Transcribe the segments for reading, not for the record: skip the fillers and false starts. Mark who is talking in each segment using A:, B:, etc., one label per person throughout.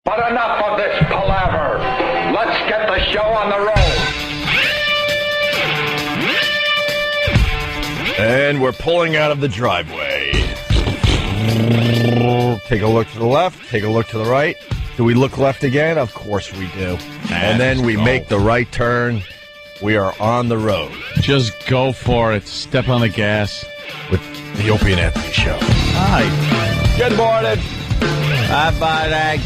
A: But enough of this palaver. Let's get the show on the road.
B: And we're pulling out of the driveway. Take a look to the left, take a look to the right. Do we look left again? Of course we do. And then we make the right turn. We are on the road.
C: Just go for it. Step on the gas.
B: With the Opie and Anthony Show.
C: Hi.
B: Good morning.
C: Bye-bye.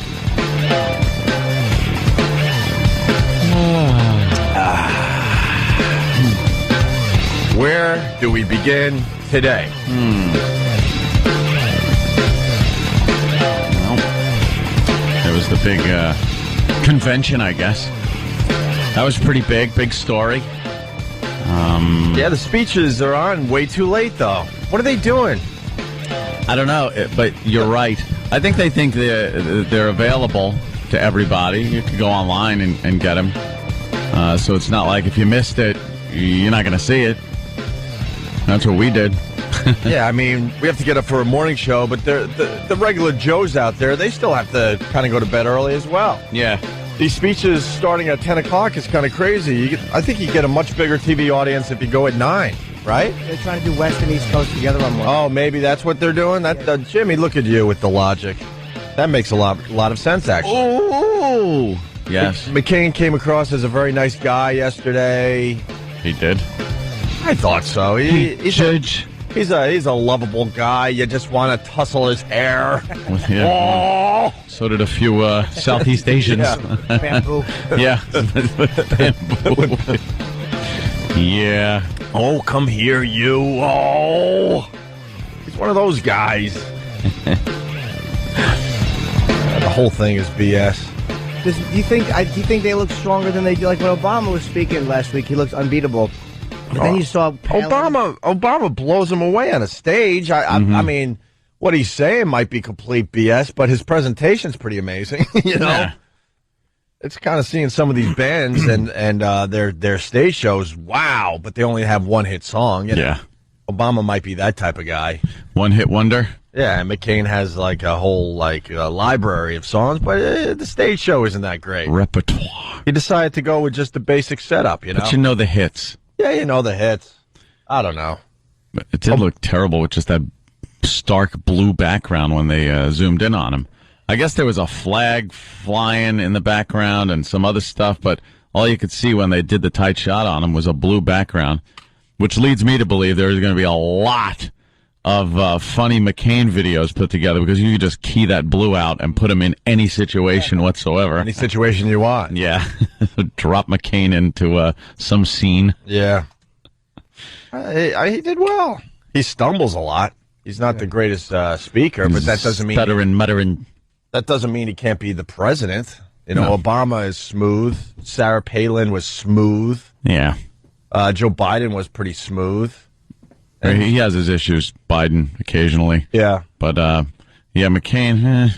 B: Where do we begin today?
C: Well, there was the big convention, I guess. That was pretty big story.
B: Yeah, the speeches are on way too late, though. What are they doing?
C: I don't know, but you're right. I think they think they're available to everybody. You can go online and get them. So it's not like if you missed it, you're not going to see it. That's what we did.
B: Yeah, I mean, we have to get up for a morning show, but the regular Joes out there, they still have to kind of go to bed early as well.
C: Yeah.
B: These speeches starting at 10 o'clock is kind of crazy. I think you get a much bigger TV audience if you go at 9, right?
D: They're trying to do West and East Coast together on one.
B: Oh, maybe that's what they're doing? Jimmy, look at you with the logic. That makes a lot of sense, actually.
C: Ooh. Yes.
B: McCain came across as a very nice guy yesterday.
C: He did.
B: I thought so. He's a lovable guy. You just want to tussle his hair.
C: Yeah.
B: Oh.
C: So did a few Southeast Asians.
B: Yeah.
D: Bamboo.
C: Yeah. Bamboo. Yeah.
B: Oh, come here, you. Oh. He's one of those guys. The whole thing is BS.
D: Do you think they look stronger than they do? Like when Obama was speaking last week, he looked unbeatable. But then you saw
B: Obama blows him away on a stage. I mean, what he's saying might be complete BS, but his presentation's pretty amazing. You know,
C: Yeah.
B: It's kind of seeing some of these bands and their stage shows. Wow, but they only have one hit song. You know?
C: Yeah.
B: Obama might be that type of guy.
C: One hit wonder.
B: Yeah, and McCain has like a whole library of songs, but the stage show isn't that great.
C: Repertoire.
B: He decided to go with just the basic setup. You know,
C: But you know the hits.
B: Yeah, you know the hits. I don't know.
C: It did look terrible with just that stark blue background when they zoomed in on him. I guess there was a flag flying in the background and some other stuff, but all you could see when they did the tight shot on him was a blue background, which leads me to believe there's going to be a lot of funny McCain videos put together because you could just key that blue out and put him in any situation whatsoever.
B: Any situation you want.
C: Yeah. Drop McCain into some scene.
B: Yeah. He did well. He stumbles a lot. He's not the greatest speaker, but that doesn't mean
C: muttering.
B: That doesn't mean he can't be the president. You know,
C: No.
B: Obama is smooth. Sarah Palin was smooth.
C: Yeah.
B: Joe Biden was pretty smooth.
C: He has his issues, Biden, occasionally.
B: Yeah.
C: But, yeah, McCain,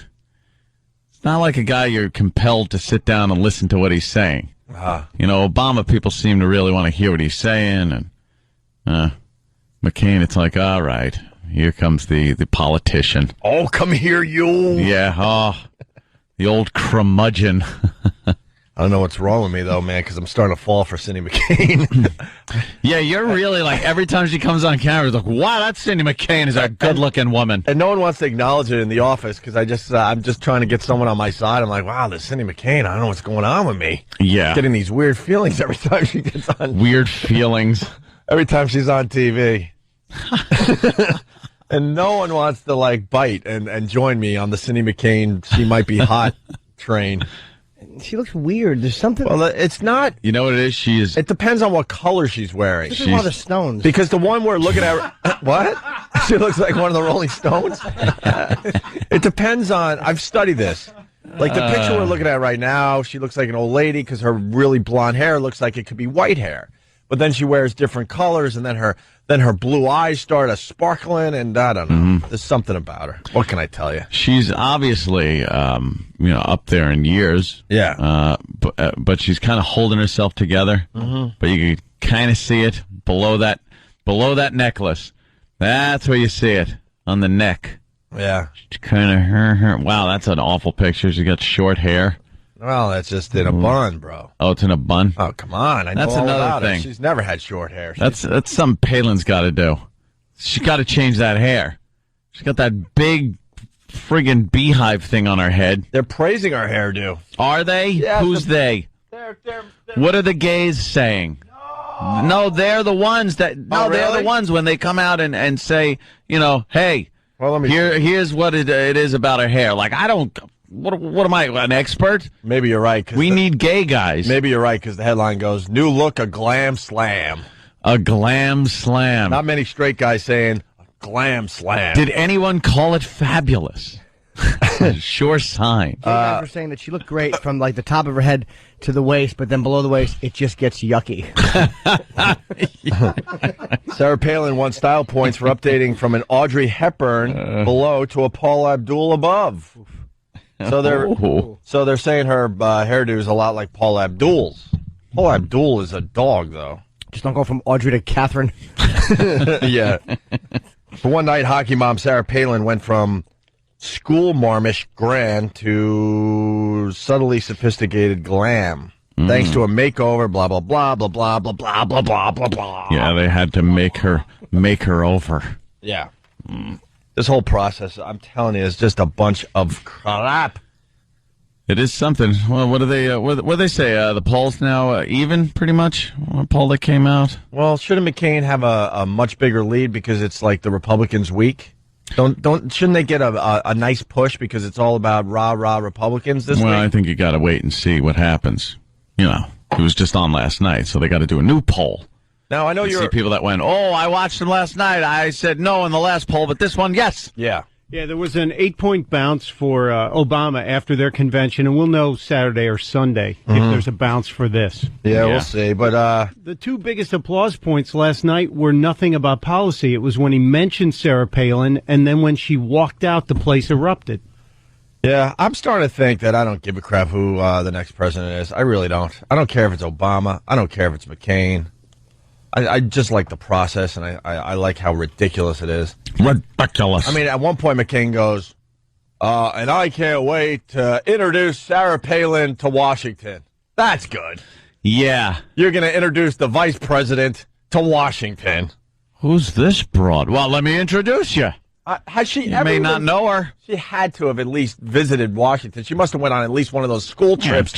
C: it's not like a guy you're compelled to sit down and listen to what he's saying. You know, Obama, people seem to really want to hear what he's saying. And McCain, it's like, all right, here comes the politician.
B: Oh, come here, you.
C: Yeah, the old curmudgeon.
B: I don't know what's wrong with me, though, man, because I'm starting to fall for Cindy McCain.
C: Yeah, you're really like, every time she comes on camera, it's like, wow, that Cindy McCain is a good-looking woman.
B: And no one wants to acknowledge it in the office because I'm just trying to get someone on my side. I'm like, wow, this Cindy McCain, I don't know what's going on with me.
C: Yeah.
B: Getting these weird feelings every time she gets on.
C: Weird feelings.
B: Every time she's on TV. And no one wants to, like, bite and join me on the Cindy McCain, she might be hot train.
D: She looks weird. There's something.
B: Well, it's not.
C: You know what it is?
B: It depends on what color she's wearing.
D: She's a lot of stones.
B: Because the one we're looking at, what? She looks like one of the Rolling Stones. It depends on. I've studied this. Like the picture we're looking at right now, she looks like an old lady because her really blonde hair looks like it could be white hair. But then she wears different colors, and then her blue eyes start sparkling, and I don't know. There's something about her. What can I tell you?
C: She's obviously, up there in years.
B: Yeah.
C: But she's kind of holding herself together. Mm-hmm. But you can kind of see it below that necklace. That's where you see it, on the neck.
B: Yeah.
C: Kind of her. Wow, that's an awful picture. She got short hair.
B: Well, that's just in a bun, bro.
C: Oh, it's in a bun?
B: Oh, come on. I know
C: That's
B: all
C: another
B: about
C: thing.
B: it. She's never had short hair.
C: That's something Palin's got to do. She's got to change that hair. She's got that big friggin' beehive thing on her head.
B: They're praising her hairdo.
C: Are they?
B: Yes,
C: Who's they?
B: They're
C: What are the gays saying? No, they're the ones that. No,
B: Oh,
C: they're
B: really?
C: the ones when they come out and say, hey,
B: Well, let me
C: here's what it is about her hair. Like, I don't. What am I, an expert?
B: Maybe you're right.
C: We need gay guys.
B: Maybe you're right because the headline goes, "New look, a glam slam."
C: A glam slam.
B: Not many straight guys saying glam slam.
C: Did anyone call it fabulous? Sure sign.
D: You guys were saying that she looked great from like the top of her head to the waist, but then below the waist, it just gets yucky.
B: Sarah Palin won style points for updating from an Audrey Hepburn below to a Paula Abdul above. So they're saying her hairdo is a lot like Paula Abdul's. Paula Abdul is a dog, though.
D: Just don't go from Audrey to Catherine.
B: Yeah. For one night, hockey mom Sarah Palin went from school marmish grand to subtly sophisticated glam. Thanks to a makeover, blah, blah, blah, blah, blah, blah, blah, blah, blah, blah, blah.
C: Yeah, they had to make her over.
B: Yeah. This whole process, I'm telling you, is just a bunch of crap.
C: It is something. Well, what do they? What do they say? The polls now even, pretty much. What poll that came out?
B: Well, shouldn't McCain have a much bigger lead because it's like the Republicans' week? Shouldn't they get a nice push because it's all about rah Republicans this
C: Well,
B: week?
C: I think you got to wait and see what happens. It was just on last night, so they got to do a new poll.
B: Now I know
C: You
B: you're
C: see people that went, I watched them last night. I said no in the last poll, but this one, yes.
B: Yeah.
E: Yeah, there was an 8-point bounce for Obama after their convention, and we'll know Saturday or Sunday if there's a bounce for this.
B: Yeah, we'll see. But
E: The two biggest applause points last night were nothing about policy. It was when he mentioned Sarah Palin, and then when she walked out, the place erupted.
B: yeah, I'm starting to think that I don't give a crap who the next president is. I really don't. I don't care if it's Obama. I don't care if it's McCain. I just like the process, and I like how ridiculous it is.
C: Ridiculous.
B: I mean, at one point, McCain goes, and I can't wait to introduce Sarah Palin to Washington. That's good.
C: Yeah.
B: You're going to introduce the vice president to Washington.
C: Who's this broad? Well, let me introduce you.
B: Has she
C: You
B: ever
C: may not
B: even-
C: know her.
B: She had to have at least visited Washington. She must have went on at least one of those school trips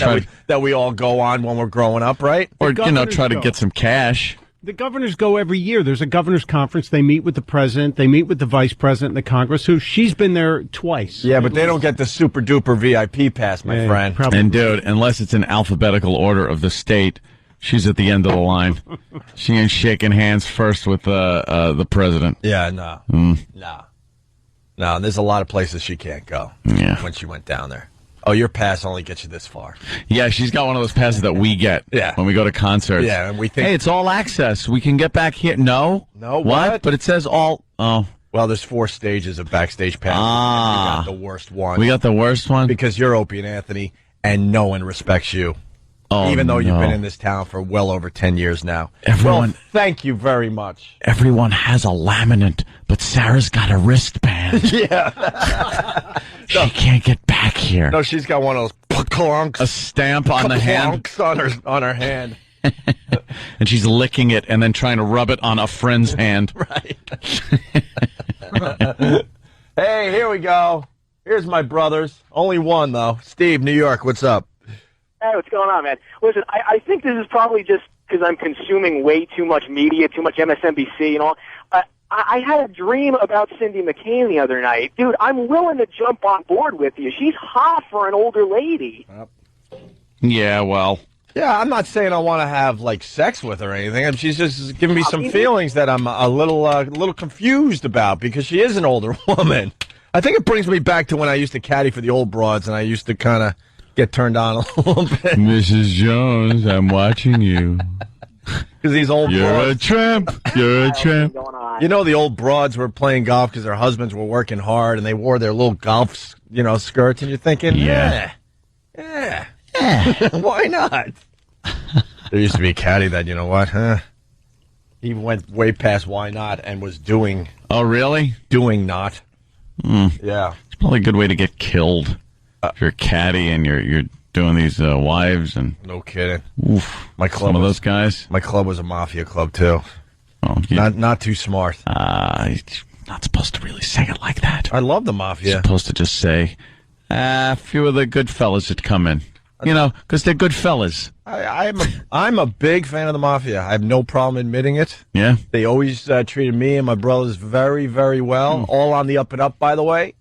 B: that we all go on when we're growing up, right?
C: Or,
E: governors
C: try to
E: go.
C: get some cash.
E: The governors go every year. There's a governor's conference. They meet with the president. They meet with the vice president and the Congress, who she's been there twice.
B: Yeah, but they don't get the super duper VIP pass, my friend.
E: Probably.
C: And, dude, unless it's in alphabetical order of the state, she's at the end of the line. She ain't shaking hands first with the president.
B: Yeah, no. No, there's a lot of places she can't go when she went down there. Oh, your pass only gets you this far.
C: Yeah, she's got one of those passes that we get when we go to concerts.
B: Yeah, and we think...
C: Hey, it's all access. We can get back here. No.
B: What?
C: But it says all... Oh.
B: Well, there's 4 stages of backstage passes.
C: Ah.
B: We got the worst one.
C: We got the worst one?
B: Because you're Opie and Anthony, and no one respects you.
C: Oh,
B: even though you've
C: no.
B: been in this town for well over 10 years now.
C: Everyone-
B: Well, thank you very much.
C: Everyone has a laminate, but Sarah's got a wristband.
B: Yeah.
C: She can't get back here.
B: No, she's got one of those clunks.
C: A stamp on the hand.
B: On her hand.
C: And she's licking it and then trying to rub it on a friend's hand.
B: Right. Hey, here we go. Here's my brothers. Only one, though. Steve, New York, what's up?
F: Hey, what's going on, man? Listen, I think this is probably just because I'm consuming way too much media, too much MSNBC and all. I had a dream about Cindy McCain the other night. Dude, I'm willing to jump on board with you. She's hot for an older lady.
C: Yeah, well.
B: Yeah, I'm not saying I want to have, like, sex with her or anything. She's just giving me some feelings that I'm a little confused about because she is an older woman. I think it brings me back to when I used to caddy for the old broads and I used to kind of get turned on a little bit.
C: Mrs. Jones, I'm watching you.
B: Because these old
C: You're
B: broads.
C: a tramp. You're a tramp.
F: Going on.
B: You know, the old broads were playing golf because their husbands were working hard and they wore their little golf, skirts, and you're thinking,
C: Yeah.
B: why not? There used to be a caddy that, you know what, he went way past why not and was doing
C: Oh, really?
B: not. Yeah.
C: It's probably a good way to get killed. If you're a caddy and you're doing these wives and
B: No kidding.
C: oof,
B: My club
C: some of
B: was-
C: those guys.
B: My club was a mafia club, too.
C: Oh, you're
B: Not too smart.
C: not supposed to really say it like that.
B: I love the
C: You're
B: mafia.
C: supposed to just say, a few of the good fellas that come in. You know, because they're good fellas.
B: I'm a big fan of the mafia. I have no problem admitting it.
C: Yeah.
B: They always treated me and my brothers very, very well. All on the up and up, by the way.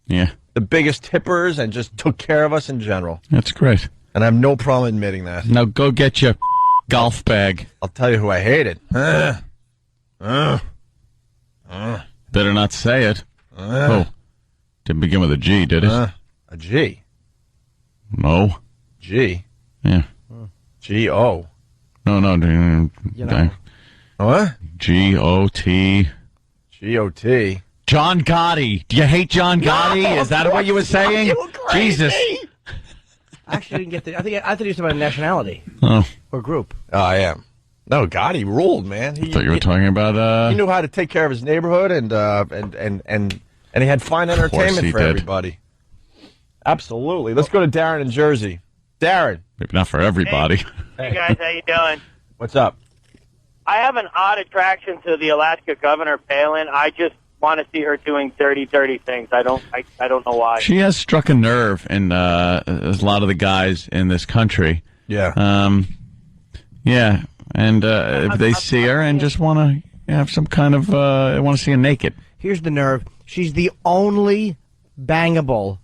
C: Yeah.
B: The biggest tippers and just took care of us in general.
C: That's great.
B: And I have no problem admitting that.
C: Now go get your golf bag.
B: I'll tell you who I hated.
C: Better not say it. Oh. Didn't begin with a G, did it?
B: A G.
C: No.
B: G.
C: Yeah.
B: G-O.
C: No.
B: What?
C: G-O-T.
B: G-O-T.
C: John Gotti. Do you hate John Gotti? Is that what you were saying? Jesus.
D: I actually didn't get the. I thought you said about nationality
C: Oh.
D: or group.
B: Oh, I am. No, God, he ruled, man.
C: I thought you were talking about
B: He knew how to take care of his neighborhood, and he had fine entertainment
C: he
B: for
C: did.
B: everybody. Absolutely. Let's go to Darren in Jersey. Darren,
C: maybe not for everybody.
G: Hey guys, how you doing?
B: what's up?
G: I have an odd attraction to the Alaska Governor Palin. I just want to see her doing dirty things. I don't know why.
C: She has struck a nerve in a lot of the guys in this country.
B: Yeah.
C: Yeah, and if they see her and just want to have some kind of, want to see her naked.
D: Here's the nerve. She's the only bangable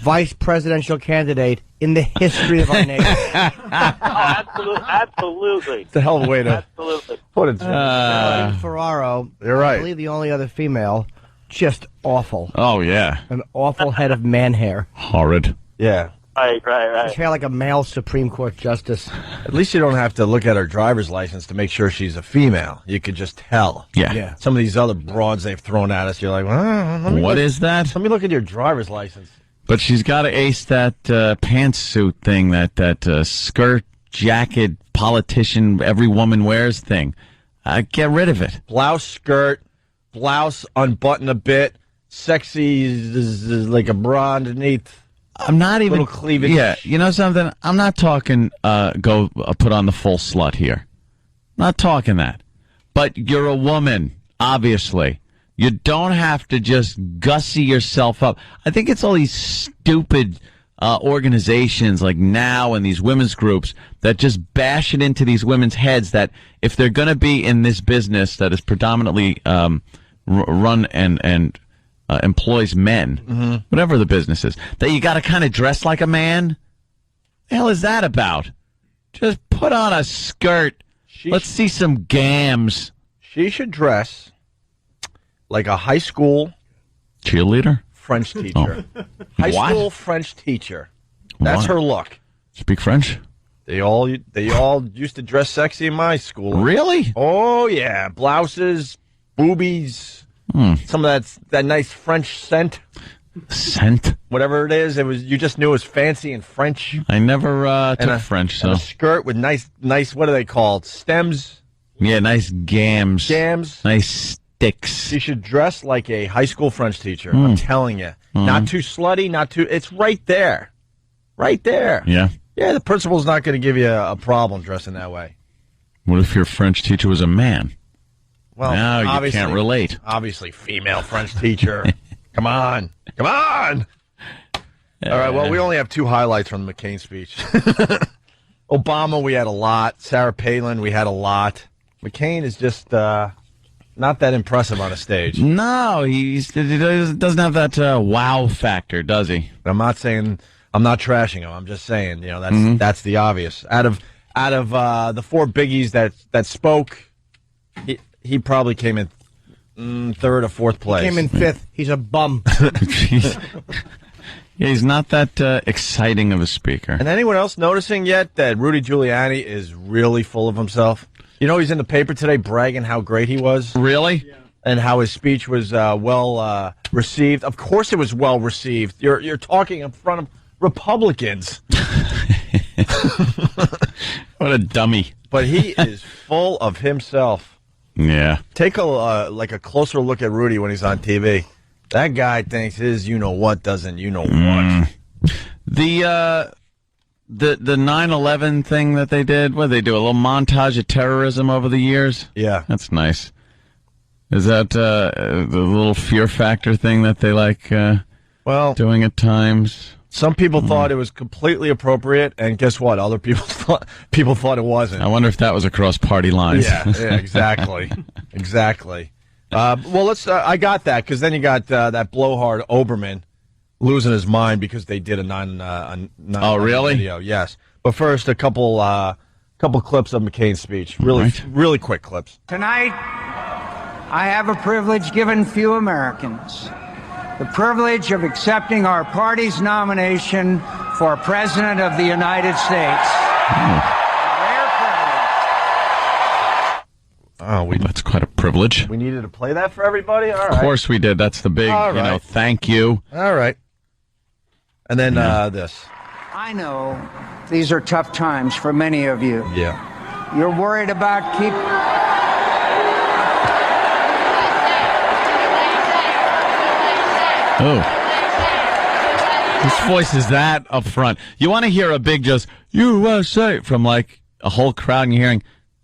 D: vice presidential candidate in the history of our nation.
G: Absolutely.
B: It's a hell of a way to
G: Absolutely.
B: put it.
D: Ferraro,
B: You're right.
D: I believe the only other female, just awful.
C: Oh, yeah.
D: An awful head of man hair.
C: Horrid.
B: Yeah.
G: Right.
D: His hair like a male Supreme Court justice.
B: At least you don't have to look at her driver's license to make sure she's a female. You could just tell.
C: Yeah.
B: Some of these other broads they've thrown at us, you're like, well,
C: What is that?
B: Let me look at your driver's license.
C: But she's got to ace that pantsuit thing, that skirt, jacket, politician, every woman wears thing. Get rid of it.
B: Blouse, skirt, blouse, unbutton a bit, sexy is like a bra underneath.
C: I'm not even
B: Little cleavage.
C: Yeah, you know something? I'm not talking go put on the full slut here. Not talking that. But you're a woman, obviously. You don't have to just gussy yourself up. I think it's all these stupid organizations like NOW and these women's groups that just bash it into these women's heads that if they're going to be in this business that is predominantly run and employs men, whatever the business is, that you got to kind of dress like a man. The hell is that about? Just put on a skirt. Let's see some gams.
B: She should dress like a high school
C: Cheerleader?
B: French teacher. High
C: What?
B: school French teacher. That's
C: What?
B: her look.
C: Speak French?
B: They all used to dress sexy in my school.
C: Really?
B: Oh yeah, blouses, boobies, some of that nice French scent,
C: Scent?
B: whatever it is. It was you just knew it was fancy and French.
C: I never
B: And
C: took French,
B: and
C: so.
B: a skirt with nice. What are they called? Stems,
C: Yeah, nice gams.
B: jams.
C: Nice sticks.
B: She should dress like a high school French teacher. I'm telling you, not too slutty, not too. It's right there, right there.
C: Yeah.
B: Yeah, the principal's not going to give you a problem dressing that way.
C: What if your French teacher was a man?
B: Well,
C: Now you
B: obviously-
C: can't relate.
B: Obviously, female French teacher. Come on. All right, well, we only have two highlights from the McCain speech. Obama, we had a lot. Sarah Palin, we had a lot. McCain is just not that impressive on a stage.
C: No, he doesn't have that wow factor, does he?
B: I'm not saying I'm not trashing him. I'm just saying, that's the obvious. Out of the four biggies that spoke, he probably came in third or fourth place.
D: Came in fifth. He's a bum.
C: Yeah, he's not that exciting of a speaker.
B: And anyone else noticing yet that Rudy Giuliani is really full of himself? You know, he's in the paper today bragging how great he was.
C: Really? Yeah.
B: And how his speech was well received. Of course it was well received. You're talking in front of Republicans.
C: What a dummy.
B: But he is full of himself.
C: Yeah.
B: Take a closer look at Rudy when he's on TV. That guy thinks his you-know-what doesn't you-know-what.
C: The 9/11 thing that they did, what did they do? A little montage of terrorism over the years?
B: Yeah.
C: That's nice. Is that the little fear factor thing that they like doing at times?
B: Some people thought it was completely appropriate, and guess what? Other people thought it wasn't.
C: I wonder if that was across party lines.
B: Yeah, exactly. Exactly. Well, I got that, because then you got that blowhard Oberman losing his mind because they did a 9/11
C: really?
B: video. Yes. But first, a couple clips of McCain's speech. Really quick clips.
H: Tonight, I have a privilege given few Americans. The privilege of accepting our party's nomination for President of the United States. Rare privilege.
C: That's quite a privilege.
B: We needed to play that for everybody? All right.
C: Of course we did. That's the big,
B: right.
C: thank you.
B: All right. And then this.
H: I know these are tough times for many of you.
B: Yeah.
H: You're worried about
C: Oh. Whose voice is that up front? You want to hear a big just, USA, from like a whole crowd, and you're hearing,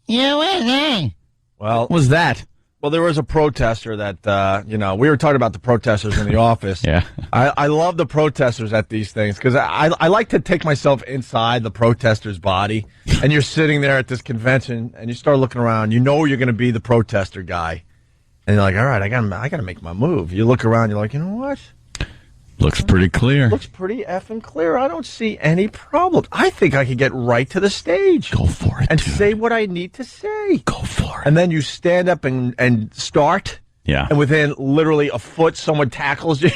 C: USA.
B: Well,
C: What was that?
B: Well, there was a protester that, we were talking about the protesters in the office.
C: Yeah.
B: I love the protesters at these things, because I like to take myself inside the protester's body, and you're sitting there at this convention, and you start looking around. You know you're going to be the protester guy. And you're like, all right, I gotta make my move. You look around, you're like, you know what?
C: Looks pretty clear.
B: Looks pretty effing clear. I don't see any problems. I think I could get right to the stage.
C: Go for it,
B: and
C: dude.
B: say what I need to say.
C: Go for it.
B: And then you stand up and start.
C: Yeah.
B: And within literally a foot, someone tackles you,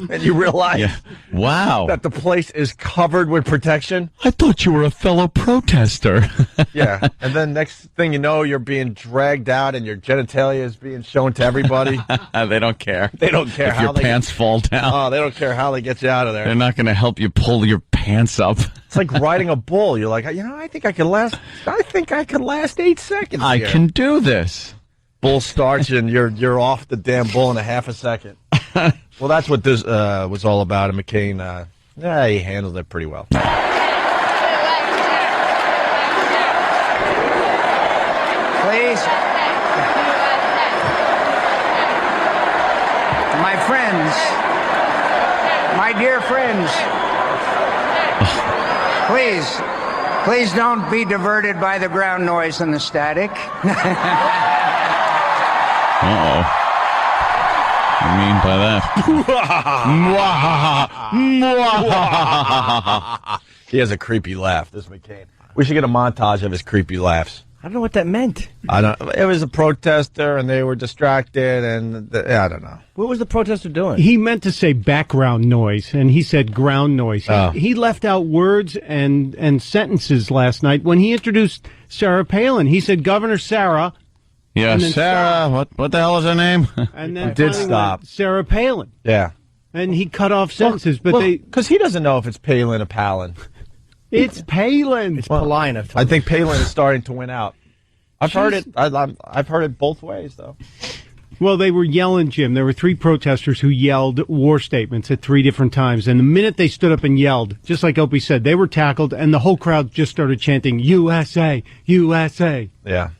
B: and you realize
C: wow,
B: that the place is covered with protection.
C: I thought you were a fellow protester.
B: Yeah. And then next thing you know, you're being dragged out, and your genitalia is being shown to everybody.
C: They don't care.
B: They don't care
C: if
B: how
C: your
B: they
C: pants fall down.
B: Oh, they don't care how they get you out of there.
C: They're not going to help you pull your pants up.
B: It's like riding a bull. You're like, I think I could last 8 seconds.
C: I
B: here.
C: can do this.
B: Bull starts, and you're off the damn bull in a half a second. Well, that's what this was all about. And McCain, he handled it pretty well.
H: Please, my friends, my dear friends, please don't be diverted by the ground noise and the static.
C: Uh-oh. What do you mean by that?
B: He has a creepy laugh, this McCain. We should get a montage of his creepy laughs.
D: I don't know what that meant.
B: It was a protester, and they were distracted, and I don't know.
D: What was the protester doing?
E: He meant to say background noise, and he said ground noise.
B: Oh.
E: He left out words and sentences last night when he introduced Sarah Palin. He said, Governor Sarah.
C: Yeah,
E: And then
C: Sarah, what the hell is her name?
E: And then
B: Did
E: finally
B: stop.
E: went, Sarah Palin.
B: Yeah.
E: And he cut off sentences, but
B: because he doesn't know if it's Palin or Palin.
E: it's Palin.
D: It's Palin.
B: I think Palin is starting to win out. I've heard it. I've heard it both ways, though.
E: Well, they were yelling, Jim. There were 3 protesters who yelled war statements at 3 different times. And the minute they stood up and yelled, just like Opie said, they were tackled, and the whole crowd just started chanting, USA, USA.
B: Yeah.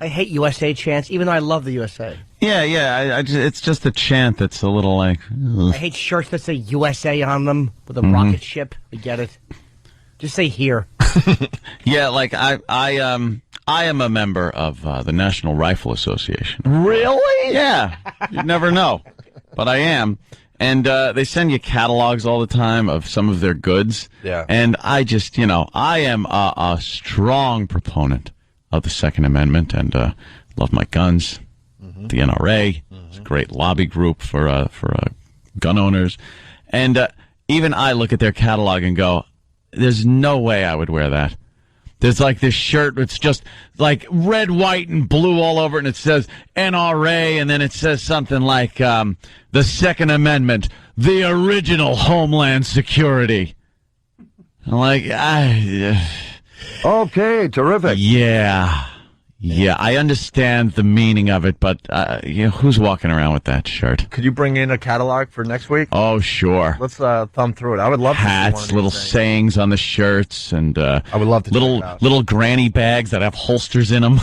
D: I hate USA chants, even though I love the USA.
C: Yeah. It's just a chant that's a little like.
D: I hate shirts that say USA on them with a rocket ship. I get it. Just say here.
C: Yeah, like I am a member of the National Rifle Association.
B: Really?
C: Yeah. You'd never know, but I am. And they send you catalogs all the time of some of their goods.
B: Yeah.
C: And I just, I am a strong proponent of the Second Amendment, and love my guns. The NRA, it's a great lobby group for gun owners, and even I look at their catalog and go, "There's no way I would wear that." There's like this shirt that's just like red, white, and blue all over it, and it says NRA, and then it says something like the Second Amendment, the original Homeland Security. I'm like,
A: Okay, terrific.
C: yeah. Yeah, I understand the meaning of it, but who's walking around with that shirt?
B: Could you bring in a catalog for next week?
C: Oh, sure.
B: Let's thumb through it. I would love to see one of
C: hats,
B: these
C: little
B: things.
C: sayings on the shirts, and
B: I would love to check it out.
C: little granny bags that have holsters in them.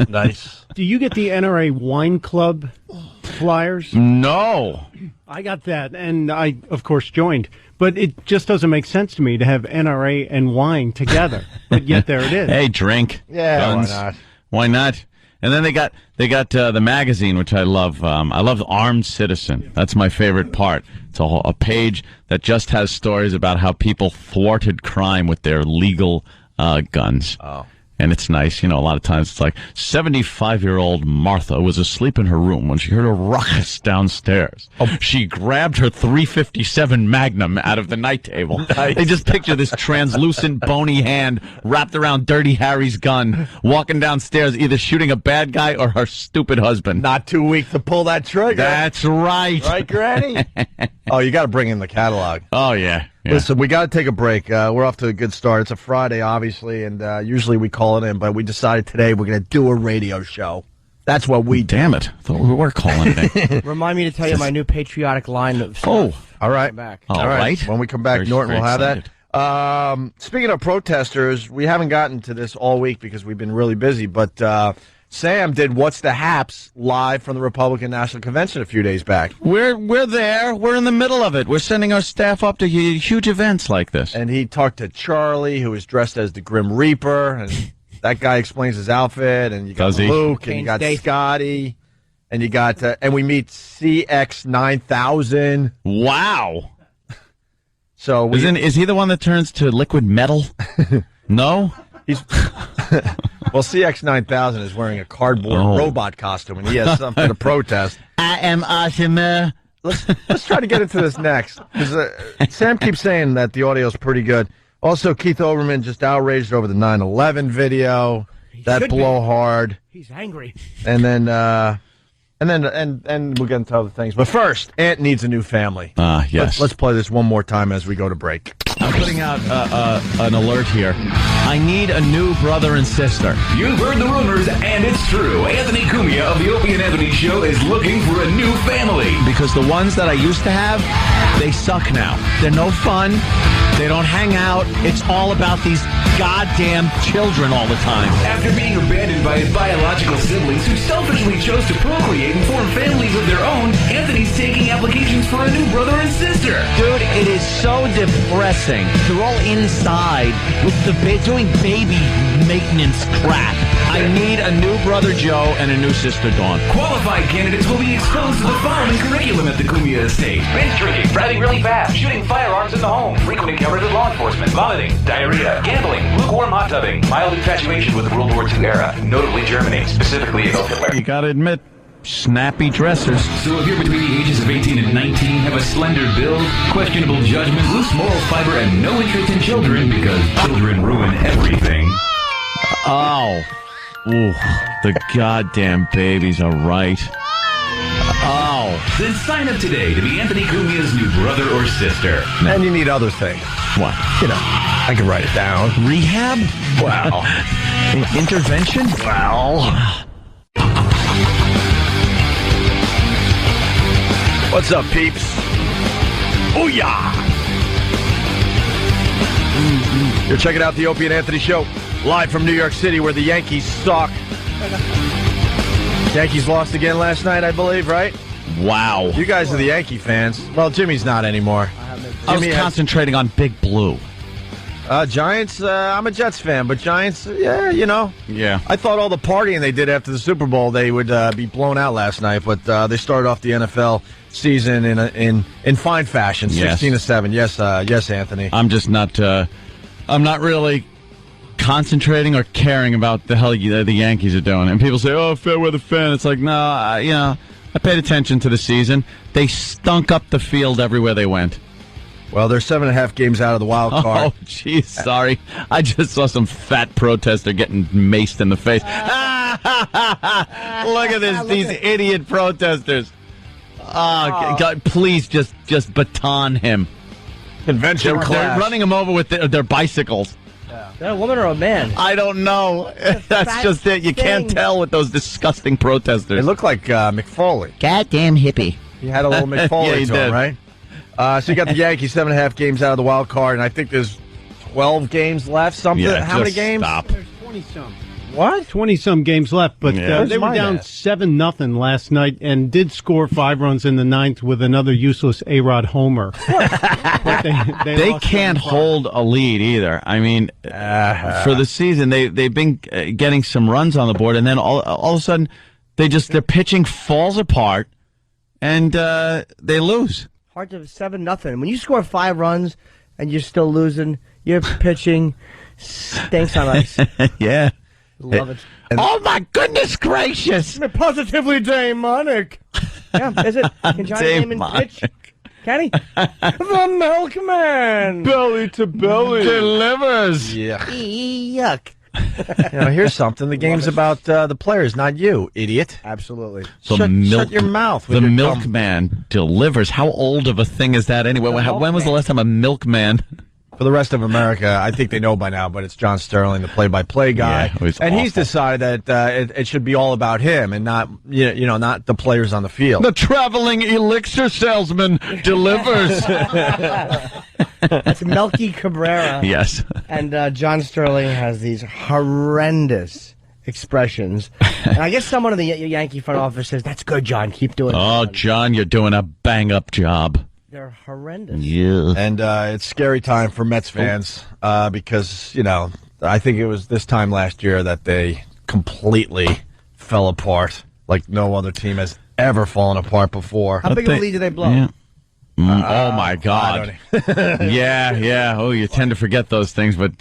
B: Nice.
E: Do you get the NRA Wine Club flyers?
C: No.
E: I got that, and I, of course, joined. But it just doesn't make sense to me to have NRA and wine together. But yet there it is.
C: Hey, drink.
B: Yeah,
C: guns.
B: why not?
C: Why not? And then they got the magazine, which I love. I love Armed Citizen. That's my favorite part. It's a page that just has stories about how people thwarted crime with their legal guns.
B: Oh.
C: And it's nice. A lot of times it's like 75-year-old Martha was asleep in her room when she heard a ruckus downstairs. She grabbed her .357 Magnum out of the night table.
B: Nice.
C: They just picture this translucent, bony hand wrapped around Dirty Harry's gun, walking downstairs, either shooting a bad guy or her stupid husband.
B: Not too weak to pull that trigger.
C: That's right.
B: Right, Granny? Oh, you got to bring in the catalog.
C: Oh, yeah. Yeah.
B: Listen, we got to take a break. We're off to a good start. It's a Friday, obviously, and usually we call it in, but we decided today we're going to do a radio show. That's what we do.
C: Damn it. I thought we were calling it in.
D: Remind me to tell you my new patriotic line of stuff.
C: Oh,
B: all right.
D: Come back.
C: All right.
B: When we come back,
C: Very,
B: Norton
C: very
B: will have
C: excited.
B: that. Speaking of protesters, we haven't gotten to this all week because we've been really busy, but Sam did What's the Haps live from the Republican National Convention a few days back.
C: We're there. We're in the middle of it. We're sending our staff up to huge events like this.
B: And he talked to Charlie, who is dressed as the Grim Reaper, and that guy explains his outfit, and you got
C: Does he?
B: Luke, and you got Scotty, and you got, and we meet CX-9000.
C: Wow.
B: So
C: is he the one that turns to liquid metal? No?
B: he's well, CX-9000 is wearing a cardboard robot costume, and he has something to protest.
C: I am awesome.
B: Let's try to get into this next, because Sam keeps saying that the audio is pretty good. Also, Keith Olbermann just outraged over the 9/11 video. That blowhard.
D: He's angry.
B: And then we'll get into other things. But first, Ant needs a new family.
C: Yes.
B: Let's play this one more time as we go to break.
C: I'm putting out an alert here. I need a new brother and sister.
I: You've heard the rumors, and it's true. Anthony Cumia of the Opie and Anthony Show is looking for a new family.
C: Because the ones that I used to have, they suck now. They're no fun. They don't hang out. It's all about these goddamn children all the time.
I: After being abandoned by his biological siblings who selfishly chose to procreate and form families of their own, Anthony's taking applications for a new brother and sister.
J: Dude, it is so depressing. They're all inside with doing baby maintenance crap.
C: I need a new brother Joe and a new sister Dawn.
I: Qualified candidates will be exposed to the following curriculum at the Cumia estate: binge drinking, driving really fast, shooting firearms in the home, frequent encounters with law enforcement, vomiting, diarrhea, gambling, lukewarm hot tubbing, mild infatuation with the World War II era, notably Germany, specifically Adolf Hitler.
C: You gotta admit, snappy dressers.
I: So if you're between the ages of 18 and 19, have a slender build, questionable judgment, loose moral fiber, and no interest in children because children ruin everything.
C: Oh. Ooh, the goddamn babies are right. Oh.
I: Then sign up today to be Anthony Cumia's new brother or sister.
B: And you need other things.
C: What?
B: I can write it down.
C: Rehab?
B: Wow.
C: Intervention?
B: Wow. What's up, peeps? Oh, yeah. You're checking out the Opie and Anthony Show, live from New York City, where the Yankees suck. Yankees lost again last night, I believe, right?
C: Wow.
B: You guys are the Yankee fans. Well, Jimmy's not anymore.
C: I was concentrating on Big Blue.
B: Giants, I'm a Jets fan, but Giants, yeah, you know.
C: Yeah.
B: I thought all the partying they did after the Super Bowl, they would be blown out last night, but they started off the NFL season in fine fashion, 16-7. Yes, Anthony.
C: I'm just not. I'm not really concentrating or caring about the hell the Yankees are doing. And people say, "Oh, fair weather fan." It's like, no, I paid attention to the season. They stunk up the field everywhere they went.
B: Well, they're 7.5 games out of the wild card.
C: Oh, jeez, sorry. I just saw some fat protester getting maced in the face. Look at this, these idiot protesters. Oh, God, please just baton him.
B: Convention
C: They're running him over with their bicycles.
B: Yeah.
D: Is that a woman or a man?
C: I don't know. That's just it. You can't tell with those disgusting protesters.
B: They look like McFoley.
J: Goddamn hippie.
B: He had a little McFoley
C: Yeah, he
B: to him,
C: did.
B: right? So you got the Yankees 7.5 games out of the wild card, and I think there's 12 games left. Something.
C: Yeah,
B: How many
C: just
B: games?
C: Stop.
E: There's 20-some.
B: What?
E: 20-some games left, but
C: Yeah.
E: they were
B: My
E: down
B: bad.
E: 7-0 last night and did score 5 runs in the ninth with another useless A-Rod homer. But
C: They
E: lost
C: can't
E: 7-5.
C: hold a lead either. I mean, for the season, they've been getting some runs on the board, and then all of a sudden, their pitching falls apart, and they lose.
D: Hard to 7-0. When you score 5 runs and you're still losing, your pitching stinks on ice.
C: Yeah.
D: Love it.
C: Oh my goodness gracious!
D: Positively demonic. Yeah, is it? Can Johnny name and pitch? Can he? The milkman.
B: Belly to belly.
C: Delivers.
B: Yeah.
D: Yuck.
B: Here's something. The game's about the players, not you, idiot.
D: Absolutely.
C: The
B: Shut your mouth.
C: The milkman delivers. How old of a thing is that anyway? When was the last time a milkman?
B: For the rest of America, I think they know by now, but it's John Sterling, the play-by-play guy,
C: Yeah, he's
B: and he's
C: awful.
B: decided that it should be all about him and not not the players on the field.
C: The traveling elixir salesman delivers.
D: That's Melky Cabrera.
C: Yes.
D: And John Sterling has these horrendous expressions. And I guess someone in the Yankee front office says, "That's good, John. Keep doing it."
C: Oh, John, you're doing a bang-up job.
D: They're horrendous.
C: Yeah.
B: And it's scary time for Mets fans because, I think it was this time last year that they completely fell apart like no other team has ever fallen apart before.
D: How big of a lead did they blow?
C: Yeah. Oh, my God. Yeah. Oh, you tend to forget those things, but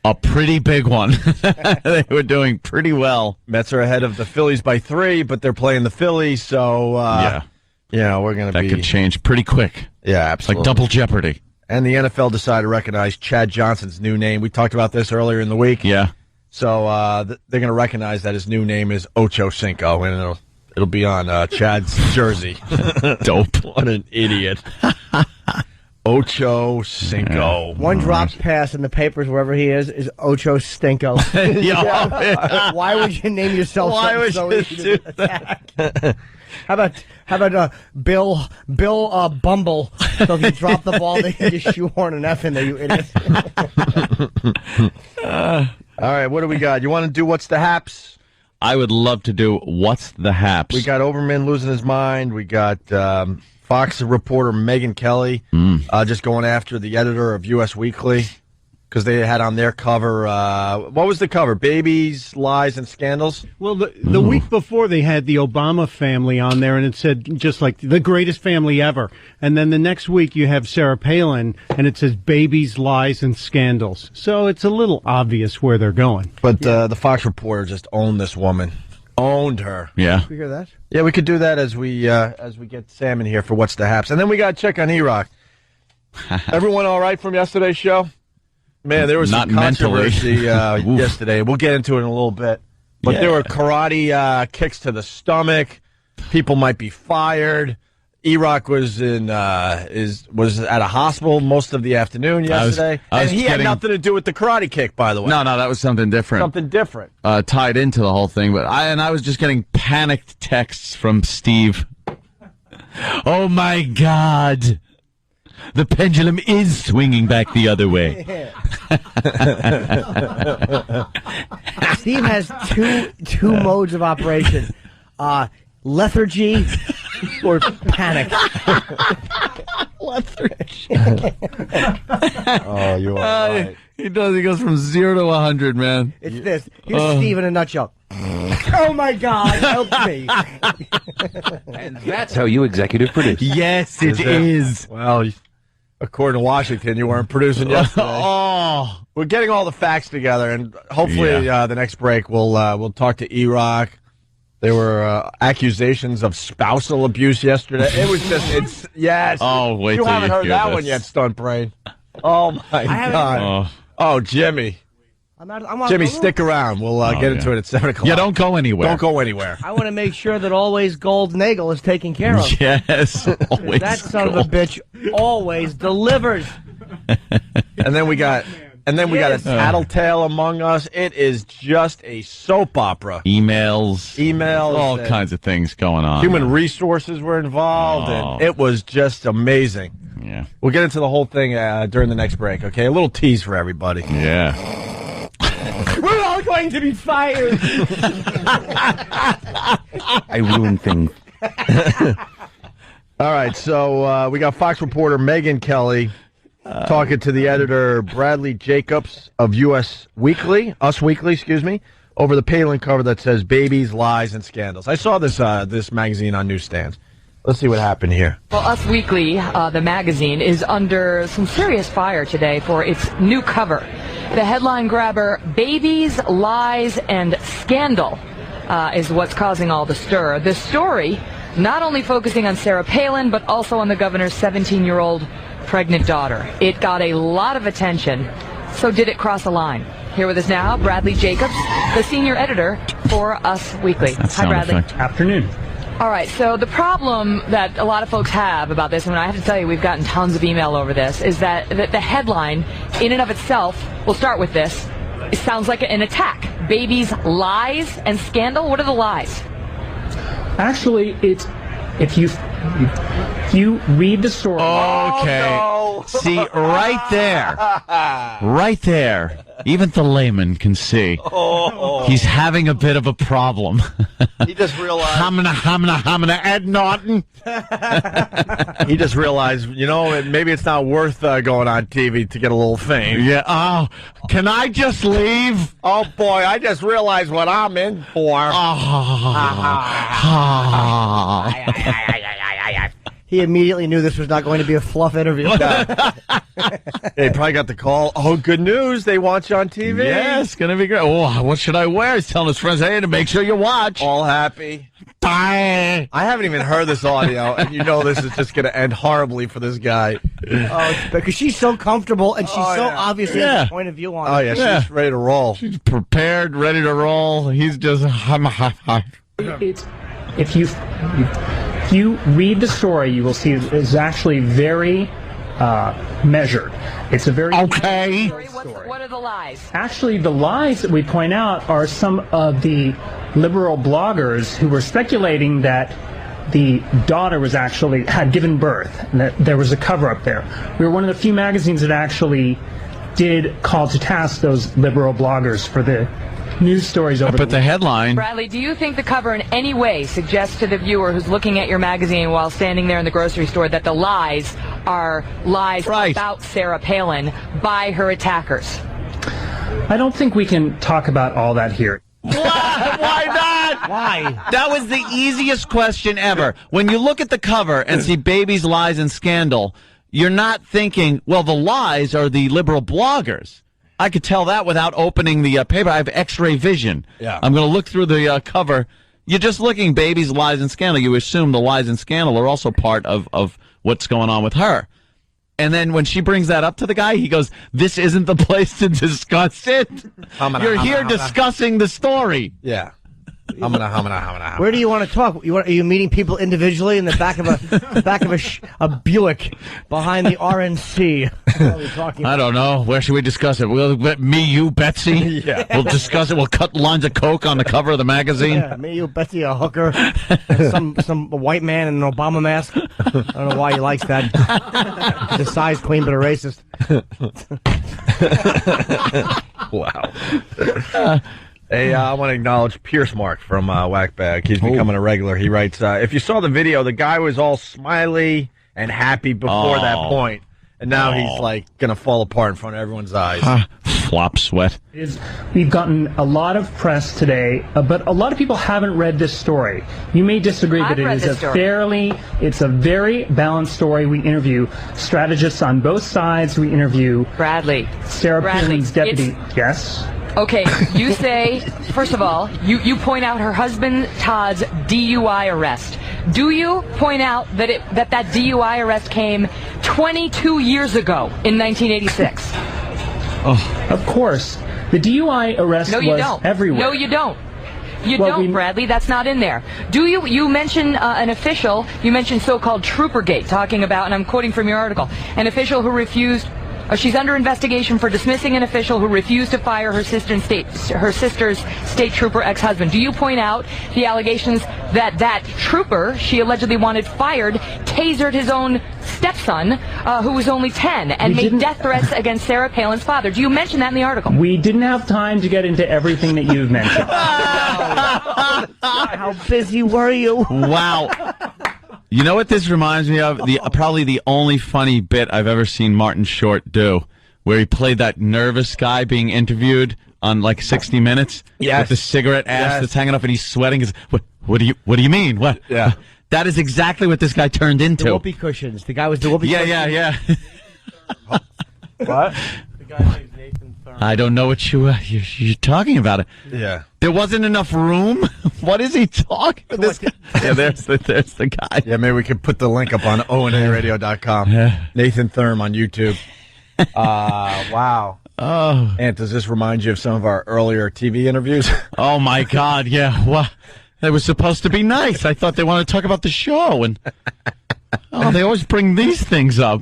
C: a pretty big one. They were doing pretty well.
B: Mets are ahead of the Phillies by 3, but they're playing the Phillies, so we're going to be...
C: That could change pretty quick.
B: Yeah,
C: It's
B: absolutely.
C: like double jeopardy.
B: And the NFL decided to recognize Chad Johnson's new name. We talked about this earlier in the week.
C: Yeah.
B: So they're going to recognize that his new name is Ocho Cinco, and it'll be on Chad's jersey.
C: Dope.
B: What an idiot. Ocho Cinco.
D: One drop pass in the papers wherever he is Ocho Stinko.
C: Yeah.
D: Why would you name yourself
B: Why
D: something
B: would
D: so
B: you
D: easy
B: do
D: to attack? How about Bill Bumble? So if you drop the ball, they can just shoehorn an F in there, you idiot.
B: All right, what do we got? You want to do What's the Haps?
C: I would love to do What's the Haps?
B: We got Overman losing his mind. We got Fox reporter Megyn Kelly just going after the editor of U.S. Weekly because they had on their cover, what was the cover? Babies, Lies, and Scandals?
E: Well, the week before they had the Obama family on there, and it said just like the greatest family ever. And then the next week you have Sarah Palin, and it says babies, lies, and scandals. So it's a little obvious where they're going.
B: But the Fox reporter just owned this woman. Owned her.
C: Yeah.
D: You hear that?
B: Yeah, we could do that as we get Sam in here for What's the Haps. And then we got to check on E-Rock. Everyone all right from yesterday's show? Man, there was
C: Not
B: some controversy
C: mentally.
B: yesterday. We'll get into it in a little bit. But there were karate kicks to the stomach. People might be fired. E-Rock was was at a hospital most of the afternoon yesterday.
C: I was
B: and he had nothing to do with the karate kick, by the way.
C: No, that was something different.
B: Something different.
C: Tied into the whole thing. But I was just getting panicked texts from Steve. Oh, my God. The pendulum is swinging back the other way.
D: Steve has two modes of operation: lethargy or panic.
C: Lethargy.
B: Oh, you are right.
C: He does. He goes from 0 to 100, man.
D: It's this. Here's Steve in a nutshell. Oh my God, help me!
K: And that's how you executive produce.
C: Yes, it is.
B: Well, according to Washington, you weren't producing yesterday.
C: Oh,
B: We're getting all the facts together, and hopefully the next break we'll talk to E-Rock. There were accusations of spousal abuse yesterday. It was just, yes.
C: Oh, wait
B: You
C: till
B: haven't
C: you
B: heard
C: hear
B: that
C: this.
B: one yet, Stunt Brain. Oh, my God. Oh, Jimmy. Jimmy, stick around. We'll get into it at 7 o'clock.
C: Yeah, don't go anywhere.
B: Don't go anywhere.
D: I want to make sure that always Gold Nagel is taken care of.
C: Yes, always.
D: That son of a bitch always delivers.
B: And then we got And then we got a tattletale among us. It is just a soap opera.
C: Emails, all
B: and
C: kinds of things going on.
B: Human resources were involved, and it was just amazing.
C: Yeah.
B: We'll get into the whole thing during the next break, okay? A little tease for everybody.
C: Yeah.
D: We're all going to be fired.
K: I ruined things.
B: All right, so we got Fox reporter Megyn Kelly talking to the editor Bradley Jacobs of Us Weekly, over the Palin cover that says "Babies, Lies, and Scandals." I saw this magazine on newsstands. Let's see what happened here.
L: Well, Us Weekly, the magazine, is under some serious fire today for its new cover. The headline grabber, "Babies, Lies, and Scandal," is what's causing all the stir. The story not only focusing on Sarah Palin, but also on the governor's 17-year-old pregnant daughter. It got a lot of attention. So did it cross a line? Here with us now, Bradley Jacobs, the senior editor for Us Weekly. Hi, Bradley.
M: Afternoon.
L: All right, so the problem that a lot of folks have about this, and I have to tell you we've gotten tons of email over this, is that the headline in and of itself, we'll start with this, it sounds like an attack. Babies, lies, and scandal? What are the lies?
M: Actually, it's if you read the story.
C: Okay.
B: Oh, no.
C: See, right there, even the layman can see he's having a bit of a problem.
B: He just realized.
C: Hamina, Ed Norton.
B: He just realized, maybe it's not worth going on TV to get a little fame.
C: Yeah. Oh, can I just leave?
B: Oh, boy, I just realized what I'm in for.
D: He immediately knew this was not going to be a fluff interview.
B: They probably got the call. Oh, good news. They want you on TV.
C: Yeah, it's going to be great. Oh, what should I wear? He's telling his friends, hey, to make sure you watch.
B: All happy.
C: Bye.
B: I haven't even heard this audio, and this is just going to end horribly for this guy.
D: Because she's so comfortable, and she's obviously has a point of view on it.
B: Oh, yeah, she's ready to roll.
C: She's prepared, ready to roll. He's just...
M: It's if you read the story, you will see it's actually very measured. It's a very
C: okay.
L: What are the lies?
M: Actually, the lies that we point out are some of the liberal bloggers who were speculating that the daughter had given birth, and that there was a cover-up there. We were one of the few magazines that actually did call to task those liberal bloggers for the news stories over
C: the headline.
L: Bradley, do you think the cover in any way suggests to the viewer who's looking at your magazine while standing there in the grocery store that the lies are lies about Sarah Palin by her attackers?
M: I don't think we can talk about all that here.
C: Why not?
D: Why?
C: That was the easiest question ever. When you look at the cover and see Babies, Lies, and Scandal, you're not thinking, well, the lies are the liberal bloggers. I could tell that without opening the paper. I have X-ray vision.
B: Yeah.
C: I'm going to look through the cover. You're just looking Babies, Lies, and Scandal. You assume the lies and scandal are also part of what's going on with her. And then when she brings that up to the guy, he goes, this isn't the place to discuss it. You're here discussing the story.
B: Yeah.
D: Where do you want to talk? Are you meeting people individually in the back of a Buick behind the RNC? What are we talking about?
C: I don't know. Where should we discuss it? Me, you, Betsy?
B: Yeah.
C: We'll discuss it. We'll cut lines of coke on the cover of the magazine.
D: Yeah, me, you, Betsy, a hooker, and some white man in an Obama mask. I don't know why he likes that. He's a size queen, but a racist.
B: Wow. Hey, I want to acknowledge Pierce Mark from Whackbag. He's becoming a regular. He writes, if you saw the video, the guy was all smiley and happy before that point. And now he's like going to fall apart in front of everyone's eyes.
C: Flop sweat.
M: We've gotten a lot of press today, but a lot of people haven't read this story. You may disagree, but it's a very balanced story. We interview strategists on both sides. We interview Sarah Palin's deputy. Yes.
L: Okay, you say, first of all, you point out her husband Todd's DUI arrest. Do you point out that that DUI arrest came 22 years ago in 1986?
M: Of course. The DUI arrest was everywhere.
L: No, you don't. You don't, Bradley. That's not in there. Do you? You mentioned an official. You mentioned so-called Troopergate, talking about, and I'm quoting from your article, an official who refused She's under investigation for dismissing an official who refused to fire her sister's state trooper ex-husband. Do you point out the allegations that trooper she allegedly wanted fired tasered his own stepson, who was only 10, and made death threats against Sarah Palin's father? Do you mention that in the article?
M: We didn't have time to get into everything that you've mentioned.
D: How busy were you?
C: Wow. You know what this reminds me of? Probably the only funny bit I've ever seen Martin Short do, where he played that nervous guy being interviewed on like 60 Minutes with the cigarette ash that's hanging up and he's sweating. What do you mean? What?
B: Yeah.
C: That is exactly what this guy turned into.
D: The whoopee cushions. The guy was the whoopee cushions.
C: Yeah.
B: What?
D: The guy named Nathan Thurman.
C: I don't know what you're talking about.
B: Yeah.
C: There wasn't enough room? What is he talking about? Yeah, there's the guy.
B: Yeah, maybe we could put the link up on onaradio.com. Nathan Thurm on YouTube. Wow.
C: Oh.
B: And does this remind you of some of our earlier TV interviews?
C: Oh, my God, yeah. Well, it was supposed to be nice. I thought they wanted to talk about the show, and they always bring these things up.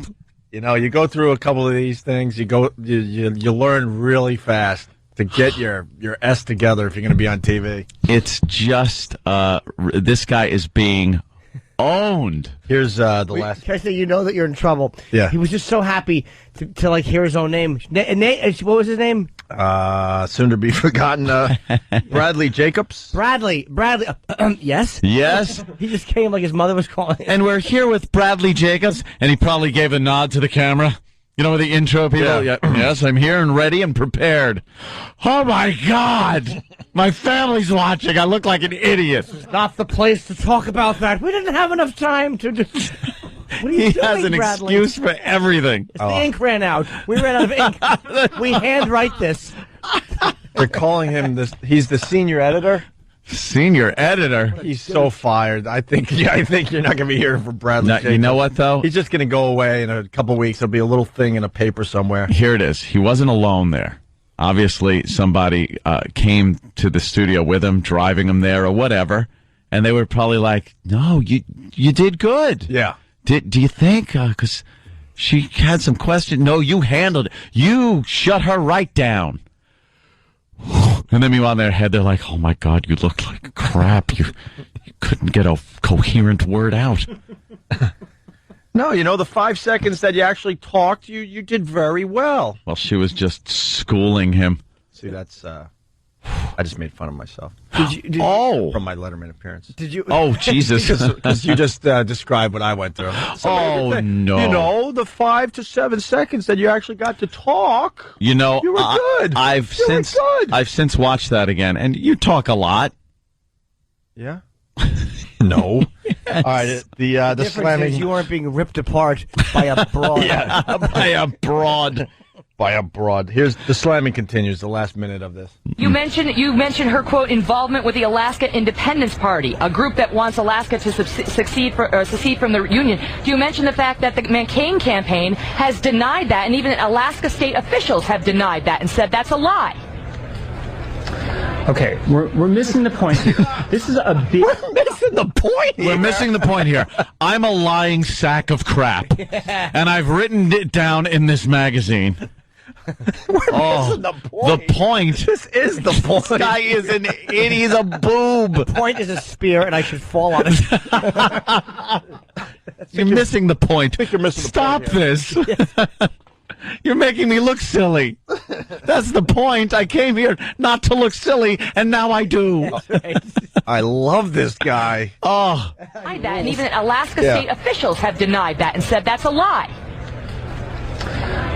B: You know, you go through a couple of these things, you learn really fast to get your S together if you're going to be on TV.
C: It's just this guy is being owned.
B: Here's the last.
D: Can I say, you know that you're in trouble?
B: Yeah.
D: He was just so happy to like hear his own name. Nate, what was his name?
B: Soon to be forgotten. Bradley Jacobs.
D: Bradley. Yes.
C: Yes.
D: He just came like his mother was calling him.
C: And we're here with Bradley Jacobs, and he probably gave a nod to the camera. You know, with the intro people?
B: Yeah.
C: Yes, I'm here and ready and prepared. Oh, my God. My family's watching. I look like an idiot.
D: It's not the place to talk about that. We didn't have enough time to do. What are you
C: He
D: doing,
C: has an
D: Bradley?
C: excuse for everything.
D: The ink ran out. We ran out of ink. We handwrite this.
B: They're calling him this. He's the senior editor.
C: Senior editor.
B: He's so fired. I think you're not going to be hearing from Bradley.
C: Now, you know what, though?
B: He's just going to go away in a couple weeks. There'll be a little thing in a paper somewhere.
C: Here it is. He wasn't alone there. Obviously, somebody came to the studio with him, driving him there or whatever, and they were probably like, "No, you did good.
B: Yeah.
C: Do you think? Because she had some question. No, you handled it. You shut her right down." And then meanwhile in their head, they're like, "Oh my God, you look like crap. You couldn't get a coherent word out."
B: No, you know, the 5 seconds that you actually talked, you did very well.
C: Well, she was just schooling him.
B: See, that's I just made fun of myself.
C: From
B: my Letterman appearance.
D: Did you?
C: Oh, Jesus.
B: Because you just described what I went through.
C: Oh, no.
B: You know, the 5 to 7 seconds that you actually got to talk.
C: You know,
B: you were good.
C: I've since watched that again, and you talk a lot.
B: Yeah. No. All right. The slamming.
D: You weren't being ripped apart by a broad.
B: Yeah, by a broad. By a broad. Here's the slamming continues. The last minute of this.
L: You mentioned her, quote, involvement with the Alaska Independence Party, a group that wants Alaska to secede from the Union. Do you mention the fact that the McCain campaign has denied that, and even Alaska state officials have denied that and said that's a lie?
M: Okay, we're missing the point here. This is a big...
B: We're missing the point here.
C: We're missing the point here. I'm a lying sack of crap, and I've written it down in this magazine.
B: We're missing the point.
C: The point.
B: This is the point.
C: This guy is an idiot. He's a boob.
D: The point is a spear, and I should fall on it.
C: You're missing the point.
B: I think you're missing the
C: Stop
B: point here.
C: this. You're making me look silly. That's the point. I came here not to look silly, and now I do.
B: I love this guy.
C: Oh.
L: Denied that, and even Alaska state officials have denied that and said that's a lie.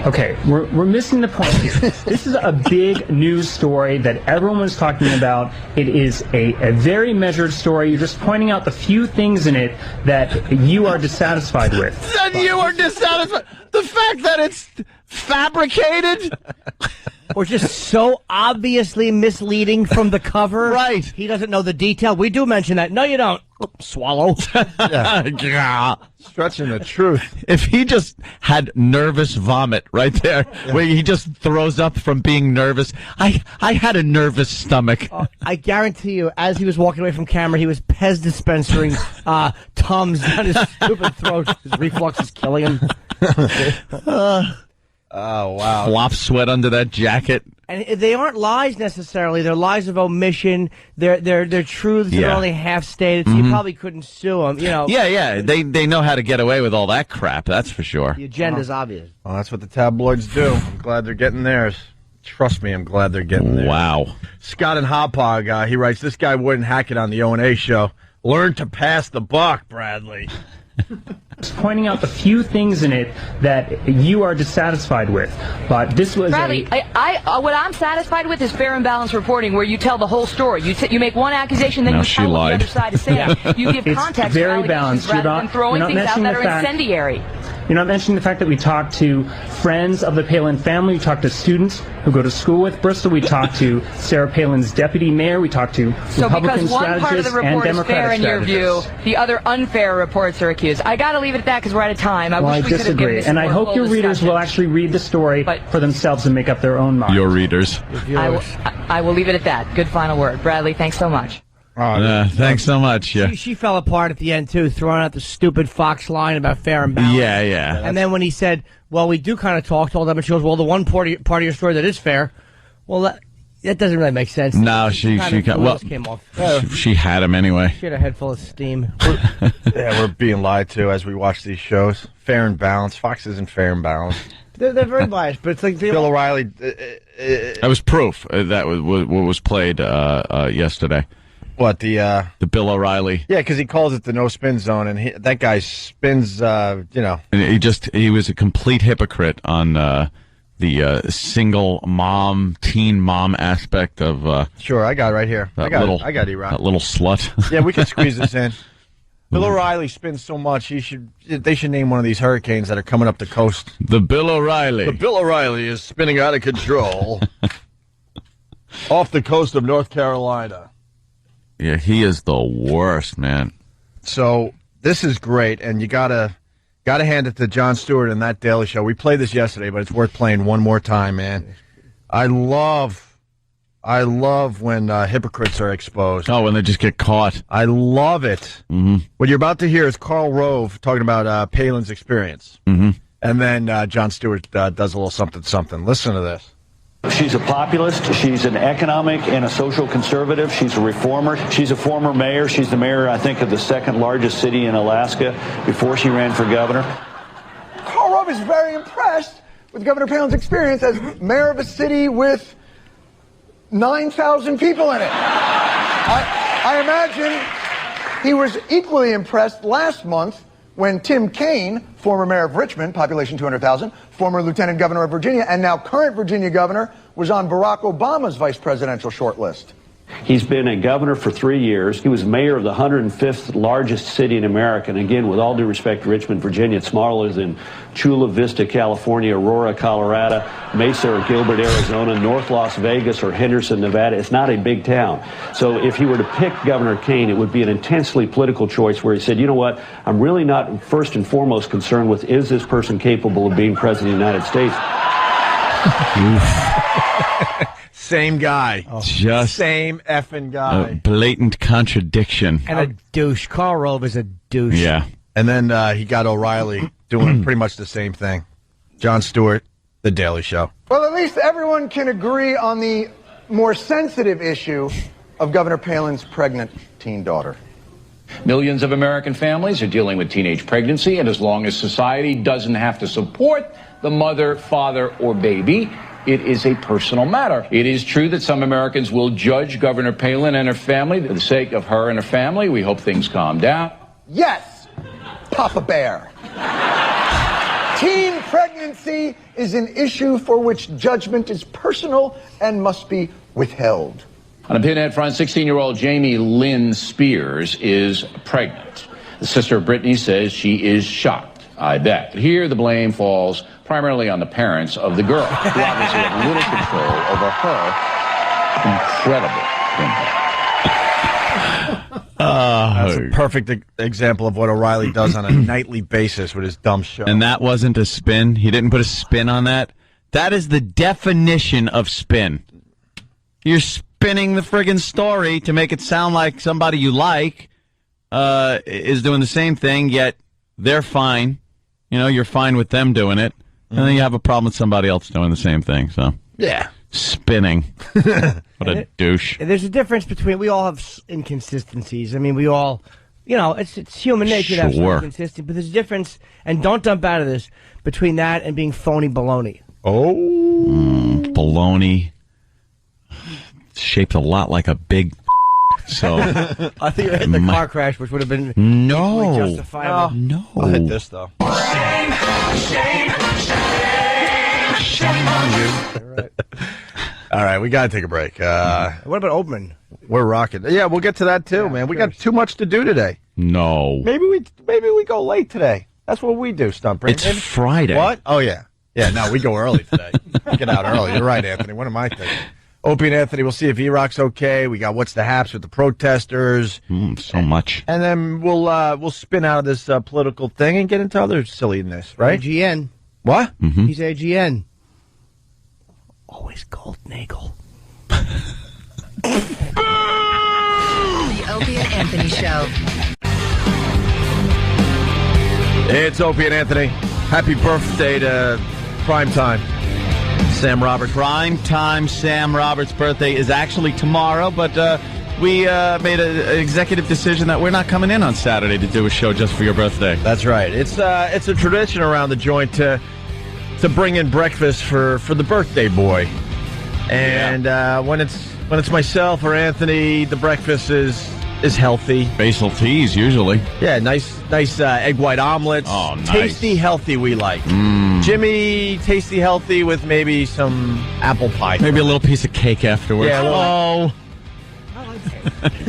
M: Okay, we're missing the point here. This is a big news story that everyone was talking about. It is a very measured story. You're just pointing out the few things in it that you are dissatisfied with.
C: That you are dissatisfied. The fact that it's fabricated.
D: Or just so obviously misleading from the cover.
C: Right.
D: He doesn't know the detail. We do mention that. No, you don't. Swallow.
C: Yeah.
B: Stretching the truth.
C: If he just had nervous vomit right there, where he just throws up from being nervous. I had a nervous stomach.
D: I guarantee you, as he was walking away from camera, he was Pez dispensing Tums down his stupid throat. His reflux is killing him.
B: Oh, wow.
C: Flop sweat under that jacket.
D: And they aren't lies necessarily. They're lies of omission. They're truths that are only half stated. So you probably couldn't sue them.
C: Yeah. They know how to get away with all that crap. That's for sure.
D: The agenda's obvious.
B: Well, that's what the tabloids do. I'm glad they're getting theirs. Trust me, I'm glad they're getting theirs.
C: Wow.
B: Scott and Hopog, he writes, this guy wouldn't hack it on the O&A show. Learn to pass the buck, Bradley.
M: Just pointing out a few things in it that you are dissatisfied with, but this was
L: Bradley, what I'm satisfied with is fair and balanced reporting, where you tell the whole story. You make one accusation, then you tell what the other side is saying. You give context to allegations rather than throwing things out that are incendiary.
M: You're not mentioning the fact that we talked to friends of the Palin family. We talked to students who go to school with Bristol. We talked to Sarah Palin's deputy mayor. We talked to Republican
L: because one part of the
M: strategists and
L: report is
M: Democratic
L: fair in your view,
M: strategists.
L: the other unfair reports are accused. I got to leave it at that because we're out of time. I wish we could have given this
M: and
L: a
M: I
L: more
M: hope
L: full
M: your readers
L: discussion.
M: will actually read the story for themselves and make up their own mind.
C: Your readers.
L: I will leave it at that. Good final word. Bradley, thanks so much.
C: Thanks so much. Yeah.
D: She fell apart at the end, too, throwing out the stupid Fox line about fair and balanced.
C: Yeah.
D: And then when he said, well, we do kind of talk to all them, and she goes, well, the one part of your story that is fair, well, that doesn't really make sense.
C: No, she
D: came off.
C: She had him anyway.
D: She had a head full of steam.
B: We're being lied to as we watch these shows. Fair and balanced. Fox isn't fair and balanced.
D: They're very biased, but it's like
B: Bill O'Reilly.
C: That was proof. That was what was played yesterday.
B: What, the
C: Bill O'Reilly?
B: Yeah, because he calls it the no spin zone, and that guy spins.
C: And he was a complete hypocrite on the single mom, teen mom aspect of.
B: Sure, I got it right here. I got E-Rock.
C: That little slut.
B: Yeah, we can squeeze this in. Bill O'Reilly spins so much. They should name one of these hurricanes that are coming up the coast.
C: The Bill O'Reilly.
B: The Bill O'Reilly is spinning out of control off the coast of North Carolina.
C: Yeah, he is the worst, man.
B: So this is great, and you gotta hand it to Jon Stewart and that Daily Show. We played this yesterday, but it's worth playing one more time, man. I love when hypocrites are exposed.
C: Oh, when they just get caught.
B: I love it.
C: Mm-hmm.
B: What you're about to hear is Karl Rove talking about Palin's experience.
C: Mm-hmm.
B: And then Jon Stewart does a little something. Listen to this.
N: She's a populist. She's an economic and a social conservative. She's a reformer. She's a former mayor. She's the mayor, I think, of the second largest city in Alaska before she ran for governor.
O: Karl Rove is very impressed with Governor Palin's experience as mayor of a city with 9,000 people in it. I imagine he was equally impressed last month when Tim Kaine, former mayor of Richmond, population 200,000, former lieutenant governor of Virginia, and now current Virginia governor, was on Barack Obama's vice presidential shortlist.
N: He's been a governor for 3 years. He was mayor of the 105th largest city in America. And again, with all due respect to Richmond, Virginia, it's smaller than Chula Vista, California, Aurora, Colorado, Mesa or Gilbert, Arizona, North Las Vegas or Henderson, Nevada. It's not a big town. So if he were to pick Governor Kaine, it would be an intensely political choice where he said, you know what, I'm really not first and foremost concerned with, is this person capable of being president of the United States?
B: Same guy.
C: Just
B: same effing guy.
C: A blatant contradiction.
D: And a douche. Karl Rove is a douche.
C: Yeah.
B: And then he got O'Reilly doing pretty much the same thing. Jon Stewart, The Daily Show.
O: Well, at least everyone can agree on the more sensitive issue of Governor Palin's pregnant teen daughter.
P: Millions of American families are dealing with teenage pregnancy, and as long as society doesn't have to support the mother, father, or baby, it is a personal matter. It is true that some Americans will judge Governor Palin and her family for the sake of her and her family. We hope things calm down.
O: Yes, Papa Bear. Teen pregnancy is an issue for which judgment is personal and must be withheld.
P: On a pinhead front, 16-year-old Jamie Lynn Spears is pregnant. The sister of Brittany says she is shocked. I bet. Here, the blame falls primarily on the parents of the girl, who obviously have little control over her incredible pinhead.
B: That's a perfect example of what O'Reilly does on a nightly basis with his dumb show.
C: And that wasn't a spin? He didn't put a spin on that? That is the definition of spin. You're spinning the friggin' story to make it sound like somebody you like is doing the same thing, yet they're fine. You know, you're fine with them doing it. And then you have a problem with somebody else doing the same thing. So
B: yeah,
C: spinning. What a douche.
D: There's a difference between, we all have inconsistencies. I mean, we all, it's human nature to have some inconsistency, but there's a difference, and don't dump out of this, between that and being phony baloney.
B: Oh.
C: Baloney. Shaped a lot like a big so.
D: I think you were hitting the car crash, which would have been justifiable.
C: No.
B: I'll hit this, though. Shame on you. All right, we got to take a break.
D: What about Oatman?
B: We're rocking. Yeah, we'll get to that, too, man. We got too much to do today.
C: No.
B: Maybe we go late today. That's what we do, Stump.
C: It's Friday.
B: What? Oh, yeah. Yeah, no, we go early today. We get out early. You're right, Anthony. What am I thinking? Opie and Anthony, we'll see if E-Rock's okay. We got What's the Haps with the protesters.
C: So much.
B: And then we'll spin out of this political thing and get into other silliness, right?
D: AGN.
B: What?
C: Mm-hmm.
D: He's AGN. Always Gold Nagel.
Q: The Opie and Anthony Show.
B: It's Opie and Anthony. Happy birthday to Primetime Sam Roberts.
C: Primetime Sam Roberts' birthday is actually tomorrow, but we made an executive decision that we're not coming in on Saturday to do a show just for your birthday.
B: That's right. It's a tradition around the joint to bring in breakfast for the birthday boy. And when it's myself or Anthony, the breakfast is healthy.
C: Basil teas, usually.
B: Yeah, nice egg white omelets.
C: Oh, nice.
B: Tasty, healthy we like. Jimmy, tasty, healthy with maybe some apple pie.
C: Maybe a little piece of cake afterwards.
B: Yeah,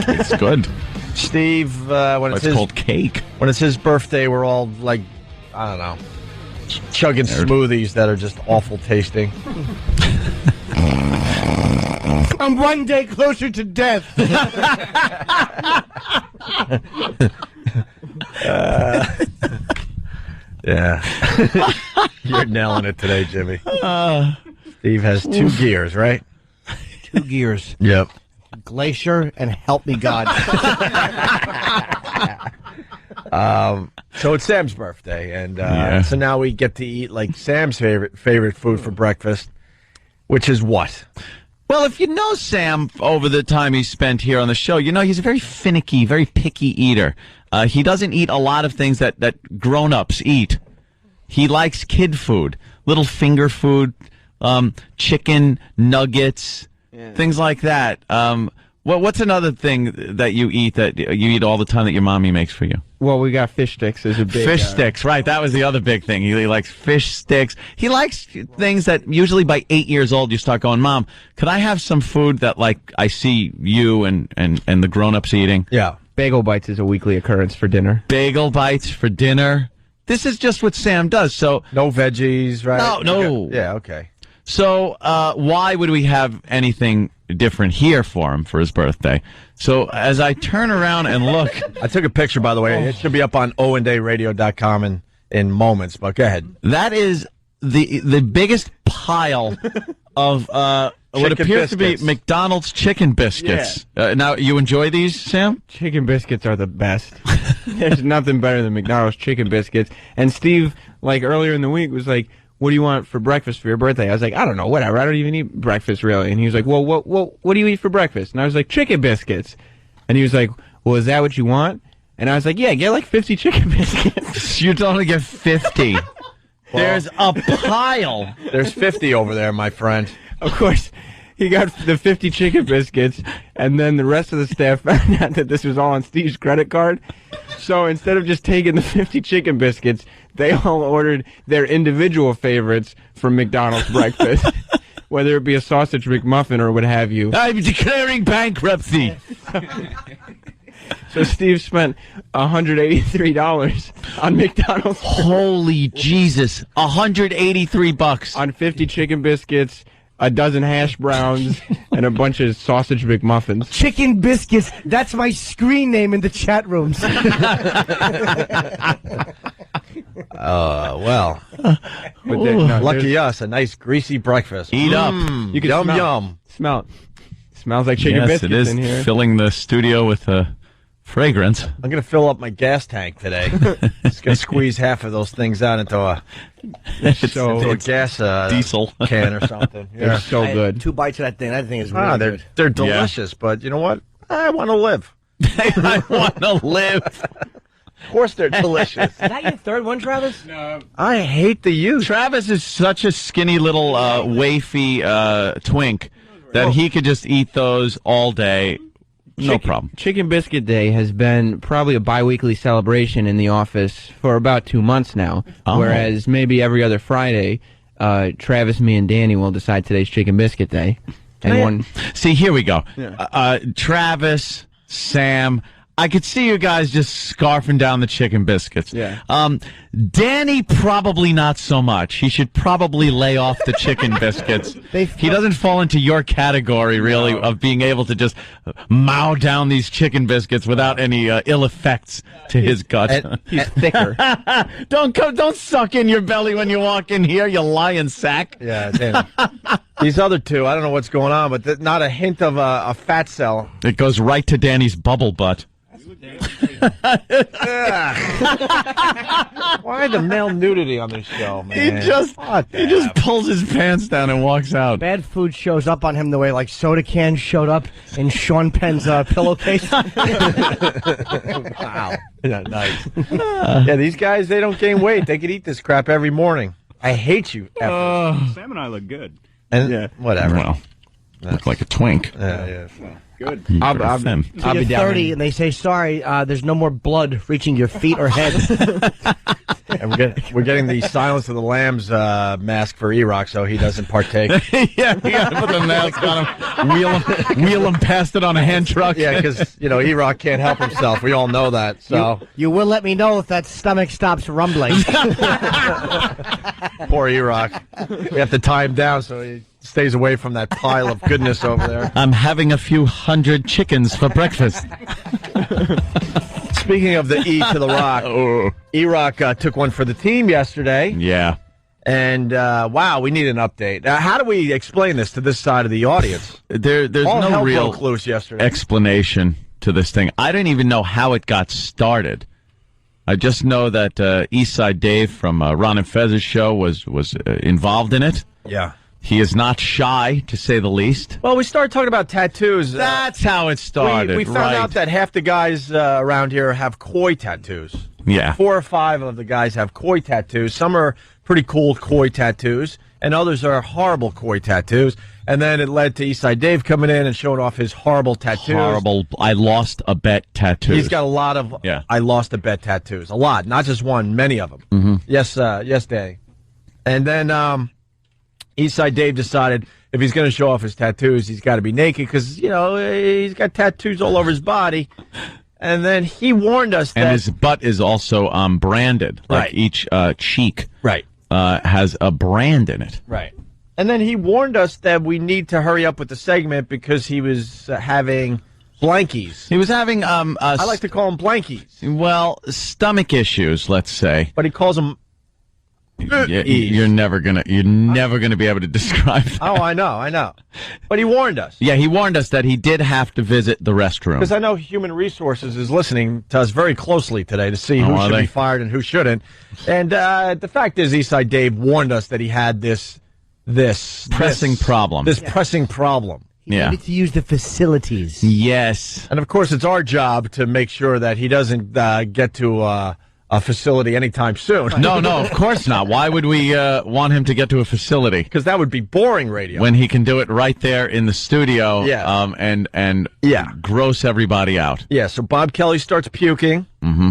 C: it's good.
B: Steve, when it's
C: called cake.
B: When it's his birthday, we're all like, I don't know, chugging smoothies that are just awful tasting.
D: I'm one day closer to death.
B: Yeah. You're nailing it today, Jimmy. Steve has 2 gears, right?
D: 2 gears.
B: Yep.
D: Glacier and help me God.
B: So it's Sam's birthday, and so now we get to eat like Sam's favorite food for breakfast, which is what?
C: Well, if you know Sam over the time he spent here on the show, you know he's a very finicky, very picky eater. He doesn't eat a lot of things that grown-ups eat. He likes kid food, little finger food, chicken nuggets, things like that. What's another thing that you eat all the time that your mommy makes for you?
R: Well, we got fish sticks as a big...
C: Fish sticks, right. That was the other big thing. He likes fish sticks. He likes things that usually by 8 years old you start going, Mom, could I have some food that like I see you and the grown-ups eating?
B: Yeah.
R: Bagel bites is a weekly occurrence for dinner.
C: Bagel bites for dinner. This is just what Sam does. So
B: no veggies, right?
C: No.
B: Yeah, okay.
C: So why would we have anything different here for him for his birthday? So as I turn around and look,
B: I took a picture, by the way. It should be up on owandayradio.com in moments, but go ahead.
C: That is the biggest pile of what appears to be McDonald's chicken biscuits. Yeah. Now, you enjoy these, Sam?
R: Chicken biscuits are the best. There's nothing better than McDonald's chicken biscuits. And Steve, like earlier in the week, was like, what do you want for breakfast for your birthday? I was like, I don't know, whatever. I don't even eat breakfast, really. And he was like, well, what do you eat for breakfast? And I was like, chicken biscuits. And he was like, well, is that what you want? And I was like, yeah, get like 50 chicken biscuits.
C: You're only get 50. There's a pile.
B: There's 50 over there, my friend.
R: Of course, he got the 50 chicken biscuits, and then the rest of the staff found out that this was all on Steve's credit card. So instead of just taking the 50 chicken biscuits, they all ordered their individual favorites from McDonald's breakfast, whether it be a sausage McMuffin or what have you.
C: I'm declaring bankruptcy.
R: So Steve spent $183 on McDonald's.
C: Holy Jesus. $183
R: on 50 chicken biscuits, a dozen hash browns, and a bunch of sausage McMuffins.
D: Chicken biscuits. That's my screen name in the chat rooms.
B: Well. Lucky us. A nice greasy breakfast.
C: Eat up.
R: You can
B: yum.
R: Smell it. Smells like chicken biscuits
C: it is
R: in here.
C: Filling the studio with fragrance.
B: I'm going to fill up my gas tank today. Just going to squeeze half of those things out into a gas
C: diesel
B: can or something. Yeah.
R: They're so good.
D: 2 bites of that thing. That thing is really good.
B: They're delicious, but you know what? I want to live.
C: I want to live.
B: Of course they're delicious.
D: Is that your third one, Travis?
R: No.
B: I hate the youth.
C: Travis is such a skinny little wafy twink that he could just eat those all day. No problem.
R: Chicken Biscuit Day has been probably a bi-weekly celebration in the office for about 2 months now, whereas maybe every other Friday, Travis, me, and Danny will decide today's Chicken Biscuit Day.
C: See, here we go. Yeah. Travis, Sam, I could see you guys just scarfing down the chicken biscuits.
R: Yeah.
C: Danny, probably not so much. He should probably lay off the chicken biscuits. He doesn't fall into your category, really, of being able to just mow down these chicken biscuits without any ill effects to his gut.
R: He's thicker.
C: Don't suck in your belly when you walk in here, you lying sack.
B: Yeah, Danny. These other two, I don't know what's going on, but not a hint of a fat cell.
C: It goes right to Danny's bubble butt.
B: Why the male nudity on this show, man?
C: He just pulls his pants down and walks out.
D: Bad food shows up on him the way like soda cans showed up in Sean Penn's pillowcase.
B: Wow. Yeah, nice. Yeah, these guys, they don't gain weight. They could eat this crap every morning. I hate you.
S: Sam and I look good.
B: And whatever.
C: Well, look like a twink.
B: Yeah.
S: Good.
R: I'll
D: You're
R: be
D: 30 and they say, sorry, there's no more blood reaching your feet or head.
B: And we're getting the Silence of the Lambs mask for E-Rock so he doesn't partake.
C: Yeah, we got to put the mask on him, wheel him past it on a hand truck.
B: Yeah, because, E-Rock can't help himself. We all know that. So
D: You will let me know if that stomach stops rumbling.
B: Poor E-Rock. We have to tie him down so he stays away from that pile of goodness over there.
C: I'm having a few hundred chickens for breakfast.
B: Speaking of the E to the Rock, E-Rock took one for the team yesterday.
C: Yeah.
B: And, wow, we need an update. How do we explain this to this side of the audience?
C: There's no real
B: loose yesterday.
C: explanation to this thing. I didn't even know how it got started. I just know that Eastside Dave from Ron and Fez's show was involved in it.
B: Yeah.
C: He is not shy, to say the least.
B: Well, we started talking about tattoos.
C: That's how it started.
B: We found out that half the guys around here have koi tattoos.
C: Yeah.
B: 4 or 5 of the guys have koi tattoos. Some are pretty cool koi tattoos, and others are horrible koi tattoos. And then it led to Eastside Dave coming in and showing off his horrible tattoos.
C: Horrible. I lost a bet tattoos.
B: He's got a lot of I lost a bet tattoos. A lot. Not just one, many of them.
C: Mm-hmm.
B: Yes, Danny. And then Eastside Dave decided if he's going to show off his tattoos, he's got to be naked because, he's got tattoos all over his body. And then he warned us that...
C: And his butt is also branded. Like
B: Right.
C: each cheek
B: Right.
C: Has a brand in it.
B: Right. And then he warned us that we need to hurry up with the segment because he was having blankies.
C: He was having...
B: I like to call them blankies.
C: Well, stomach issues, let's say.
B: But he calls them...
C: You're never gonna be able to describe that.
B: Oh, I know. But he warned us.
C: Yeah, he warned us that he did have to visit the restroom.
B: Because I know Human Resources is listening to us very closely today to see who should be fired and who shouldn't. And the fact is, Eastside Dave warned us that he had this
C: pressing problem.
B: This pressing problem.
D: He needed to use the facilities.
C: Yes.
B: And of course, it's our job to make sure that he doesn't get to a facility anytime soon.
C: No, of course not. Why would we want him to get to a facility?
B: Because that would be boring radio.
C: When he can do it right there in the studio and gross everybody out.
B: Yeah, so Bob Kelly starts puking.
C: Mm-hmm.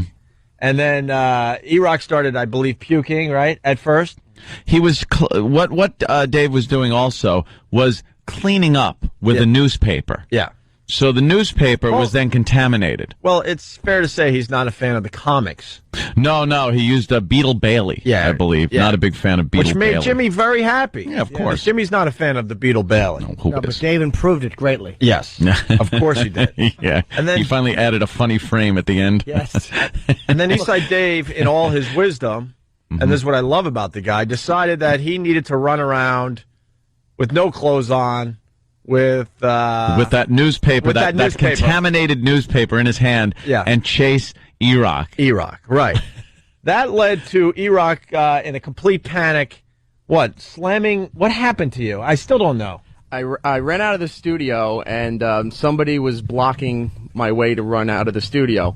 B: And then E-Rock started, I believe, puking, right, at first?
C: He was... What Dave was doing also was cleaning up with a newspaper.
B: Yeah.
C: So the newspaper was then contaminated.
B: Well, it's fair to say he's not a fan of the comics.
C: No, he used a Beetle Bailey, I believe.
B: Yeah.
C: Not a big fan of Beetle Bailey.
B: Which made Jimmy very happy.
C: Yeah, of course.
B: Jimmy's not a fan of the Beetle Bailey.
C: No,
D: but Dave improved it greatly.
B: Yes, of course he did.
C: Yeah,
B: and then
C: he finally added a funny frame at the end.
D: Yes.
B: And then Eastside Dave, in all his wisdom, and this is what I love about the guy, decided that he needed to run around with no clothes on with
C: that newspaper,
B: with that newspaper.
C: contaminated newspaper in his hand, and chase Iraq.
B: Right. That led to Iraq in a complete panic. Slamming? What happened to you? I still don't know.
T: I ran out of the studio, and somebody was blocking my way to run out of the studio.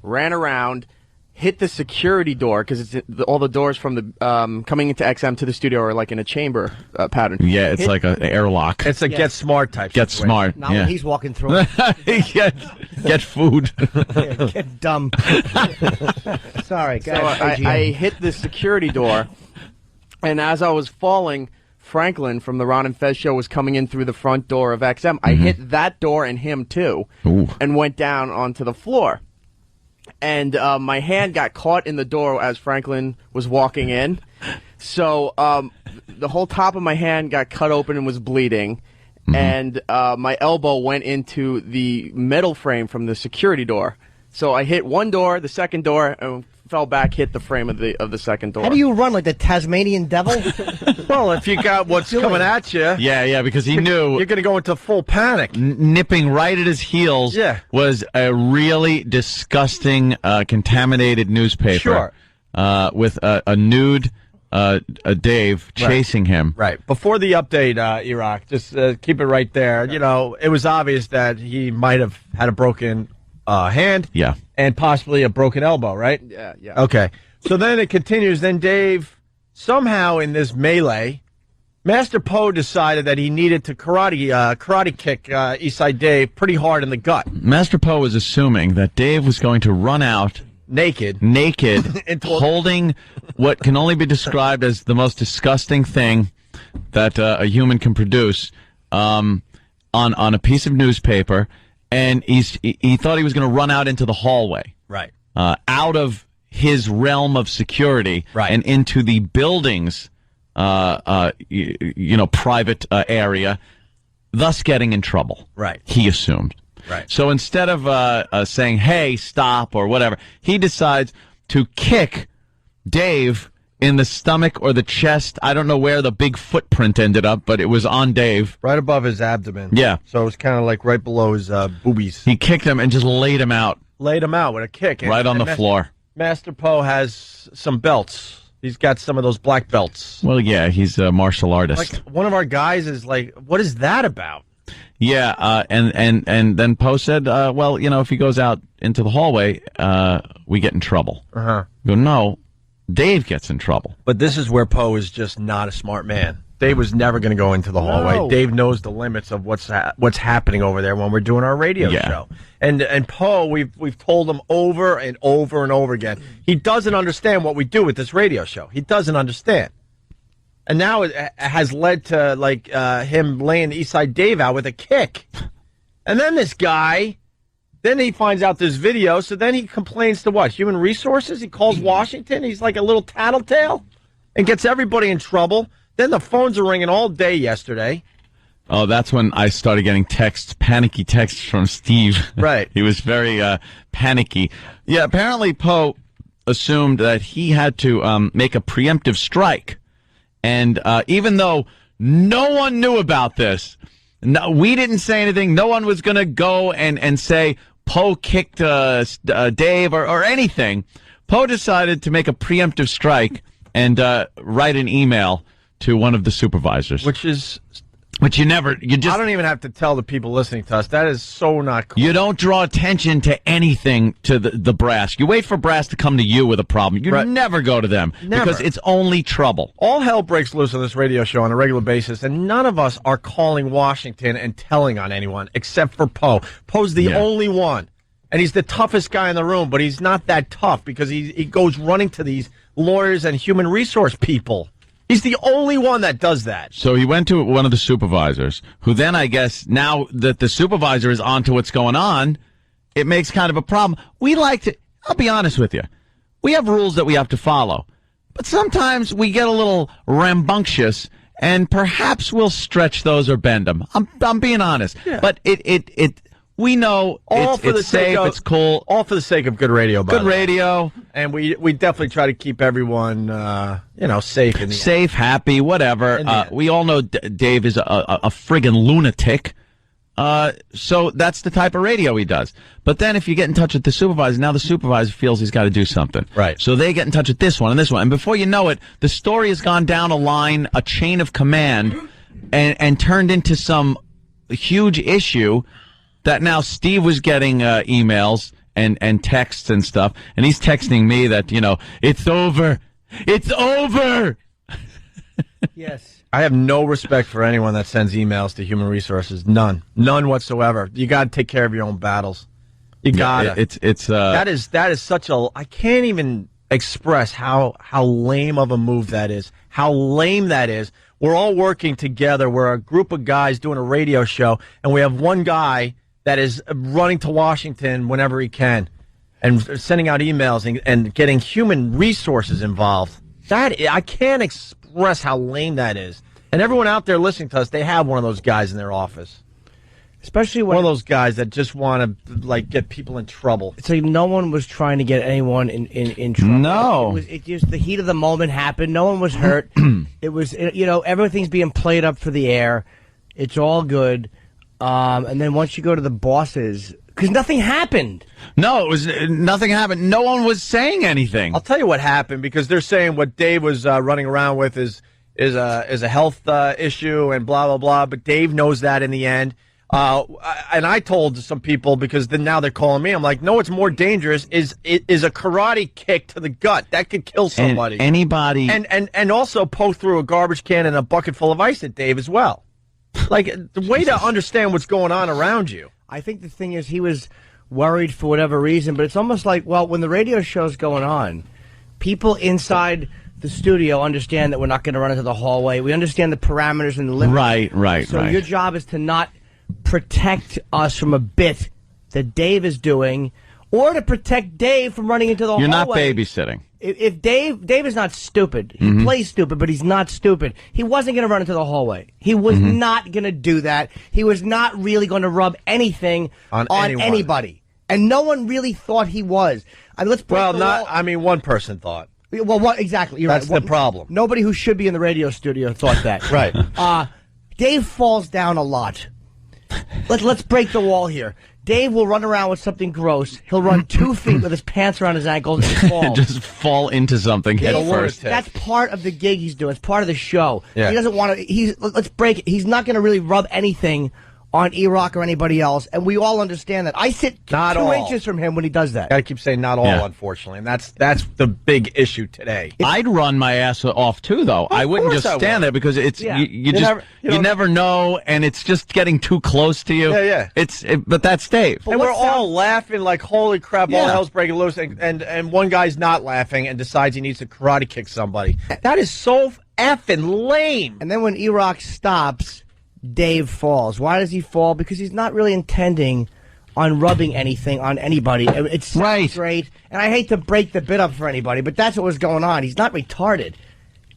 T: Ran around, hit the security door, because all the doors from the coming into XM to the studio are like in a chamber pattern.
C: Yeah, it's like an airlock.
B: It's a Get Smart type
C: Get
B: situation.
C: Smart.
D: Not when he's walking through.
C: Get food.
D: Get dumb. Sorry,
T: So
D: guys.
T: I hit the security door, and as I was falling, Franklin from the Ron and Fez show was coming in through the front door of XM. I hit that door and him too, and went down onto the floor. And my hand got caught in the door as Franklin was walking in. So the whole top of my hand got cut open and was bleeding. And my elbow went into the metal frame from the security door. So I hit one door, the second door, and fell back, hit the frame of the second door.
D: How do you run, like the Tasmanian devil?
B: Well, if you got what's coming at you.
C: Yeah, because he knew.
B: You're going to go into full panic.
C: Nipping right at his heels was a really disgusting, contaminated newspaper.
B: Sure.
C: With a nude Dave chasing him.
B: Right. Before the update, Iraq, just keep it right there. You know, it was obvious that he might have had a broken hand.
C: Yeah.
B: And possibly a broken elbow, right?
T: Yeah.
B: Okay. So then it continues. Then Dave, somehow in this melee, Master Po decided that he needed to karate kick Eastside Dave pretty hard in the gut.
C: Master Po was assuming that Dave was going to run out
B: naked,
C: holding what can only be described as the most disgusting thing that a human can produce on a piece of newspaper. And he thought he was going to run out into the hallway.
B: Right.
C: Out of his realm of security.
B: Right.
C: And into the building's, private area, thus getting in trouble.
B: Right.
C: He assumed.
B: Right.
C: So instead of saying, hey, stop, or whatever, he decides to kick Dave in the stomach or the chest. I don't know where the big footprint ended up, but it was on Dave.
B: Right above his abdomen.
C: Yeah.
B: So it was kind of like right below his boobies.
C: He kicked him and just laid him out.
B: Laid him out with a kick.
C: Right on the floor.
B: Master Po has some belts. He's got some of those black belts.
C: Well, yeah, he's a martial artist.
B: Like, one of our guys is like, what is that about?
C: Yeah, and then Po said, well, if he goes out into the hallway, we get in trouble.
B: Uh-huh.
C: Go, no, Dave gets in trouble.
B: But this is where Po is just not a smart man. Dave was never going to go into the hallway.
D: No.
B: Dave knows the limits of what's happening over there when we're doing our radio show. And Po, we've told him over and over and over again, he doesn't understand what we do with this radio show. He doesn't understand. And now it has led to him laying Eastside Dave out with a kick. And then this guy, then he finds out this video, so then he complains to what? Human Resources? He calls Washington. He's like a little tattletale and gets everybody in trouble. Then the phones are ringing all day yesterday.
C: Oh, that's when I started getting panicky texts from Steve.
B: Right.
C: He was very panicky. Yeah, apparently Po assumed that he had to make a preemptive strike. And even though no one knew about this, we didn't say anything, no one was going to go and say Po kicked Dave or anything, Po decided to make a preemptive strike and write an email to one of the supervisors.
B: Which
C: I
B: don't even have to tell the people listening to us. That is so not cool.
C: You don't draw attention to anything to the brass. You wait for brass to come to you with a problem. You never go to them.
B: Never.
C: Because it's only trouble.
B: All hell breaks loose on this radio show on a regular basis, and none of us are calling Washington and telling on anyone except for Po. Po's the only one. And he's the toughest guy in the room, but he's not that tough because he goes running to these lawyers and human resource people. He's the only one that does that.
C: So he went to one of the supervisors, who then, I guess, now that the supervisor is onto what's going on, it makes kind of a problem. I'll be honest with you, we have rules that we have to follow. But sometimes we get a little rambunctious, and perhaps we'll stretch those or bend them. I'm being honest.
B: Yeah.
C: But We know it's safe, it's cool.
B: All for the sake of good radio, by
C: Good
B: the way.
C: radio.
B: And we definitely try to keep everyone, safe in the
C: Safe, happy, whatever. We all know Dave is a friggin' lunatic. So that's the type of radio he does. But then if you get in touch with the supervisor, now the supervisor feels he's got to do something.
B: Right.
C: So they get in touch with this one and this one. And before you know it, the story has gone down a line, a chain of command, and turned into some huge issue that now Steve was getting emails and texts and stuff. And he's texting me that, it's over. It's over.
D: Yes.
B: I have no respect for anyone that sends emails to Human Resources. None whatsoever. You got to take care of your own battles. You got to. That is such a. I can't even express how lame of a move that is. How lame that is. We're all working together. We're a group of guys doing a radio show, and we have one guy that is running to Washington whenever he can, and sending out emails and getting Human Resources involved. I can't express how lame that is. And everyone out there listening to us, they have one of those guys in their office.
D: Especially
B: one of those guys that just want to get people in trouble.
D: It's like no one was trying to get anyone in trouble.
C: No.
D: It just the heat of the moment happened. No one was hurt. It was everything's being played up for the air. It's all good. And then once you go to the bosses, because nothing happened.
C: No, nothing happened. No one was saying anything.
B: I'll tell you what happened, because they're saying what Dave was running around with is a health issue and blah blah blah. But Dave knows that in the end. And I told some people, because now they're calling me. I'm like, no, what's more dangerous is a karate kick to the gut that could kill somebody.
C: And anybody,
B: and also poke through a garbage can and a bucket full of ice at Dave as well. Like, the way to understand what's going on around you.
D: I think the thing is, he was worried for whatever reason, but it's almost like, well, when the radio show's going on, people inside the studio understand that we're not going to run into the hallway. We understand the parameters and the limits.
C: Right.
D: So your job is to not protect us from a bit that Dave is doing, or to protect Dave from running into the hallway.
C: You're not babysitting.
D: If Dave is not stupid, he plays stupid, but he's not stupid. He wasn't going to run into the hallway. He was not going to do that. He was not really going to rub anything on anybody, and no one really thought he was.
B: One person thought.
D: Well, what exactly?
B: That's the problem.
D: Nobody who should be in the radio studio thought that.
B: Right.
D: Dave falls down a lot. Let's break the wall here. Dave will run around with something gross. He'll run 2 feet with his pants around his ankles and fall.
C: Just fall into something head first.
D: That's part of the gig he's doing. It's part of the show.
B: Yeah.
D: He doesn't want to. Let's break it. He's not going to really rub anything on E-Rock or anybody else, and we all understand that. I sit 2 inches from him when he does that.
B: Gotta keep saying not all, unfortunately, and that's the big issue today.
C: I'd run my ass off too, though. I wouldn't just stand there, because it's you never know, and it's just getting too close to you.
B: Yeah.
C: But that's Dave.
B: And we're all laughing like, holy crap, all hell's breaking loose, and one guy's not laughing and decides he needs to karate kick somebody. That is so effing lame.
D: And then when E-Rock stops, Dave falls. Why does he fall? Because he's not really intending on rubbing anything on anybody. It's great, and I hate to break the bit up for anybody, but that's what was going on. He's not retarded.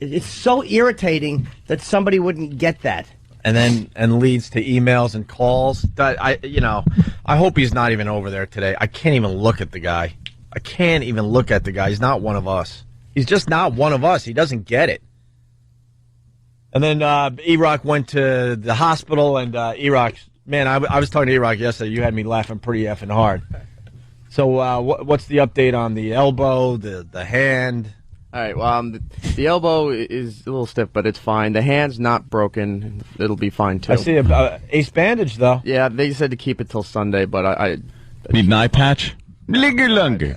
D: It's so irritating that somebody wouldn't get that.
B: And leads to emails and calls. I hope he's not even over there today. I can't even look at the guy. He's not one of us. He's just not one of us. He doesn't get it. And then E-Rock went to the hospital, and E-Rock, man, I was talking to E-Rock yesterday. You had me laughing pretty effing hard. So what's the update on the elbow, the hand?
T: All right, well, the elbow is a little stiff, but it's fine. The hand's not broken. It'll be fine, too.
B: I see a ace bandage, though.
T: Yeah, they said to keep it till Sunday, but I
C: need an eye patch? Linger.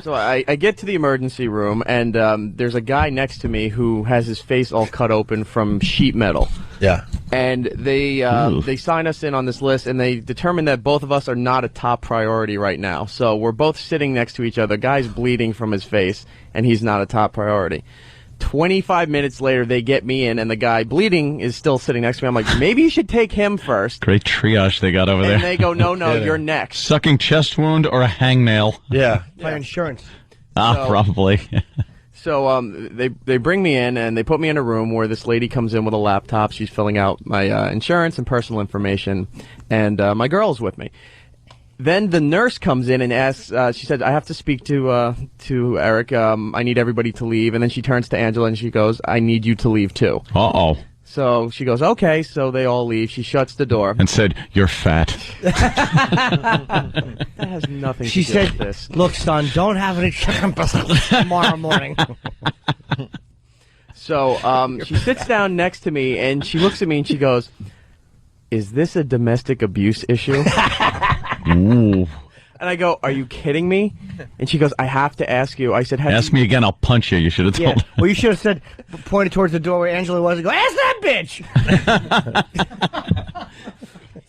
T: So I get to the emergency room, and there's a guy next to me who has his face all cut open from sheet metal.
B: Yeah.
T: And they sign us in on this list, and they determine that both of us are not a top priority right now. So we're both sitting next to each other. Guy's bleeding from his face, and he's not a top priority. 25 minutes later, they get me in, and the guy bleeding is still sitting next to me. I'm like, maybe you should take him first.
C: Great triage they got over there.
T: And they go, no, you're next.
C: Sucking chest wound or a hangnail?
B: Yeah.
D: By insurance.
C: Probably.
T: So they bring me in and they put me in a room where this lady comes in with a laptop. She's filling out my insurance and personal information, and my girl's with me. Then the nurse comes in and asks. She said, "I have to speak to Eric. I need everybody to leave." And then she turns to Angela and she goes, "I need you to leave too."
C: Uh-oh.
T: So she goes, "Okay." So they all leave. She shuts the door
C: And said, "You're fat."
T: That has nothing
D: She
T: to do
D: said,
T: with this.
D: "Look, son, don't have any chicken biscuits tomorrow morning."
T: So she sits down next to me and she looks at me and she goes, "Is this a domestic abuse issue?"
C: Ooh.
T: And I go, "Are you kidding me?" And she goes, "I have to ask you." I said,
C: Ask me again, I'll punch you. You should have told.
D: Well, you should have said, pointed towards the door where Angela was, and go, "Ask that bitch."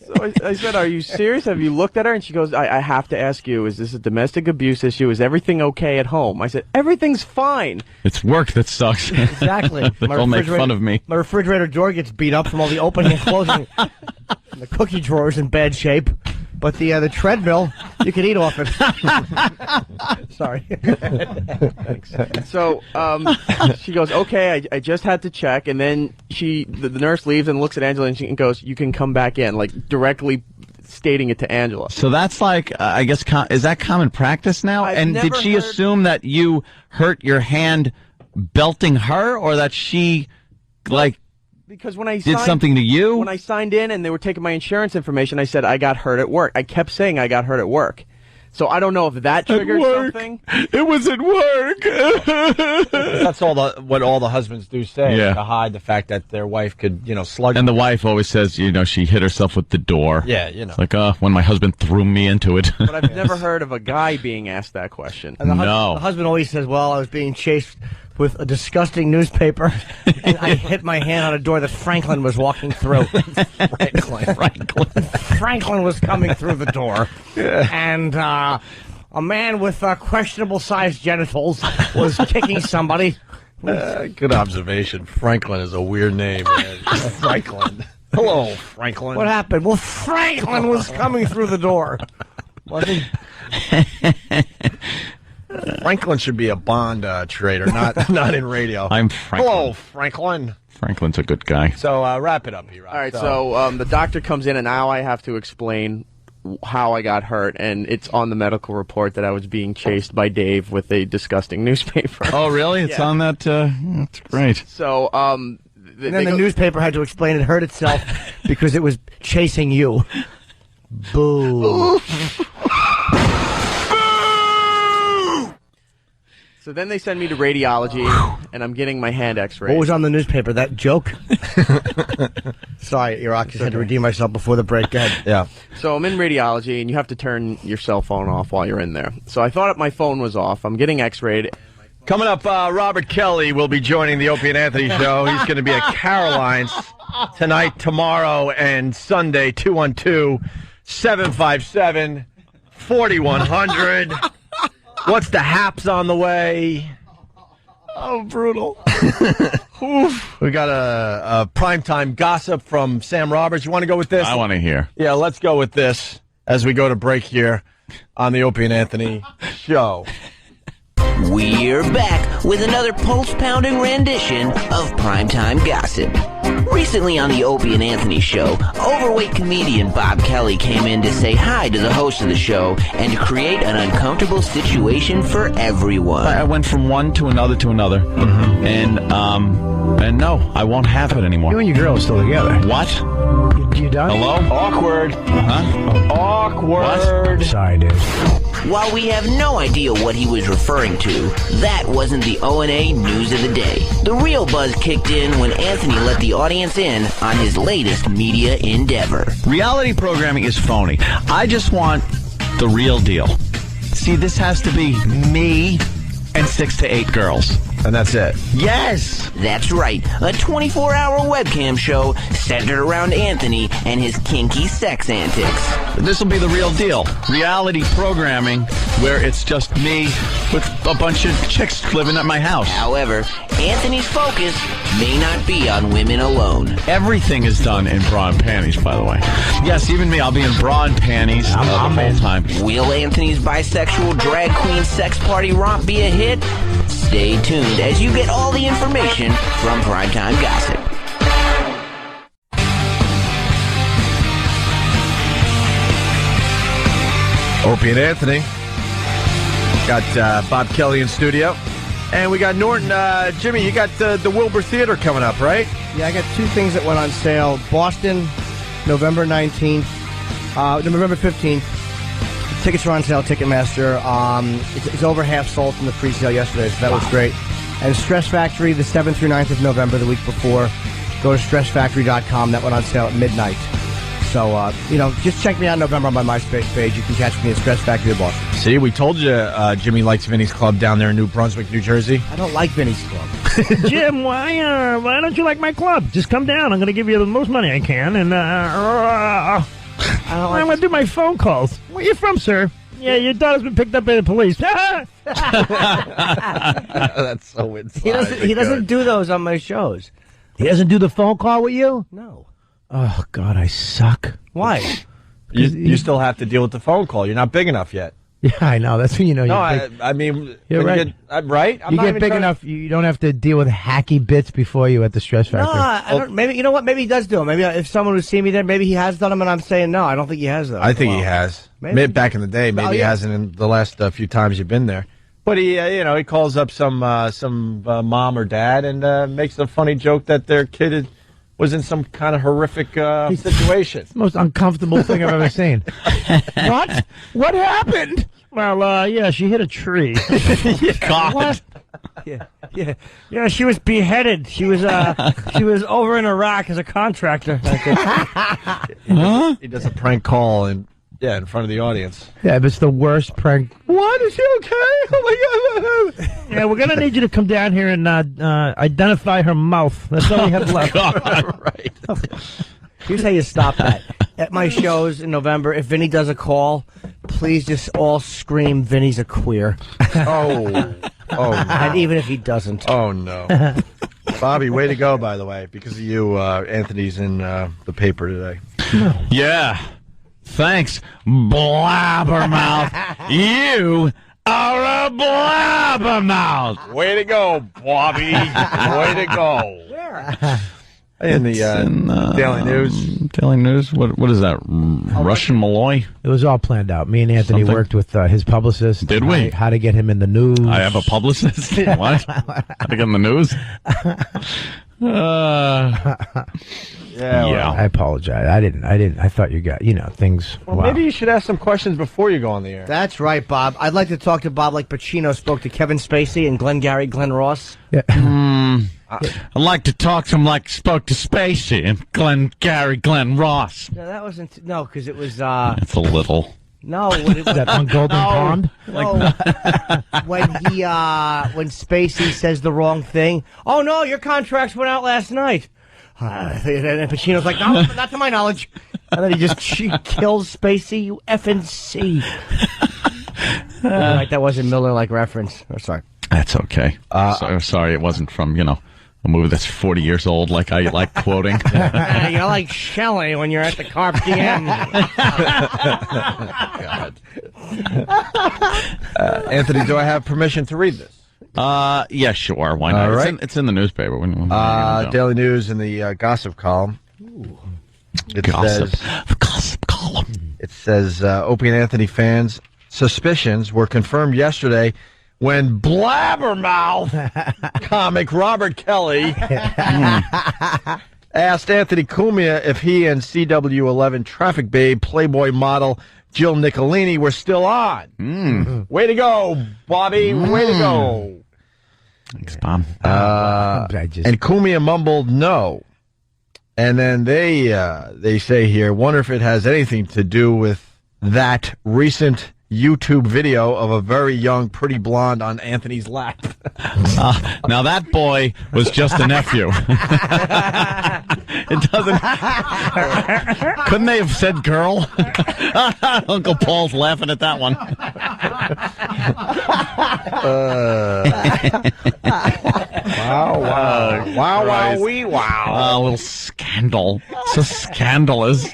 T: So I said, "Are you serious? Have you looked at her?" And she goes, I have to ask you, is this a domestic abuse issue? Is everything okay at home? I said, "Everything's fine."
C: It's work that sucks.
D: Exactly.
C: They all make fun of me.
D: My refrigerator door gets beat up from all the opening and closing. And the cookie drawer's in bad shape. But the treadmill, you can eat off it. Sorry.
T: Thanks. So she goes, "Okay, I just had to check." And then the nurse leaves and looks at Angela and she goes, "You can come back in," like directly stating it to Angela.
C: So that's like, I guess, is that common practice now?
T: I've
C: Did she
T: never
C: assume that you hurt your hand belting her, or that she, like,
T: Because when I
C: did something to you?
T: When I signed in and they were taking my insurance information, I said I got hurt at work. I kept saying I got hurt at work. So I don't know if that triggered something.
C: It was at work.
B: That's what all the husbands do say,
C: Yeah.
B: to hide the fact that their wife could, slug.
C: And the wife always says, she hit herself with the door.
B: Yeah,
C: It's like, when my husband threw me into it.
T: But I've never heard of a guy being asked that question.
D: And the husband always says, "Well, I was being chased with a disgusting newspaper, and I hit my hand on a door that Franklin was walking through." Franklin was coming through the door, and a man with questionable-sized genitals was kicking somebody.
B: Good observation. Franklin is a weird name, man. Franklin. Hello, Franklin.
D: What happened? Well, Franklin was coming through the door.
B: Franklin should be a Bond trader, not in radio.
C: I'm Franklin.
B: Hello, Franklin.
C: Franklin's a good guy.
B: So wrap it up here.
T: All right, so the doctor comes in, and now I have to explain how I got hurt, and it's on the medical report that I was being chased by Dave with a disgusting newspaper.
C: Oh, really? It's on that? That's great.
T: So,
D: and then the newspaper had to explain it hurt itself because it was chasing you. Boo.
T: So then they send me to radiology, and I'm getting my hand x-rayed.
D: What was on the newspaper? That joke? Sorry, Iraq, just had to redeem myself before the break. Go ahead.
B: Yeah.
T: So I'm in radiology, and you have to turn your cell phone off while you're in there. So I thought my phone was off. I'm getting x-rayed.
B: Coming up, Robert Kelly will be joining the Opie and Anthony show. He's going to be at Caroline's tonight, tomorrow, and Sunday, 212-757-4100. What's the haps on the way?
D: Oh, brutal.
B: We got a primetime gossip from Sam Roberts. You want to go with this?
C: I want to hear.
B: Yeah, let's go with this as we go to break here on the Opie and Anthony show.
U: We're back with another pulse-pounding rendition of Primetime Gossip. Recently on the Opie and Anthony show, overweight comedian Bob Kelly came in to say hi to the host of the show and to create an uncomfortable situation for everyone.
C: I went from one to another to another, and no, I won't have it anymore.
D: You and your girl are still together.
C: What?
D: You done?
C: Hello?
B: Awkward.
C: Huh?
B: Awkward.
D: What? Sorry, dude.
U: While we have no idea what he was referring to, that wasn't the O&A news of the day. The real buzz kicked in when Anthony let the audience in on his latest media endeavor.
C: Reality programming is phony. I just want the real deal. See, this has to be me and 6 to 8 girls.
B: And that's it.
C: Yes!
U: That's right, a 24-hour webcam show centered around Anthony and his kinky sex antics.
C: This will be the real deal. Reality programming where it's just me with a bunch of chicks living at my house.
U: However, Anthony's focus may not be on women alone.
C: Everything is done in bra and panties, by the way. Yes, even me, I'll be in bra and panties the whole time.
U: Will Anthony's bisexual drag queen sex party romp be a hit? Stay tuned. tuned as you get all the information from Primetime Gossip.
B: Opie and Anthony. Got Bob Kelly in studio. And we got Norton. Jimmy, you got the Wilbur Theater coming up, right?
D: Yeah, I got two things that went on sale. Boston, November 19th, November 15th. Tickets are on sale, Ticketmaster. It's over half sold from the pre-sale yesterday, so that was great. And Stress Factory, the 7th through 9th of November, the week before. Go to stressfactory.com. That went on sale at midnight. So, just check me out in November on my MySpace page. You can catch me at Stress Factory of Boston.
B: See, we told you Jimmy likes Vinny's Club down there in New Brunswick, New Jersey.
D: I don't like Vinny's Club.
F: Jim, why don't you like my club? Just come down. I'm going to give you the most money I can, and I'm going to do my phone calls. Where you from, sir? Yeah, your daughter's been picked up by the police.
B: That's so inside.
D: He doesn't do those on my shows.
F: He doesn't do the phone call with you?
D: No.
F: Oh, God, I suck.
D: Why?
B: You still have to deal with the phone call. You're not big enough yet.
F: Yeah, I know. That's when you know.
B: No,
F: I
B: mean,
F: you're right.
B: Right?
F: You get big enough, you don't have to deal with hacky bits before you at the Stress Factory.
D: No, I don't. Maybe you know what? Maybe he does do them. Maybe if someone would see me there, maybe he has done them, and I'm saying no. I don't think he has them.
B: I think he has.
D: Maybe.
B: Back in the day, maybe he hasn't in the last few times you've been there. But he, he calls up some mom or dad and makes a funny joke that their kid was in some kind of horrific situation.
F: It's the most uncomfortable thing I've ever seen. What? What happened? Well, yeah, she hit a tree.
B: God.
F: What? Yeah, she was beheaded. She was over in Iraq as a contractor.
B: He does a prank call in front of the audience.
F: Yeah, but it's the worst prank. What? Is she okay? Oh, my God. Yeah, we're going to need you to come down here and identify her mouth. That's all we have left.
B: Right.
D: Here's how you stop that. At my shows in November, if Vinny does a call, please just all scream, Vinny's a queer.
B: Oh, no.
D: And even if he doesn't.
B: Oh, no. Bobby, way to go, by the way. Because of you, Anthony's in the paper today.
C: No. Yeah. Thanks, blabbermouth. You are a blabbermouth.
B: Way to go, Bobby. Way to go.
D: Where?
B: In the Daily News.
C: Daily News? What is that? Russian Malloy?
F: It was all planned out. Me and Anthony worked with his publicist.
C: Did we?
F: How to get him in the news.
C: I have a publicist? What? How to get in the news?
B: Yeah.
F: I apologize. I didn't. I thought you got, things.
B: Well, maybe you should ask some questions before you go on the air.
D: That's right, Bob. I'd like to talk to Bob like Pacino spoke to Kevin Spacey and Glengarry Glen Ross.
F: Yeah.
C: I'd like to talk to him like spoke to Spacey and Glengarry Glen Ross.
D: No, that wasn't. No, because it was.
C: It's a little.
D: No,
F: that on Golden Pond.
D: No, when Spacey says the wrong thing. Oh no, your contracts went out last night. And Pacino's like, no, not to my knowledge. And then she kills Spacey. You effing see. Right, that wasn't Miller-like reference. Oh, sorry.
C: That's okay. Sorry, it wasn't from a movie that's 40 years old, like I like quoting.
D: You're like Shelley when you're at the Carp Diem.
B: God. Anthony, do I have permission to read this?
C: Yeah, sure. Why not?
B: All right.
C: It's in the newspaper.
B: Daily News in the gossip column.
C: Gossip column.
B: It says Opie and Anthony fans' suspicions were confirmed yesterday when blabbermouth comic Robert Kelly asked Anthony Cumia if he and CW11 traffic babe Playboy model Jill Nicolini were still on. Way to go, Bobby. Way to go.
C: Thanks, Bob.
B: And Cumia mumbled no. And then they say here, wonder if it has anything to do with that recent YouTube video of a very young, pretty blonde on Anthony's lap.
C: Now that boy was just a nephew. It doesn't. Couldn't they have said girl? Uncle Paul's laughing at that one.
B: Wow, wee, wow.
C: A little scandal. So scandalous.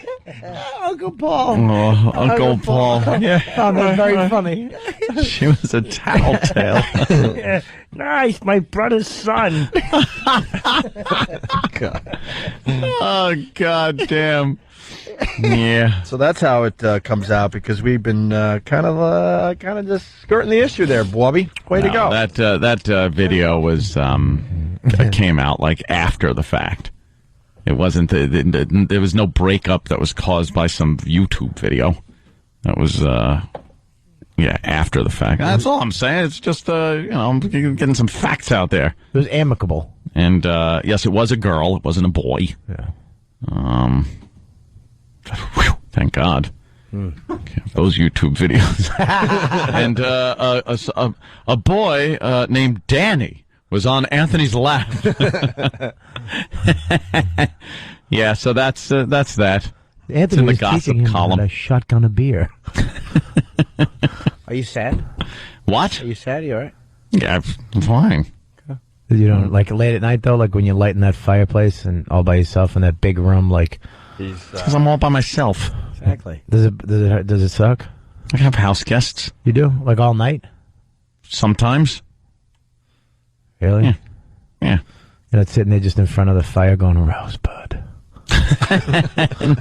D: Uncle Paul.
C: Oh, Uncle Paul. Yeah.
D: Oh, that's very funny.
C: She was a tattletale.
F: Yeah, nice, my brother's son.
B: God.
C: Oh, God damn. Yeah.
B: So that's how it comes out because we've been kind of just skirting the issue there, Bobby. Way to go.
C: That video was came out like after the fact. It wasn't. There was no breakup that was caused by some YouTube video. That was after the fact. That's all I'm saying. It's just I'm getting some facts out there.
G: It was amicable.
C: And yes, it was a girl. It wasn't a boy.
G: Yeah.
C: Thank God. Those YouTube videos. And a boy named Danny was on Anthony's lap. Yeah, so that's that.
G: Anthony
C: it's in the
G: was
C: gossip
G: teaching him
C: column.
G: how to shotgun a beer.
D: Are you sad?
C: What?
D: Are you sad? You all right?
C: Yeah, I'm fine.
G: You don't like late at night though, like when you're lighting that fireplace and all by yourself in that big room, like.
C: Because I'm all by myself.
D: Exactly.
G: Does it suck?
C: I have house guests.
G: You do, like all night.
C: Sometimes.
G: Really?
C: Yeah. Yeah.
G: You're not sitting there just in front of the fire going, Rosebud.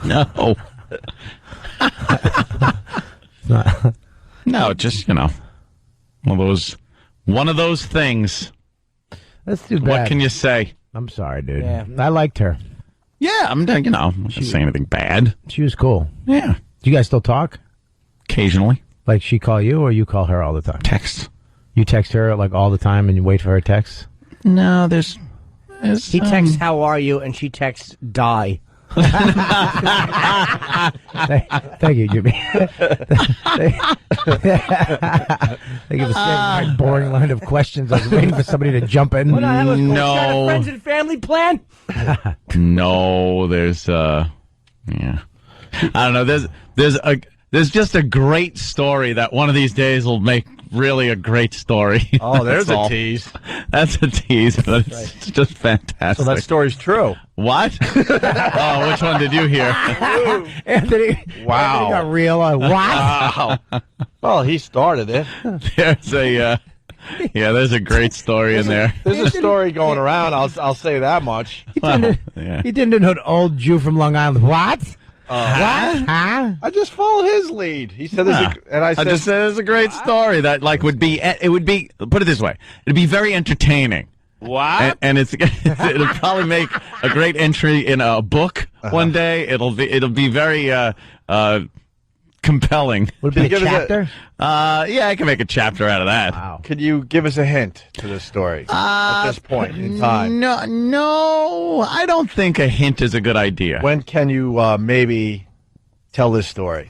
C: No. No, just, one of those things.
G: That's too bad.
C: What can you say?
G: I'm sorry, dude.
D: Yeah.
G: I liked her.
C: Yeah, I'm not going to say anything bad.
G: She was cool.
C: Yeah.
G: Do you guys still talk?
C: Occasionally.
G: Like she call you or you call her all the time?
C: Text.
G: You text her like all the time and you wait for her text?
C: No, there's
D: he texts, "How are you?" and she texts, "Die."
G: Thank you, Jimmy. They give a same boring line of questions. I was waiting for somebody to jump in.
D: What the hell is
C: No.
D: you got a friends and family plan?
C: No, there's I don't know. There's just a great story that one of these days will make really a great story.
B: Oh, there's
C: That's
B: a
C: all.
B: tease.
C: That's a tease, but it's just fantastic.
B: So that story's true.
C: What? Oh, which one did you hear?
G: Anthony.
B: Wow.
G: Anthony got real. What?
B: Wow. Well, he started it.
C: There's a great story in there.
B: There's a story going around. I'll say that much.
G: He didn't know an old Jew from Long Island. What? What? Huh?
B: I just followed his lead. He said, and I
C: just said it's a great story that would be. It would be. Put it this way. It'd be very entertaining.
B: What?
C: And it'll probably make a great entry in a book one day. It'll be very compelling.
G: Would it be a chapter?
C: Yeah, I can make a chapter out of that.
G: Wow.
B: Could you give us a hint to this story at this point in time?
C: No, I don't think a hint is a good idea.
B: When can you maybe tell this story?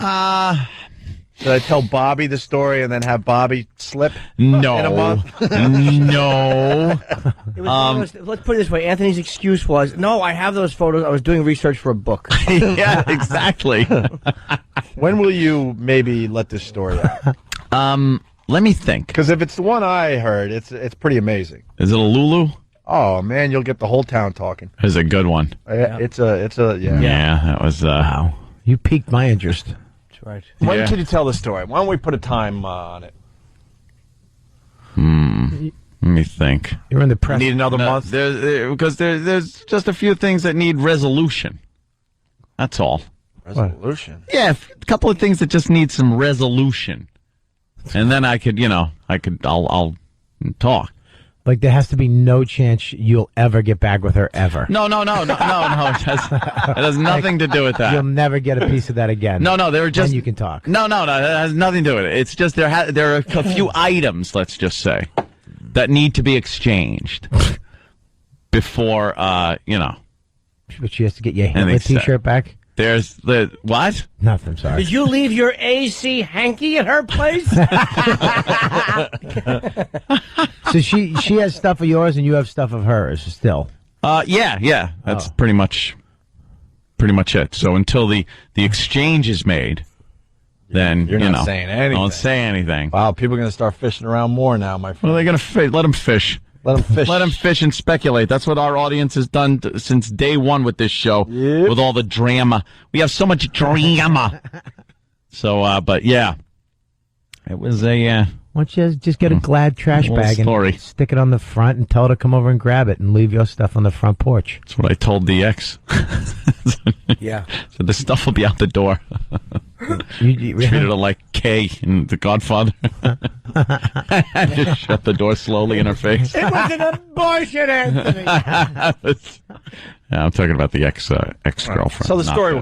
B: Should I tell Bobby the story and then have Bobby slip
C: No.
B: in a month?
C: No.
D: Let's put it this way. Anthony's excuse was, "No, I have those photos. I was doing research for a book."
C: Yeah, exactly.
B: When will you maybe let this story out?
C: Let me think.
B: Because if it's the one I heard, it's pretty amazing.
C: Is it a Lulu?
B: Oh man, you'll get the whole town talking.
C: It's a good one.
B: It's a
C: Yeah, that was
G: Wow. You piqued my interest.
D: That's right.
B: When can you tell the story? Why don't we put a time on it?
C: Let me think.
G: You're in the press.
B: Need another month?
C: Because there's just a few things that need resolution. That's all.
B: Resolution?
C: Yeah, a couple of things that just need some resolution. And then I'll talk.
G: Like there has to be no chance you'll ever get back with her ever.
C: No. It has nothing to do with that.
G: You'll never get a piece of that again.
C: No, they were just.
G: Then you can talk.
C: No, that has nothing to do with it. It's just there are a few items, let's just say, that need to be exchanged before
G: But she has to get your
C: Anything
G: Hitler
C: said.
G: T-shirt back.
C: There's the what?
G: Nothing. Sorry.
D: Did you leave your AC hanky at her place?
G: So she has stuff of yours and you have stuff of hers still.
C: Yeah. That's pretty much it. So until the exchange is made, then
B: You're not saying anything.
C: Don't say anything.
B: Wow, people are going to start fishing around more now, my friend.
C: Well, they're going to let them fish.
B: Let them fish.
C: Let them fish and speculate. That's what our audience has done since day one with this show, with all the drama. We have so much drama. So, but yeah, it was a...
G: Why don't you just get a Glad trash bag
C: story.
G: and stick it on the front and tell her to come over and grab it and leave your stuff on the front porch.
C: That's what I told the ex.
D: Yeah.
C: So the stuff will be out the door. Treated her like Kay in The Godfather. Just shut the door slowly in her face.
D: It was an abortion, Anthony.
C: Yeah, I'm talking about the ex-girlfriend.
B: So the story,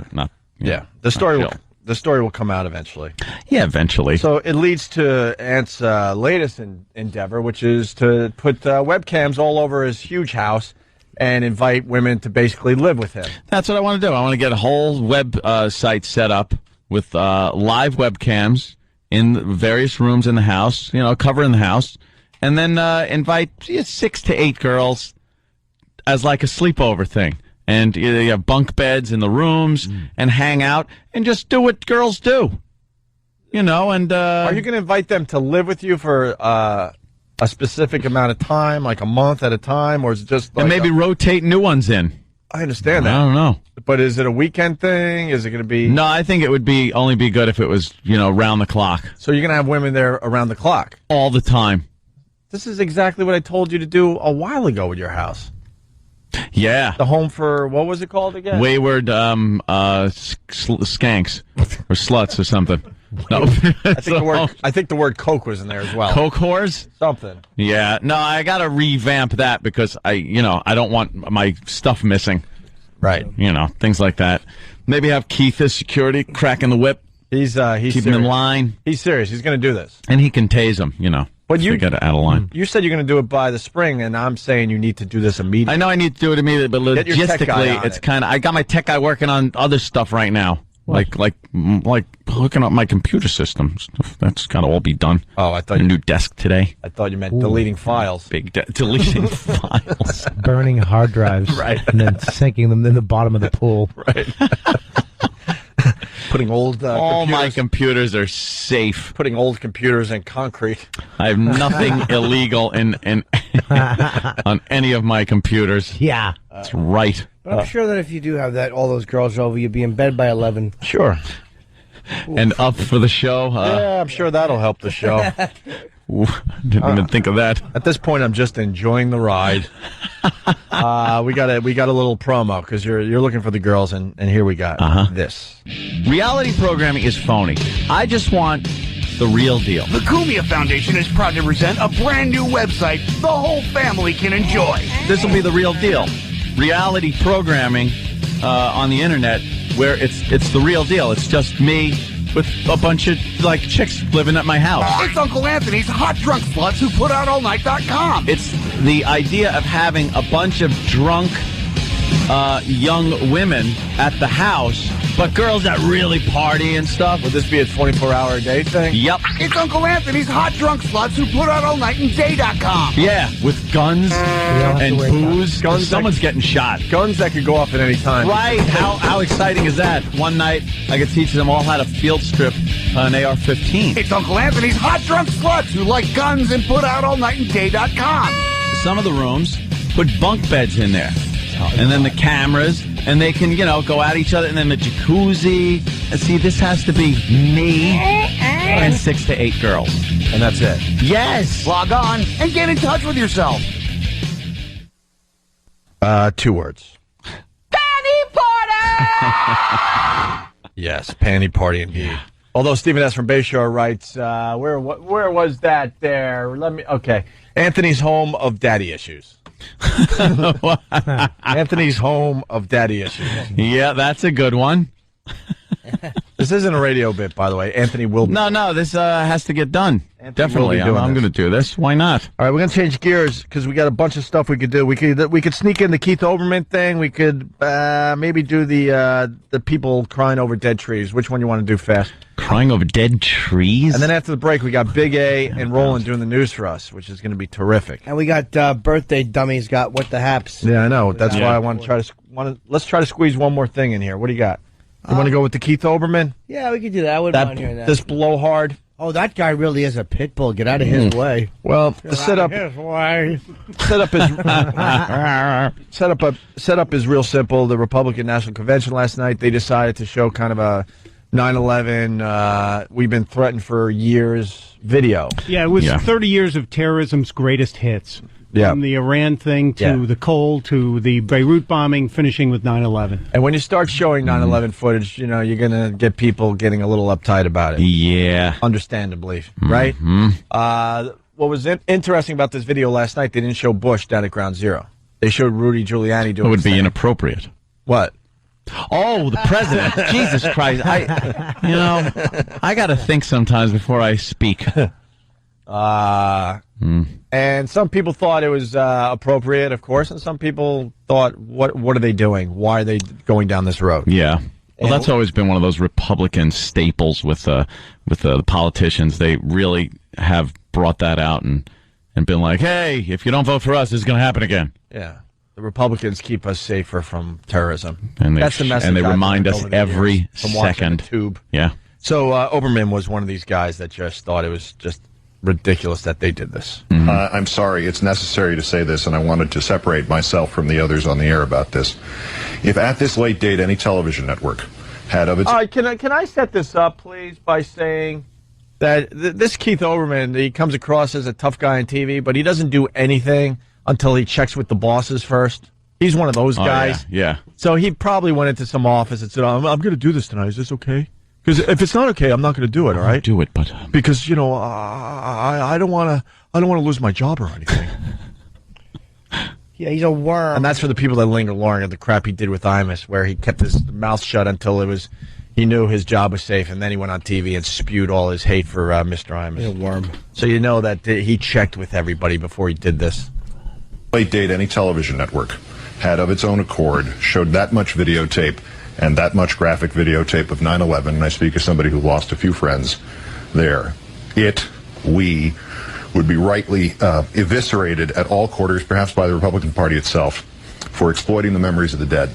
C: the
B: story will come out eventually.
C: Yeah, eventually.
B: So it leads to Ant's latest endeavor, which is to put webcams all over his huge house and invite women to basically live with him.
C: That's what I want to do. I want to get a whole web site set up with live webcams in various rooms in the house, covering the house, and then invite 6 to 8 girls as like a sleepover thing. And you have bunk beds in the rooms and hang out and just do what girls do. And
B: are you going to invite them to live with you for a specific amount of time, like a month at a time, or is it just like
C: and maybe rotate new ones in?
B: I understand that.
C: I don't know.
B: But is it a weekend thing? Is it going to be...
C: No, I think it would only be good if it was, round the clock.
B: So you're going to have women there around the clock?
C: All the time.
B: This is exactly what I told you to do a while ago with your house.
C: Yeah.
B: The home for, what was it called again?
C: Wayward skanks or sluts or something. No.
B: I think the word coke was in there as well.
C: Coke whores?
B: Something.
C: Yeah. No, I got to revamp that because I don't want my stuff missing.
B: Right.
C: Things like that. Maybe have Keith as security, cracking the whip.
B: He's
C: keeping him in line.
B: He's serious. He's going to do this.
C: And he can tase him,
B: But you
C: got out of line.
B: You said you're going to do it by the spring, and I'm saying you need to do this immediately.
C: I know I need to do it immediately, but logistically, it's kind of. I got my tech guy working on other stuff right now, like hooking up my computer system. That's got to all be done.
B: Oh, I thought
C: a new desk today.
B: I thought you meant deleting files.
C: Deleting files,
G: burning hard drives,
B: right,
G: and then sinking them in the bottom of the pool,
B: right. Putting old
C: all my computers are safe.
B: Putting old computers in concrete.
C: I have nothing illegal in on any of my computers.
G: Yeah,
C: that's right.
D: But I'm sure that if you do have all those girls over, you'd be in bed by 11.
B: Sure.
C: And up for the show.
B: Yeah, I'm sure that'll help the show.
C: Didn't even think of that.
B: At this point, I'm just enjoying the ride. We got a little promo because you're looking for the girls, and here we got this.
C: Reality programming is phony. I just want the real deal.
H: The Cumia Foundation is proud to present a brand new website the whole family can enjoy.
C: This will be the real deal. Reality programming on the internet where it's the real deal. It's just me with a bunch of chicks living at my house.
H: It's Uncle Anthony's hot drunk sluts who put out allnight.com.
C: It's the idea of having a bunch of drunk young women at the house, but girls that really party and stuff.
B: Would this be a 24-hour-a-day thing?
C: Yep.
H: It's Uncle Anthony's hot drunk sluts who put out allnightanday.com.
C: Yeah, with guns and booze. Someone's getting shot.
B: Guns that could go off at any time.
C: Right. How exciting is that? One night, I could teach them all how to field strip an AR-15.
H: It's Uncle Anthony's hot drunk sluts who like guns and put out allnightanday.com.
C: Some of the rooms put bunk beds in there. And then the cameras, and they can, go at each other, and then the jacuzzi. And see, this has to be me and 6 to 8 girls.
B: And that's it.
C: Yes!
H: Log on and get in touch with yourself.
B: 2 words.
L: Panty Porter!
B: Yes, panty party indeed. Although Stephen S. from Bayshore writes, where was that there? Okay. Anthony's home of daddy issues. Anthony's home of daddy issues.
C: Yeah, that's a good one.
B: This isn't a radio bit, by the way. Anthony will be.
C: No, this has to get done.
B: Anthony
C: Definitely. I'm going to do this. Why not?
B: All right, we're going to change gears because we got a bunch of stuff we could do. We could sneak in the Keith Olbermann thing. We could maybe do the people crying over dead trees. Which one you want to do fast?
C: Crying over dead trees?
B: And then after the break, we got Big A and Roland doing the news for us, which is going to be terrific.
D: And we got birthday dummies got what the haps.
B: Yeah, I know. That's why I want to let's try to squeeze one more thing in here. What do you got? You want to go with the Keith Olbermann?
D: Yeah, we could do that. I wouldn't mind hearing that.
B: This blowhard.
D: Oh, that guy really is a pit bull. Get out of his way.
B: Well, the setup
D: His way.
B: setup is real simple. The Republican National Convention last night, they decided to show kind of a 9/11. We've been threatened for years video.
E: Yeah, it was 30 years of terrorism's greatest hits.
B: Yeah.
E: From the Iran thing to the Cole to the Beirut bombing, finishing with 9/11.
B: And when you start showing 9/11 footage, you know, you're going to get people getting a little uptight about it.
C: Yeah.
B: Understandably, right? What was interesting about this video last night, they didn't show Bush down at Ground Zero. They showed Rudy Giuliani doing
C: It would
B: his
C: be
B: thing.
C: inappropriate.
B: What?
C: Oh, the president. Jesus Christ. I got to think sometimes before I speak.
B: And some people thought it was appropriate, of course, and some people thought, what are they doing? Why are they going down this road?
C: Yeah. Well, that's always been one of those Republican staples with the politicians. They really have brought that out and been like, hey, if you don't vote for us, this is going to happen again.
B: Yeah. The Republicans keep us safer from terrorism.
C: And
B: That's the message.
C: And they
B: I've
C: remind
B: learned
C: us
B: over the
C: every
B: years from watching
C: second.
B: the tube.
C: Yeah.
B: So Oberman was one of these guys that just thought it was just ridiculous that they did this.
A: I'm sorry, it's necessary to say this, and I wanted to separate myself from the others on the air about this. If at this late date any television network had of its...
B: Can I set this up, please, by saying that this Keith Olbermann, he comes across as a tough guy on TV, but he doesn't do anything until he checks with the bosses first. He's one of those guys.
C: Yeah.
B: So he probably went into some office and said, I'm going to do this tonight. Is this okay? Because if it's not okay, I'm not going to do it. All right,
C: do it, but
B: because you know I don't want to lose my job or anything.
D: Yeah, he's a worm.
B: And that's for the people that linger longer. The crap he did with Imus, where he kept his mouth shut until he knew his job was safe, and then he went on TV and spewed all his hate for Mr. Imus.
D: He's a worm.
B: So you know that he checked with everybody before he did this.
A: Late date any television network had of its own accord showed that much videotape and that much graphic videotape of 9/11, and I speak as somebody who lost a few friends there, we would be rightly eviscerated at all quarters, perhaps by the Republican Party itself, for exploiting the memories of the dead,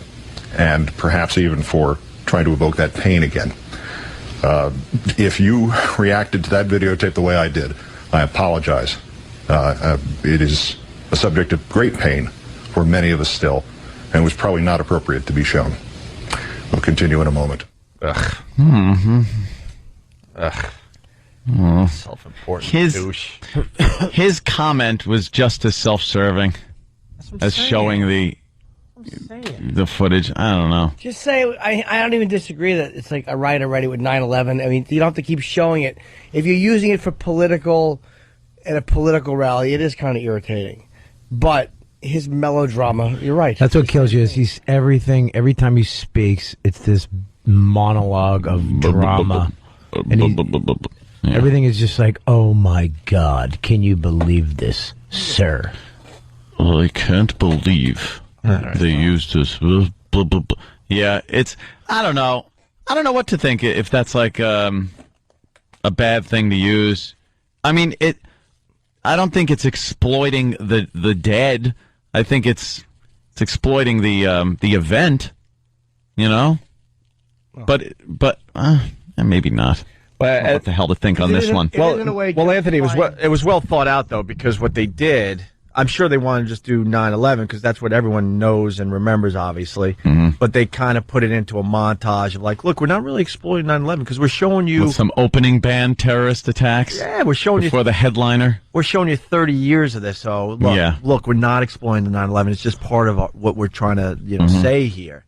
A: and perhaps even for trying to evoke that pain again. If you reacted to that videotape the way I did, I apologize. It is a subject of great pain for many of us still, and was probably not appropriate to be shown. We'll continue in a moment.
B: Ugh.
C: Mm-hmm.
B: Ugh.
C: Oh.
B: Self-important douche.
C: His comment was just as self-serving as showing the footage. I don't know.
D: Just say, I don't even disagree that it's like a right already with 9/11. I mean, you don't have to keep showing it. If you're using it for at a political rally, it is kind of irritating. But his melodrama, you're right.
G: That's what kills you is he's everything, every time he speaks, it's this monologue of drama. And everything is just like, oh my God, can you believe this, sir?
C: I can't believe they used this. Blah, blah, blah. Yeah, I don't know. I don't know what to think if that's like a bad thing to use. I mean, I don't think it's exploiting the dead. I think it's exploiting the event, you know. But maybe not.
B: Well,
C: what the hell to think on this one?
B: Well, Anthony, it was well thought out though, because what they did, I'm sure they wanted to just do 9/11 because that's what everyone knows and remembers, obviously.
C: Mm-hmm.
B: But they kind of put it into a montage of like, look, we're not really exploiting 9/11 because we're showing you
C: with some opening band terrorist attacks.
B: Yeah, we're showing
C: before the headliner.
B: We're showing you 30 years of this. So look, we're not exploiting the 9/11. It's just part of what we're trying to say here.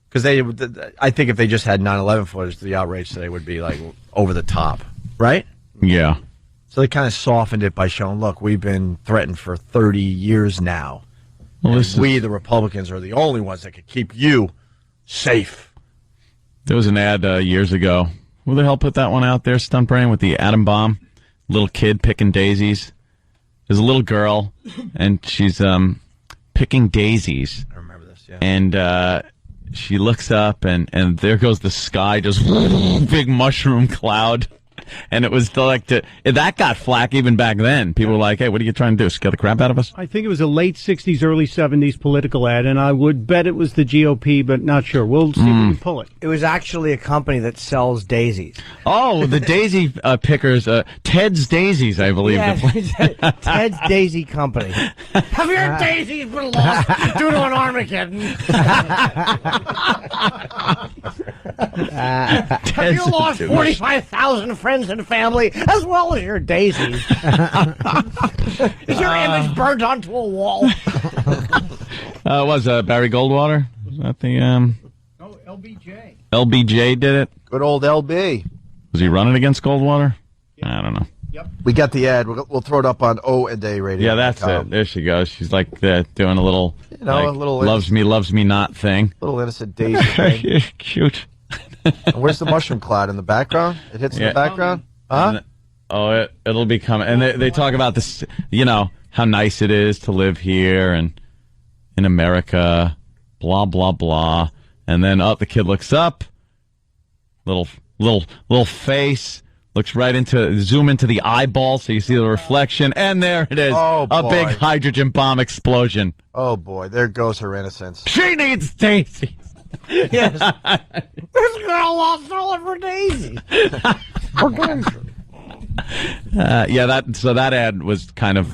B: Because I think if they just had 9/11 footage, the outrage today would be like over the top, right?
C: Yeah.
B: So they kind of softened it by showing, look, we've been threatened for 30 years now.
C: Well,
B: we, the Republicans, are the only ones that could keep you safe.
C: There was an ad years ago. Who the hell put that one out there, Stunt Brain, with the atom bomb? Little kid picking daisies. There's a little girl, and she's picking daisies.
B: I remember this, yeah.
C: And she looks up, and there goes the sky, just big mushroom cloud. And it was that got flack even back then. People were like, hey, what are you trying to do? Scare the crap out of us?
E: I think it was a late 60s, early 70s political ad, and I would bet it was the GOP, but not sure. We'll see if we can pull it.
D: It was actually a company that sells daisies.
C: Oh, the daisy pickers, Ted's Daisies, I believe.
D: Yeah, Ted's Daisy Company. Have your daisies been lost due to an Armageddon? Have you lost 45,000 friends and family as well as your daisies? Is your image burnt onto a wall?
C: Was Barry Goldwater? Was that the
E: LBJ.
C: LBJ did it?
B: Good old LB.
C: Was he running against Goldwater? I don't know.
B: We got the ad. We'll throw it up on O&A Radio.
C: Yeah, that's it. There she goes. She's like doing a little,
B: a little
C: loves me not thing.
B: Little innocent daisy thing.
C: Cute.
B: And where's the mushroom cloud in the background? It hits in the background? Huh?
C: It'll be coming. And they talk about this, how nice it is to live here and in America, blah, blah, blah. And then the kid looks up, little face, looks zoom into the eyeball so you see the reflection, and there it is.
B: Oh,
C: a
B: boy.
C: big hydrogen bomb explosion.
B: Oh, boy. There goes her innocence.
C: She needs daisies.
D: Yes. This girl lost all of her daisies.
C: That ad was kind of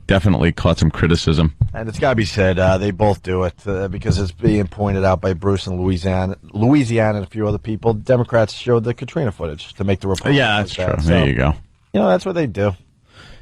C: definitely caught some criticism.
B: And it's got to be said, they both do it because it's being pointed out by Bruce in Louisiana and a few other people. Democrats showed the Katrina footage to make the Republicans.
C: Yeah, that's true.
B: So,
C: there you go.
B: That's what they do.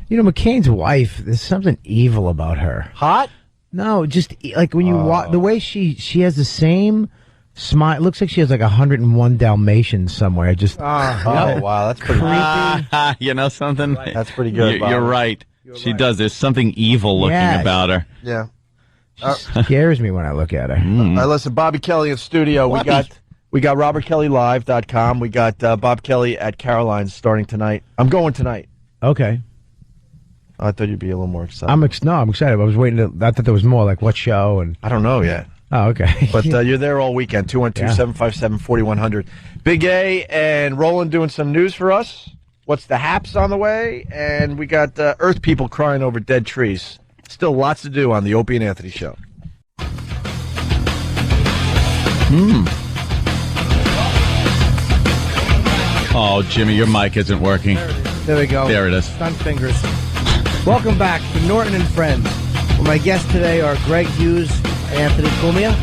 G: McCain's wife, there's something evil about her.
B: Hot?
G: No, just like when you watch the way she has the same smile. It looks like she has like 101 Dalmatians somewhere. Just
B: wow, that's pretty
C: creepy. You know something?
B: That's pretty good.
C: You're right. She does. There's something evil looking about her.
B: Yeah.
G: She scares me when I look at her.
B: Listen, Bobby Kelly in studio. We got RobertKellyLive.com. We got Bob Kelly at Caroline's starting tonight. I'm going tonight.
G: Okay.
B: I thought you'd be a little more excited.
G: I'm excited. I was waiting. I thought there was more. Like what show? And
B: I don't know yet.
G: Oh, okay.
B: But you're there all weekend. 212-757-4100. Big A and Roland doing some news for us. What's the haps on the way? And we got Earth people crying over dead trees. Still lots to do on the Opie and Anthony Show.
C: Oh, Jimmy, your mic isn't working.
D: There we go.
C: There it is.
D: Stunt fingers. Welcome back to Norton and Friends. Well, my guests today are Greg Hughes, Anthony Cumia,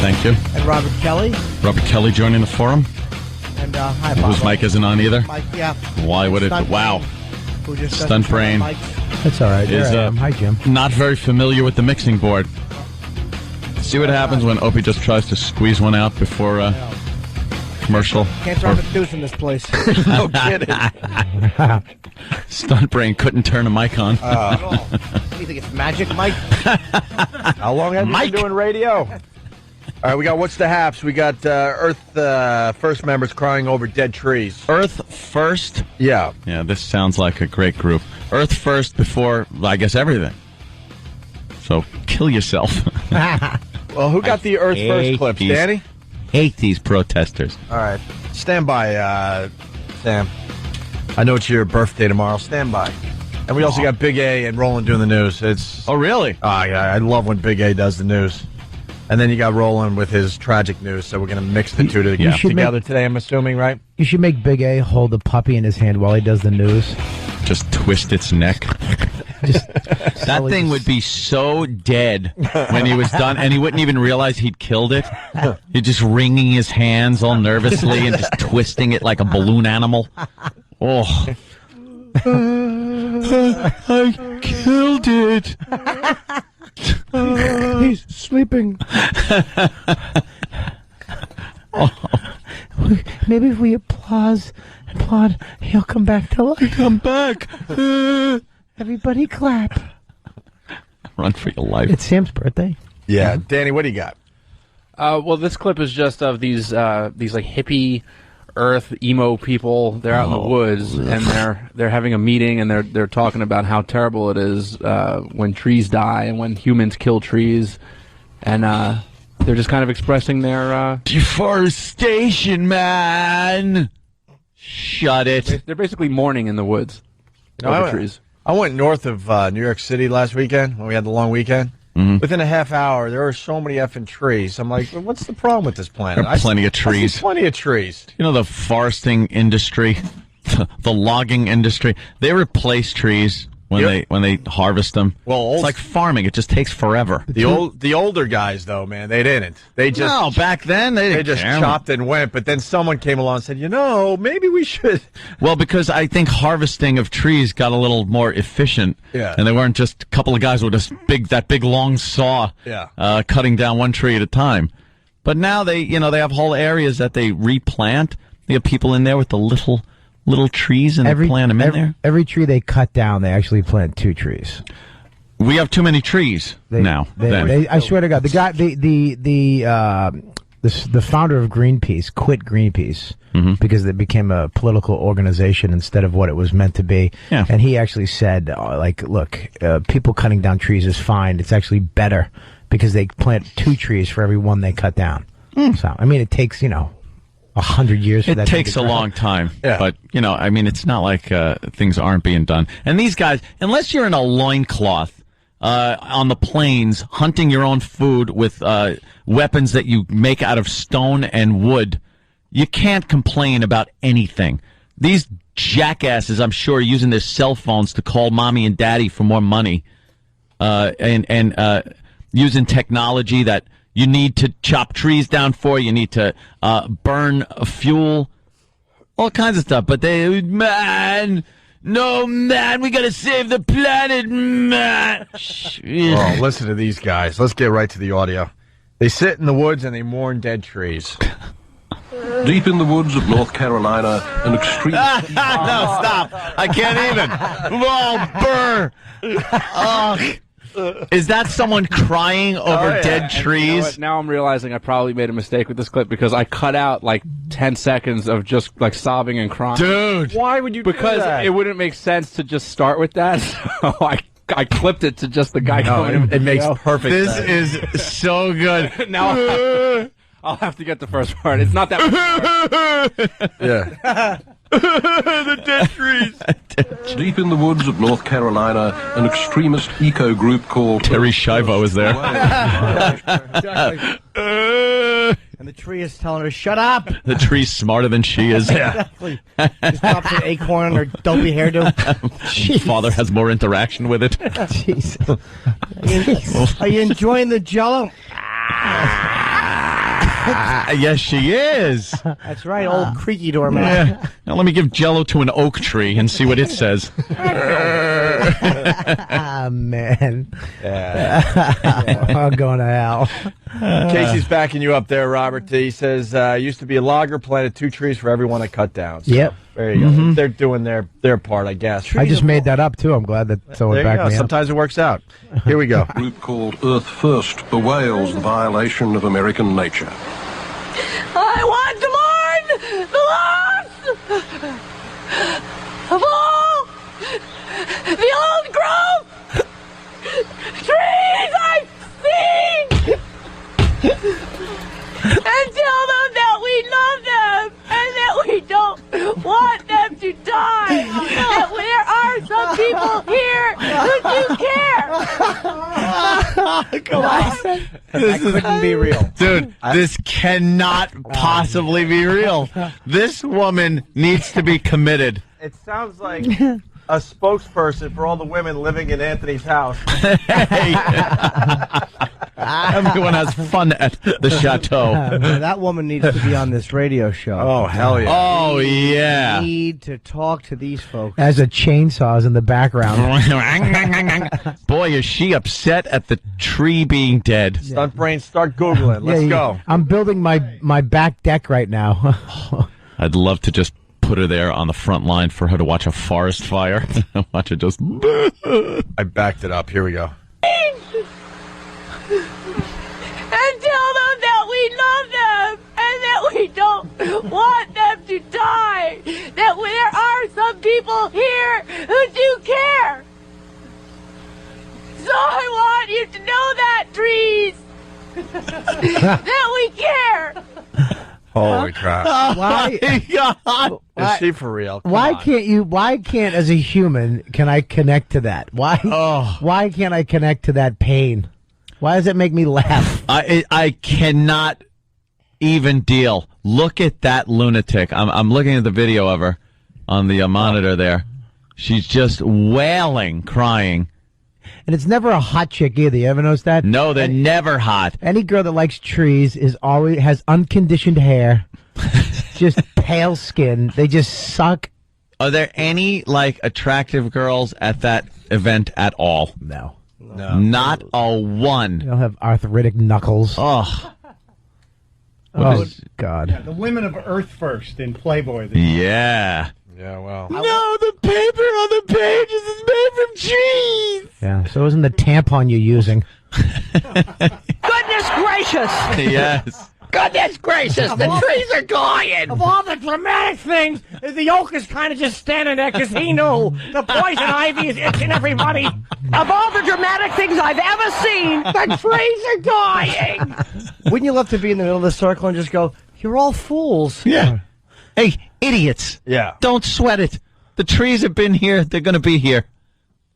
C: Thank you.
D: and Robert Kelly.
C: Robert Kelly joining the forum.
D: And hi, Bob.
C: Whose mic isn't on either?
D: Mike, yeah.
C: Why would it?
D: Stunt
C: Wow.
D: brain, who just
C: Stunt
D: doesn't turn
C: brain.
D: on mics.
G: That's all right.
C: Is,
G: There I am. Hi, Jim.
C: Not very familiar with the mixing board. See what happens when Opie just tries to squeeze one out before commercial.
D: Can't turn the deuce in this place.
B: No kidding.
C: Stunt brain couldn't turn a mic on.
D: What do you think, it's magic, Mike?
B: How long have you been doing radio? All right, we got What's the Haps. We got Earth First members crying over dead trees.
C: Earth First?
B: Yeah.
C: Yeah, this sounds like a great group. Earth First before, I guess, everything. So kill yourself.
B: Well, who got the Earth First clips? Danny?
C: Hate these protesters.
B: All right. Stand by, Sam. I know it's your birthday tomorrow. Stand by. And we also got Big A and Roland doing the news. Oh,
C: really?
B: Yeah, I love when Big A does the news. And then you got Roland with his tragic news, so we're going to mix the two together today, I'm assuming, right?
G: You should make Big A hold the puppy in his hand while he does the news.
C: Just twist its neck. That thing would be so dead when he was done, and he wouldn't even realize he'd killed it. He's just wringing his hands all nervously and just twisting it like a balloon animal. Oh. I killed it.
G: He's sleeping. Maybe if we applaud, he'll come back to life.
C: Come back.
G: Everybody clap.
C: Run for your life.
G: It's Sam's birthday.
B: Yeah. Danny, what do you got?
I: Well, this clip is just of these like hippie earth emo people. They're out in the woods and they're having a meeting and they're talking about how terrible it is when trees die and when humans kill trees, and they're just kind of expressing their
C: deforestation, man. Shut it.
I: They're basically mourning in the woods. Over trees.
B: I went north of New York City last weekend when we had the long weekend.
C: Mm-hmm.
B: Within a half hour, there were so many effing trees. I'm like, well, what's the problem with this planet?
C: There are plenty of
B: I see
C: trees.
B: plenty of trees.
C: You know, the foresting industry, the logging industry, they replace trees when they harvest them.
B: Well,
C: it's like farming. It just takes forever.
B: The older guys, though, man, they didn't. They just
C: No, back then they
B: just
C: care.
B: chopped and went. But then someone came along and said, maybe we should.
C: Well, because I think harvesting of trees got a little more efficient.
B: Yeah.
C: And they weren't just a couple of guys with that big long saw.
B: Yeah.
C: Cutting down one tree at a time. But now they have whole areas that they replant. They have people in there with the little trees and they plant them in there.
G: Every tree they cut down, they actually plant 2 trees.
C: We have too many trees now.
G: I swear to God, the guy, the founder of Greenpeace quit Greenpeace because it became a political organization instead of what it was meant to be.
C: Yeah.
G: And he actually said, look, people cutting down trees is fine. It's actually better because they plant 2 trees for every one they cut down. So, I mean, it takes, 100 years for that.
C: It takes a long time. Yeah. But, it's not like things aren't being done. And these guys, unless you're in a loincloth on the plains, hunting your own food with weapons that you make out of stone and wood, you can't complain about anything. These jackasses, I'm sure, are using their cell phones to call mommy and daddy for more money and using technology that you need to chop trees down for. You need to burn fuel, all kinds of stuff. But we got to save the planet, man.
B: Oh, listen to these guys. Let's get right to the audio. They sit in the woods and they mourn dead trees.
J: Deep in the woods of North Carolina, an extreme...
C: No, stop. I can't even. Oh, burn. Is that someone crying over dead trees?
I: You know what? Now I'm realizing I probably made a mistake with this clip because I cut out like 10 seconds of just like sobbing and crying.
C: Dude.
B: Why would you do that?
I: Because it wouldn't make sense to just start with that, so I clipped it to just the guy coming in.
B: It makes perfect sense.
C: This is so good.
I: Now I'll have to get the first part. It's not that much.
B: Yeah.
C: The dead trees.
J: Deep in the woods of North Carolina, an extremist eco group called...
C: Terry Schiavo is there.
D: And the tree is telling her, shut up.
C: The tree's smarter than she is.
D: Exactly. Just drops an acorn on her dopey hairdo.
C: Father has more interaction with it.
D: Jeez. Are you enjoying the Jell-O?
C: Yes, she is.
D: That's right, old creaky doormat.
C: Yeah. Now let me give Jell-O to an oak tree and see what it says.
G: Ah, man. I'm going to hell.
B: Casey's backing you up there, Robert. He says, used to be a logger, planted 2 trees for everyone I cut down. So,
G: Yep.
B: There you go. They're doing their part, I guess.
G: I just made that up, too. I'm glad that someone
B: There you
G: backed
B: go.
G: me up.
B: Sometimes it works out. Here we go.
J: A group called Earth First bewails the violation of American nature.
V: I want to mourn the loss of all the old growth trees I've seen and tell them that we love them and that we don't want them to die. That there are some people here who do care.
D: Come on. That couldn't be real.
C: Dude, this cannot possibly be real. This woman needs to be committed.
B: It sounds like a spokesperson for all the women living in Anthony's house.
C: Everyone has fun at the chateau.
D: That woman needs to be on this radio show.
B: Oh, hell yeah.
C: Oh, yeah.
D: We need to talk to these folks.
G: As a chainsaws in the background.
C: Boy, is she upset at the tree being dead.
B: Stunt brain, start Googling. Let's go.
G: I'm building my back deck right now.
C: I'd love to just put her there on the front line for her to watch a forest fire. Watch it just...
B: I backed it up. Here we go.
V: And tell them that we love them and that we don't want them to die. That there are some people here who do care. So I want you to know that, trees. That we care.
B: Holy crap!
G: Why?
B: Is she for real? Come
G: Why
B: on.
G: can't you? Why can't, as a human, can I connect to that? Why? Why can't I connect to that pain? Why does it make me laugh?
C: I cannot even deal. Look at that lunatic. I'm looking at the video of her on the monitor there. She's just wailing, crying.
G: And it's never a hot chick either. You ever notice that?
C: No, they're never hot.
G: Any girl that likes trees has unconditioned hair, just pale skin. They just suck.
C: Are there any attractive girls at that event at all?
G: No.
C: Not a one.
G: They don't have arthritic knuckles.
C: Oh.
G: Oh, God.
E: Yeah, the women of Earth First in Playboy.
C: Yeah.
B: Yeah, well.
C: No, the paper on the pages is made from cheese.
G: Yeah, so isn't the tampon you're using?
V: Goodness gracious!
C: Yes.
V: Goodness gracious! The trees are dying!
D: Of all the dramatic things, the yolk is kind of just standing there because he knew the poison ivy is itching everybody.
V: Of all the dramatic things I've ever seen, the trees are dying!
D: Wouldn't you love to be in the middle of the circle and just go, you're all fools?
C: Yeah. Hey, idiots.
B: Yeah.
C: Don't sweat it. The trees have been here. They're going to be here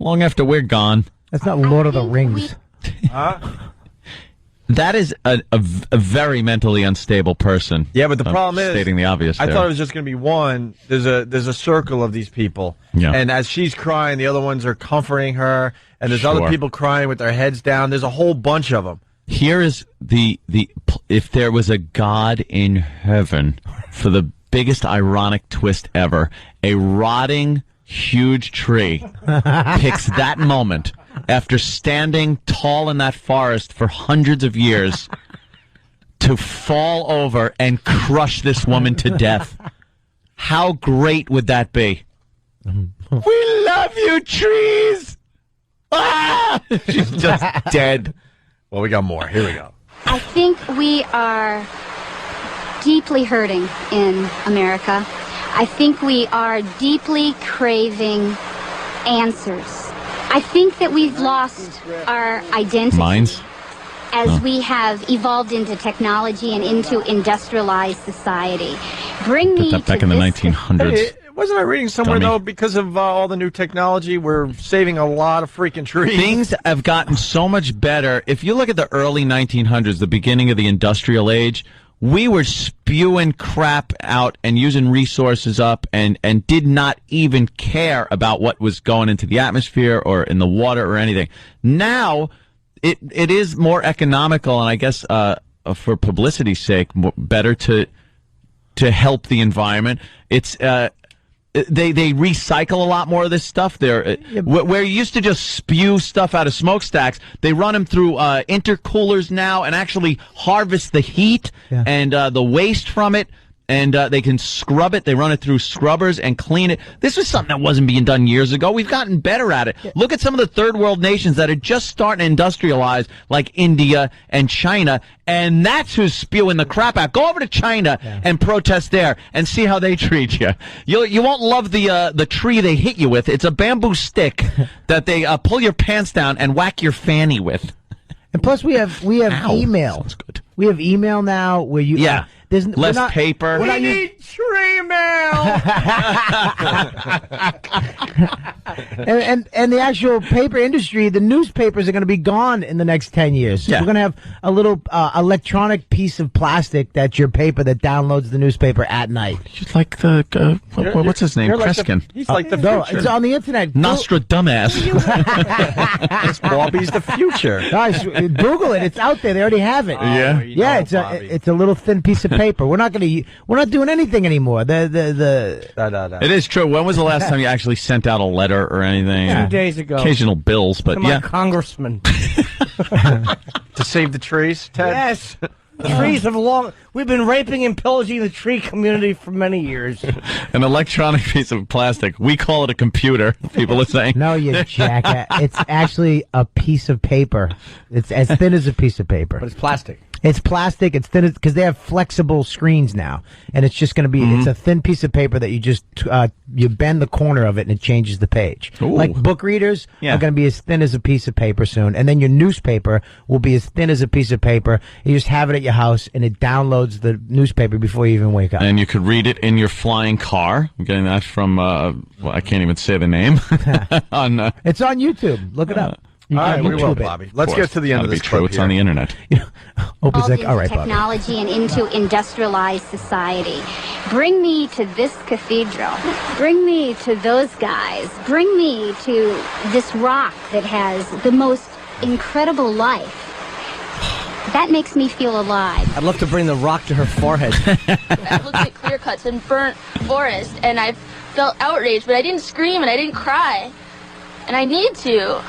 C: long after we're gone.
G: That's not Lord of the Rings.
C: That is a very mentally unstable person.
B: Yeah, but the problem is
C: stating the obvious.
B: I
C: there.
B: thought it was just going to be one. There's a circle of these people, and as she's crying, the other ones are comforting her, and there's other people crying with their heads down. There's a whole bunch of them.
C: Here is the if there was a God in heaven, for the biggest ironic twist ever, a rotting huge tree picks that moment after standing tall in that forest for hundreds of years to fall over and crush this woman to death. How great would that be? We love you, trees! Ah! She's just dead.
B: Well, we got more. Here we go.
K: I think we are deeply hurting in America. I think we are deeply craving answers. I think that we've lost our identity as we have evolved into technology and into industrialized society. Bring me
C: that back
K: to
C: in the
K: this
C: 1900s.
B: Hey, wasn't I reading somewhere, though, because of all the new technology, we're saving a lot of freaking trees?
C: Things have gotten so much better. If you look at the early 1900s, the beginning of the industrial age, we were spewing crap out and using resources up and did not even care about what was going into the atmosphere or in the water or anything. Now, it is more economical, and I guess for publicity's sake, better to help the environment. It's they recycle a lot more of this stuff. Where you used to just spew stuff out of smokestacks, they run them through intercoolers now and actually harvest the heat and the waste from it. And they can scrub it. They run it through scrubbers and clean it. This was something that wasn't being done years ago. We've gotten better at it. Yeah. Look at some of the third world nations that are just starting to industrialize, like India and China, and that's who's spewing the crap out. Go over to China and protest there and see how they treat you. You won't love the tree they hit you with. It's a bamboo stick that they pull your pants down and whack your fanny with.
G: And plus, we have email. Sounds good. We have email now where you there's
C: less paper.
D: We need tree mail.
G: and the actual paper industry, the newspapers are going to be gone in the next 10 years. So we're going to have a little electronic piece of plastic that's your paper that downloads the newspaper at night.
C: Just like the what's his name, Kreskin.
B: He's like the
G: no,
B: future.
G: it's on the internet.
C: Nostradamus.
B: Bobby's the future.
G: Guys, Google it. It's out there. They already have it.
C: Yeah.
G: It's a little thin piece of paper. We're not doing anything anymore.
C: It is true. When was the last time you actually sent out a letter or anything?
D: 2 days ago.
C: Occasional bills, but
D: to my congressman.
B: To save the trees, Ted?
D: Yes. The trees have we've been raping and pillaging the tree community for many years.
C: An electronic piece of plastic. We call it a computer, people are saying.
G: No, you jackass. It's actually a piece of paper. It's as thin as a piece of paper.
D: But it's plastic.
G: It's plastic. It's thin because they have flexible screens now, and it's just going to be. It's a thin piece of paper that you just you bend the corner of it and it changes the page.
C: Ooh.
G: Like book readers
C: Yeah.
G: are going to be as thin as a piece of paper soon, and then your newspaper will be as thin as a piece of paper. You just have it at your house, and it downloads the newspaper before you even wake up.
C: And you could read it in your flying car. I'm getting that from, well, I can't even say the name.
G: It's on YouTube. Look it up. You
B: All
G: can
B: right, we will,
G: YouTube it.
B: Bobby. Let's get to the end of this
C: True.
B: clip
C: It's
B: here.
C: on the internet.
G: Opie's like,
K: into
G: all right, Bobby.
K: technology and into industrialized society. Bring me to this cathedral. Bring me to those guys. Bring me to this rock that has the most incredible life. That makes me feel alive.
D: I'd love to bring the rock to her forehead.
V: I've looked at clear cuts and burnt forest, and I've felt outraged, but I didn't scream and I didn't cry. And I need to.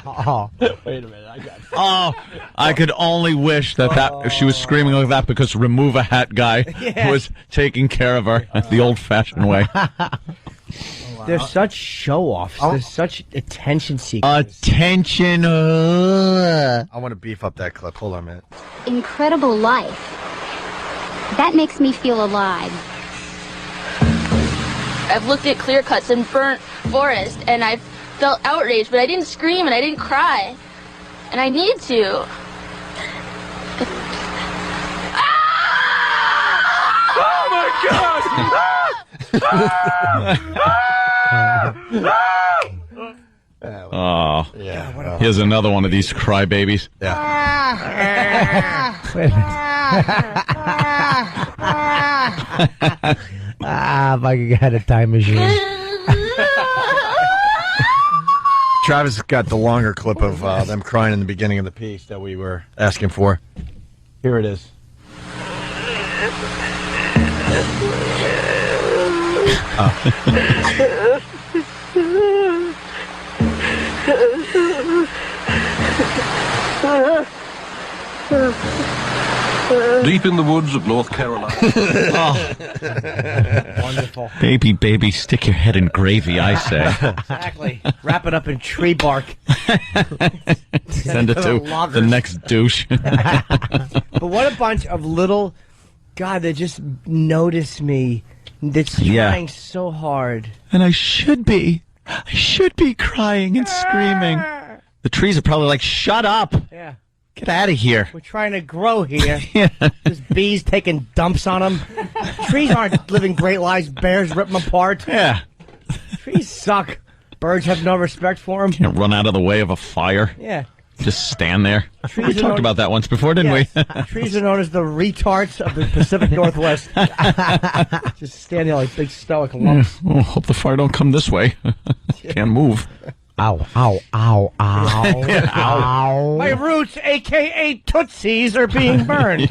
G: Oh.
D: Wait a minute, I got
C: Oh, I could only wish that she was screaming like that because Remove a Hat guy was taking care of her the old-fashioned way.
D: They're such show-offs. They're such attention seekers.
C: Attention.
B: I want to beef up that clip. Hold on a minute.
K: Incredible life. That makes me feel alive.
V: I've looked at clear cuts and burnt forest, and I've felt outraged, but I didn't scream and I didn't cry. And I need to.
H: Oh my gosh!
C: Oh, here's another one of these crybabies.
G: If I could get a time machine.
B: Travis got the longer clip of them crying in the beginning of the piece that we were asking for. Here it is.
J: Deep in the woods of North Carolina.
D: Wonderful.
C: Baby, baby, stick your head in gravy, I say.
D: Exactly. Wrap it up in tree bark.
C: Send it to
D: Loggers.
C: the next douche.
D: But what a bunch of little... God, they just notice me. They're trying so hard.
C: And I should be crying and screaming. The trees are probably like, shut up.
D: Yeah.
C: Get out of here.
D: We're trying to grow here. There's bees taking dumps on them. Trees aren't living great lives. Bears rip them apart.
C: Yeah.
D: Trees suck. Birds have no respect for them.
C: Can't run out of the way of a fire.
D: Yeah.
C: Just stand there.
D: Trees
C: We
D: are
C: talked
D: known-
C: about that once before, didn't we?
D: Trees are known as the retards of the Pacific Northwest. Just stand there like big stoic lumps.
C: Oh, hope the fire don't come this way. Can't move.
G: Ow, ow, ow, ow, ow.
D: My roots, a.k.a. Tootsies, are being burned.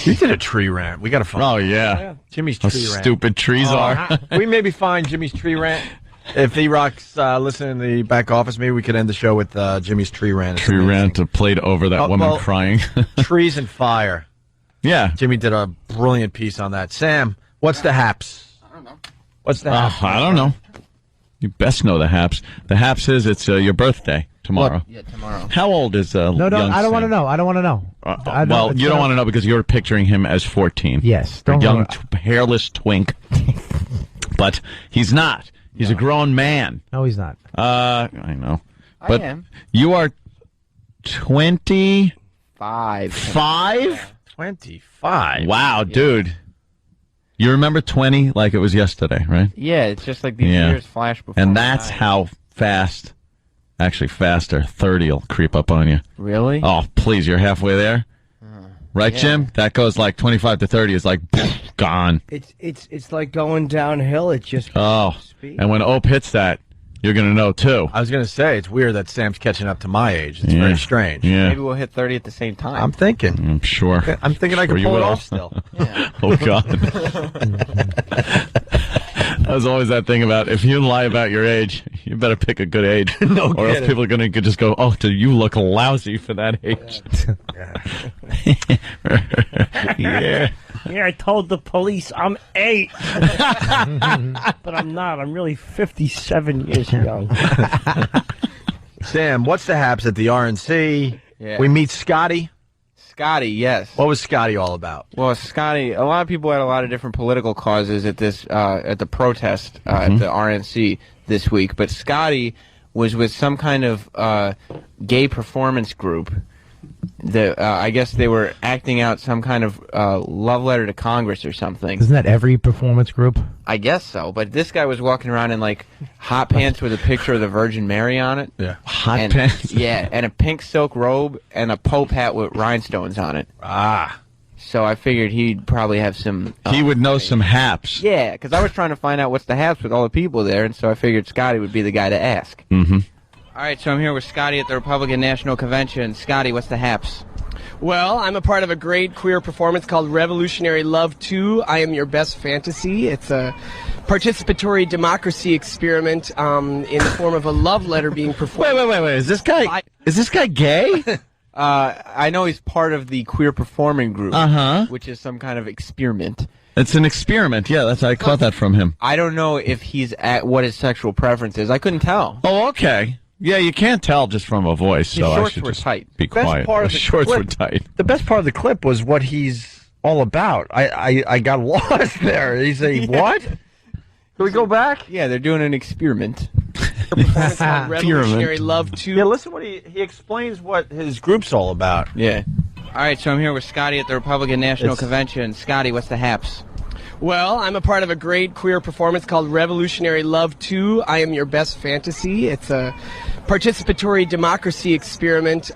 B: We did a tree rant. We got to find.
C: Oh, yeah.
B: Jimmy's
C: How
B: tree rant.
C: stupid trees are.
B: We maybe find Jimmy's tree rant. If E-Rock's listening in the back office, maybe we could end the show with Jimmy's tree rant. It's
C: Tree
B: amazing.
C: rant played over that woman
B: well,
C: crying.
B: Trees and fire.
C: Yeah.
B: Jimmy did a brilliant piece on that. Sam, what's the haps? I don't know. What's the haps?
C: I don't know. You best know the haps. The haps is it's your birthday tomorrow.
G: Yeah, tomorrow.
C: How old is
G: No,
C: young
G: I don't want to
C: Sam?
G: know. I don't want to know.
C: Well, you don't want to know because you're picturing him as 14.
G: Yes.
C: A
G: Don't
C: young,
G: worry.
C: hairless twink. But he's not. He's a grown man.
G: No, he's not.
C: I know.
T: I
C: But
T: am.
C: you are 25?
B: 25?
C: Wow, dude. You remember 20 like it was yesterday, right?
T: Yeah, it's just like these
C: Yeah.
T: years flash before.
C: And
T: my
C: that's
T: eyes.
C: how fast, actually faster, 30 will creep up on you.
T: Really?
C: Oh, please, you're halfway there. Right,
T: yeah.
C: Jim? That goes like 25 to 30 is like gone.
D: It's like going downhill. It just
C: Oh, and when Ope hits that, you're going to know too.
B: I was going to say, it's weird that Sam's catching up to my age. It's
C: Yeah.
B: very strange.
C: Yeah.
T: Maybe we'll hit 30 at the same time.
B: I'm thinking.
C: I'm sure.
B: I'm thinking I
C: Sure
B: can
C: you
B: pull it
C: will.
B: off still.
C: Oh, God. There's always that thing about if you lie about your age, you better pick a good age.
B: No
C: or else
B: kidding.
C: people are going to just go, oh, do you look lousy for that age? Yeah.
F: Yeah, I told the police I'm 8. But I'm not. I'm really 57 years young.
B: Sam, what's the haps at the RNC?
R: Yeah.
B: We meet Scotty.
R: Scotty, yes.
B: What was Scotty all about?
R: Well, Scotty, a lot of people had a lot of different political causes at this at the protest at the RNC this week, but Scotty was with some kind of gay performance group. I guess they were acting out some kind of love letter to Congress or something.
G: Isn't that every performance group?
R: I guess so, but this guy was walking around in like hot pants with a picture of the Virgin Mary on it.
B: Yeah,
R: hot
C: pants.
R: Yeah, and a pink silk robe and a Pope hat with rhinestones on it.
B: Ah.
R: So I figured he'd probably have some...
C: He would know some haps.
R: Yeah, because I was trying to find out what's the haps with all the people there, and so I figured Scotty would be the guy to ask.
C: Mm-hmm.
R: All right, so I'm here with Scotty at the Republican National Convention. Scotty, what's the haps?
M: Well, I'm a part of a great queer performance called Revolutionary Love 2, I Am Your Best Fantasy. It's a participatory democracy experiment in the form of a love letter being performed.
B: Wait. Is this guy gay?
R: I know he's part of the queer performing group, which is some kind of experiment.
C: It's an experiment, yeah. I caught that from him.
R: I don't know if he's at what his sexual preference is. I couldn't tell.
C: Oh, okay. Yeah, you can't tell just from a voice, so I should just be quiet.
B: Part of
C: The
B: the
C: shorts
B: clip-
C: were tight.
B: The best part of the clip was what he's all about. I got lost there. He's a what? Can we go back?
R: Yeah, they're doing an experiment.
M: Performance called Revolutionary Love 2.
B: Yeah, listen what he explains what his group's all about.
R: Yeah. All right, so I'm here with Scotty at the Republican National Convention. Scotty, what's the haps?
M: Well, I'm a part of a great queer performance called Revolutionary Love 2, I Am Your Best Fantasy. It's a participatory democracy experiment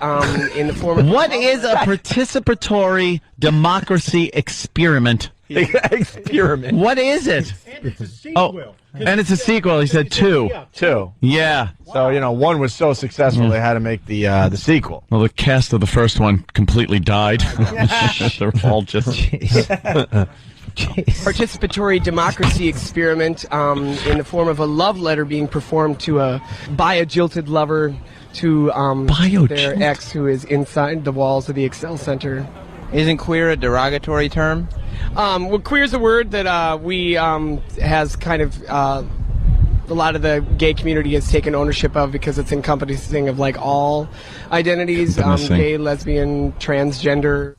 M: in the form of...
C: What is a participatory democracy experiment?
B: Experiment.
C: What is it?
E: It's a sequel.
C: And it's a sequel. He said 2.
B: 2.
C: Yeah.
B: So, one was so successful they had to make the sequel.
C: Well, the cast of the first one completely died. They're all just...
M: Participatory democracy experiment in the form of a love letter being performed by a jilted lover to their ex who is inside the walls of the Excel Center.
R: Isn't queer a derogatory term?
M: Well, queer is a word that we has kind of a lot of the gay community has taken ownership of because it's encompassing of like all identities, gay, lesbian, transgender.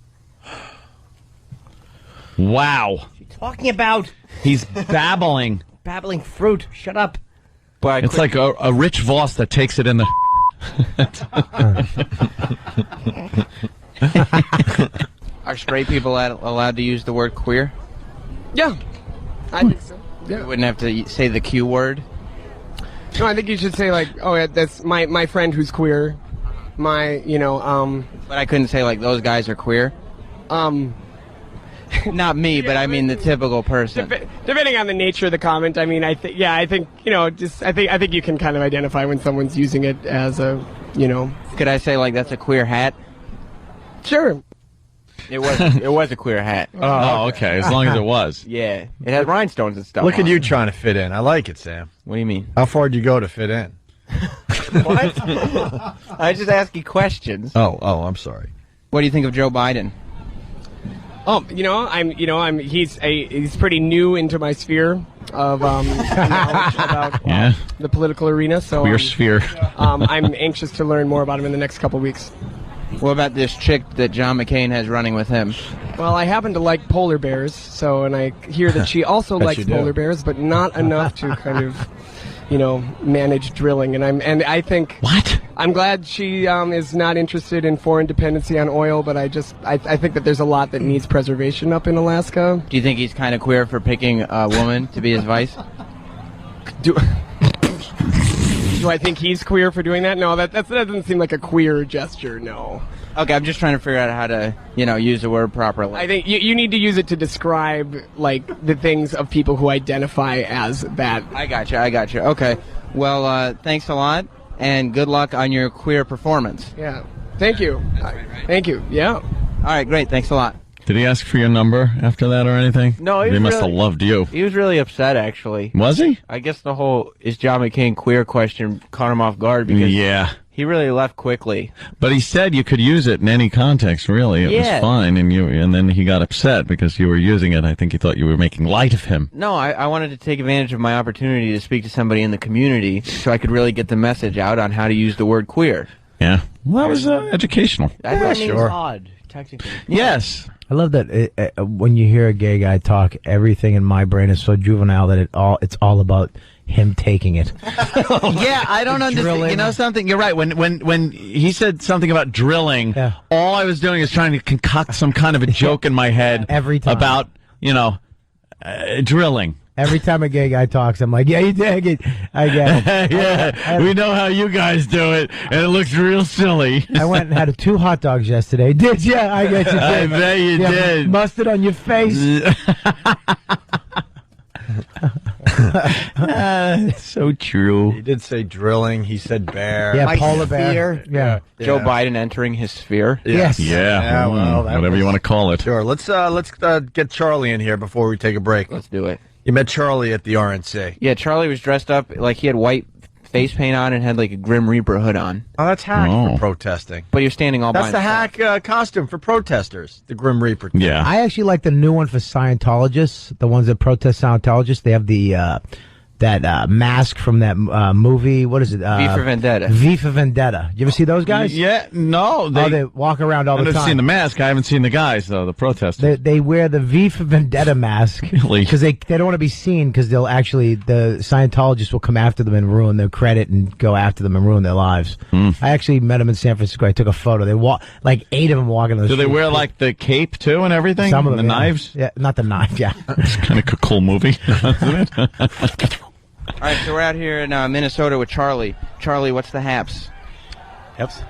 C: Wow.
D: Talking about
C: He's babbling.
D: babbling fruit. Shut up.
C: It's like a Rich Voss that takes it in the...
R: Are straight people allowed to use the word queer?
M: Yeah, I think so.
R: You
M: Yeah.
R: wouldn't have to say the Q word?
M: No, I think you should say like, oh, yeah, that's my friend who's queer. But
R: I couldn't say like those guys are queer. Not me, but I mean the typical person.
M: Depending on the nature of the comment, I mean, I think I think you can kind of identify when someone's using it as a,
R: Could I say like that's a queer hat?
M: Sure.
R: It was a queer hat.
C: Oh, okay. As long as it was.
R: Yeah, it had rhinestones and stuff.
B: Look
R: on
B: at you
R: it.
B: trying to fit in. I like it, Sam.
R: What do you mean?
B: How far did you go to fit in?
R: What? I just ask you questions.
B: Oh, I'm sorry.
R: What do you think of Joe Biden?
M: Oh, he's pretty new into my sphere of knowledge about the political arena. So
C: Queer sphere.
M: I'm anxious to learn more about him in the next couple weeks.
R: What about this chick that John McCain has running with him?
M: Well, I happen to like polar bears, and I hear that she also
B: Bet
M: likes
B: you do.
M: polar bears, but not enough to kind of, manage drilling. And I think I'm glad she is not interested in foreign dependency on oil, but I think that there's a lot that needs preservation up in Alaska.
R: Do you think he's kind of queer for picking a woman to be his vice?
M: Do I think he's queer for doing that? No, that doesn't seem like a queer gesture. No.
R: Okay, I'm just trying to figure out how to, use the word properly.
M: I think you need to use it to describe like the things of people who identify as that.
R: I got you. Okay. Well, thanks a lot, and good luck on your queer performance.
M: Yeah. Thank you. Thank you. Yeah.
R: All right, great. Thanks a lot.
C: Did he ask for your number after that or anything?
R: No,
C: he must have loved you.
R: He was really upset, actually.
C: Was he?
R: I guess the whole "is John McCain queer" question caught him off guard because He really left quickly.
C: But he said you could use it in any context, really. It was fine, and then he got upset because you were using it. I think he thought you were making light of him.
R: No, I wanted to take advantage of my opportunity to speak to somebody in the community so I could really get the message out on how to use the word queer.
C: Yeah. Well, that was educational.
D: That means odd, technically.
C: Yes.
G: I love that when you hear a gay guy talk, everything in my brain is so juvenile that it's all about him taking it.
C: Yeah, I don't understand.
G: Drilling.
C: You know something? You're right. When he said something about drilling, all I was doing is trying to concoct some kind of a joke in my head
G: every time
C: about, drilling.
G: Every time a gay guy talks, I'm like, yeah, you dig it. I get it.
C: Yeah, we know how you guys do it, and it looks real silly.
G: I went and had 2 hot dogs yesterday. Did you? I guess you did.
C: I bet you did.
G: Mustard on your face.
C: So true.
B: He did say drilling. He said bear.
G: Yeah,
B: My
G: polar bear.
B: sphere.
G: Yeah.
R: Joe Biden entering his sphere.
G: Yes.
C: Yeah,
B: well, that
C: whatever you want to call it.
B: Sure. Let's get Charlie in here before we take a break.
R: Let's do it.
B: You met Charlie at the RNC.
R: Yeah, Charlie was dressed up like he had white face paint on and had like a Grim Reaper hood on.
B: Oh, that's hack for protesting.
R: But he was standing all by
B: That's the
R: himself.
B: hack costume for protesters. The Grim Reaper.
C: Yeah.
G: I actually like the new one for Scientologists, the ones that protest Scientologists. They have the that mask from that movie. What is it?
R: V for Vendetta.
G: V for Vendetta. You ever see those guys?
C: Yeah, no.
G: They walk around all the
C: I've
G: time.
C: seen the mask. I haven't seen the guys, though, the protesters.
G: They wear the V for Vendetta mask
C: Really?
G: because they don't want to be seen because the Scientologists will come after them and ruin their credit and go after them and ruin their lives. I actually met them in San Francisco. I took a photo. They walk like 8 of them walking on the
C: Do
G: street.
C: they wear like the cape too and everything?
G: Some of them,
C: the
G: yeah.
C: knives?
G: Yeah, not the knife. Yeah,
C: It's kind of a cool movie, isn't it?
R: All right, so we're out here in Minnesota with Charlie. Charlie, what's the haps?
N: Haps?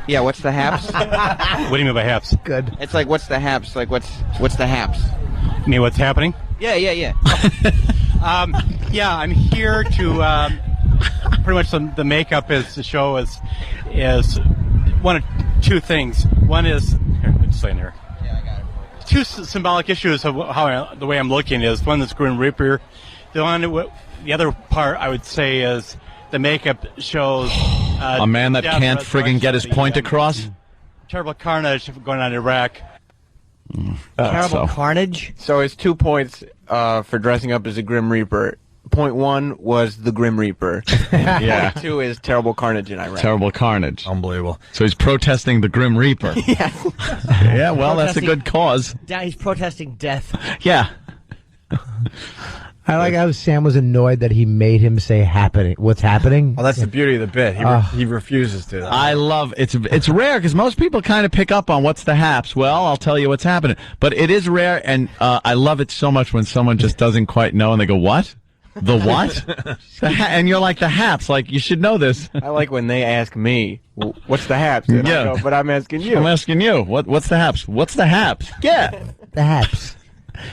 R: Yeah, what's the haps?
N: What do you mean by haps?
G: Good.
R: It's like, what's the haps? Like, what's the haps?
N: You mean what's happening?
R: Yeah.
N: Yeah, I'm here to pretty much the makeup is the show is one of 2 things. One is here, let me just lay in here.
R: Yeah, I got it.
N: 2 symbolic issues of the way I'm looking is one is Grim Reaper. The other part I would say is the makeup shows
C: a man that can't friggin' get his point across.
N: Terrible carnage going on in Iraq.
D: Terrible carnage.
R: So it's 2 points for dressing up as a Grim Reaper. Point 1 was the Grim Reaper.
C: Yeah.
R: Point 2 is terrible carnage in Iraq.
C: Terrible carnage.
B: Unbelievable.
C: So he's protesting the Grim Reaper.
D: Yes.
C: Yeah, well, that's a good cause.
D: He's protesting death.
C: Yeah.
G: I like how Sam was annoyed that he made him say happening. What's happening?
B: Oh, that's the beauty of the bit. He refuses to.
C: I love it's rare because most people kind of pick up on what's the haps. Well, I'll tell you what's happening, but it is rare, and I love it so much when someone just doesn't quite know and they go, "What? The what?" And you're like, "The haps." Like you should know this.
R: I like when they ask me, "What's the haps?" And I go, but I'm asking you.
C: I'm asking you. What's the haps? What's the haps? Yeah,
G: the haps.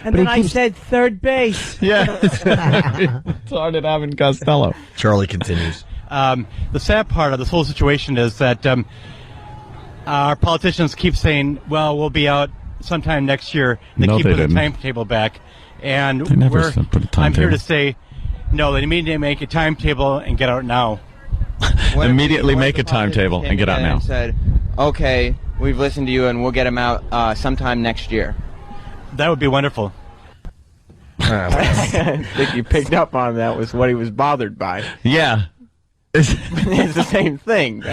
D: And then I said third base.
C: Yeah. It's hard at Abbott and Costello.
B: Charlie continues.
N: The sad part of this whole situation is that our politicians keep saying, well, we'll be out sometime next year. They
C: No,
N: keep
C: they
N: putting the
C: didn't.
N: timetable back. And
C: They never put a
N: I'm here
C: timetable.
N: to say, no, they need to make a timetable and get out now.
C: Immediately make a timetable and get out now.
R: And said, okay, we've listened to you and we'll get him out sometime next year.
N: That would be wonderful.
R: I think you picked up on that was what he was bothered by.
C: Yeah.
R: It's the same thing.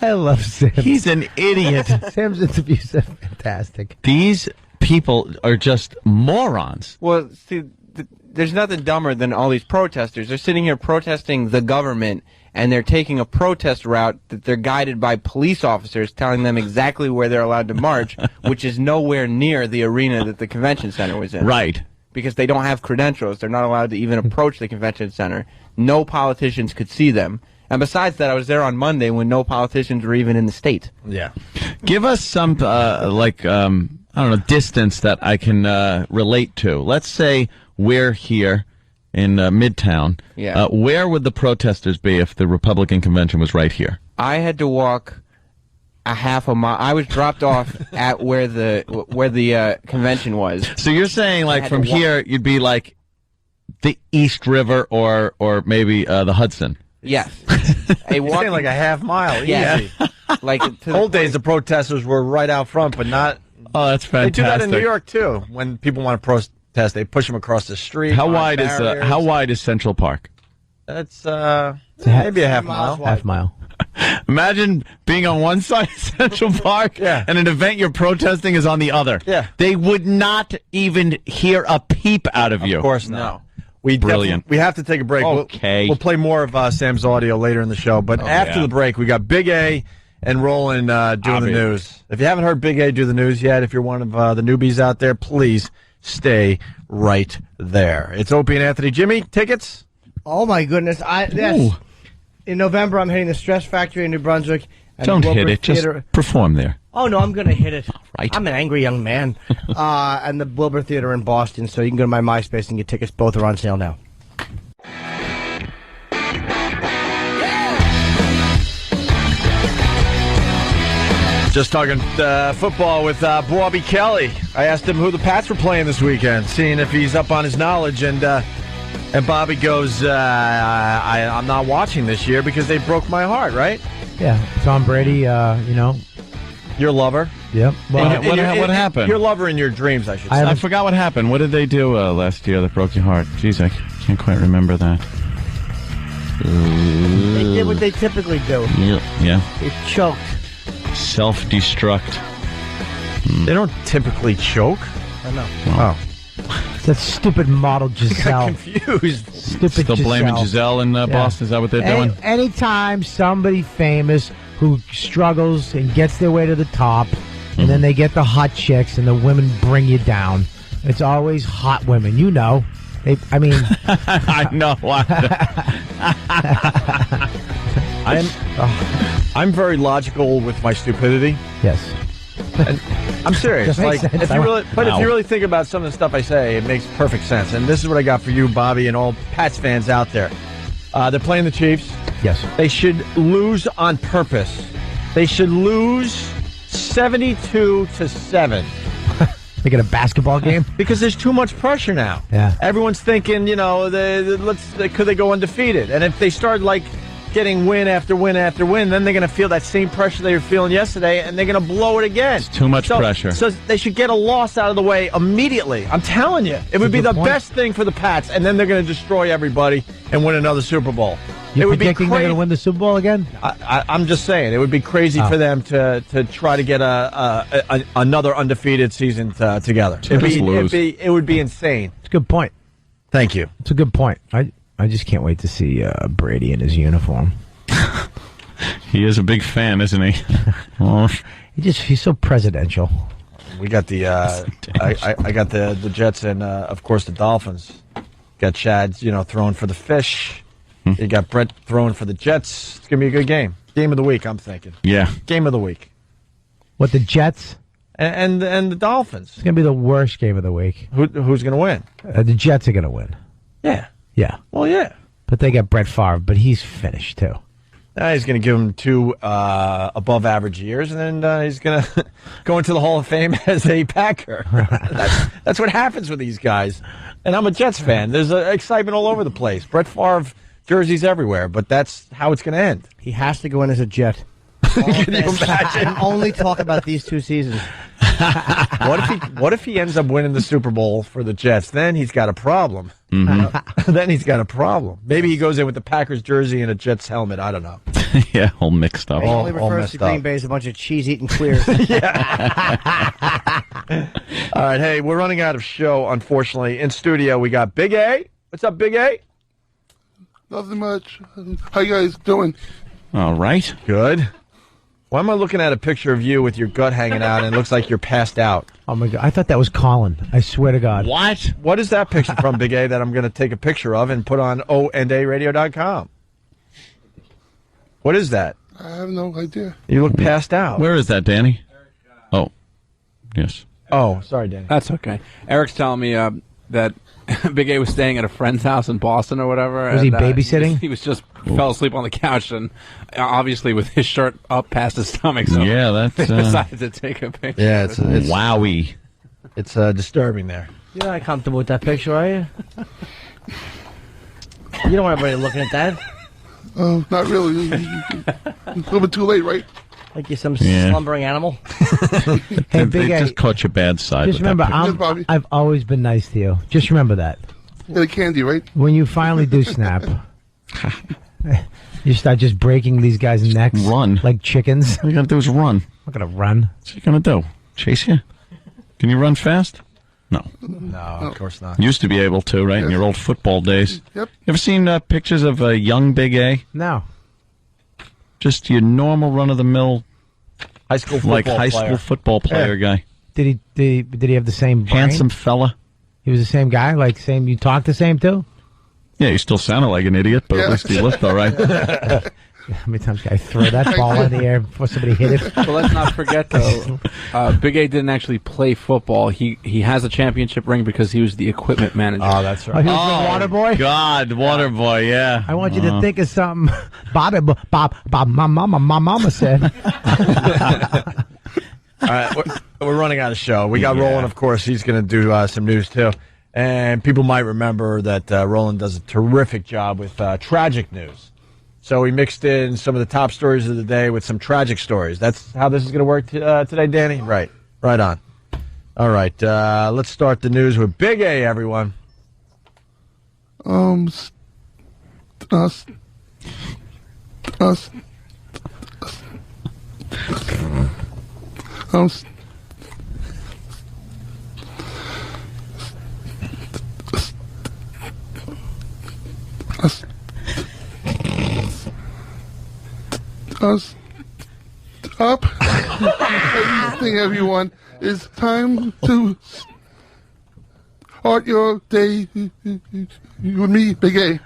G: I love Sam.
C: He's an idiot.
G: Sam's interviews are fantastic.
C: These people are just morons.
R: Well, see, there's nothing dumber than all these protesters. They're sitting here protesting the government, and they're taking a protest route that they're guided by police officers telling them exactly where they're allowed to march, which is nowhere near the arena that the convention center was in.
C: Right.
R: Because they don't have credentials. They're not allowed to even approach the convention center. No politicians could see them. And besides that, I was there on Monday when no politicians were even in the state.
B: Yeah.
C: Give us some, distance that I can relate to. Let's say we're here in Midtown.
R: Yeah.
C: Where would the protesters be if the Republican convention was right here?
R: I had to walk a half a mile. I was dropped off at where the convention was.
C: So you're saying, like,
R: had
C: from
R: to walk.
C: here, you'd be like the East River or maybe the Hudson?
T: Yes.
B: You're saying like a half mile.
T: Yeah.
B: Easy.
T: Like
B: Old days, the protesters were right out front, but not.
C: Oh, that's fantastic.
B: They do that in New York too. When people want to protest, they push them across the street.
C: How wide is Central Park?
B: That's maybe a half mile.
G: Half mile.
C: Imagine being on one side of Central Park and an event you're protesting is on the other.
B: Yeah.
C: They would not even hear a peep out of you.
B: Of course not.
C: Brilliant.
B: We have to take a break.
C: Okay.
B: We'll play more of Sam's audio later in the show. But after the break, we got Big A and Roland doing the news. If you haven't heard Big A do the news yet, if you're one of the newbies out there, please stay right there. It's Opie and Anthony. Jimmy, tickets?
D: Oh, my goodness. Yes. In November, I'm hitting the Stress Factory in New Brunswick. And
C: Don't hit it.
D: Theater.
C: Just perform there.
D: Oh, no, I'm going to hit it.
C: Right.
D: I'm an angry young man. And the Wilbur Theater in Boston, so you can go to my MySpace and get tickets. Both are on sale now.
B: Just talking football with Bobby Kelly. I asked him who the Pats were playing this weekend, seeing if he's up on his knowledge, and Bobby goes, I'm not watching this year because they broke my heart, right?
G: Yeah, Tom Brady,
B: Your lover.
G: Yep.
C: Well, what happened?
B: Your lover in your dreams, I should say.
C: I forgot what happened. What did they do last year that broke your heart? Jeez, I can't quite remember that.
D: They did what they typically do.
C: Yeah.
D: They choked.
C: Self-destruct.
B: They don't typically choke.
D: I know.
B: Oh.
G: That stupid model Giselle.
B: I got confused.
G: Stupid
C: Still blaming Giselle in Boston? Is that what they're doing?
G: Anytime somebody famous who struggles and gets their way to the top, and then they get the hot chicks and the women bring you down, it's always hot women. You know. I mean...
C: I know.
B: I'm very logical with my stupidity.
G: Yes.
B: And I'm serious.
G: That makes
B: Like,
G: sense.
B: if you really think about some of the stuff I say, it makes perfect sense. And this is what I got for you, Bobby, and all Pats fans out there. They're playing the Chiefs.
G: Yes.
B: They should lose on purpose. They should lose 72-7.
G: They get a basketball game?
B: Because there's too much pressure now.
G: Yeah.
B: Everyone's thinking, could they go undefeated? And if they start getting win after win after win, then they're going to feel that same pressure they were feeling yesterday, and they're going to blow it again.
C: It's too much pressure.
B: So they should get a loss out of the way immediately. I'm telling you. It would be the best thing for the Pats, and then they're going to destroy everybody and win another Super Bowl.
G: You're
B: it would
G: predicting
B: be
G: they're going to win the Super Bowl again?
B: I'm just saying. It would be crazy for them to try to get another undefeated season together. It would be insane.
G: It's a good point.
B: Thank you.
G: It's a good point. I just can't wait to see Brady in his uniform.
C: He is a big fan, isn't he? Oh.
G: He's so presidential.
B: We got the I got the Jets and of course the Dolphins. Got Chad, throwing for the fish. You got Brett throwing for the Jets. It's gonna be a good game. Game of the week, I'm thinking.
C: Yeah.
B: Game of the week.
G: What, the Jets?
B: And the Dolphins.
G: It's gonna be the worst game of the week.
B: Who's gonna win?
G: The Jets are gonna win.
B: Yeah.
G: Yeah.
B: Well, yeah.
G: But they got Brett Favre, but he's finished too.
B: He's going to give him 2 above-average years, and then he's going to go into the Hall of Fame as a Packer. That's what happens with these guys. And I'm a Jets fan. There's excitement all over the place. Brett Favre jerseys everywhere, but that's how it's going to end.
D: He has to go in as a Jet.
B: Can you imagine?
D: And only talk about these 2 seasons.
B: What if he ends up winning the Super Bowl for the Jets? Then he's got a problem.
C: Mm-hmm.
B: Then he's got a problem. Maybe he goes in with the Packers jersey and a Jets helmet. I don't know.
C: Yeah, all mixed up.
D: He only refers to Green Bay as a bunch of cheese-eating queers.
B: All right, hey, we're running out of show, unfortunately. In studio, we got Big A. What's up, Big A?
O: Nothing much. How you guys doing?
C: All right.
B: Good. Why am I looking at a picture of you with your gut hanging out and it looks like you're passed out?
G: Oh, my God. I thought that was Colin. I swear to God.
B: What? What is that picture from, Big A, that I'm going to take a picture of and put on ONDARadio.com? What is that?
O: I have no idea.
B: You look passed out.
C: Where is that, Danny? Oh, yes.
B: Oh, sorry, Danny.
I: That's okay. Eric's telling me that Big A was staying at a friend's house in Boston or whatever.
G: Was he babysitting?
I: He was just fell asleep on the couch and obviously with his shirt up past his stomach. So
C: yeah, that's
I: they decided to take a picture.
B: Yeah, it's
C: wowie.
B: It's disturbing there.
D: You're not comfortable with that picture, are you? You don't want everybody looking at that.
O: Not really. A little bit too late, right?
D: Like you're some
C: Yeah.
D: slumbering animal.
G: Hey,
C: They
G: Big A,
C: just caught your bad side.
G: just
C: with that
G: remember,
C: picture.
G: I've always been nice to you. Just remember that.
O: Yeah, the candy, right?
G: When you finally do snap, you start just breaking these guys' necks.
C: Run.
G: Like chickens.
C: All you gotta do is run.
G: I'm not going to run.
C: What's he gonna do? Chase you? Can you run fast? No.
B: No, of course not.
C: Used to be able to, right? In your old football days.
O: Yep.
C: You ever seen pictures of a young Big A?
G: No.
C: Just your normal run-of-the-mill,
B: high school football
C: like high
B: player.
C: school football player guy.
G: Did he have the same brain?
C: Handsome fella.
G: He was the same guy? Like same? You talked the same too?
C: Yeah, he still sounded like an idiot, but at least he looked all right.
G: How many times can I throw that ball in the air before somebody hit it?
I: Well, let's not forget though, Big A didn't actually play football. He has a championship ring because he was the equipment manager.
B: Oh, that's
G: Oh, he was the water boy?
C: God, water boy, yeah.
G: I want you to think of something Bob, my mama said.
B: All right, we're running out of show. We got Roland, of course. He's going to do some news, too. And people might remember that Roland does a terrific job with tragic news. So we mixed in some of the top stories of the day with some tragic stories. That's how this is going to work today, Danny? Right. Right on. All right. Let's start the news with Big A, everyone.
O: Stop. Everything, everyone. It's time to start your day with me, Big A.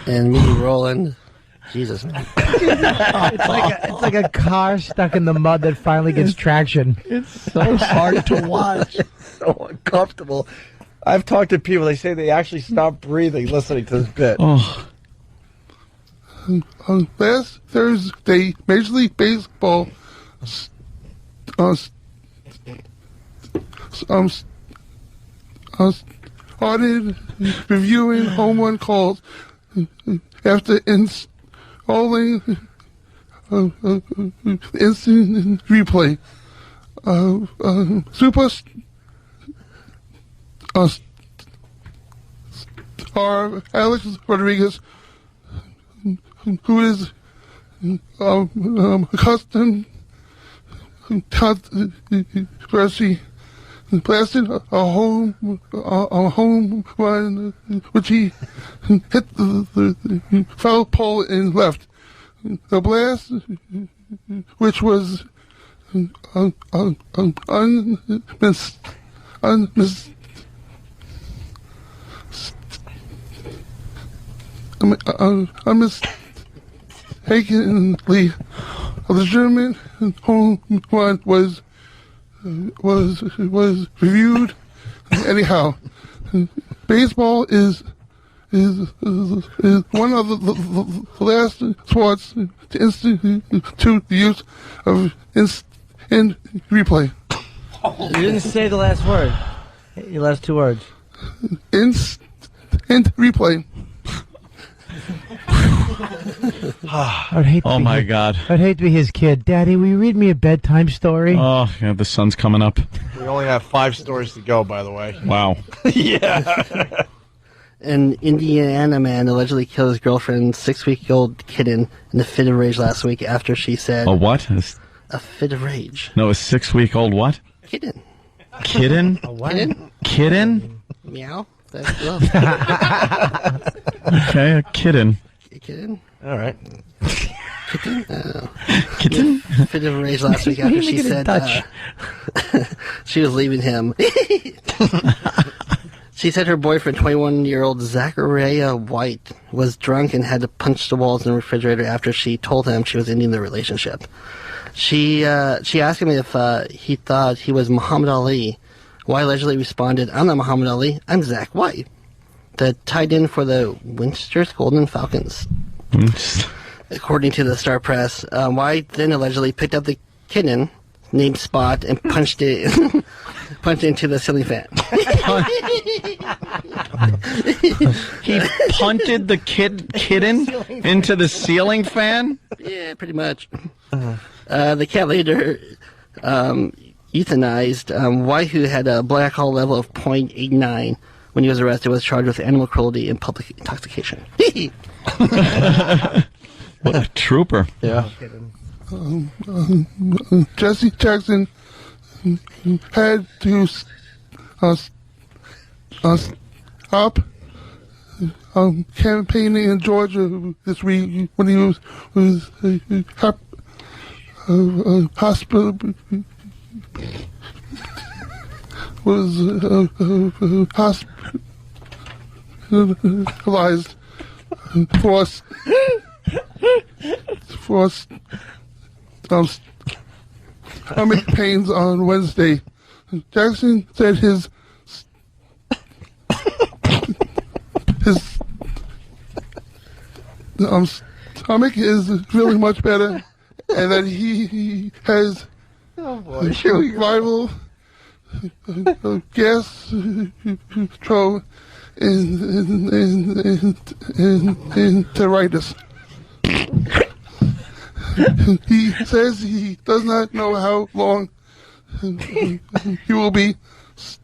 P: And me, Roland. Jesus, man.
G: It's like a car stuck in the mud that finally gets traction.
B: It's so hard to watch. It's so uncomfortable. I've talked to people. They say they actually stop breathing listening to this bit.
C: Oh.
O: Last Thursday, Major League Baseball started reviewing home run calls after installing instant replay. Star Alex Rodriguez, who is accustomed controversy, blasted a home run, which he hit the foul pole in left. The blast, which was unmistakably legitimate home run was reviewed. Anyhow, baseball is one of the last sports to institute the use of instant replay.
D: You didn't say the last word. Your last two words.
O: Instant replay.
G: I'd hate to
C: Oh
G: be
C: my
G: his-
C: God.
G: I'd hate to be his kid. Daddy, will you read me a bedtime story?
C: Oh, yeah, the sun's coming up.
B: We only have 5 stories to go, by the way.
C: Wow.
B: Yeah.
P: An Indiana man allegedly killed his girlfriend's 6-week-old kitten in a fit of rage last week after she said...
C: A what?
P: A fit of rage.
C: No, a 6-week-old what?
P: Kitten.
C: Kitten?
P: A what? Kitten?
C: Kitten?
P: Meow. That's love.
C: Okay, a kitten.
P: A kitten?
B: All right.
P: Kitten?
C: Kitten?
P: Fit of rage last week after she said she was leaving him. She said her boyfriend, 21-year-old Zachariah White, was drunk and had to punch the walls in the refrigerator after she told him she was ending the relationship. She asked him if he thought he was Muhammad Ali. White allegedly responded, "I'm not Muhammad Ali, I'm Zach White." The tight end for the Winchester's Golden Falcons. According to the Star Press, White then allegedly picked up the kitten, named Spot and punched it into the ceiling fan.
C: He punted the kitten into the ceiling fan?
P: Yeah, pretty much. The cat later euthanized. White, who had a blood alcohol level of 0.89 when he was arrested, was charged with animal cruelty and public intoxication.
C: What a trooper.
P: Yeah.
O: Jesse Jackson had to stop campaigning in Georgia this week when he was hospitalized for stomach pains on Wednesday. Jackson said his stomach is feeling much better, and that he has rival gastroenteritis. He says he does not know how long he will be stuck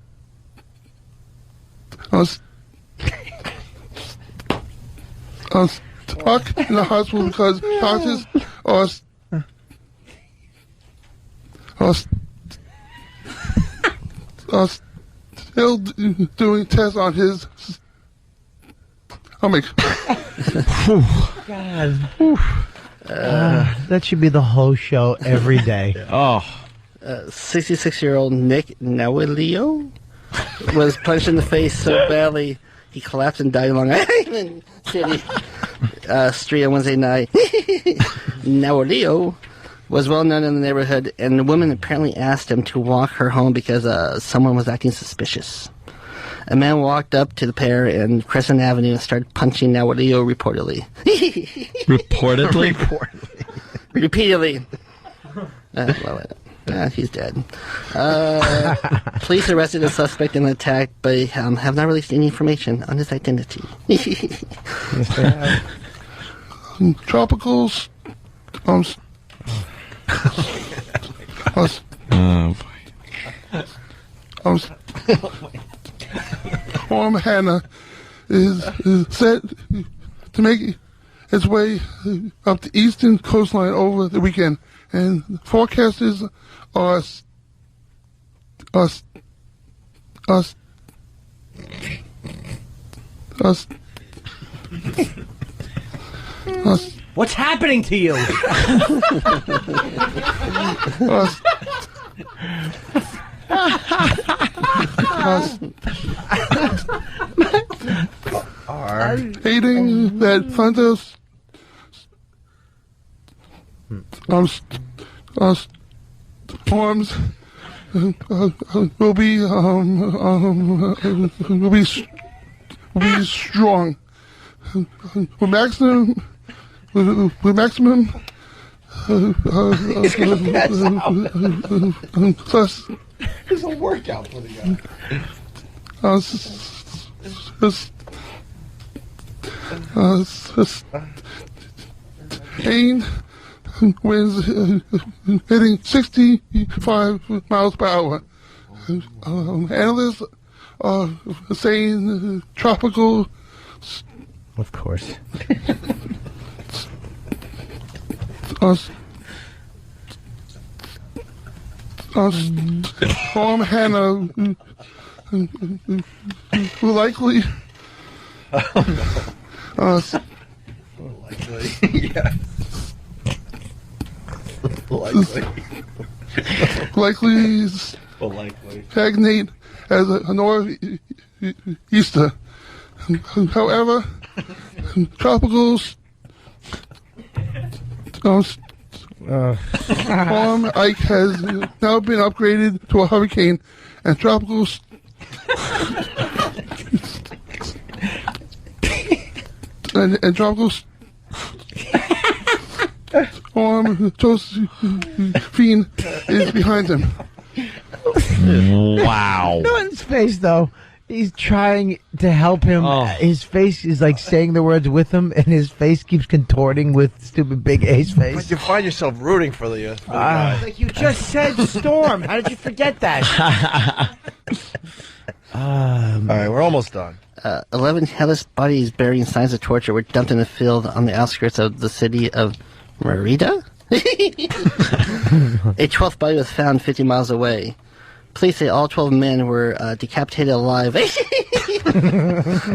O: in the hospital because doctors are still doing tests on his stomach.
G: God. That should be the whole show every day.
P: 66-year-old Nick Nawilio was punched in the face so badly he collapsed and died along Island City street on Wednesday night. Nawilio was well known in the neighborhood, and the woman apparently asked him to walk her home because someone was acting suspicious. A man walked up to the pair in Crescent Avenue and started punching Nawilio reportedly.
C: Reportedly?
P: Repeatedly. He's dead. Police arrested the suspect in the attack, but have not released any information on his identity.
O: Tropicals. Storm Hannah is set to make its way up the eastern coastline over the weekend, and forecasters are
D: What's happening to you?
O: Stating that thunderstorms will be strong with maximum
B: It's a workout for the
O: Sustained winds hitting 65 miles per hour. Analysts are saying tropical.
D: Of course.
O: Storm Hannah will likely. Likely stagnate as a northeaster. However, tropical storm Ike has now been upgraded to a hurricane, and tropical and tropical Josephine is behind him.
C: Wow.
G: Norton's face, though. He's trying to help him.
B: Oh.
G: His face is like saying the words with him, and his face keeps contorting with stupid Big A's face.
B: But you find yourself rooting for the guy.
D: Like you just said, Storm. How did you forget that?
B: All right, we're almost done.
P: 11 headless bodies bearing signs of torture were dumped in a field on the outskirts of the city of Merida? A 12th body was found 50 miles away. Police say all 12 men were decapitated alive,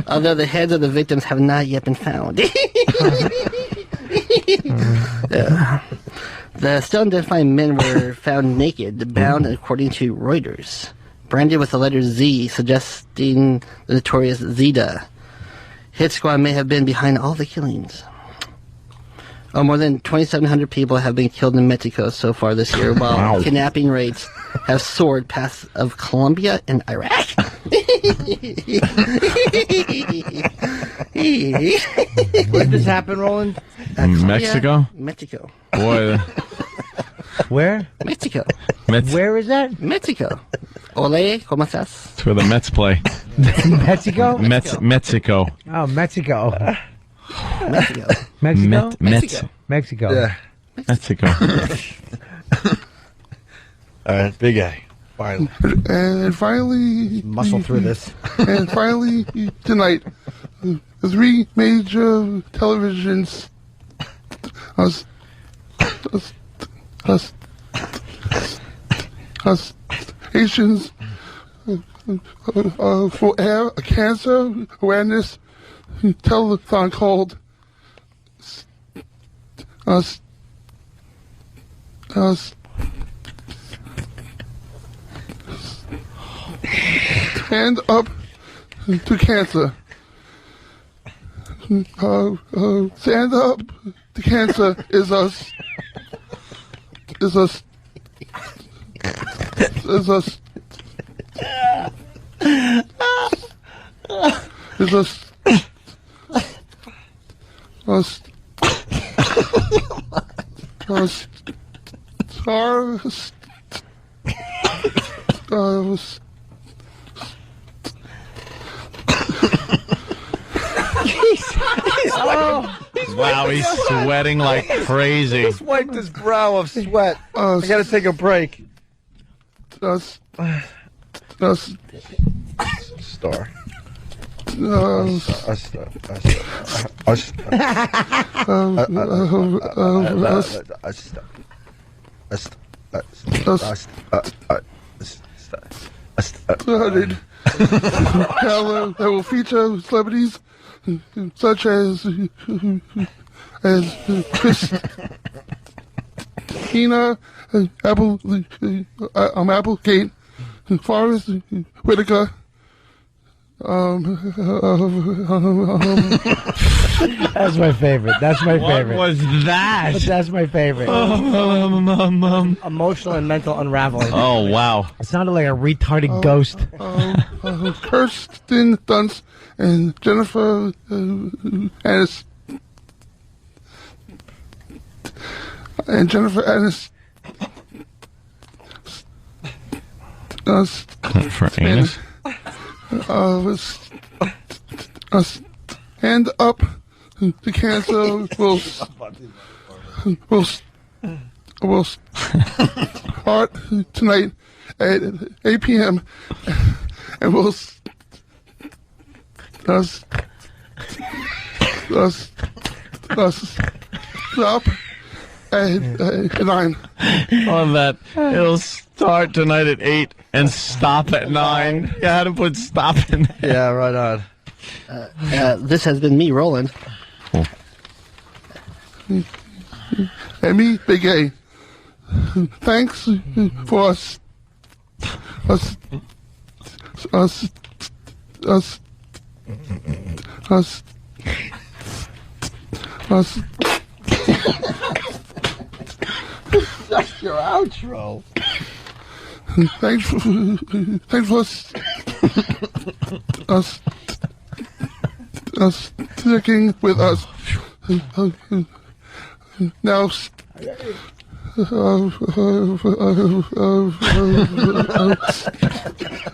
P: although the heads of the victims have not yet been found. The still unidentified men were found naked, bound, according to Reuters, branded with the letter Z, suggesting the notorious Zeta. Hit Squad may have been behind all the killings. More than 2,700 people have been killed in Mexico so far this year, while kidnapping rates have soared past of Colombia and Iraq.
D: Where did this happen, Roland?
C: Mexico?
P: Mexico.
C: Boy.
G: Where?
P: Mexico.
G: Where is that?
P: Mexico. Ole, ¿cómo estás?
C: That's where the Mets play.
G: Mexico?
C: Mexico.
G: Oh, Mexico.
P: Mexico.
G: Mexico?
C: Mexico.
G: Mexico.
B: Yeah.
C: Mexico.
B: All right, Big A. Finally.
O: And finally,
D: Muscle through this.
O: And finally, tonight, the three major televisions stations will have a cancer awareness telethon called Stand Up to Cancer. Stand Up to Cancer is us. Is us. Is us. Is us. Us.
C: Wow, he's sweating like crazy.
B: Just wiped his brow of sweat. I gotta take a break. Star.
O: That will feature celebrities such as Christina Applegate, Forrest Whitaker.
G: That's my favorite. That's my favorite.
C: What was that?
G: But that's my favorite.
D: Emotional and mental unraveling.
C: Oh, wow.
G: It sounded like a retarded ghost.
O: Kirsten Dunst and Jennifer Aniston. And Jennifer Aniston.
C: For anus?
O: Stand Up to Cancer will start tonight at 8 p.m. and we'll stop at 9.
C: On that, it'll start tonight at 8 and stop at 9. You had to put stop in there.
B: Yeah, right on.
P: This has been me, Roland.
O: And me, Big A. Thanks for us.
B: That's your outro.
O: Thanks for us sticking with us. Now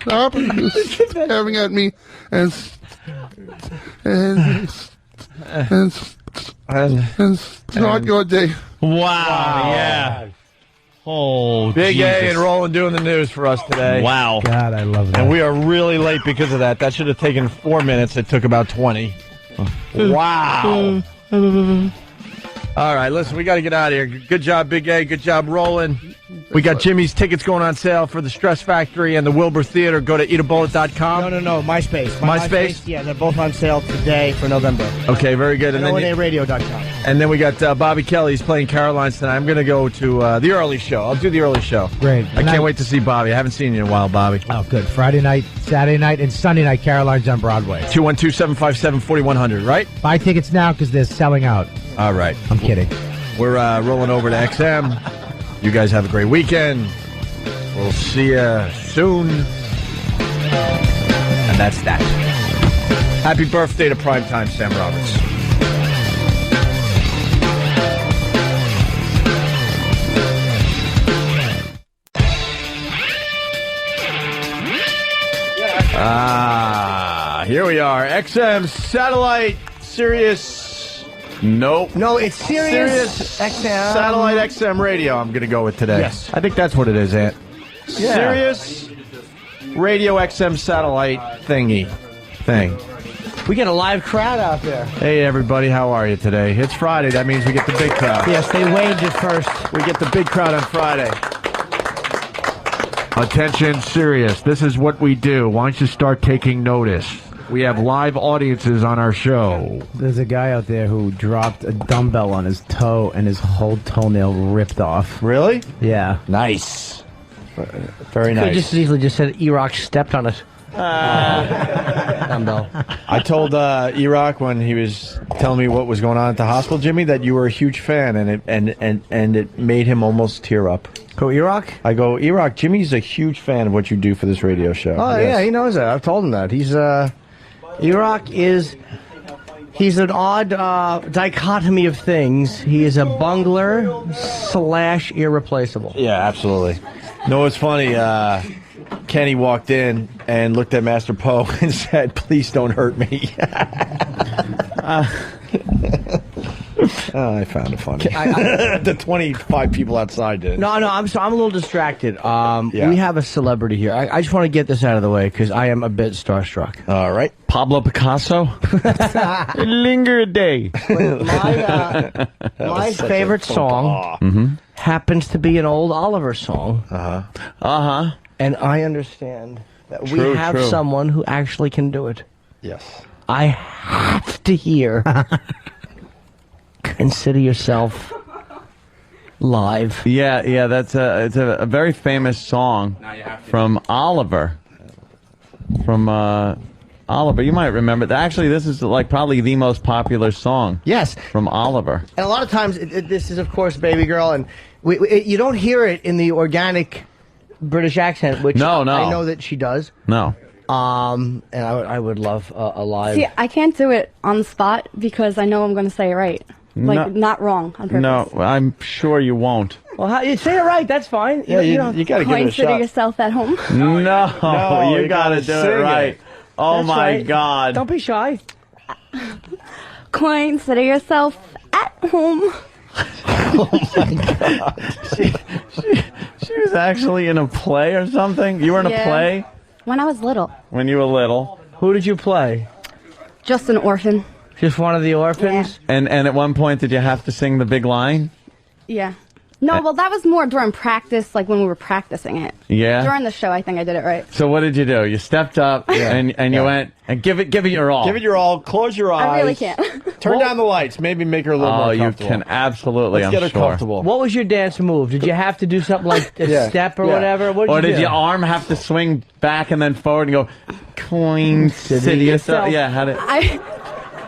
O: Stop staring at me and start your day.
B: Wow.
C: Yeah. Oh,
B: Big
C: Jesus.
B: A and Roland doing the news for us today.
C: Wow.
G: God, I love that.
B: And we are really late because of that. That should have taken 4 minutes. It took about 20. Wow. All right, listen, we got to get out of here. Good job, Big A. Good job, Roland. We got Jimmy's tickets going on sale for the Stress Factory and the Wilbur Theater. Go to eatabullet.com.
D: No, MySpace.
B: MySpace?
D: Yeah, they're both on sale today for November.
B: Okay, very good.
D: And ONARadio.com.
B: And then we got Bobby Kelly. He's playing Caroline's tonight. I'm going to go to the early show. I'll do the early show.
G: Great.
B: I can't wait to see Bobby. I haven't seen you in a while, Bobby.
G: Oh, good. Friday night, Saturday night, and Sunday night, Caroline's on Broadway.
B: 212-757-4100, right?
G: Buy tickets now because they're selling out.
B: All right.
G: I'm kidding.
B: We're rolling over to XM. You guys have a great weekend. We'll see you soon. And that's that. Happy birthday to Primetime Sam Roberts. Here we are. XM satellite Sirius. Nope.
D: No, it's Sirius XM.
B: Satellite XM radio I'm going to go with today.
D: Yes.
B: I think that's what it is, Ant.
D: Yeah.
B: Sirius Radio XM satellite thing.
D: We get a live crowd out there.
B: Hey, everybody. How are you today? It's Friday. That means we get the big crowd.
D: Yes, they waved it first.
B: We get the big crowd on Friday. Attention, Sirius. This is what we do. Why don't you start taking notice? We have live audiences on our show.
G: There's a guy out there who dropped a dumbbell on his toe and his whole toenail ripped off.
B: Really?
G: Yeah.
B: Nice. Very
D: Could
B: nice.
D: just as easily just said Iraq stepped on it. Dumbbell.
B: I told Iraq when he was telling me what was going on at the hospital, Jimmy, that you were a huge fan, and it made him almost tear up.
D: Go Iraq?
B: I go, Iraq, Jimmy's a huge fan of what you do for this radio show.
D: Oh,
B: Yes.
D: yeah, he knows that. I've told him that. He's, Iraq is, he's an odd dichotomy of things. He is a bungler / irreplaceable.
B: Yeah, absolutely. No, it's funny. Kenny walked in and looked at Master Poe and said, "Please don't hurt me." I found it funny. The 25 people outside did.
D: No, I'm a little distracted.
B: Yeah.
D: We have a celebrity here. I just want to get this out of the way because I am a bit starstruck.
B: All right.
C: Pablo Picasso?
B: Linger a day.
D: My favorite song happens to be an old Oliver song. And I understand that we
B: True,
D: have
B: true.
D: someone who actually can do it.
B: Yes.
D: I have to hear Consider Yourself live.
C: Yeah, that's it's a very famous song from Oliver. From Oliver, you might remember that. Actually, this is like probably the most popular song.
D: Yes,
C: from Oliver.
D: And a lot of times, this is of course Baby Girl, and you don't hear it in the organic British accent, which
C: No.
D: I know that she does.
C: No.
D: And I would love a live.
Q: See, I can't do it on the spot because I know I'm going to say it right. Like,
C: No.
Q: not wrong on purpose.
C: No, I'm sure you won't.
D: Well, you say it right. That's fine.
C: Yeah, you gotta give it a
Q: Consider
C: shot.
Q: yourself at home.
C: No,
B: No,
C: you gotta do
B: sing
C: it right.
B: it.
C: Oh
D: That's
C: my
D: right.
C: God!
D: Don't be shy.
Q: Consider yourself at home.
C: She was actually in a play or something. You were in a
Q: Yeah.
C: play
Q: When I was little.
C: when you were little.
D: Who did you play?
Q: Just an orphan.
D: Just one of the orphans?
C: And at one point, did you have to sing the big line?
Q: Yeah. No, well, that was more during practice, like when we were practicing it.
C: Yeah.
Q: During the show, I think I did it right.
C: So what did you do? You stepped up and you went and give it your all.
B: Give it your all. Close your eyes.
Q: I really can't.
B: Turn down the lights. Maybe make her a little
C: Oh,
B: more
C: you
B: comfortable.
C: can absolutely.
B: Let's
C: I'm
B: get her
C: sure.
B: comfortable.
D: What was your dance move? Did you have to do something like a
B: Yeah.
D: step or
B: Yeah.
D: whatever? What
C: Or
D: you
C: did
D: do?
C: your arm have to swing back and then forward and go, coin city yourself? Yeah, how did?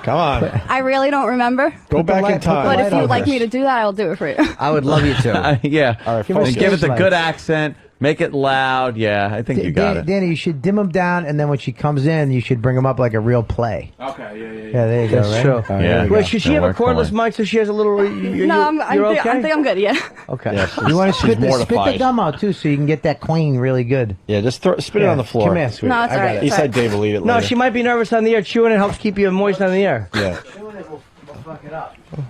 B: Come on.
Q: I really don't remember.
B: Go back in time.
Q: But if you'd like me to do that, I'll do it for you.
D: I would love you to.
C: Yeah.
B: All right,
C: And give it the
B: focus.
C: good accent. Make it loud. Yeah, I think you got it.
G: Danny, you should dim them down, and then when she comes in, you should bring them up like a real play.
I: Okay, yeah.
G: Yeah, there you go.
D: That's
G: Right?
D: true.
G: Oh, there you go.
D: Wait, should she have a cordless mic so she has a little?
Q: No, I think I'm good. Yeah.
D: Okay.
G: Yeah, you want to spit the gum out too, so you can get that queen really good.
B: Yeah, just spit it on the floor.
G: Come here, sweetie.
Q: No, it's all right.
B: He said Dave will eat it later.
D: No, she might be nervous on the air. Chewing it helps keep you moist on the air.
B: Yeah.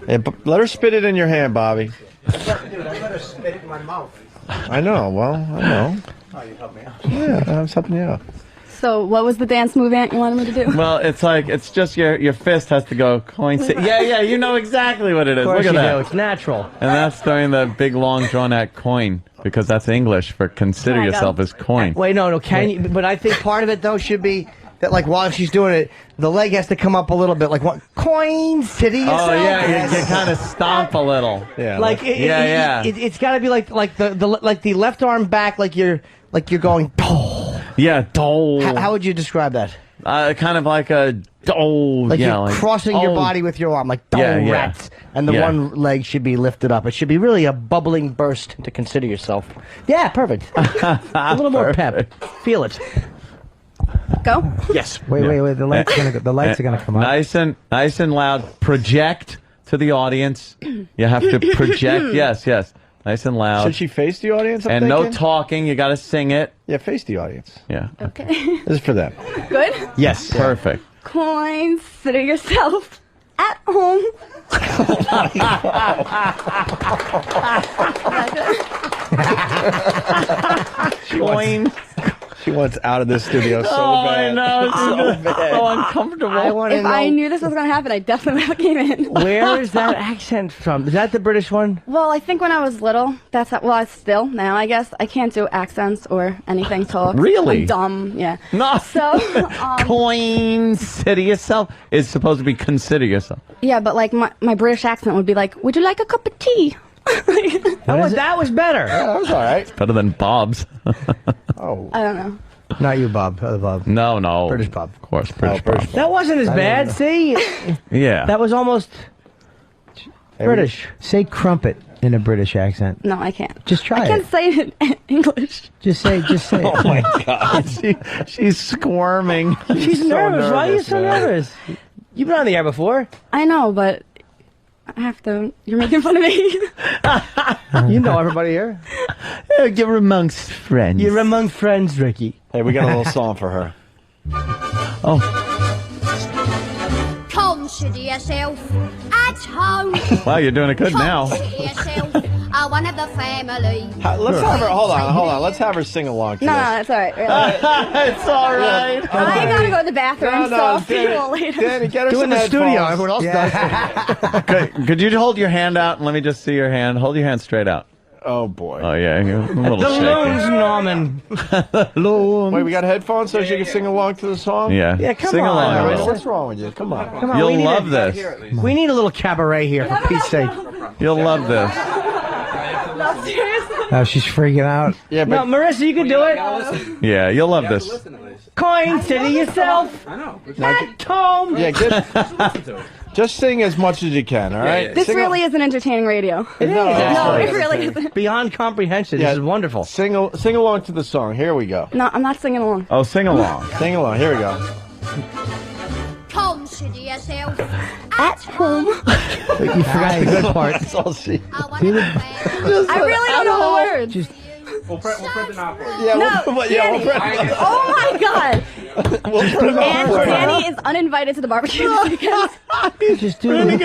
B: Yeah, but let her spit it in your hand, Bobby.
G: Dude, I better spit it in my mouth.
B: I know. Well, I know.
G: Oh, you help me out.
B: Yeah, I'm helping you out.
Q: So, what was the dance move Aunt you wanted me to do?
C: Well, it's just your fist has to go coin. Yeah, you know exactly what it is.
D: Of course
C: Look at
D: you
C: that.
D: do. It's natural.
C: And that's during the big, long, drawn-out coin, because that's English for consider
Q: Oh my
C: yourself
Q: God.
C: as coin.
D: Wait, no. Can you? But I think part of it though should be that, like, while she's doing it, the leg has to come up a little bit, like what coins to the yourself.
C: Oh, yeah, you kind of stomp a little.
B: Yeah.
D: Like it's got to be like the left arm back, like you're going.
C: Yeah, dole.
D: How would you describe that?
C: Kind of like a dole.
D: Like
C: yeah,
D: you're
C: like,
D: crossing your body with your arm, like
C: Yeah.
D: rats, and the
C: Yeah.
D: one leg should be lifted up. It should be really a bubbling burst to consider yourself. Yeah, perfect. A little more pep. Feel it.
Q: Go.
D: Yes.
G: Wait. The lights are gonna come up.
C: Nice and loud. Project to the audience. You have to project. Yes. Nice and loud.
B: Should she face the audience?
C: And no talking. You got to sing it.
B: Yeah, face the audience.
C: Yeah.
Q: Okay.
B: This is for them.
Q: Good.
C: Yes. Perfect.
Q: Coins to yourself at home.
C: Coin.
B: She wants out of this studio so bad.
C: I know.
B: So bad.
C: So uncomfortable.
D: I want to
Q: If
D: know.
Q: I knew this was going to happen, I definitely would have came in.
D: Where is that accent from? Is that the British one?
Q: Well, I think when I was little, that's how, well, I still now I guess I can't do accents or anything talk.
C: Really?
Q: I'm dumb. Yeah.
C: No.
Q: So.
C: Consider yourself is supposed to be consider yourself.
Q: Yeah, but like my British accent would be like, "Would you like a cup of tea?"
D: That was better.
B: Yeah, that was all right.
C: Better than Bob's.
B: Oh.
Q: I don't know.
G: Not you, Bob. Other Bob.
C: No.
G: British Bob.
C: Of course, British Bob.
D: That wasn't as bad. See,
C: Yeah.
D: that was almost British.
G: Say crumpet in a British accent.
Q: No, I can't.
G: Just try
Q: I can't
G: it.
Q: say it in English.
G: Just say it.
C: Oh my God. She's squirming.
D: She's nervous. Why are you so nervous? You've been on the air before.
Q: I know, but I have to. You're making fun of me.
D: You know everybody here.
C: You're amongst friends.
D: You're among friends, Ricky.
B: Hey, we got a little song for her.
C: Oh.
K: Consider yourself at home.
C: Wow, you're doing it good now.
K: Consider yourself one of the family.
B: Let's have her. Hold on. Let's have her sing along. To
Q: No,
B: this.
Q: it's all right. Really.
C: It's all right.
Q: I gotta go to the bathroom, so I'll see you all
B: Danny,
Q: later.
B: Danny, get her
D: Do it
B: some
D: in the studio.
B: headphones.
D: Everyone else does.
C: Could you hold your hand out and let me just see your hand? Hold your hand straight out.
B: Oh boy.
C: Oh yeah, you're a little
D: The loons,
C: shaky.
D: Norman.
B: Wait, we got headphones so she can sing along to the song?
C: Yeah.
D: Yeah, come
C: Sing
D: on.
C: along. a
B: All right,
C: little.
B: what's wrong with you? Come on.
D: Come on, we
C: You'll
D: need
C: love
D: a-
C: this.
D: We need a little cabaret here, for Pete's sake.
C: You'll love this.
Q: No, seriously.
G: Oh, she's freaking out.
B: Yeah,
D: No,
B: but
D: Marissa, you can do it.
C: Yeah, you'll love this.
D: Coins to yourself
I: I know.
D: at home.
B: yeah, just sing as much as you can, all right?
Q: This
B: Sing
Q: really isn't entertaining radio.
D: It is.
B: No,
Q: No,
B: it's
Q: it really isn't.
D: Beyond comprehension.
B: Yeah.
D: This is wonderful.
B: Sing along to the song. Here we go.
Q: No, I'm not singing along.
C: Oh, sing along.
B: Sing along. Here we go.
K: Consider yourself
Q: At home.
G: You forgot the good part.
B: That's all she.
G: See the-
Q: I really don't know the words.
G: Just
I: We'll print it out for you.
B: Yeah,
Q: No,
B: we'll
Q: Danny.
B: print it.
Q: Oh my God!
B: We'll print it
Q: And
B: out for you.
Q: Danny is uninvited to the barbecue this weekend.
G: just do it.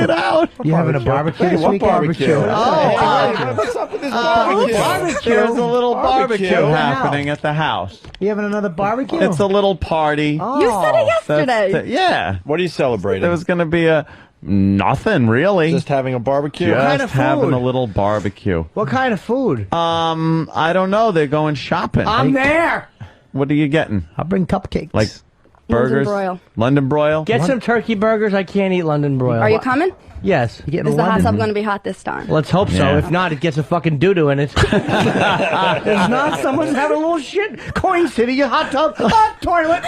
G: You having a barbecue
B: Hey,
G: this
B: what
G: weekend?
B: barbecue?
G: Oh,
B: What's up with this barbecue?
C: There's a little barbecue
B: Barbecue.
C: happening at the house.
G: you having another barbecue?
C: It's a little party.
Q: You said it yesterday.
C: Yeah.
B: What are you celebrating?
C: There was going to be a nothing really.
B: Just having a barbecue?
C: Just
D: kind of
C: having
D: food?
C: a little barbecue.
D: What kind of food?
C: I don't know. They're going shopping.
D: I'm there.
C: What are you getting?
G: I'll bring cupcakes.
C: Like burgers?
Q: broil.
C: London broil?
D: Get some turkey burgers. I can't eat London broil.
Q: Are you coming?
D: Yes.
G: you getting
Q: Is the hot
G: London?
Q: tub going to be hot this time?
D: Let's hope so.
C: Yeah.
D: If not, it gets a fucking doo-doo in it. If not, someone's having a little shit. Coin City, your hot tub, hot toilet.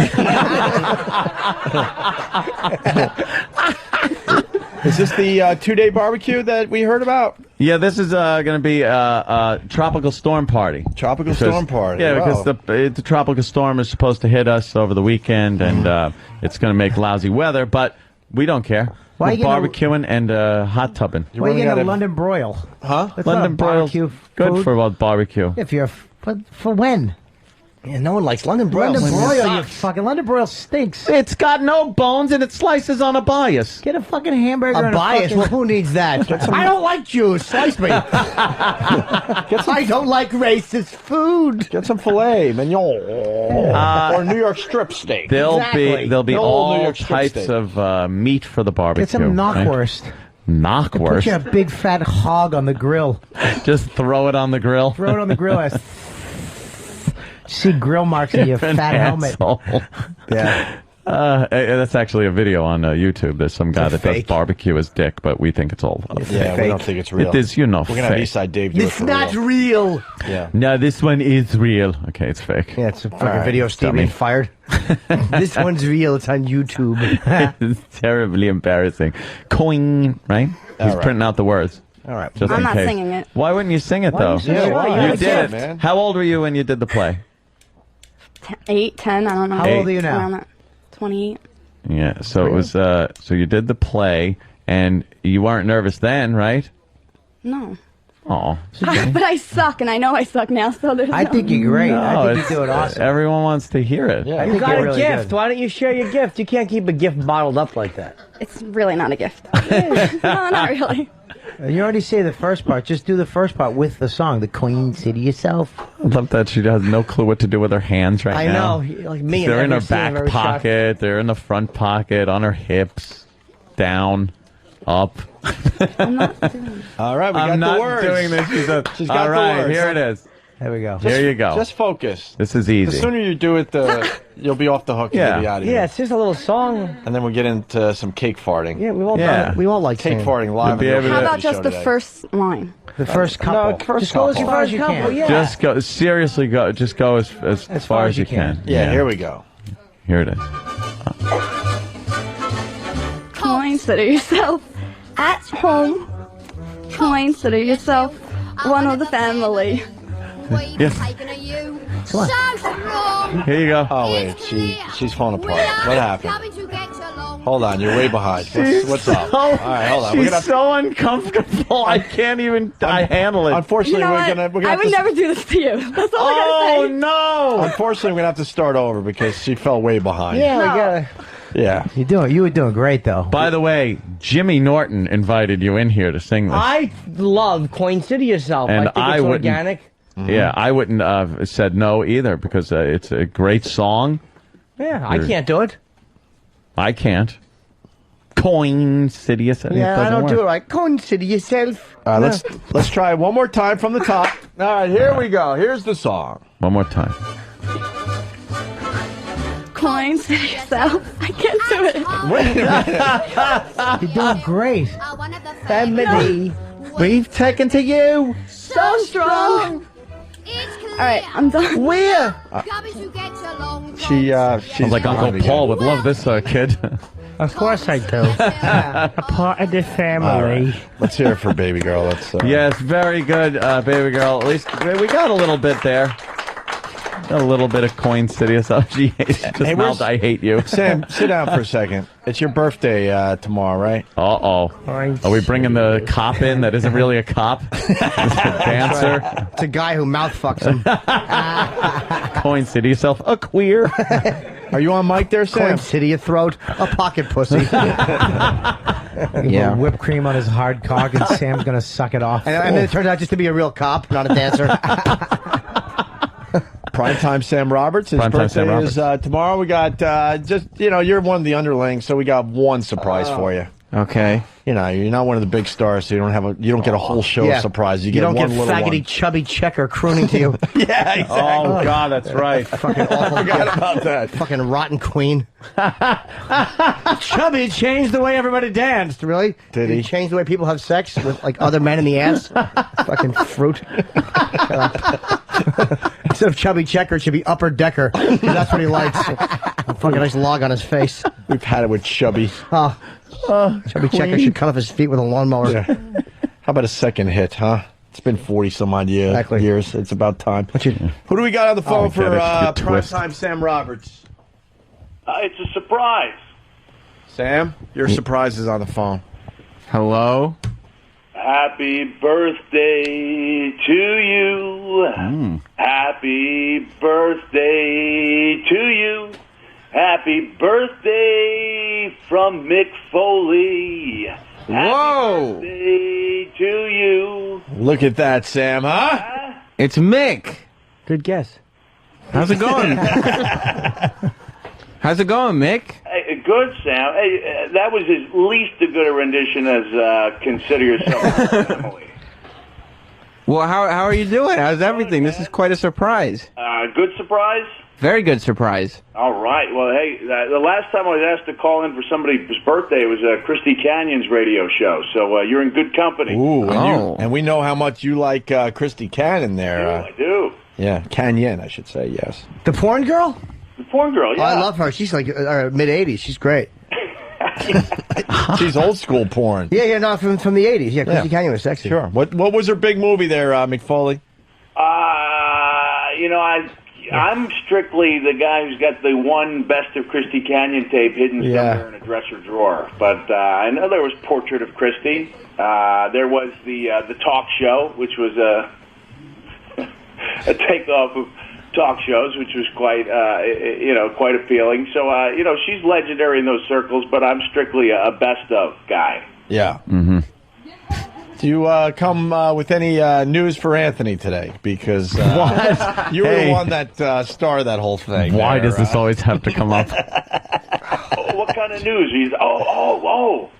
B: Is this the 2-day barbecue that we heard about?
C: Yeah, this is going to be a tropical storm party.
B: Tropical storm party.
C: Yeah,
B: Wow.
C: because the tropical storm is supposed to hit us over the weekend, and it's going to make lousy weather, but we don't care.
G: Why
C: We're
G: you gonna-
C: barbecuing and hot tubbing.
G: Why are you getting a London broil?
B: Huh?
G: That's
C: London
G: not a
C: broil's
G: barbecue
C: good
G: food.
C: for about barbecue.
G: If you're for when?
D: Yeah, no one likes London broil.
G: London broil, you
D: Sucks.
G: fucking London broil stinks.
C: It's got no bones and it slices on a bias.
G: Get a fucking hamburger.
D: A
G: and
D: bias?
G: fucking-
D: Well, who needs that? I don't like Jews. Slice me. I don't like racist food.
B: Get some filet mignon or New York strip steak.
C: There'll
D: Exactly.
C: be
B: The old New
C: all
B: York strip
C: types
B: steak.
C: of meat for the barbecue.
G: Get some
C: right?
G: knockwurst. Put
C: Knockwurst.
G: your big fat hog on the grill.
C: Just throw it on the grill.
G: Throw it on the grill. See grill marks in your
C: An
G: fat helmet.
C: asshole.
B: Yeah.
C: That's actually a video on YouTube. There's some guy that does
D: fake.
C: barbecue his dick, but we think it's all
B: Yeah, we don't think it's real.
C: It is, you know,
B: We're gonna have
C: fake.
B: Eastside Dave do it
D: It's
B: for
D: not
B: real.
D: real.
B: Yeah.
C: No, this one is real. Okay, it's fake.
D: Yeah, it's a fucking
B: right,
D: video. Steve
C: dummy.
D: being fired. This one's real. It's on YouTube.
C: It's terribly embarrassing. Coing, right? He's
B: right.
C: printing out the words.
B: All right.
C: Just
Q: I'm
C: in
Q: not
C: case.
Q: singing it.
C: Why wouldn't you sing it,
G: Why
C: though?
G: you sing it? Why?
C: You
G: You're a
C: did
B: kid,
C: it.
B: man.
C: How old were you when you did the play?
Q: 8, 10, I don't know.
G: How old are you now?
Q: Around that. 28.
C: Yeah, so it was, so you did the play, and you weren't nervous then, right?
Q: No.
C: Oh.
Q: But I suck, and I know I suck now, so there's
G: I
Q: no...
G: think you're great. I think
C: it's-
G: you do it awesome.
C: Everyone wants to hear it.
B: Yeah.
D: You got
G: you're
D: a
G: really
D: gift.
G: good.
D: Why don't you share your gift? You can't keep a gift bottled up like that.
Q: It's really not a gift. No, not really.
G: You already say the first part. Just do the first part with the song. The Queen City yourself.
C: I love that she has no clue what to do with her hands right
D: I
C: now.
D: know. Like me.
C: They're in her
D: every scene,
C: back
D: every shot.
C: pocket. They're in the front pocket, on her hips, down, up.
Q: I'm not doing it.
B: All right, we
C: I'm
B: got
C: not
B: the words.
C: doing this.
B: She's got
C: All
B: the
C: right,
B: words.
C: here it is.
G: There we go.
C: Here you go.
B: Just focus.
C: This is
B: The
C: easy.
B: sooner you do it, you'll be off the hook.
C: Yeah.
B: You'll be out of here.
D: Yeah, it's just a little song.
B: And then we'll get into some cake farting.
D: Yeah, we all
C: Yeah.
D: we all like
B: Cake
D: singing.
B: farting live.
C: You'll be
B: on
C: able
B: the
Q: How
C: to-
Q: about
B: show
Q: just the
B: today.
Q: first line?
G: The first couple.
B: No, first
G: Just go as
B: couple.
G: far as you can.
D: Yeah.
C: Just go. Seriously, go. Just go as far as you can.
B: Yeah, here we go.
C: Here it is.
Q: Consider yourself at home. Consider yourself one of the family.
C: Yes. Here you go.
B: Oh wait, she's falling apart. What happened? Hold on, you're way behind. What's up? All right, hold on. We're
C: She's
B: gonna
C: so uncomfortable. I can't even handle it.
B: Unfortunately,
Q: You know
B: we're
Q: what?
B: gonna
Q: I
B: have
Q: would
B: to.
Q: never do this to you. That's all I
C: Oh
Q: gotta say.
C: no!
B: Unfortunately, we're gonna have to start over because she fell way behind.
D: Yeah, we gotta.
B: Yeah.
G: You were doing great though.
C: By the way, Jimmy Norton invited you in here to sing this.
D: I love Consider Yourself.
C: And
D: I think
C: I
D: it's
C: wouldn't-
D: organic.
C: Yeah, I wouldn't have said no either because it's a great song.
D: Yeah, I can't do it.
C: I can't. Coin City.
D: Yeah, I don't do it right. Consider yourself.
B: All right, let's try it one more time from the top. All right, here we go. Here's the song.
C: One more time.
Q: Consider yourself. I can't do it.
G: You're doing great.
D: Family.
C: We've taken to you.
Q: So strong. All right, I'm done.
D: Where?
C: Sounds like Uncle Paul would love this kid.
D: Of course I do. A part of the family.
B: All right, let's hear it for Baby Girl. Let's.
C: Yes, very good, Baby Girl. At least we got a little bit there. Got a little bit of Coin City. So she just
B: Hey,
C: mouthed, I hate you.
B: Sam, sit down for a second. It's your birthday tomorrow, right?
C: Uh-oh. Are we bringing the cop in that isn't really a cop? It's a dancer.
D: It's a guy who mouth fucks him.
C: Coin City yourself a queer.
B: Are you on mic there, Sam?
D: Consider your throat a pocket pussy.
G: Yeah. Whipped cream on his hard cock, and Sam's gonna suck it off.
D: And then it turned out just to be a real cop, not a dancer.
B: Primetime Sam Roberts. His
C: Primetime Sam
B: birthday is tomorrow. We got you're one of the underlings, so we got one surprise for you.
T: Okay.
B: You're not one of the big stars, so you don't get a whole show of surprises. You get
D: don't
B: one
D: get
B: little
D: faggoty
B: one.
D: chubby checker crooning to you.
B: Yeah, exactly.
C: Oh, God, that's right.
D: Fucking awful.
B: I forgot about that.
D: Fucking rotten queen. Chubby changed the way everybody danced, really?
B: Did he?
D: Changed the way people have sex with like other men in the ass? Fucking fruit. Instead of chubby checker, it should be upper decker. 'Cause that's what he likes. A fucking nice log on his face.
B: We've had it with Chubby.
D: Chubby checker should cut off his feet with a lawnmower.
B: Yeah. How about a second hit, huh? It's been 40 some odd years. It's about time. Who do we got on the phone for primetime Sam Roberts?
S: It's a surprise.
B: Sam, your surprise is on the phone.
C: Hello?
S: Happy birthday to you. Happy birthday to you. Happy birthday from Mick Foley.
R: Whoa!
S: Happy birthday to you.
B: Look at that, Sam, huh?
R: It's Mick.
D: Good guess.
R: How's it going? How's it going, Mick?
S: Hey, good, Sam. Hey, that was at least as good a rendition as Consider Yourself Emily.
R: Well, how are you doing? How's everything? This is quite a surprise.
S: Good surprise?
R: Very good surprise.
S: All right. Well, hey, the last time I was asked to call in for somebody's birthday was Christy Canyon's radio show, so you're in good company.
B: Ooh, and we know how much you like Christy Canyon there.
S: I do.
B: Yeah, Canyon, I should say, yes.
D: The porn girl?
S: The porn girl, yeah.
D: Oh, I love her. She's like mid-80s. She's great.
B: She's old school porn.
D: Yeah, no, from the 80s. Yeah, Christy Canyon was sexy.
B: Sure. What was her big movie there, McFoley?
S: I'm strictly the guy who's got the one Best of Christy Canyon tape hidden somewhere in a dresser drawer. But I know there was Portrait of Christy. There was the talk show, which was a takeoff of talk shows, which was quite appealing. So she's legendary in those circles, but I'm strictly a best of guy.
B: Yeah. Mm-hmm. Do you come with any news for Anthony today? Because
C: what?
B: You were the one that started that whole thing.
C: Why does this always have to come up?
S: What kind of news?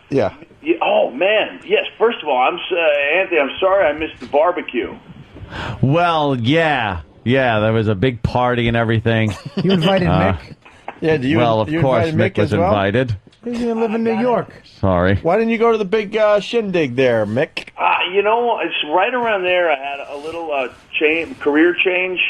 B: Yeah.
S: Oh man, yes. First of all, Anthony. I'm sorry I missed the barbecue.
C: Well, yeah, there was a big party and everything.
D: You invited Mick?
B: Yeah. Do you?
C: Well, of course, Mick was invited.
D: He's going to live in New York.
C: Sorry.
B: Why didn't you go to the big shindig there, Mick?
S: It's right around there. I had a little career change.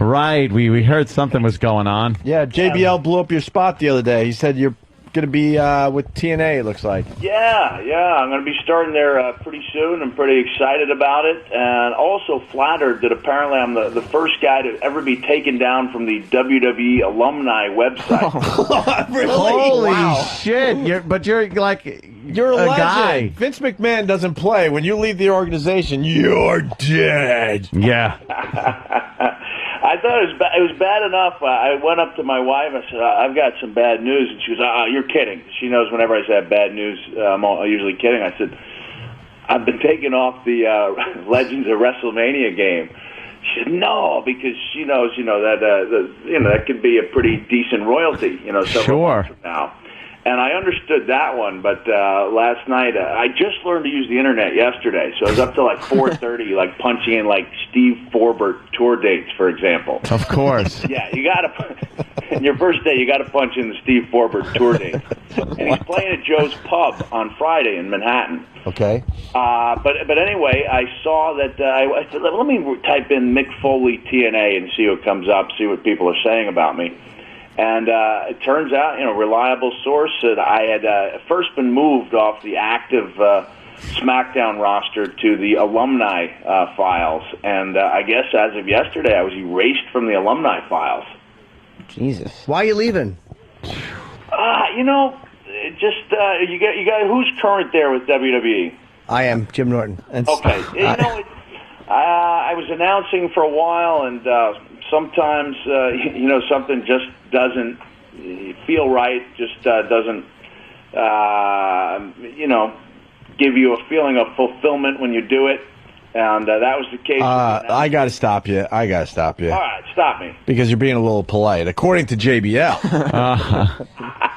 C: Right. We heard something was going on.
B: Yeah, JBL blew up your spot the other day. He said you're going to be with TNA, it looks like.
S: Yeah. I'm going to be starting there pretty soon. I'm pretty excited about it. And also flattered that apparently I'm the first guy to ever be taken down from the WWE alumni website.
B: Really?
C: Holy shit. You're
B: You're a legend.
C: guy.
B: Vince McMahon doesn't play. When you leave the organization, you're dead.
C: Yeah.
S: I thought it was bad enough. I went up to my wife. I said, "I've got some bad news," and she goes, "You're kidding." She knows whenever I say I have bad news, I'm usually kidding. I said, "I've been taken off the Legends of WrestleMania game." She said, "No," because she knows, that could be a pretty decent royalty, several months from now. And I understood that one, but last night I just learned to use the internet yesterday, so I was up till 4:30, punching in Steve Forbert tour dates, for example.
C: Of course.
S: Yeah, you gotta. In your first day, you gotta punch in the Steve Forbert tour dates, and he's playing at Joe's Pub on Friday in Manhattan.
B: Okay.
S: But anyway, I saw that. I said, let me type in Mick Foley TNA and see what comes up, see what people are saying about me. And it turns out, reliable source, that I had first been moved off the active SmackDown roster to the alumni files. And I guess as of yesterday, I was erased from the alumni files.
D: Jesus. Why are you leaving?
S: You got who's current there with WWE?
D: I am Jim Norton.
S: Okay. I was announcing for a while, and sometimes, something just doesn't feel right, just doesn't, give you a feeling of fulfillment when you do it. And that was the case.
B: I got to stop you.
S: All right, stop me.
B: Because you're being a little polite. According to JBL,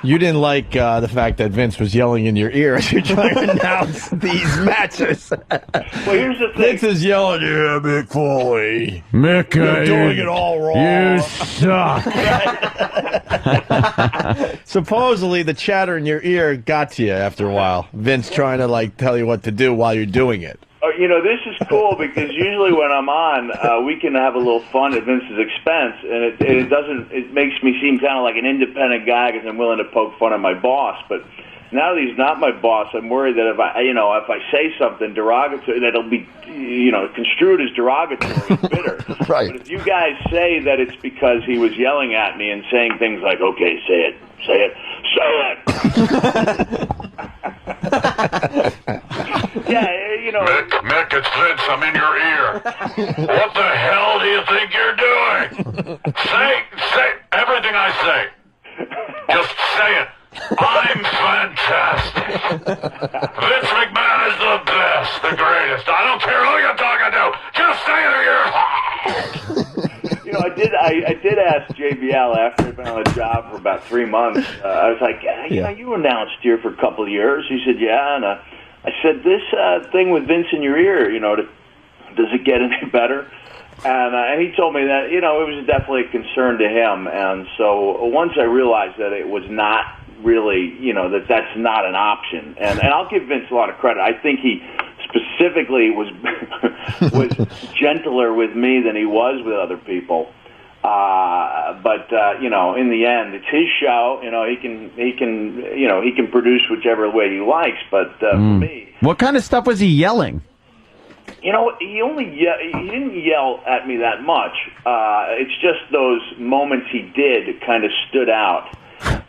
B: you didn't like the fact that Vince was yelling in your ear as you're trying to announce these matches.
S: Well, here's the thing.
B: Vince is yelling, "Yeah, Mick Foley.
C: Mick,
B: you're doing it all wrong.
C: You suck."
B: Supposedly, the chatter in your ear got to you after a while. Vince trying to tell you what to do while you're doing it.
S: This is cool because usually when I'm on, we can have a little fun at Vince's expense, and it makes me seem kind of like an independent guy because I'm willing to poke fun at my boss. But now that he's not my boss, I'm worried that if I say something derogatory, that'll be, construed as derogatory and bitter.
B: Right.
S: But if you guys say that it's because he was yelling at me and saying things like, "Okay, say it, say it, say it." Yeah,
L: Mick, it's Vince. I'm in your ear. What the hell do you think you're doing? Say everything I say. Just say it. I'm fantastic. Vince McMahon is the best, the greatest. I don't care who you're talking to. Just say it or you're...
S: I did ask JBL after I'd been on the job for about 3 months. I was like, you announced here for a couple of years. He said, yeah, and I said, this thing with Vince in your ear, does it get any better? And he told me that, it was definitely a concern to him. And so once I realized that it was not really, that's not an option. And I'll give Vince a lot of credit. I think he specifically was gentler with me than he was with other people. But in the end, it's his show. He can produce whichever way he likes. But for me,
C: what kind of stuff was he yelling?
S: he didn't yell at me that much. It's just those moments he did kind of stood out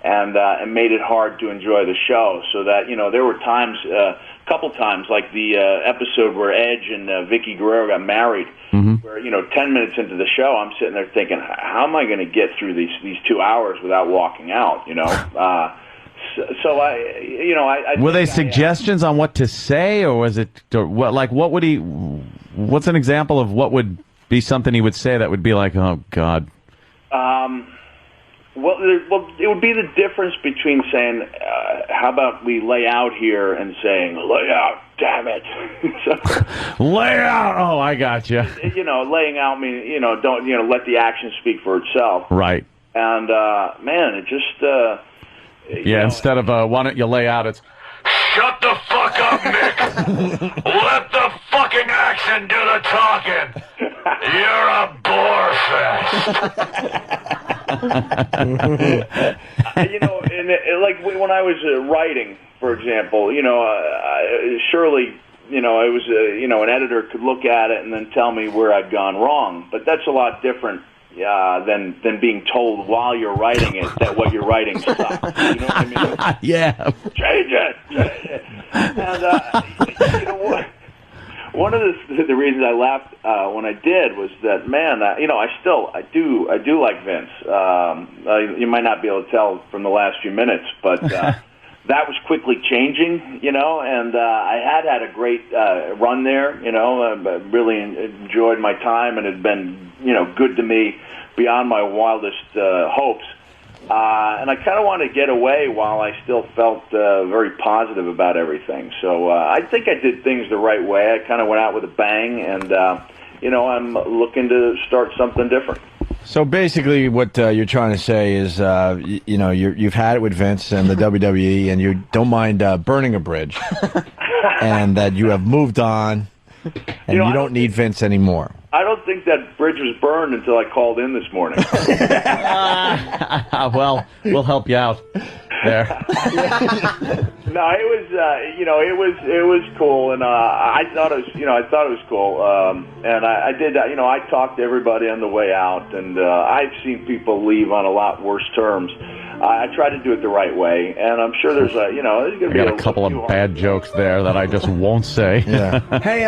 S: and made it hard to enjoy the show. So that there were times, a couple times, like the episode where Edge and Vicky Guerrero got married. Where 10 minutes into the show, I'm sitting there thinking, how am I going to get through these 2 hours without walking out? So I
C: were they suggestions on what to say, or was it what? Like, what would he? What's an example of what would be something he would say that would be like, oh God?
S: Well, it would be the difference between saying, how about we lay out here, and saying, lay out, damn it.
C: Lay out. Oh, I got you.
S: Laying out means, don't, let the action speak for itself.
C: Right.
S: And, man, it just,
C: instead of, why don't you lay out, it's,
L: shut the fuck up, Mick. Let the fucking action do the talking. You're a bore fest.
S: Like when I was writing, for example, surely, it was, an editor could look at it and then tell me where I'd gone wrong. But that's a lot different than being told while you're writing it that what you're writing sucks. You know what I mean?
C: Yeah.
S: Change it. And what? One of the reasons I laughed when I did was that, man, I do like Vince. You might not be able to tell from the last few minutes, but that was quickly changing, and I had a great run there, I really enjoyed my time and had been, good to me beyond my wildest hopes. And I kind of wanted to get away while I still felt very positive about everything. So I think I did things the right way. I kind of went out with a bang, and, I'm looking to start something different.
B: So basically what you're trying to say is, you've had it with Vince and the WWE, and you don't mind burning a bridge, and that you have moved on, and you don't need Vince anymore.
S: I don't think that bridge was burned until I called in this morning.
C: Well, we'll help you out there.
S: No, it was, it was cool, and I thought it was cool, and I did, I talked to everybody on the way out, and I've seen people leave on a lot worse terms. I tried to do it the right way, and I'm sure there's there's going to be
C: a couple of bad jokes there that I just won't say.
B: Yeah.
D: Hey,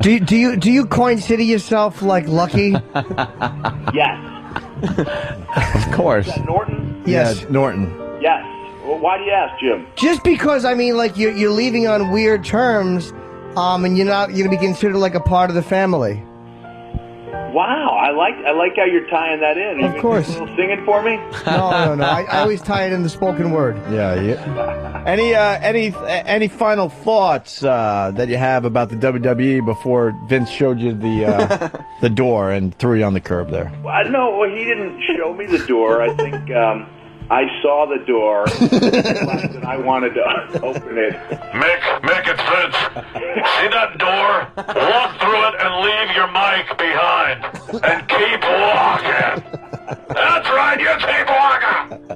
D: do you coin city yourself like Lucky?
S: Yes.
C: Of course.
S: Is that Norton?
D: Yes.
B: Yeah, Norton.
S: Yes. Well, why do you ask, Jim?
D: Just because, you're leaving on weird terms, and you're not going to be considered like a part of the family.
S: Wow, I like how you're tying that in.
D: Of course.
S: A little singing for me?
D: No. I always tie it in the spoken word.
B: Yeah. Any final thoughts that you have about the WWE before Vince showed you the door and threw you on the curb there?
S: No, he didn't show me the door. I think I saw the door, and I wanted to open it.
L: Mick, it's Vince. See that door? Walk through it and leave your mic behind. And keep walking. That's right, you keep walking.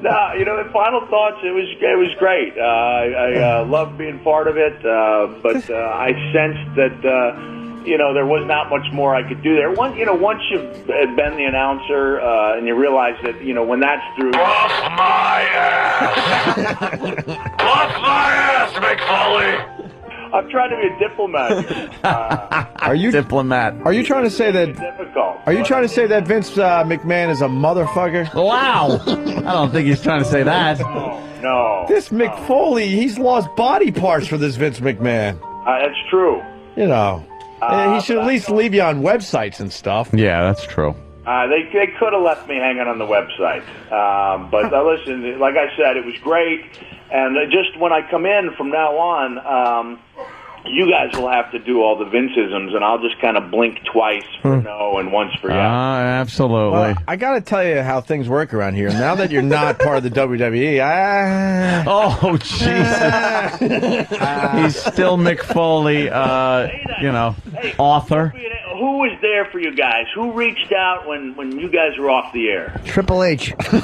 S: No, in final thoughts, it was great. I loved being part of it, but I sensed that there was not much more I could do there. Once you've been the announcer and you realize that when that's through.
L: Bluff my ass! Bluff my ass, Mick Foley!
S: I'm trying to be a diplomat.
B: Are you
C: diplomat?
B: Are you trying to say that?
S: Difficult.
B: Are you trying to say that Vince McMahon is a motherfucker?
C: Wow! I don't think he's trying to say that.
S: No.
B: This Mick Foley, he's lost body parts for this Vince McMahon.
S: That's true.
B: He should at least leave you on websites and stuff.
C: Yeah, that's true.
S: They could have left me hanging on the website. But listen, like I said, it was great. And just when I come in from now on, you guys will have to do all the Vinceisms, and I'll just kind of blink twice for no and once for yes.
C: Absolutely.
B: Well, I got to tell you how things work around here. Now that you're not part of the WWE,
C: oh, Jesus. He's still Mick Foley, author.
S: Who was there for you guys? Who reached out when you guys were off the air?
D: Triple H.
C: The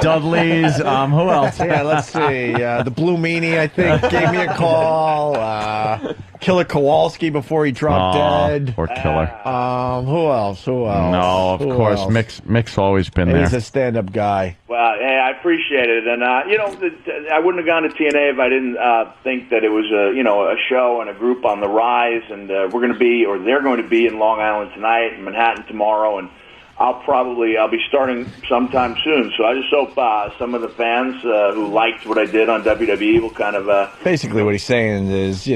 C: Dudleys. Who else?
B: Yeah, let's see. The Blue Meanie, I think, gave me a call. Killer Kowalski before he dropped dead.
C: Poor Killer.
B: Who else?
C: No, of course. Mick's always been there.
B: He's a stand-up guy.
S: Well, hey, I appreciate it, and I wouldn't have gone to TNA if I didn't think that it was a show and a group on the rise, and they're going to be in Long Island tonight and Manhattan tomorrow, and I'll be starting sometime soon. So I just hope some of the fans who liked what I did on WWE will kind of
B: basically what he's saying is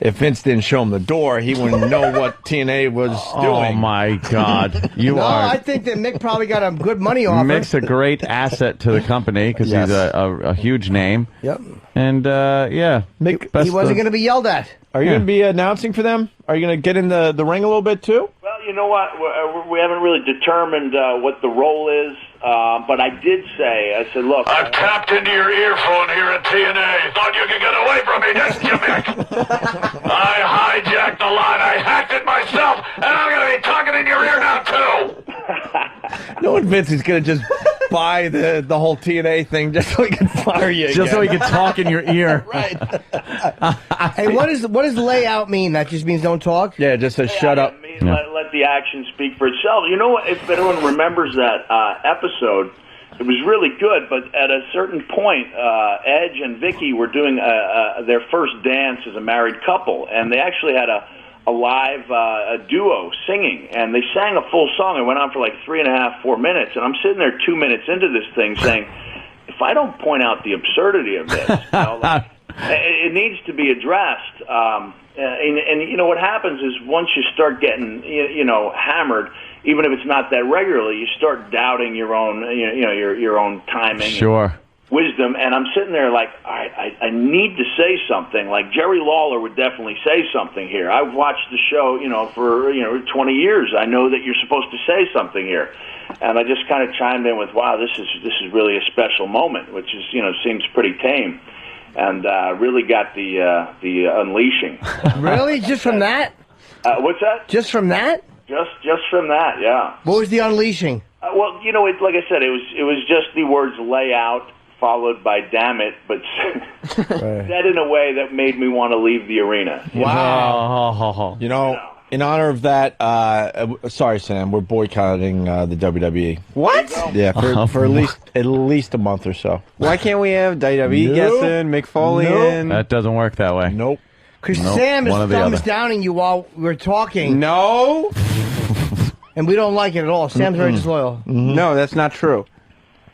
B: if Vince didn't show him the door, he wouldn't know what TNA was doing.
C: Oh, my God.
D: I think that Mick probably got a good money offer.
C: Mick's a great asset to the company because he's a huge name.
D: Yep.
C: And, Mick,
D: he wasn't going to be yelled at.
B: Are you going to be announcing for them? Are you going to get in the ring a little bit, too?
S: Well, you know what? We haven't really determined what the role is, but I did say, I said, look.
L: I've tapped into your earphone here at TNA. Thought you could get away from me, didn't you, Mick? I hijacked the line. I hacked it myself, and I'm going to be talking in your ear now, too.
B: No one Vince is going to just buy the whole TNA thing just so he can fire you
C: Just so he can talk in your ear.
B: Right.
D: Hey, what does layout mean? That just means don't talk?
B: Yeah, it just says shut up.
S: Let the action speak for itself. You know what? If anyone remembers that episode, it was really good, but at a certain point, Edge and Vicky were doing their first dance as a married couple, and they actually had a live duo singing, and they sang a full song. It went on for like 3.5, 4 minutes, and I'm sitting there 2 minutes into this thing saying, if I don't point out the absurdity of this, it needs to be addressed. And what happens is once you start getting hammered, even if it's not that regularly, you start doubting your own your own timing.
C: Sure.
S: Wisdom, and I'm sitting there like, all right, I need to say something. Like Jerry Lawler would definitely say something here. I've watched the show, for 20 years. I know that you're supposed to say something here, and I just kind of chimed in with, wow, this is really a special moment, which is seems pretty tame, and really got the unleashing.
D: Really, just from that?
S: What's that?
D: Just from that?
S: Just from that, yeah.
D: What was the unleashing?
S: Well, like I said, it was just the words "lay out" followed by "damn it," but said in a way that made me want to leave the arena.
B: Wow. In honor of that, sorry, Sam, we're boycotting the WWE.
R: What?
B: Yeah, for at least a month or so.
R: Why can't we have WWE guests in, Mick Foley in?
C: That doesn't work that way.
B: Nope.
D: Because Sam is thumbs downing you while we're talking.
R: No.
D: And we don't like it at all. Sam's very disloyal.
R: No, that's not true.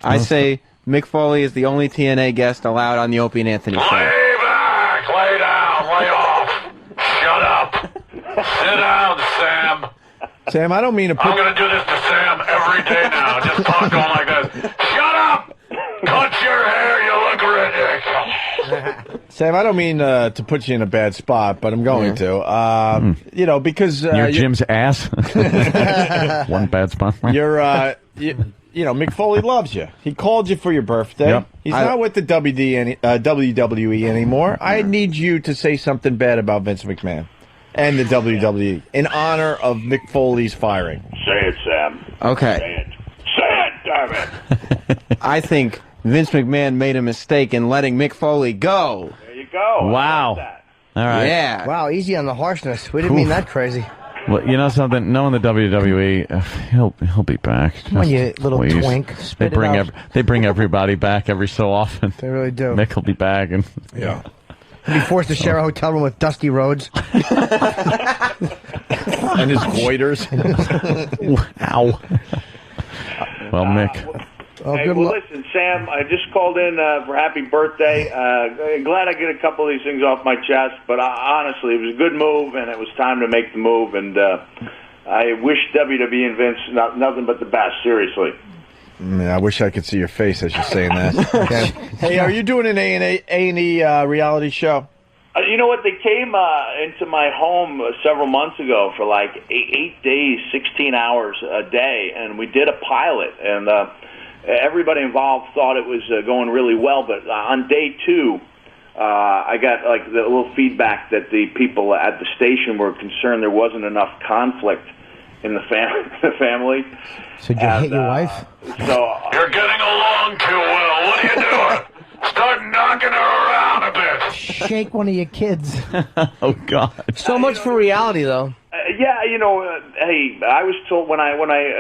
R: I say Mick Foley is the only TNA guest allowed on the Opie and Anthony show.
L: Lay back, lay down, lay off. Shut up. Sit down, Sam.
B: Sam, I don't mean to put...
L: I'm going to do this to Sam every day now. Just talk to him like this. Shut up! Cut your hair, you look ridiculous.
B: Sam, I don't mean to put you in a bad spot, but I'm going to. You know, because
C: You're Jim's ass. One bad spot.
B: You're, you know, Mick Foley loves you. He called you for your birthday.
C: Yep.
B: He's not with the WWE anymore. I need you to say something bad about Vince McMahon and the WWE in honor of Mick Foley's firing.
S: Say it, Sam.
R: Okay.
S: Say it, damn it.
R: I think Vince McMahon made a mistake in letting Mick Foley go.
S: There you go.
C: Wow. All right.
R: Yeah.
D: Wow, easy on the harshness. We didn't mean that crazy.
C: Well, you know something? Knowing the WWE, he'll be back.
D: Come on, you little
C: Please.
D: twink.
C: They
D: Spit it
C: bring
D: out.
C: they bring everybody back every so often.
D: They really do.
C: Mick will be back, and
B: yeah,
D: he'll be forced to share a hotel room with Dusty Rhodes
B: and his goiters.
C: Ow. Well, Mick.
S: Hey, well, listen, Sam, I just called in for happy birthday. Glad I get a couple of these things off my chest, but honestly, it was a good move, and it was time to make the move, and I wish WWE and Vince nothing but the best, seriously.
B: I wish I could see your face as you're saying that. Okay. Hey, are you doing an A&E reality show?
S: You know what? They came into my home several months ago for like 8 days, 16 hours a day, and we did a pilot, and everybody involved thought it was going really well, but on day 2, I got like the little feedback that the people at the station were concerned there wasn't enough conflict in the family.
D: So did you hit your wife?
S: So
L: You're getting along too well. What are you doing? Start knocking her around a bit.
D: Shake one of your kids.
C: Oh God!
D: So much for reality, though.
S: Yeah, you know, hey, I was told when I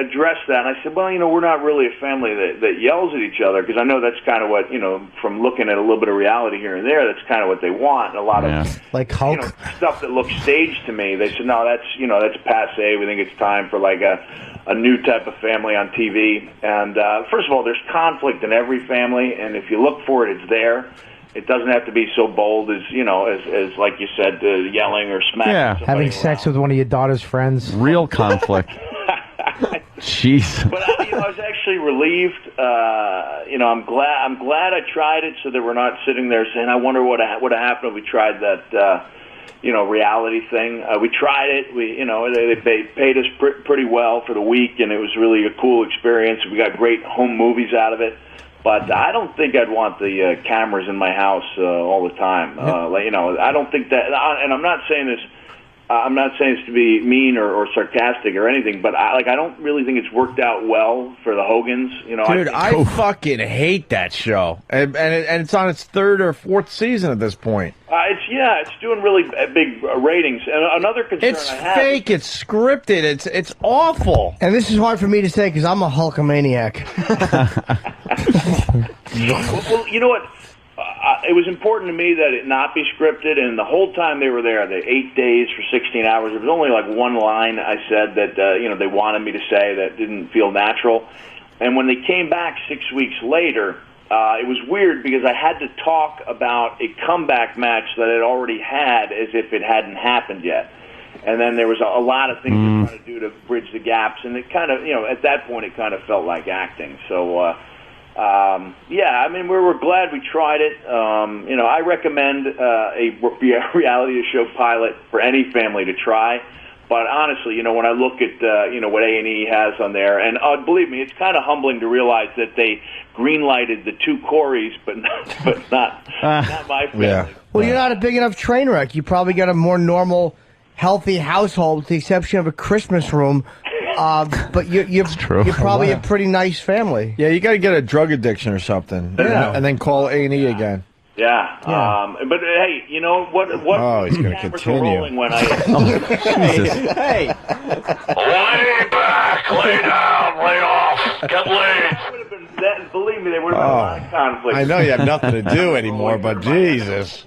S: addressed that, I said, well, you know, we're not really a family that yells at each other, because I know that's kind of what, you know, from looking at a little bit of reality here and there, that's kind of what they want. And a lot of
D: like Hulk,
S: stuff that looks staged to me. They said, no, that's passe. We think it's time for like a new type of family on TV. And first of all, there's conflict in every family, and if you look for it, it's there. It doesn't have to be so bold as, you know, as like you said, yelling or smacking.
C: Yeah,
G: having sex with one of your daughter's friends.
C: Real conflict. Jeez.
S: But you know, I was actually relieved. You know, I'm glad I tried it, so that we're not sitting there saying, I wonder what would have happened if we tried that. You know, reality thing. We tried it. They paid us pretty well for the week, and it was really a cool experience. We got great home movies out of it. But I don't think I'd want the cameras in my house all the time. You know, I don't think that. And I'm not saying this. I'm not saying this to be mean or sarcastic or anything. But I don't really think it's worked out well for the Hogans. You know,
B: dude, I fucking hate that show, and it's on its 3rd or 4th season at this point.
S: It's doing really big ratings. And another concern
B: It's
S: I have.
B: fake. It's scripted. It's awful.
D: And this is hard for me to say because I'm a Hulkamaniac.
S: Well, you know what? It was important to me that it not be scripted, and the whole time they were there, the 8 days for 16 hours, there was only like one line I said that you know, they wanted me to say that didn't feel natural. And when they came back 6 weeks later, it was weird because I had to talk about a comeback match that I'd already had as if it hadn't happened yet. And then there was a lot of things they're trying to do to bridge the gaps, and it kind of, you know, at that point it kind of felt like acting. So, yeah, I mean, we're glad we tried it. You know, I recommend a reality show pilot for any family to try. But honestly, you know, when I look at, you know, what A&E has on there, and believe me, it's kind of humbling to realize that they green-lighted the 2 Coreys, but not my family.
B: Yeah.
D: Well, you're not a big enough train wreck. You probably got a more normal, healthy household, with the exception of a Christmas room. But you're probably a pretty nice family.
B: Yeah, you got to get a drug addiction or something, and then call A&E again.
S: Yeah. But hey, you know what?
B: Oh, he's going to
S: cameras
B: continue.
S: were rolling when I.
D: Hey.
L: Lay back, lay down, lay off, get laid.
S: Believe me, there would have been a lot of conflict.
B: I know you have nothing to do anymore, but Jesus.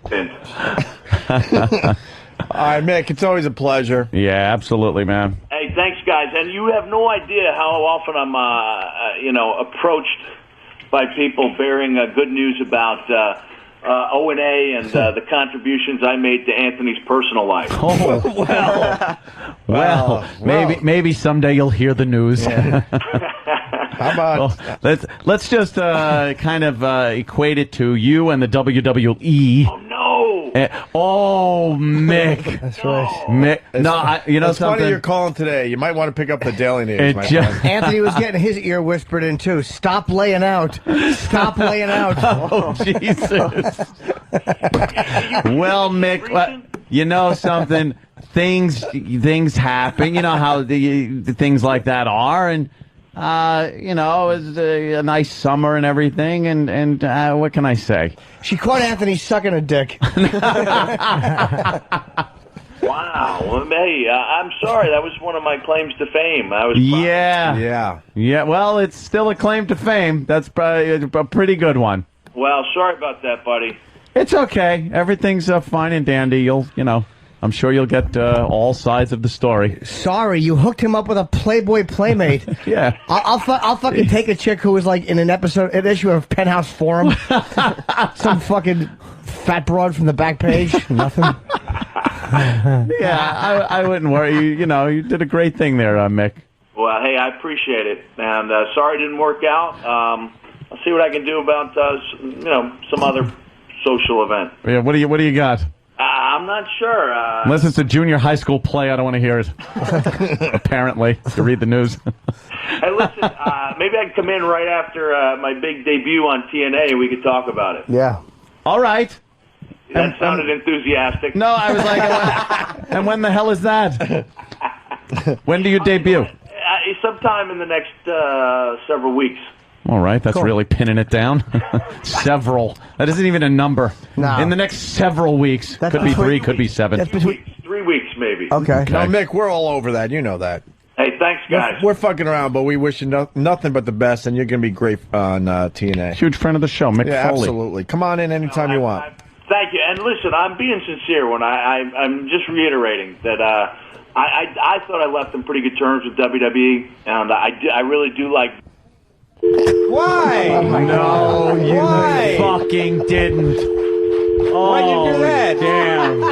B: All right, Mick, it's always a pleasure.
C: Yeah, absolutely, man.
S: Hey, thanks, guys. And you have no idea how often I'm, you know, approached by people bearing good news about O&A and the contributions I made to Anthony's personal life.
C: Oh, well, maybe someday you'll hear the news.
B: Yeah. How about
C: let's just kind of equate it to you and the WWE.
S: Oh no!
C: Oh, Mick.
D: That's right.
C: Mick. You know
B: it's
C: something?
B: funny you're calling today. You might want to pick up the Daily News, my friend.
D: Anthony was getting his ear whispered in, too. Stop laying out. Stop laying out.
C: Oh, Jesus. Well, Mick, you know something? Things happen. You know how the things like that are, and you know, it's a nice summer and everything. And what can I say?
D: She caught Anthony sucking a dick.
S: Wow. Well, hey, I'm sorry. That was one of my claims to fame.
C: Yeah. Well, it's still a claim to fame. That's probably a pretty good one.
S: Well, sorry about that, buddy.
C: It's okay. Everything's fine and dandy. I'm sure you'll get all sides of the story.
D: Sorry, you hooked him up with a Playboy playmate.
C: Yeah.
D: I'll fucking take a chick who was like in an issue of Penthouse Forum. Some fucking fat broad from the back page. Nothing.
C: Yeah, I wouldn't worry. You did a great thing there, Mick.
S: Well, hey, I appreciate it. And sorry it didn't work out. I'll see what I can do about, some other social event.
C: Yeah, what do you got?
S: I'm not sure.
C: Unless it's a junior high school play, I don't want to hear it. Apparently, to read the news.
S: Hey, listen, maybe I can come in right after my big debut on TNA and we could talk about it.
D: Yeah.
C: All right.
S: That sounded enthusiastic.
C: No, I was like, and when the hell is that? When do you debut?
S: Sometime in the next several weeks.
C: All right, that's really pinning it down. Several. That isn't even a number.
D: No.
C: In the next several weeks. Could be 3, could be 7.
S: 3 weeks, maybe.
D: Okay.
B: No, Mick, we're all over that. You know that.
S: Hey, thanks, guys.
B: We're fucking around, but we wish you nothing but the best, and you're going to be great on TNA.
C: Huge friend of the show, Mick
B: Yeah,
C: Foley.
B: absolutely. Come on in anytime you want.
S: Thank you. And listen, I'm being sincere when I'm just reiterating that I thought I left on pretty good terms with WWE, and I really do like.
R: Why?
C: No, you fucking didn't.
R: Why'd you do that?
C: Damn.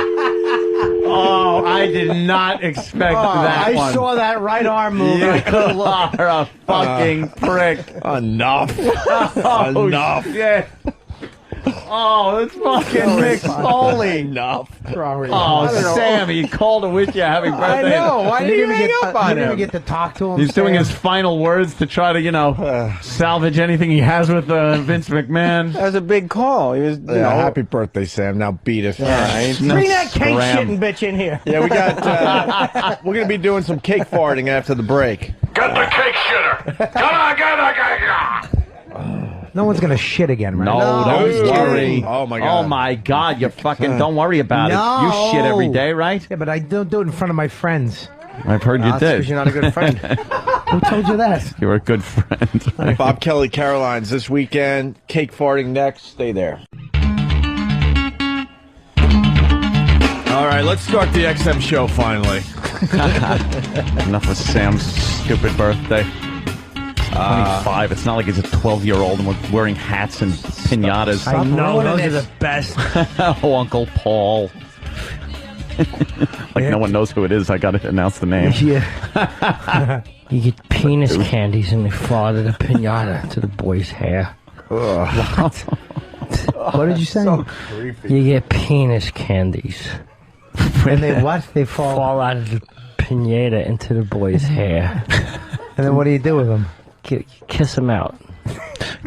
C: Oh, I did not expect that one.
D: I saw that right arm move.
C: You are a fucking prick.
B: Enough.
C: Oh,
B: Enough.
C: Shit. Oh, that's fucking Mick Foley.
B: Enough.
C: Oh, Sam, he called to wish you a happy birthday.
R: I know. Why did you hang up on
D: You didn't
R: him?
D: even get to talk to him.
C: He's doing
D: Sam.
C: his final words to try to, salvage anything he has with Vince McMahon.
R: That was a big call. He was,
B: Happy birthday, Sam. Now beat us.
R: All right.
D: Bring that cake
C: Scram.
D: shitting bitch in here.
B: Yeah, we got. We're going to be doing some cake farting after the break.
L: Get the cake shitter. Come on, get the cake.
G: No one's gonna shit again, right?
C: No, don't worry.
B: Oh, my God.
C: Oh, my God. You fucking don't worry about it.
G: No.
C: You shit every day, right?
G: Yeah, but I don't do it in front of my friends.
C: I've heard you
D: That's
C: did.
D: because you're not a good friend. Who told you that?
C: You're a good friend.
B: Bob Kelly, Caroline's this weekend. Cake farting next. Stay there. All right, let's start the XM show finally.
C: Enough of Sam's stupid birthday. 25. It's not like he's a 12-year-old and we're wearing hats and pinatas.
D: I know, those are the best.
C: Oh, Uncle Paul. No one knows who it is. I got to announce the name.
D: Yeah. You get penis candies and they fall out of the pinata to the boy's hair.
G: What? What did you say?
B: So creepy.
D: You get penis candies.
G: And they what? They fall.
D: Out of the pinata into the boy's hair.
G: And then what do you do with them?
D: Kiss him out.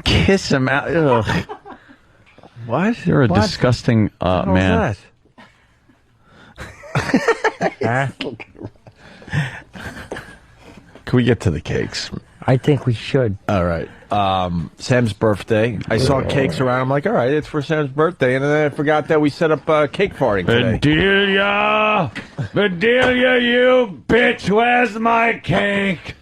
C: Kiss him out. Ugh.
B: What?
C: You're a disgusting man.
D: Huh?
B: Can we get to the cakes?
D: I think we should.
B: All right. Sam's birthday. I saw cakes around. I'm like, all right, it's for Sam's birthday. And then I forgot that we set up cake farting today.
C: Bedelia, you bitch, where's my cake?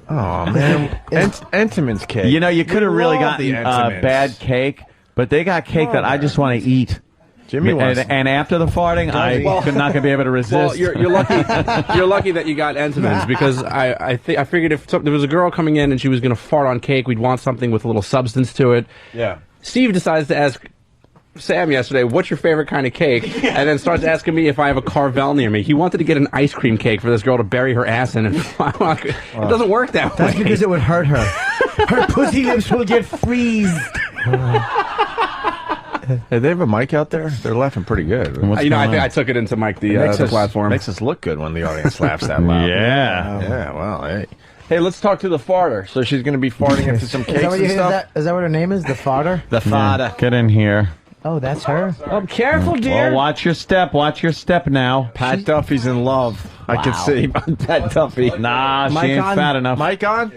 B: Oh, man. Entenmann's cake.
C: You know, you could have really
B: love
C: gotten
B: the Entenmann's.
C: bad cake, but they got cake that I just want to eat.
B: Jimmy wants.
C: And after the farting, I'm not going to be able to resist.
I: Well, you're lucky. You're lucky that you got Entenmann's because I figured if there was a girl coming in and she was going to fart on cake, we'd want something with a little substance to it.
B: Yeah.
I: Steve decides to ask Sam yesterday, "What's your favorite kind of cake?" And then starts asking me if I have a Carvel near me. He wanted to get an ice cream cake for this girl to bury her ass in. And it doesn't work that way.
D: That's because it would hurt her. Her pussy lips will get freezed.
B: Hey, they have a mic out there? They're laughing pretty good.
I: I think I took it into Mike the platform.
B: Makes us look good when the audience laughs that loud.
C: Yeah.
B: Yeah, well, hey. Hey, let's talk to the farter. So she's going to be farting into some cakes and stuff?
G: Is that what her name is? The farter?
B: The farter.
C: Get in here.
G: Oh, that's her?
D: Oh, careful, dear.
C: Well, watch your step. Watch your step now.
B: Pat Duffy's in love. I can see Pat Duffy.
C: Nah, she ain't fat enough.
B: Mic on?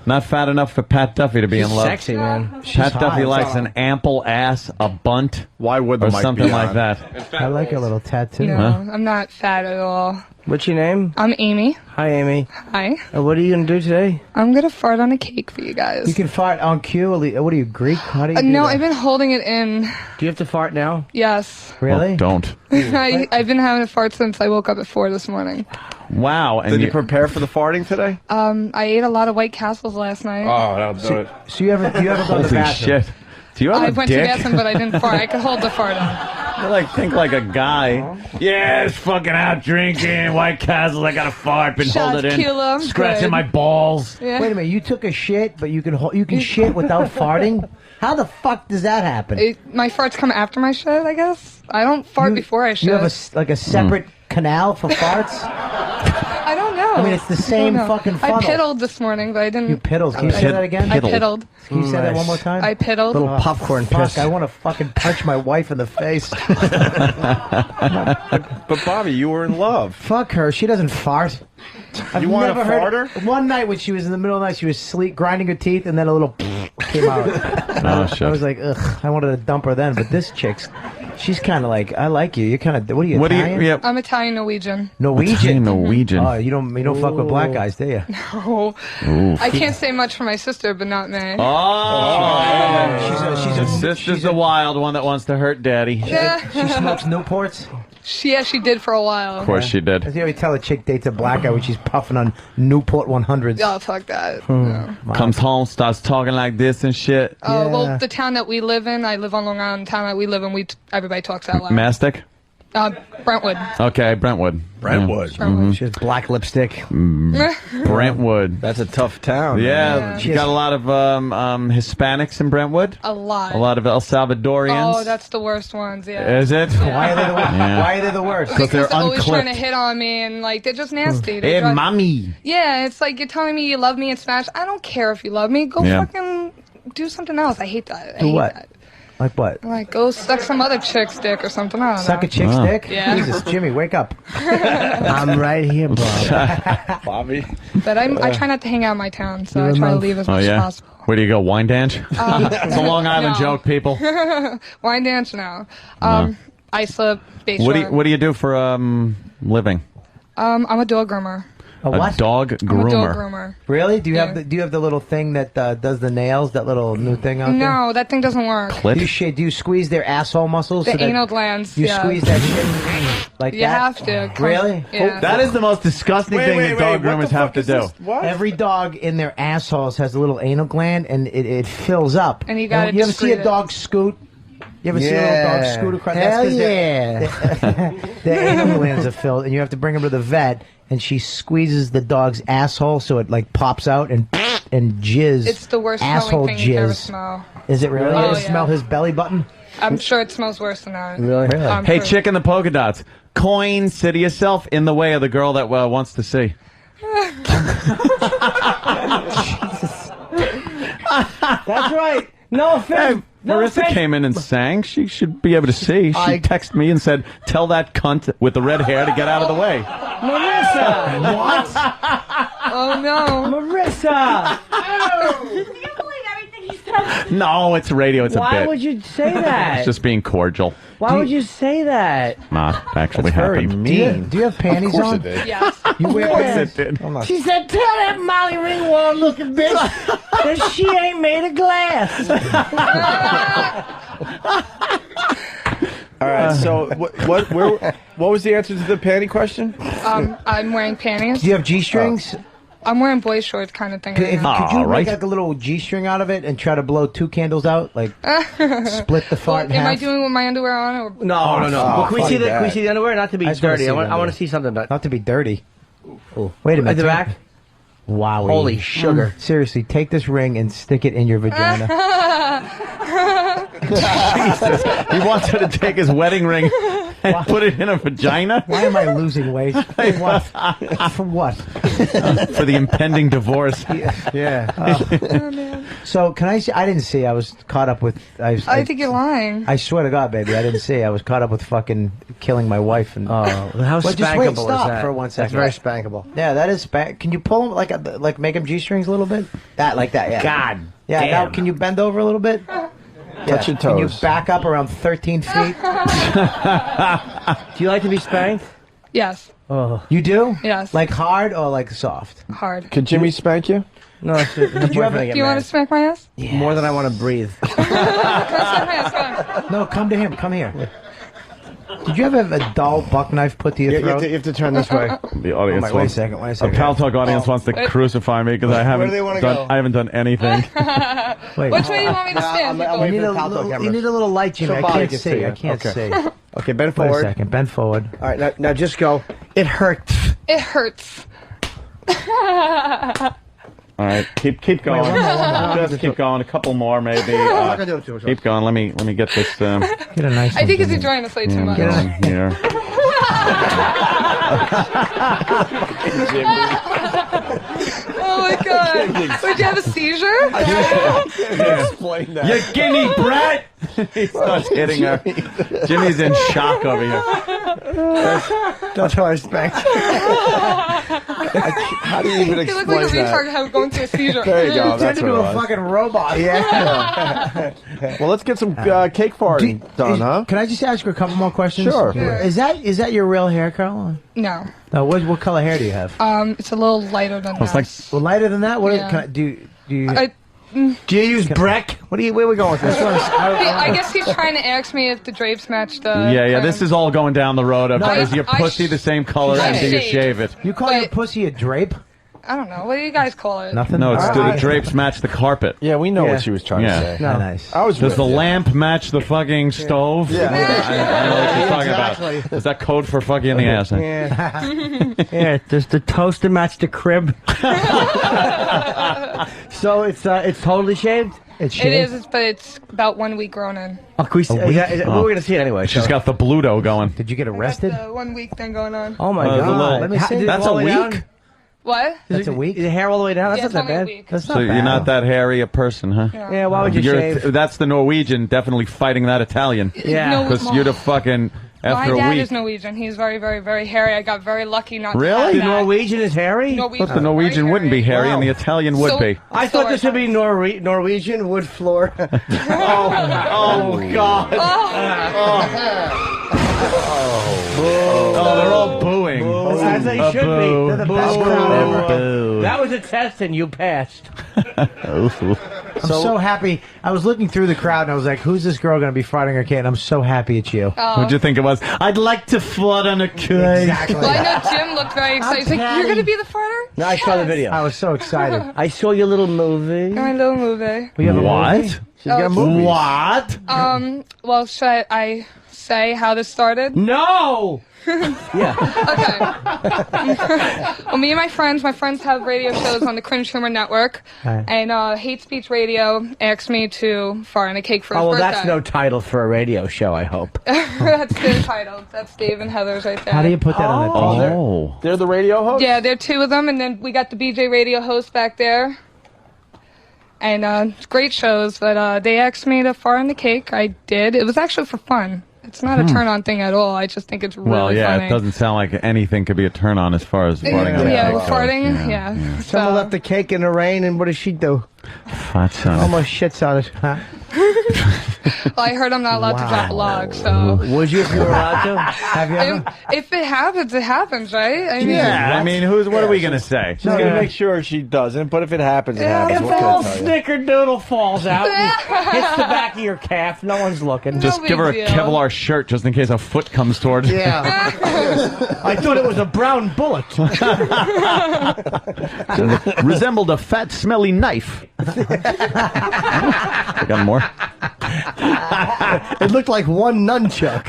C: Not fat enough for Pat Duffy to be in love.
D: Sexy, man.
C: Pat Duffy likes an ample ass, a bunt.
B: Why would the
C: or
B: mic
C: something
B: be
C: like
B: on?
C: that?
G: I like a little tattoo.
A: No,
C: Huh?
A: I'm not fat at all.
D: What's your name?
A: I'm Amy.
D: Hi, Amy.
A: Hi.
D: What are you going to do today?
A: I'm gonna fart on a cake for you guys.
G: You can fart on cue. What are you, Greek? How do you do
A: No,
G: that?
A: I've been holding it in.
D: Do you have to fart now?
A: Yes.
G: Really?
C: Oh, don't.
A: I've been having a fart since I woke up at 4 this morning.
C: Wow. And
B: Did you prepare for the farting today?
A: I ate a lot of White Castles last night.
B: that'll do it.
G: So you haven't gone to the
C: Holy
G: bathroom?
C: shit. Do you have
A: I
C: a
A: went
C: dick?
A: to the bathroom, but I didn't fart. I could hold the fart in.
C: You think like a guy. Yeah, it's fucking out drinking, White Castles. I got a fart, been
A: Shots,
C: holding it in,
A: Kilo, I'm
C: scratching
A: good.
C: my balls.
A: Yeah.
G: Wait a minute, you took a shit, but you can shit without farting? How the fuck does that happen?
A: My farts come after my shit, I guess. I don't fart before I shit.
G: You have a separate canal for farts?
A: I don't know.
G: I mean, it's the same
A: I don't know.
G: fucking funnel.
A: I piddled this morning, but I didn't.
G: You piddled. Can you say that again?
A: I piddled.
G: Can you say that one more time?
A: I piddled.
D: Little popcorn
G: fuck,
D: piss.
G: I want to fucking punch my wife in the face.
B: But Bobby, you were in love.
G: Fuck her. She doesn't fart.
B: You want
G: never
B: a
G: heard
B: farter?
G: One night when she was in the middle of the night, she was grinding her teeth, and then a little came out.
C: Oh, shit.
G: I was like, ugh, I wanted to dump her then, but this chick's, she's kind of like, I like you. You're kind of, what are you, Italian?
C: Yeah.
A: I'm Italian Norwegian.
G: Norwegian?
C: Norwegian.
G: Oh, you don't fuck with black guys, do you?
A: No. I can't say much for my sister, but not me.
C: Oh, she's a wild one that wants to hurt daddy.
A: Yeah.
G: She smokes Newports?
A: She did for a while.
C: Of course she did.
G: I always tell a chick dates a black guy when she's puffing on Newport 100s.
A: Oh, fuck that.
G: No.
C: Comes home, starts talking like this and shit.
A: Oh, well, the town that we live in, I live on Long Island. The town that we live in, everybody talks that loud.
C: Mastic?
A: Brentwood.
C: Okay, Brentwood.
B: Brentwood.
C: Yeah. Mhm.
G: She has black lipstick.
C: Brentwood.
B: That's a tough town.
C: Yeah, you got a lot of Hispanics in Brentwood.
A: A lot.
C: A lot of El Salvadorians.
A: Oh, that's the worst ones, yeah.
C: Is it?
G: Why are they the worst?
C: Yeah.
G: Why are they the worst?
C: Because they're
A: always trying to
C: unclipped.
A: hit on me, and like they're just nasty. They
C: Hey,
A: drive-
C: mommy.
A: Yeah, it's like you're telling me you love me in Spanish. I don't care if you love me. Go
C: Yeah.
A: fucking do something else. I hate that. I
G: Do
A: hate
G: what?
A: that.
G: Like what?
A: Like go suck some other chick's dick or something. I don't
G: Suck
A: know.
G: a chick's dick?
A: Yeah.
G: Jesus, Jimmy, wake up. I'm right here, bro.
B: Bobby.
A: But I try not to hang out in my town, so I try to leave as
C: Oh
A: much as
C: yeah.
A: possible.
C: Where do you go? Wine dance? It's a Long Island
A: no.
C: joke, people.
A: Wine dance now.
C: No.
A: Islip, base
C: What
A: short.
C: do you do for living?
A: I'm a dog groomer.
G: A what?
C: A dog groomer.
A: I'm a dog groomer.
G: Really? Do you have the little thing that does the nails? That little new thing out there?
A: No, that thing doesn't work.
G: Do you squeeze their asshole muscles?
A: The
G: so that
A: anal glands.
G: You
A: yeah.
G: squeeze that shit like
A: You
G: that?
A: have to.
G: Really?
A: Yeah.
C: That is the most disgusting thing that dog groomers have to do.
G: Every dog in their assholes has a little anal gland, and it fills up.
A: And you gotta
G: you ever see a
A: discreet it.
G: dog scoot? You ever see a little dog scoot across?
D: Hell
G: That's 'cause
D: yeah.
G: their anal glands are filled, and you have to bring them to the vet, and she squeezes the dog's asshole so it like pops out and jizz.
A: It's the worst
G: asshole
A: smelling thing you can ever
G: jizz.
A: smell.
G: Is it really?
A: Oh,
G: You ever
A: yeah.
G: smell his belly button?
A: I'm sure it smells worse than that.
G: Really?
A: I'm
C: Hey,
A: sure.
C: chick in the polka dots. Coin, say to yourself, in the way of the girl that wants to see.
D: That's right. No offense. No
C: Marissa
D: offense.
C: came in and sang. She should be able to see. She
G: I-
C: texted me and said, tell that cunt with the red hair to get out of the way.
D: Marissa. What?
A: Oh no.
D: Marissa.
C: No, it's radio. It's a
D: Why
C: bit.
D: would you say that?
C: It's just being cordial.
D: Why would you say that?
C: Nah, actually happened.
G: Do you have panties
B: Of course
G: on?
B: it did.
A: Yes.
G: You wear
C: Yes,
G: panties?
C: it did.
B: I'm not.
D: She said, "Tell that Molly Ringwald looking bitch that she ain't made of glass."
B: All right. So what was the answer to the panty question?
A: I'm wearing panties.
G: Do you have G-strings?
A: I'm wearing boy shorts kind of thing.
G: Could,
A: right
G: if,
A: now.
G: could you
C: right.
G: make like a little G-string out of it and try to blow 2 candles out? Like split the fart in
A: Am
G: half?
A: I doing with my underwear on? Or?
D: No. Well, can we
B: fuck
D: see the
B: that.
D: Can we see the underwear? Not to be
G: I just wanna
D: dirty.
G: see
D: I
G: the
D: want to
G: underwear.
D: see something.
G: Not to be dirty. Wait a minute.
D: At the back.
G: Wowie.
D: Holy sugar.
G: Seriously, take this ring and stick it in your vagina.
C: Jesus. He wants her to take his wedding ring and put it in her vagina?
G: Why am I losing weight? What? For what?
C: For the impending divorce.
G: Yeah. So, can I see? I didn't see. I was caught up with...
A: I think you're lying.
G: I swear to God, baby, I didn't see. I was caught up with fucking killing my wife. And
D: how
G: Well, just wait,
D: spankable is
G: stop
D: that?
G: for 1 second.
D: That's very spankable.
G: Yeah, that is spank. Can you pull them like make them G-strings a little bit?
D: Like that, yeah.
G: God. Yeah.
D: damn.
G: Now, can you bend over a little bit?
D: Touch your
G: Can you
D: toes.
G: back up around 13 feet?
D: Do you like to be spanked?
A: Yes.
G: Oh. You do?
A: Yes.
G: Like hard or like soft?
A: Hard.
R: Could Jimmy spank you?
D: No, did
G: you ever-
A: Do you want to smack my ass?
D: More than I want to breathe.
G: No, come to him. Come here. Did you ever have a dull buck knife put to your throat?
D: You have to turn this way.
C: The audience
G: Wait a
C: wants,
G: second. Wait a
C: the
G: second.
C: Pal Talk audience wants to
A: Wait.
C: crucify me because I
D: Where do they wanna go?
C: haven't done anything.
G: Wait.
A: Which way do you want me to stand?
D: I'm
G: You
D: waiting
G: need,
D: for
G: a
D: the Pal Talk
G: little,
D: cameras.
G: you need a little light, Jimmy.
D: So
G: I
D: Bobby
G: can't
D: can
G: see.
D: see
G: I
D: you.
G: can't
D: Okay.
G: see.
D: Okay, bend
G: Wait a
D: forward.
G: second. Bend forward.
D: All right, now just go. It hurts.
A: It hurts.
C: All right, keep going.
G: one more.
C: Just keep going. A couple more, maybe.
D: I'm not gonna do it too much.
C: Keep going. Let me get this.
G: Get a nice
A: I
G: one,
A: think he's
G: Jimmy.
A: enjoying this way too much.
C: going here.
A: Oh my god. Would you have a seizure?
R: Explain that.
C: You guinea brat! He starts hitting her. Jimmy's in shock over here.
D: That's how I spank.
R: How do you even
A: You look
R: explain
A: like a
R: that?
A: retard how going through a seizure.
R: There you go.
G: Turned
R: That's
G: into
R: what it
G: a
R: was.
G: fucking robot.
D: Yeah.
R: Well, let's get some cake farting done, huh?
G: Can I just ask you a couple more questions?
R: Sure.
A: Yeah.
G: Is that your real hair, Carl?
A: No.
G: No. What color hair do you have?
A: It's a little lighter than
C: It's
A: that.
C: like
G: Well, lighter than that. What
A: Yeah.
G: can I, do you?
D: Do you use Breck? Where are we going with this?
A: I guess he's trying to ask me if the drapes match the.
C: yeah. This is all going down the road of
G: No,
C: is your
A: I
C: pussy the same color
A: I
C: and do you
A: shaved.
C: shave it?
G: You call your pussy a drape?
A: I don't know. What do you guys call it?
G: Nothing.
C: No, it's
G: All
C: do
G: right.
C: the drapes match the carpet?
R: Yeah, we know
G: Yeah.
R: what she was trying
C: Yeah.
R: to say.
G: No. Nice.
R: I was
C: Does
R: with
C: the
R: you.
C: lamp match the fucking stove?
R: Yeah.
C: I know what you're talking
D: Exactly.
C: about. Is that code for fucking in the ass?
D: Yeah. Yeah. Does the toaster match the crib? So it's totally shaved.
G: It's
A: It
G: shaved.
A: is, but it's about 1 week grown in.
D: Oh, can we see,
G: week?
D: we're gonna see it anyway.
C: She's
D: so.
C: got the Bluto going.
G: Did you get
A: I got
G: arrested?
A: the 1 week thing going on.
D: Oh my
C: the
D: god!
C: little-
G: Let me see.
D: Did it
C: That's
D: go
C: a
D: all the way
C: week?
D: down?
A: What?
G: That's a week.
D: Is the hair all the way down? That's
A: Yeah,
D: not
A: it's
D: that
A: only a
D: bad.
A: week.
G: That's not
C: So
G: bad.
C: you're not that hairy a person, huh?
D: Yeah. Why would you shave?
C: That's the Norwegian definitely fighting that Italian.
D: Yeah.
A: No,
C: Because you're the fucking
A: my
C: after a
A: dad
C: week.
A: is Norwegian. He's very, very, very hairy. I got very lucky not to
C: Really?
A: have
D: The
A: that.
D: Norwegian is hairy.
A: Norwegian
C: But the Norwegian wouldn't be hairy, and the
D: Wow.
C: Italian would
A: So-
C: be.
D: I thought this would be Norwegian wood floor. oh God!
C: Oh, they're all booing.
D: As they should be.
C: Boo.
D: They're the best
C: Boo.
D: crowd ever.
C: Boo.
D: That was a test, and you passed.
G: I'm so happy. I was looking through the crowd and I was like, "Who's this girl going to be farting her kid?" And I'm so happy it's you.
C: What'd you think it was? I'd like to fart on a kid.
G: Exactly.
A: Well, I know Jim looked very excited. He's like, "You're going to be the farter?"
D: No, I saw the video.
G: I was so excited.
D: I saw your little movie.
A: My little movie.
G: We have a
C: What?
G: movie?
D: She's got
A: Oh,
D: movies.
C: What?
A: Well, should I say how this started?
D: No. Yeah.
A: Okay. Well, me and my friends have radio shows on the Cringe Humor Network,
G: Right.
A: and Hate Speech Radio asked me to fart in a cake for his
D: Oh well,
A: birthday.
D: that's no title for a radio show. I hope.
A: That's their title. That's Dave and Heather's right there.
G: How do you put that on the teaser?
C: Oh.
R: They're the radio host?
A: Yeah, there are two of them, and then we got the BJ Radio host back there. And great shows, but they asked me to fart in the cake. I did. It was actually for fun. It's not a turn-on thing at all. I just think it's really
C: Well, yeah,
A: funny.
C: it doesn't sound like anything could be a turn on as far as farting on a
A: Yeah,
C: cake
A: well,
C: goes.
A: farting, yeah.
D: Someone
A: So-
D: left the cake in the rain, and what does she do?
C: Fat son.
D: Almost shits on it. Huh?
A: Well, I heard I'm not allowed to drop a log, so.
D: Would you if you were allowed to? Have you ever?
A: If it happens, it happens, right? I mean,
C: Yeah, I mean, what are we going to say?
R: She's going to make sure she doesn't, but if it happens, it happens.
D: If
R: What
D: a
R: can I
D: little
R: tell you?
D: snickerdoodle falls out, and hits the back of your calf, no one's looking.
C: Just give her a Kevlar shirt just in case a foot comes toward her.
D: Yeah. I thought it was a brown bullet.
C: Resembled a fat, smelly knife. I got more.
D: It looked like one nunchuck.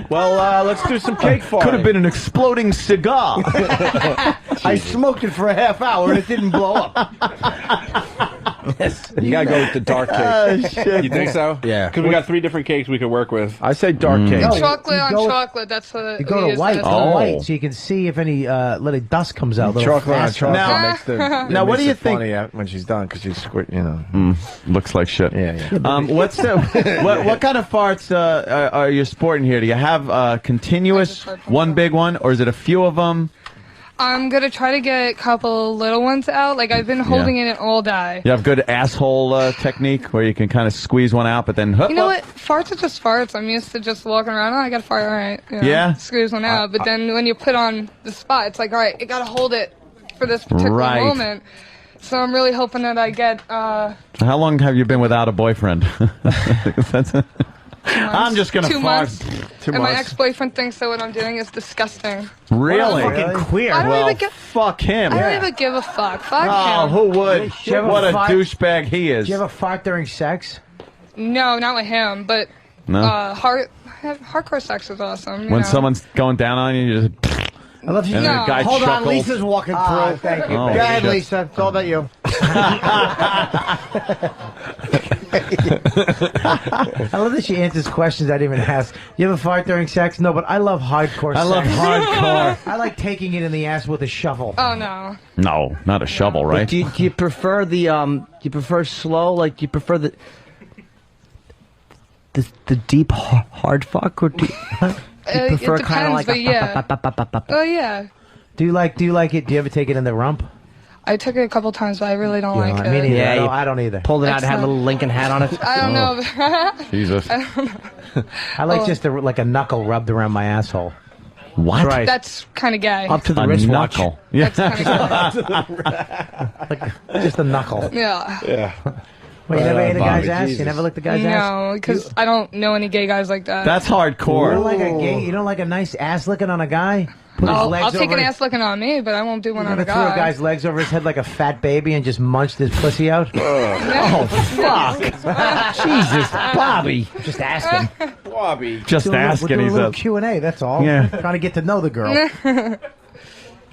B: Well, let's do some cake farting.
C: Could have been an exploding cigar.
D: I smoked it for a half hour and it didn't blow up.
B: You gotta go with the dark cake.
I: You think so?
B: Yeah.
I: Because we got 3 different cakes we could work with.
B: I say dark cake.
A: Chocolate on chocolate. That's what
G: You go to white, white, so you can see if any little dust comes out.
B: Chocolate on chocolate
G: Now,
B: makes the.
C: Now, what do you think?
B: Funny when she's done because she's you know.
C: Looks like shit.
B: Yeah.
C: What's the what kind of farts are you sporting here? Do you have continuous one big one, or is it a few of them?
A: I'm gonna try to get a couple little ones out. Like I've been holding it in all day.
C: You have good asshole technique where you can kind of squeeze one out, but then.
A: You know what? Farts are just farts. I'm used to just walking around. Oh, I got to fart. All right. You know,
C: Yeah?
A: Squeeze one out. But then when you put on the spot, it's like, all right, you got to hold it for this particular
C: Right.
A: moment. So I'm really hoping that I get.
C: How long have you been without a boyfriend? I'm just gonna
A: 2
C: fart.
A: months.
C: 2
A: And my
C: months.
A: ex-boyfriend thinks that what I'm doing is disgusting.
C: Really?
D: Fucking queer.
A: I don't
C: Well,
A: even give.
C: fuck him.
A: I don't even give a fuck. Fuck
C: Oh,
A: him.
C: who would?
G: Do you ever
C: What a
G: fart-
C: douchebag he is.
G: Do you ever fart during sex?
A: No, not with him. But
C: No?
A: hardcore sex is awesome. you
C: When
A: know.
C: someone going down on you, you just.
D: I love you.
C: And then the guy
D: Hold on,
C: chuckles.
D: Lisa's walking through.
G: Thank you.
C: Oh,
D: Go ahead,
C: shit.
D: Lisa. It's all about you.
G: I love that she answers questions I didn't even ask. You ever fart during sex? No, but I love hardcore
C: I
G: sex.
C: love hardcore.
G: I like taking it in the ass with a shovel.
A: Oh no.
C: No, not a shovel, right?
T: Do you prefer the do you prefer slow? Like, do you prefer the deep hard fuck, or do you
A: It
T: prefer
A: depends,
T: kind of like
A: but yeah. Oh yeah.
G: Do you like it? Do you ever take it in the rump?
A: I took it a couple times, but I really don't like
G: Me
A: it.
G: neither.
T: Yeah,
G: I don't either.
T: pulled it out, had a little Lincoln hat on it?
A: I don't know.
C: Jesus.
A: I don't know.
G: I like just like a knuckle rubbed around my asshole.
C: What?
D: Right.
A: That's kind of gay.
T: Up to the
C: A
T: wristwatch.
C: knuckle. Yeah.
A: That's kind of
G: Just a knuckle.
A: gay. Yeah.
B: Yeah.
G: Well, you never ate a guy's
B: Bobby,
G: ass?
B: Jesus.
G: You never licked a guy's ass?
A: No, because I don't know any gay guys like that.
C: That's
G: You
C: hardcore.
G: don't like a gay? You don't like a nice ass licking on a guy? Put his
A: I'll
G: legs
A: take
G: over
A: an
G: his-
A: ass looking on me, but I won't do one
G: You
A: on
G: ever
A: a
G: threw a
A: guy.
G: guy's legs over his head like a fat baby and just munched his pussy out?
C: Oh, fuck. Jesus, Bobby.
G: Just asking.
B: Bobby.
C: Just
G: We're
C: asking,
G: doing
C: he
G: a little
C: says.
G: Q&A, that's all.
C: Yeah.
G: Trying to get to know the girl.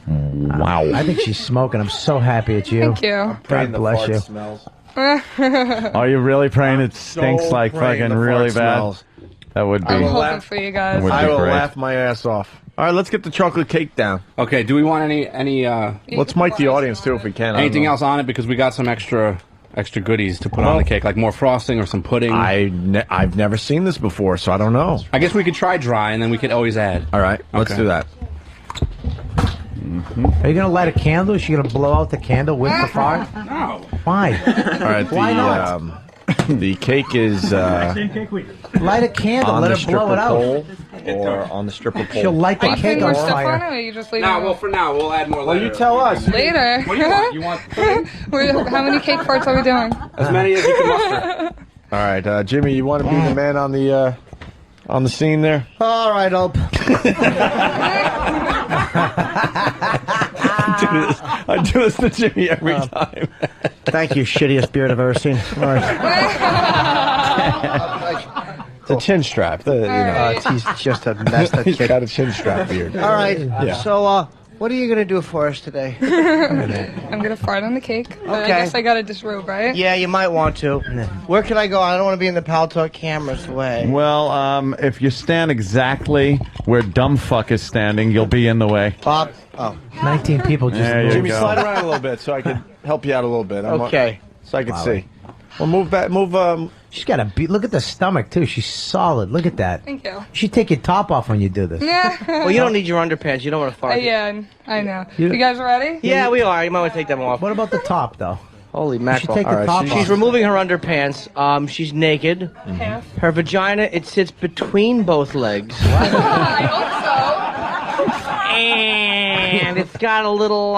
C: Wow.
G: I think she's smoking. I'm so happy at you.
A: Thank you.
G: God bless you.
B: Smells.
C: Are you really praying it stinks
B: So
C: like
B: praying
C: fucking
B: the
C: really
B: fart
C: bad?
B: smells.
C: That would be.
A: I'm hoping
B: laugh.
A: for you guys.
C: Would
B: I
C: be
B: will
C: great.
B: laugh my ass off. All right, let's get the chocolate cake down.
I: Okay, do we want any
B: Let's mic the audience too if we can. I don't
I: anything
B: know.
I: else on it? Because we got some extra goodies to put on the cake, like more frosting or some pudding.
B: I've never seen this before, so I don't know.
I: I guess we could try dry, and then we could always add.
B: All right, let's
I: Okay.
B: do that.
G: Are you going to light a candle? Is she going to blow out the candle with the fart?
I: No.
G: Why?
B: All right,
G: Why not?
B: The cake is
G: Light a candle.
B: on
G: Let
B: the
G: her blow
B: stripper
G: it out.
B: pole or on the stripper pole.
G: She'll light
A: Are
G: the
A: you putting
G: cake
A: more
G: on
A: stuff on it,
G: fire.
A: or you just leave
I: No,
A: it?
I: well, for now, we'll add more later.
B: You tell us.
A: Later.
I: What do you want? You want pudding?
A: How many cake farts are we doing?
I: As many as you can muster.
B: All right, Jimmy, you want to be the man on the scene there?
D: All right, Op.
B: I do this to Jimmy every time.
D: Thank you, shittiest beard I've ever seen. All right.
B: It's a chin strap.
D: He's just a mess. That
B: He's
D: kid.
B: got a chin strap beard.
D: All right.
B: Yeah.
D: So, what are you gonna do for us today?
A: I'm gonna fart on the cake. But
D: Okay.
A: I guess I gotta disrobe, right?
D: Yeah, you might want to. Where can I go? I don't want to be in the Pal Talk cameras way.
C: Well, if you stand exactly where dumb fuck is standing, you'll be in the way.
D: Bob. Oh.
G: 19 people just
C: There you
B: Jimmy,
C: go.
B: slide around a little bit so I can help you out a little bit.
D: Okay.
B: So I can see. Well, move back. Move.
G: She's got a beat. Look at the stomach, too. She's solid. Look at that.
A: Thank you.
G: You should take your top off when you do this.
A: Yeah.
D: Well, you don't need your underpants. You don't want to fart.
A: Yeah, I know.
G: You-
A: You guys ready?
D: Yeah, we are. You might want to take them off.
G: What about the top, though?
D: Holy
G: You should
D: mackerel.
G: take the
B: All right,
G: top
B: she's-
G: off.
D: She's removing her underpants. She's naked.
A: Half.
D: Her vagina, it sits between both legs.
A: I hope
D: And it's got a little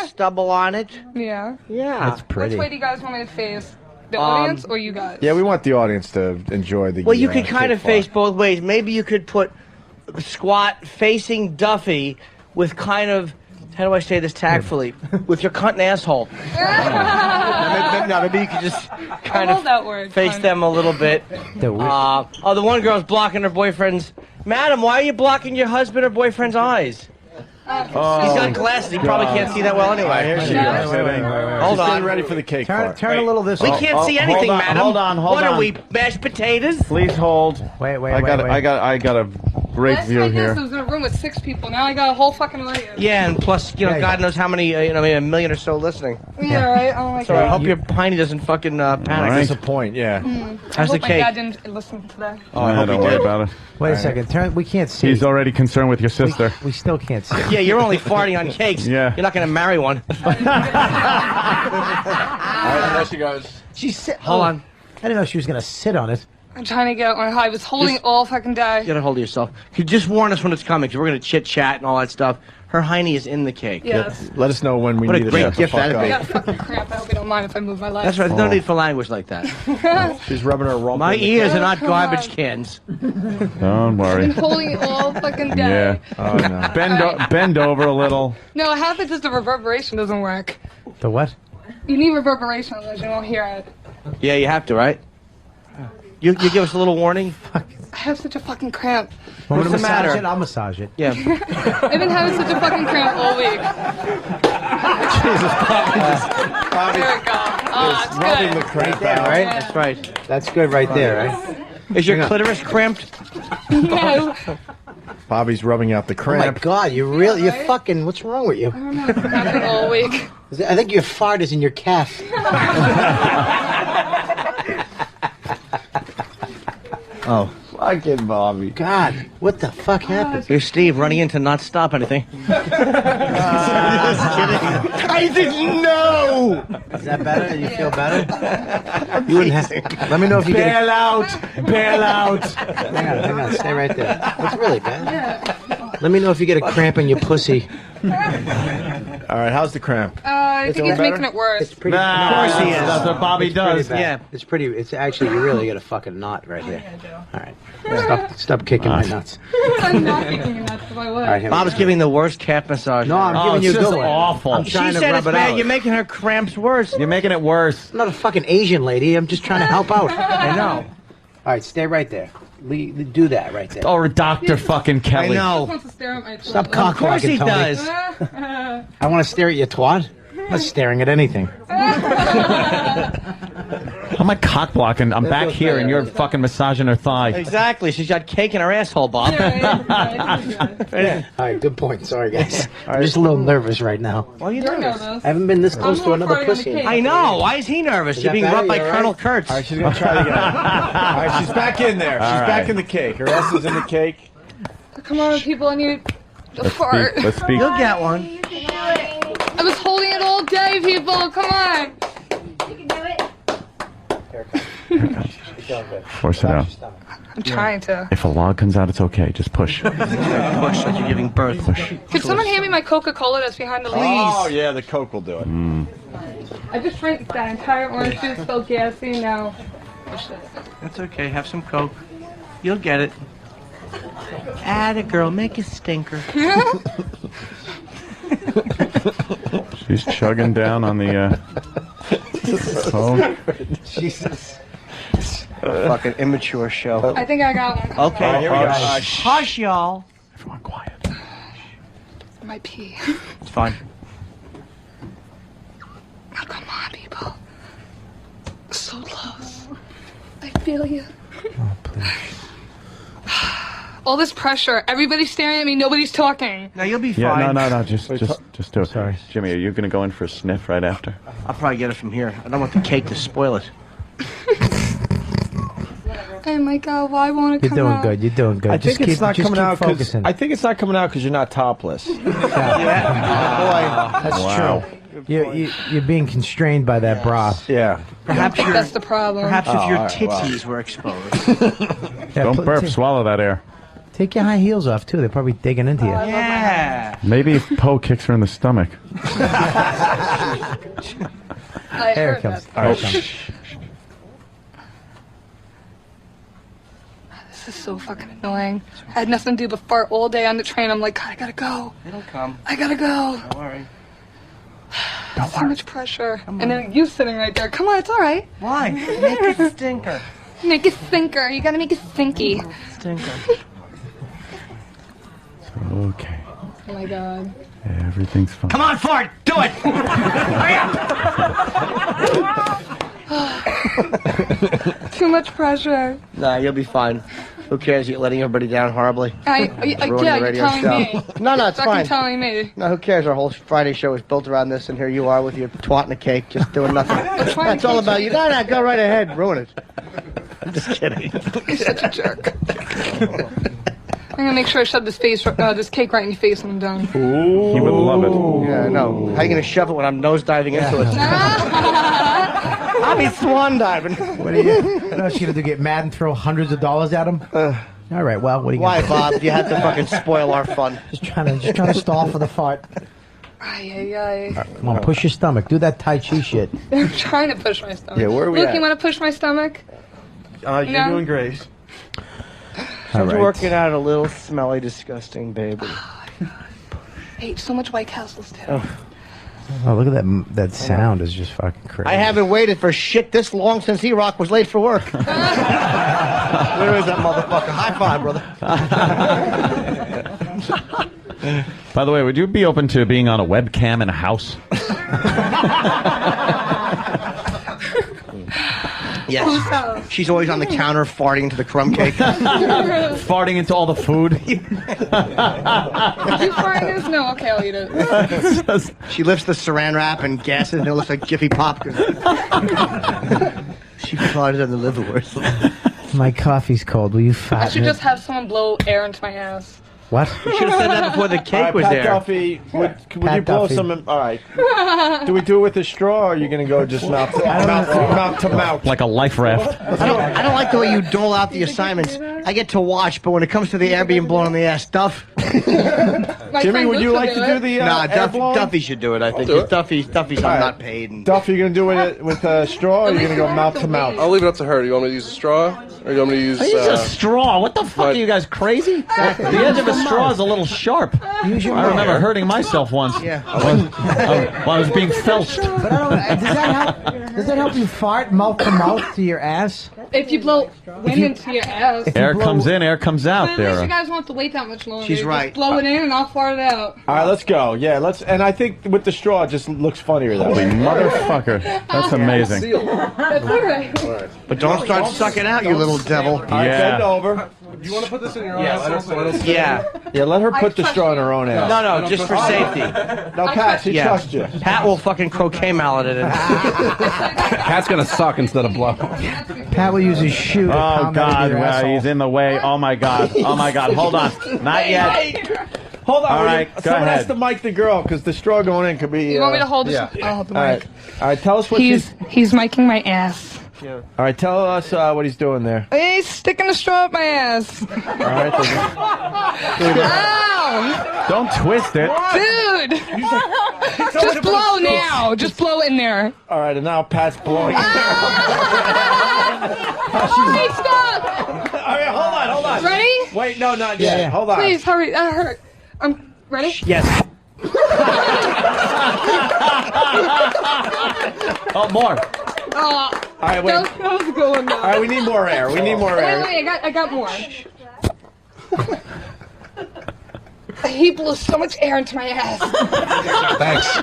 D: stubble on it.
A: so. Yeah.
D: Yeah.
G: That's pretty.
A: Which way do you guys want me to face? The audience or you guys?
B: Yeah, we want the audience to enjoy the.
D: Well, you could
B: cake
D: kind of
B: fart.
D: face both ways. Maybe you could put squat facing Duffy with kind of How do I say this tactfully? With your cunt and asshole. Maybe you could just kind
A: love
D: of
A: that word,
D: face
A: cunt.
D: them a little bit. The one girl's blocking her boyfriend's. Madam, why are you blocking your husband or boyfriend's eyes? He's got glasses. He probably can't see that well anyway.
B: Here she goes.
D: Hold on.
B: Getting ready for the cake part.
G: Turn a little this
D: We
G: way.
D: can't see anything, madam.
B: Hold on.
D: What are we, mashed potatoes?
B: Please hold.
G: Wait.
C: I got a great
A: Last
C: view
A: time
C: here.
A: I was in a room with 6 people. Now I got a whole fucking audience.
D: Yeah, and plus, God knows how many, maybe a million or so listening.
A: Yeah, right? Oh my
D: So I
A: god.
D: hope your piney doesn't fucking panic.
B: Disappoint, yeah.
D: How's
A: I
D: the
A: hope my
D: cake?
A: dad didn't listen today.
C: Don't worry about it.
G: Wait a second. We can't see.
C: He's already concerned with your sister.
G: We still can't see.
D: Yeah, you're only farting on cakes.
C: Yeah.
D: You're not going to marry one.
C: There she goes.
D: Hold on.
G: I didn't know she was going to sit on it.
A: I'm trying to get one. I was holding it all fucking day.
D: Get a hold of yourself. Could you just warn us when it's coming, because we're going to chit-chat and all that stuff. Her hiney is in the cake.
A: Yes.
B: Let us know when we
D: What a
B: need
D: great
B: to
D: gift
B: fuck
D: that'd
B: up.
A: I got a fucking cramp. I hope you don't mind if I move my legs.
D: That's right. No need for language like that.
B: She's rubbing her rump.
D: My
B: in the
D: ears
B: cake.
D: are not
A: Come
D: garbage
A: on.
D: cans.
C: Don't
A: I've
C: worry.
A: been holding it all fucking day.
C: Yeah.
B: Oh, no.
C: Bend over a little.
A: No, it happens is the reverberation doesn't work.
G: The what?
A: You need reverberation, otherwise you won't hear it.
D: Yeah, you have to, right? You give us a little warning?
A: I have such a fucking cramp.
G: Want me to
D: What's the
G: massage
D: matter?
G: it? I'll massage it.
D: Yeah.
A: I've been having such a fucking cramp all week. There we go. Oh, that's
B: Rubbing
A: good.
B: the cramp
G: There,
B: out.
G: right?
D: That's right.
G: That's good right there, right?
D: Is your clitoris cramped?
A: No.
B: Bobby's rubbing out the
G: Oh my
B: cramp.
G: God, you're fucking, what's wrong with you?
A: I don't know. It's happening all week.
G: I think your fart is in your calf.
D: Oh.
B: Fucking Bobby.
G: God, what the fuck happened?
D: Here's Steve running in to not stop anything.
B: I didn't know.
G: Is that better? You feel better? You wouldn't have, let me know if you get
B: Bail out. Bail out.
G: hang on, stay right there. What's really bad? Let me know if you get a cramp in your pussy.
B: All right, how's the cramp?
A: I think he's making it worse.
G: It's pretty.
B: Nah,
G: of course he is.
B: that's what Bobby
G: It's pretty
B: does.
G: bad.
D: Yeah.
G: It's pretty. It's actually you really got a fucking knot right there. All right. Stop kicking my nuts.
A: I'm not kicking your nuts if I would.
G: All right, here we
D: Bob's
G: go.
D: giving the worst calf massage.
G: No, I'm giving you a
B: it's
G: good
B: just
G: one.
B: awful.
G: I'm
D: She
G: trying to
D: said
G: rub
D: it's
G: it
D: bad.
G: out.
D: You're making her cramps worse.
C: You're making it worse.
G: I'm not a fucking Asian lady. I'm just trying to help out.
D: I know.
G: All right, stay right there. Do that right there.
C: Oh, Dr. fucking
D: I
C: Kelly.
A: He
D: know.
A: wants to stare at my
G: Stop
A: twat.
G: cock
D: Of course he
G: blocking, Tony.
D: does.
G: I want to stare at your twat. I'm not staring at anything.
C: How am I cock blocking? I'm back here and you're fucking massaging her thigh.
D: Exactly. She's got cake in her asshole, Bob.
G: All right, good point. Sorry, guys. I'm just a little nervous right now.
D: Why are you
A: You're
D: nervous?
A: nervous.
G: I haven't been this close
A: I'm
G: to
A: more
G: another
A: farting on the
G: pussy.
A: cake.
D: I know. Why is he nervous?
G: Is
D: You're
G: that
D: being
G: better?
D: rubbed by
G: You all
D: Colonel
G: right?
D: Kurtz.
B: All right, she's going to try it again. All right, she's back in there. She's
C: All
B: back
C: right.
B: in the cake. Her ass is in the cake.
A: Come on, people, I need a fart.
C: Let's speak.
D: You'll get one.
A: I was holding it all day, people. Come on.
C: Force it out.
A: I'm trying to.
C: If a log comes out, it's okay. Just push.
D: Push like you're giving birth.
A: Could someone hand me my Coca-Cola that's behind the
B: Oh,
A: leaves?
B: yeah, the Coke will do it.
A: I just drank that entire orange juice, so gassy now.
D: That's okay. Have some Coke. You'll get it. Atta girl, make a stinker.
C: She's chugging down on the.
G: Jesus.
D: Fucking immature show.
A: I think I got one.
D: Okay,
B: here we go.
D: Hush, y'all.
C: Everyone quiet.
A: My pee.
D: It's fine.
A: Oh, come on, people. So close. I feel you.
G: Oh, please.
A: All this pressure. Everybody's staring at me. Nobody's talking.
D: Now you'll be
C: Yeah,
D: fine.
C: no. Just do it.
G: Sorry.
C: Jimmy, are you going to go in for a sniff right after?
D: I'll probably get it from here. I don't want the cake to spoil it.
A: Oh my God, why won't it
G: You're
A: come
G: doing
A: out?
G: good. You're doing good.
B: I think it's not coming out because
G: focusing.
B: I think it's not coming out because you're not topless.
G: Boy, that's
C: Wow.
G: true. You're being constrained by that bra.
B: Yeah.
D: Perhaps
A: That's the problem.
D: Perhaps if your
B: all right, well.
D: titties were exposed.
G: Yeah,
C: Don't burp. Swallow that air.
G: Take your high heels off too. They're probably digging into you.
D: Yeah.
C: Maybe if Poe kicks her in the stomach.
A: I
G: Here
A: heard
G: it comes.
A: that.
G: All right, come.
A: This This is so fucking annoying. I had nothing to do but fart all day on the train. I'm like, God, I gotta go.
T: It'll come.
A: I gotta go.
T: Don't worry.
A: So much pressure. And then you sitting right there. Come on, it's all right.
T: Why? Make it stinker.
A: Make it stinker. You gotta make it stinky.
T: Stinker.
C: Okay.
A: Oh my God.
C: Everything's fine.
H: Come on, fart! Do it! Hurry up!
A: Too much pressure.
D: Nah, you'll be fine. Who cares? You're letting everybody down horribly.
A: Ruining
D: the
A: you're
D: radio
A: telling
D: show.
A: me.
D: No, it's
A: Fucking
D: fine.
A: telling me.
D: No, who cares? Our whole Friday show is built around this, and here you are with your twat and a cake, just doing nothing. That's all about you. No, go right ahead. Ruin it. I'm just kidding.
A: You're such a jerk. I'm gonna make sure I shove this cake right in your face when I'm done.
D: Ooh.
C: He would love it.
D: Yeah, I know. How are you going to shove it when I'm nosediving into it? I'll be swan diving.
G: What are you? What else you gonna do? Get mad and throw hundreds of dollars at him? All right. Well, what are you?
D: Why,
G: gonna
D: Bob? You had to fucking spoil our fun.
G: Just trying to stall for the fart.
A: Ay, ay, ay.
G: Come on, push your stomach. Do that Tai Chi shit.
A: I'm trying to push my stomach.
R: Yeah, where are we
A: Luke,
R: at?
A: you want to push my stomach?
R: You're
A: No.
R: doing great.
D: She's
G: right.
D: working out a little smelly, disgusting baby.
A: I ate so much White Castles too.
G: Oh, look at that! That sound is just fucking crazy.
D: I haven't waited for shit this long since E-Rock was late for work. Where is that motherfucker? High five, brother.
C: By the way, would you be open to being on a webcam in a house?
D: Yes. She's always on the counter farting into the crumb cake.
C: Farting into all the food.
A: You fart this? No, okay, I'll eat it.
D: She lifts the saran wrap and gasses it, and it looks like Jiffy Pop. She farted on the liverwurst.
G: My coffee's cold. Will you
A: I
G: fatten
A: should
G: it?
A: just have someone blow air into my ass.
G: What?
D: You should have said that before the cake was
R: Pat
D: there.
R: Duffy, would you
G: Pat
R: blow
G: Duffy.
R: some? All right. Do we do it with a straw, or are you going to go just mouth to mouth?
C: Like a life raft.
D: I don't like the way you dole out the assignments. I get to watch, but when it comes to the air being blown on the ass, Duff.
R: Jimmy, would you like to do the
D: Nah,
R: air blowing?
D: Duffy should do it, I think.
R: do it.
D: Duffy's
R: All
D: I'm
R: right.
D: not paid. And
R: Duff, you going to do it with a straw, or are you going to go mouth to mouth?
J: I'll leave it up to her. Do you want me to use a straw, or you want me to use?
C: Use a straw. What the fuck are you guys crazy? The edge of a straw is a little sharp. I remember hurting myself once.
D: Yeah.
C: While I was being felched.
G: But I don't. Does that help you fart mouth to mouth to your ass?
A: If you blow wind into your ass.
C: Air comes in, air comes out
A: At least
C: there.
A: you guys won't have to wait that much longer.
R: She's
A: You
R: right.
A: Just blow it in and I'll fart it out.
R: All right, let's go. Yeah, let's. And I think with the straw, it just looks funnier that
C: Holy
R: way.
C: motherfucker. That's amazing.
A: That's all right.
D: But don't start sucking out, you little devil.
R: All right,
C: Yeah.
R: bend over.
J: Do you want to put this in your
T: Yes.
J: ass?
D: Yeah.
R: Yeah, let her put the straw in her own ass.
D: No, just for safety.
R: No, Pat, she
D: Yeah.
R: trusts you.
D: Pat will fucking croquet mallet it.
I: Pat's gonna suck instead of blow.
G: Pat will use his shoe. To
C: Oh
G: pound that
C: God,
G: into your
C: well,
G: asshole.
C: he's in the way. Oh my God. Oh my God. Hold on. Not yet.
R: Hold on.
C: All right, go
R: Someone has
C: ahead.
R: to mic the girl because the straw going in could be.
A: You want me to hold this?
R: Yeah.
A: I'll hold the
R: All
A: mic.
R: right. All right. Tell us what
A: He's miking my ass.
R: All right. Tell us what he's doing there.
A: He's sticking a straw up my ass.
R: All right.
A: Ow!
C: Don't twist it.
A: Dude! Just blow now. Just blow in there.
R: All right. And now Pat's blowing.
A: Hey, stop!
R: All right. Hold on.
A: Ready?
R: Wait. No, not yet.
G: Yeah.
R: Hold on.
A: Please hurry. That hurt. I'm ready.
D: Yes.
C: Oh, more.
A: All
R: right, wait.
A: That was a good one, though.
R: All right. We need more air. We need more air.
A: Wait, I got more. He blew so much air into my ass.
R: Thanks.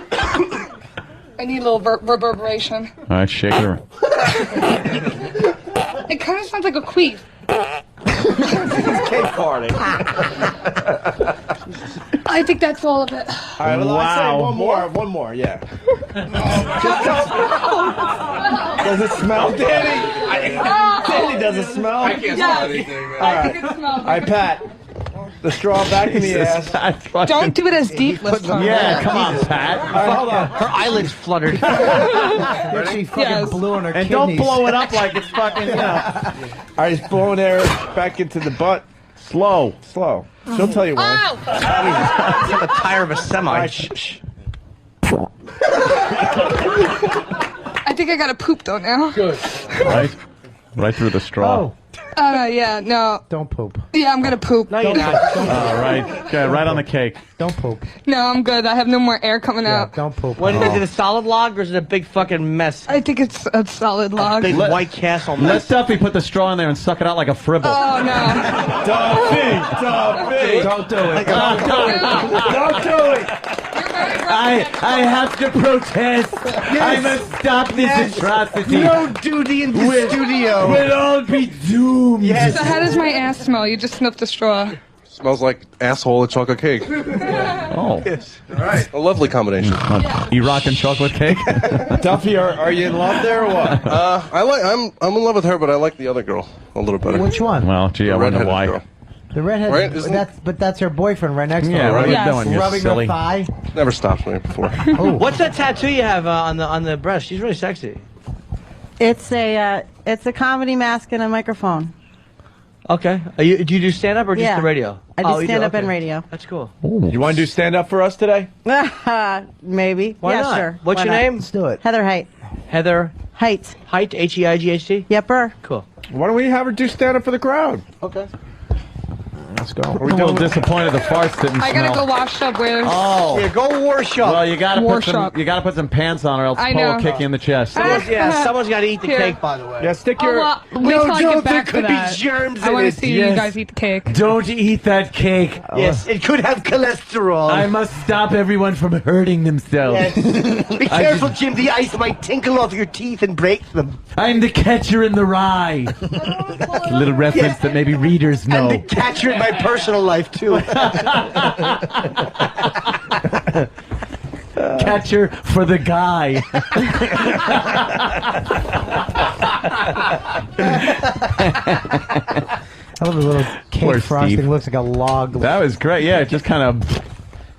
A: I need a little reverberation.
C: All right, shake it around.
A: It kind of sounds like a queef.
R: Cake party.
A: I think that's all of it.
R: All right. Well, I'd say one more. Yeah. Does it smell, Danny? Danny, does it smell?
J: I can't smell anything, man.
R: All right. All right, Pat. The straw back in the ass.
A: Don't do it as deep this time.
C: Yeah, come on, Pat.
R: All right, hold on.
D: Her eyelids fluttered.
G: She fucking blew on her
R: And
G: kidneys.
R: don't blow it up like it's fucking, All right, he's blowing air back into the butt. Slow. She'll tell you when.
A: Ow!
D: It's like the tire of a semi.
R: All right, shh.
A: I think I got to poop though now.
J: Good.
C: Right through the straw.
G: Oh,
A: Yeah, no.
G: Don't poop.
A: Yeah, I'm gonna poop.
G: No, you're not. Don't
C: All right. Okay, right on the cake.
G: Don't poop.
A: No, I'm good. I have no more air coming out.
G: Don't poop.
D: What is it? A solid log or is it a big fucking mess?
A: I think it's a solid log.
D: Big white castle mess.
C: Let Duffy put the straw in there and suck it out like a fribble.
A: Oh no.
C: Duffy!
B: Don't do it.
C: Don't do it. I have to protest. I must stop this atrocity.
D: No duty in the studio.
C: We'll all be doomed.
A: So how does my ass smell? You just sniffed a straw.
J: Smells like asshole and chocolate cake.
C: Oh.
J: Yes. All right. A lovely combination.
C: You rocking chocolate cake?
B: Duffy, are you in love there or what?
J: I'm in love with her, but I like the other girl a little better.
G: Which one?
C: Well, gee, I wonder
J: redheaded
C: why.
J: girl.
G: The redhead.
J: Right,
G: That's her boyfriend right next to her.
C: Yeah, what are you
G: Yes.
C: doing, you
G: Rubbing
C: silly?
G: her thigh.
J: Never stopped me before.
D: What's that tattoo you have on the breast? She's really sexy.
U: It's a comedy mask and a microphone.
D: Okay. Do you do stand up or just the radio?
U: I do
D: you
U: stand up
D: okay.
U: and radio.
D: That's cool.
B: You want to do stand up for us today?
U: Maybe.
D: Why
U: yeah,
D: not?
U: sure.
D: What's
U: Why
D: your
U: not?
D: name?
G: Let's do it.
U: Heather Height.
D: Heather
U: Height.
D: Height. Height.
U: Yepper.
D: Cool.
B: Why don't we have her do stand up for the crowd?
D: Okay.
G: Let's go.
C: I'm a little disappointed the farts didn't
A: I
C: smell.
A: gotta go wash up. Where's?
C: Oh.
D: Yeah, go wash up.
C: Well, you gotta
A: Wash
C: put
A: up.
C: some pants on, or else
A: I
C: Paul will
A: know.
C: kick you in the chest.
D: Someone's got to eat the
A: Here.
D: cake, by the way.
B: Yeah, stick
A: Oh,
B: your.
A: well, wait till I get back for that.
D: germs
A: I want to see you guys eat the cake.
C: Don't eat that cake.
D: Yes, it could have cholesterol.
C: I must stop everyone from hurting themselves.
D: Yes. Be careful, Jim. The ice might tinkle off your teeth and break them.
C: I'm the catcher in the rye. A little reference that maybe readers know.
D: And the catcher in my personal life, too.
C: Catcher for the guy.
G: I love the little cake
C: Poor
G: frosting.
C: Steve.
G: Looks like a log.
C: That was great. Yeah, it just kind of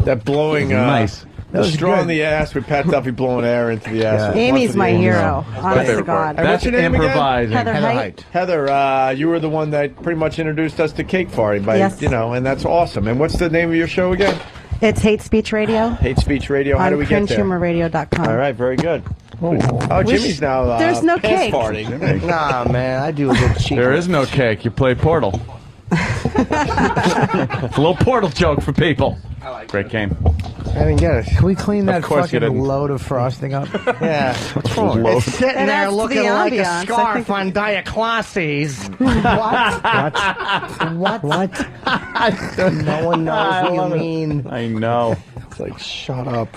B: That blowing.
C: nice.
B: The
G: was
B: straw
G: good.
B: in the ass with Pat Duffy blowing air into the ass.
G: Yeah.
U: Amy's my hero. Honest to
J: favorite part.
U: God.
B: What's
C: That's
B: your name again?
C: improvising.
U: Heather Height.
B: Heather, you were the one that pretty much introduced us to Cake Party, by
U: Yes.
B: and that's awesome. And what's the name of your show again?
U: It's Hate Speech Radio.
B: Hate Speech Radio. How
U: on
B: do we get there?
U: cringehumorradio.com.
B: All right, very good. Oh, Jimmy's now.
U: There's no
B: pants
U: cake.
B: farting.
D: Nah, man, I do a little cheap.
C: There is no cake. You play Portal. It's a little Portal joke for people. Great game.
D: I didn't get it.
G: Can we clean that
C: course you
G: fucking
C: didn't.
G: load of frosting up?
D: Yeah.
C: What's wrong?
D: It's sitting
U: It
D: there
U: adds to
D: looking
U: the
D: like a
U: ambiance. I
D: scarf
U: think-
D: on Diacloses.
G: What?
D: No one knows what you mean.
C: I know.
B: It's like, shut up.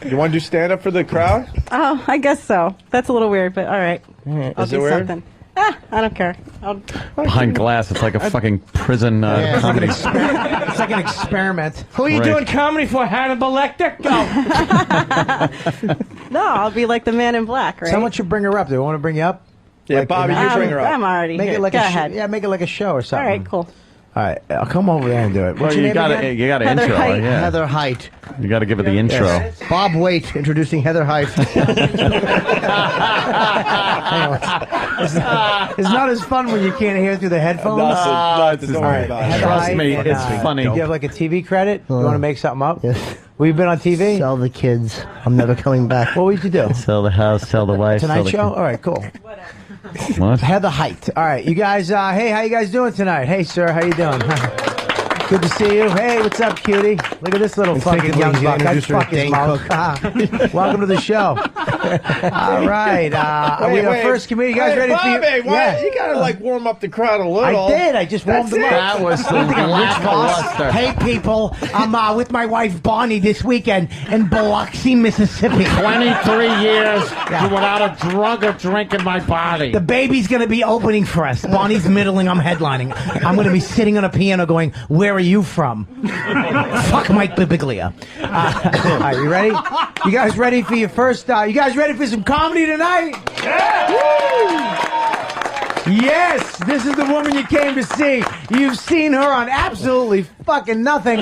B: You want to do stand up for the crowd?
U: Oh, I guess so. That's a little weird, but all right. I'll
B: Is it
U: do
B: weird?
U: something. I don't care.
C: Behind glass, it's like a fucking prison comedy.
G: It's like an experiment.
D: Who are you
C: Right.
D: doing comedy for? Hannibal Lecter? Go.
U: No, I'll be like the man in black, right?
G: Someone should bring her up. Do they want to bring you up?
B: Yeah, Bobby, you bring her up.
U: I'm already
G: Make
U: here.
G: it like
U: Go
G: a
U: ahead.
G: yeah, make it like a show or
U: All
G: something.
U: right, cool.
G: All right, I'll come over there and do it. What's
C: Well,
G: your
C: you
G: name
C: gotta,
G: again?
C: you gotta
U: Heather
C: intro
U: Height.
C: her, yeah.
D: Heather Height.
C: You gotta give it the intro.
D: Yes. Bob Waite introducing Heather Height.
G: It's not as fun when you can't hear through the headphones.
B: Nothing. Don't worry about it.
G: Heather
C: Trust
G: Height
C: me,
G: and,
C: it's funny.
G: Do you have like a TV credit? You want to make something up?
D: Yes.
G: Well, you've been on TV?
D: Sell the kids. I'm never coming back.
G: What would you do?
C: Sell the house, sell the wife.
G: Tonight Show? All right, cool.
C: What?
G: Heather Height. All right, you guys. Hey, how you guys doing tonight? Hey, sir, how you doing? Good to see you. Hey, what's up, cutie? Look at this little
D: And
G: fucking
D: take it
G: young
D: easy,
G: buck. I
D: introduce her to
G: fuck his
D: Dane
G: mouth.
D: Cook.
G: Welcome to the show. All right, we our first comedian. You guys ready
B: Bobby,
G: for your?
B: why, you gotta like warm up the crowd a little.
G: I did. I just warmed them up.
C: That was the lackluster.
G: Hey, people. I'm with my wife Bonnie this weekend in Biloxi, Mississippi.
V: 23 years without a drug or drink in my body.
G: The baby's going to be opening for us. Bonnie's middling. I'm headlining. I'm going to be sitting on a piano going, "Where are you from?" Fuck Mike Birbiglia. All right, you ready? You guys ready for your first? You guys ready for some comedy tonight? Yes, this is the woman you came to see. You've seen her on absolutely fucking nothing.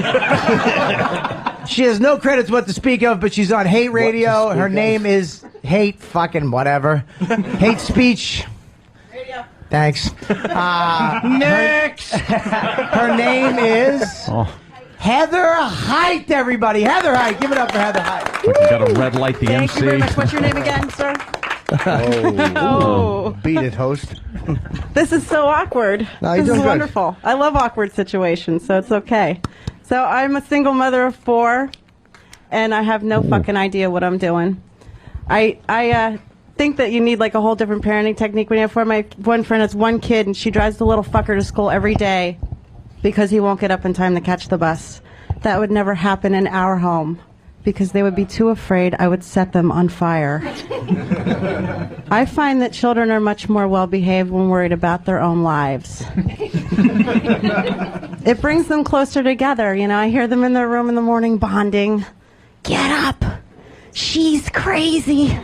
G: She has no credits what to speak of, but she's on Hate Radio. Her name is Hate fucking whatever. Hate Speech. Thanks.
D: Next.
G: Her name is Heather Height, everybody. Heather Height. Give it up for Heather Height.
C: Like you gotta red light the
U: Thank
C: MC.
U: you very much. What's your name again, sir? Oh.
D: Beat it, host.
U: This is so awkward.
D: No, you're
U: This is
D: doing good.
U: wonderful. I love awkward situations, so it's okay. So I'm a single mother of 4, and I have no fucking idea what I'm doing. I think that you need like a whole different parenting technique when you have 4. My one friend has 1 kid, and she drives the little fucker to school every day because he won't get up in time to catch the bus. That would never happen in our home because they would be too afraid I would set them on fire. I find that children are much more well-behaved when worried about their own lives. It brings them closer together. You know, I hear them in their room in the morning bonding. Get up. She's crazy.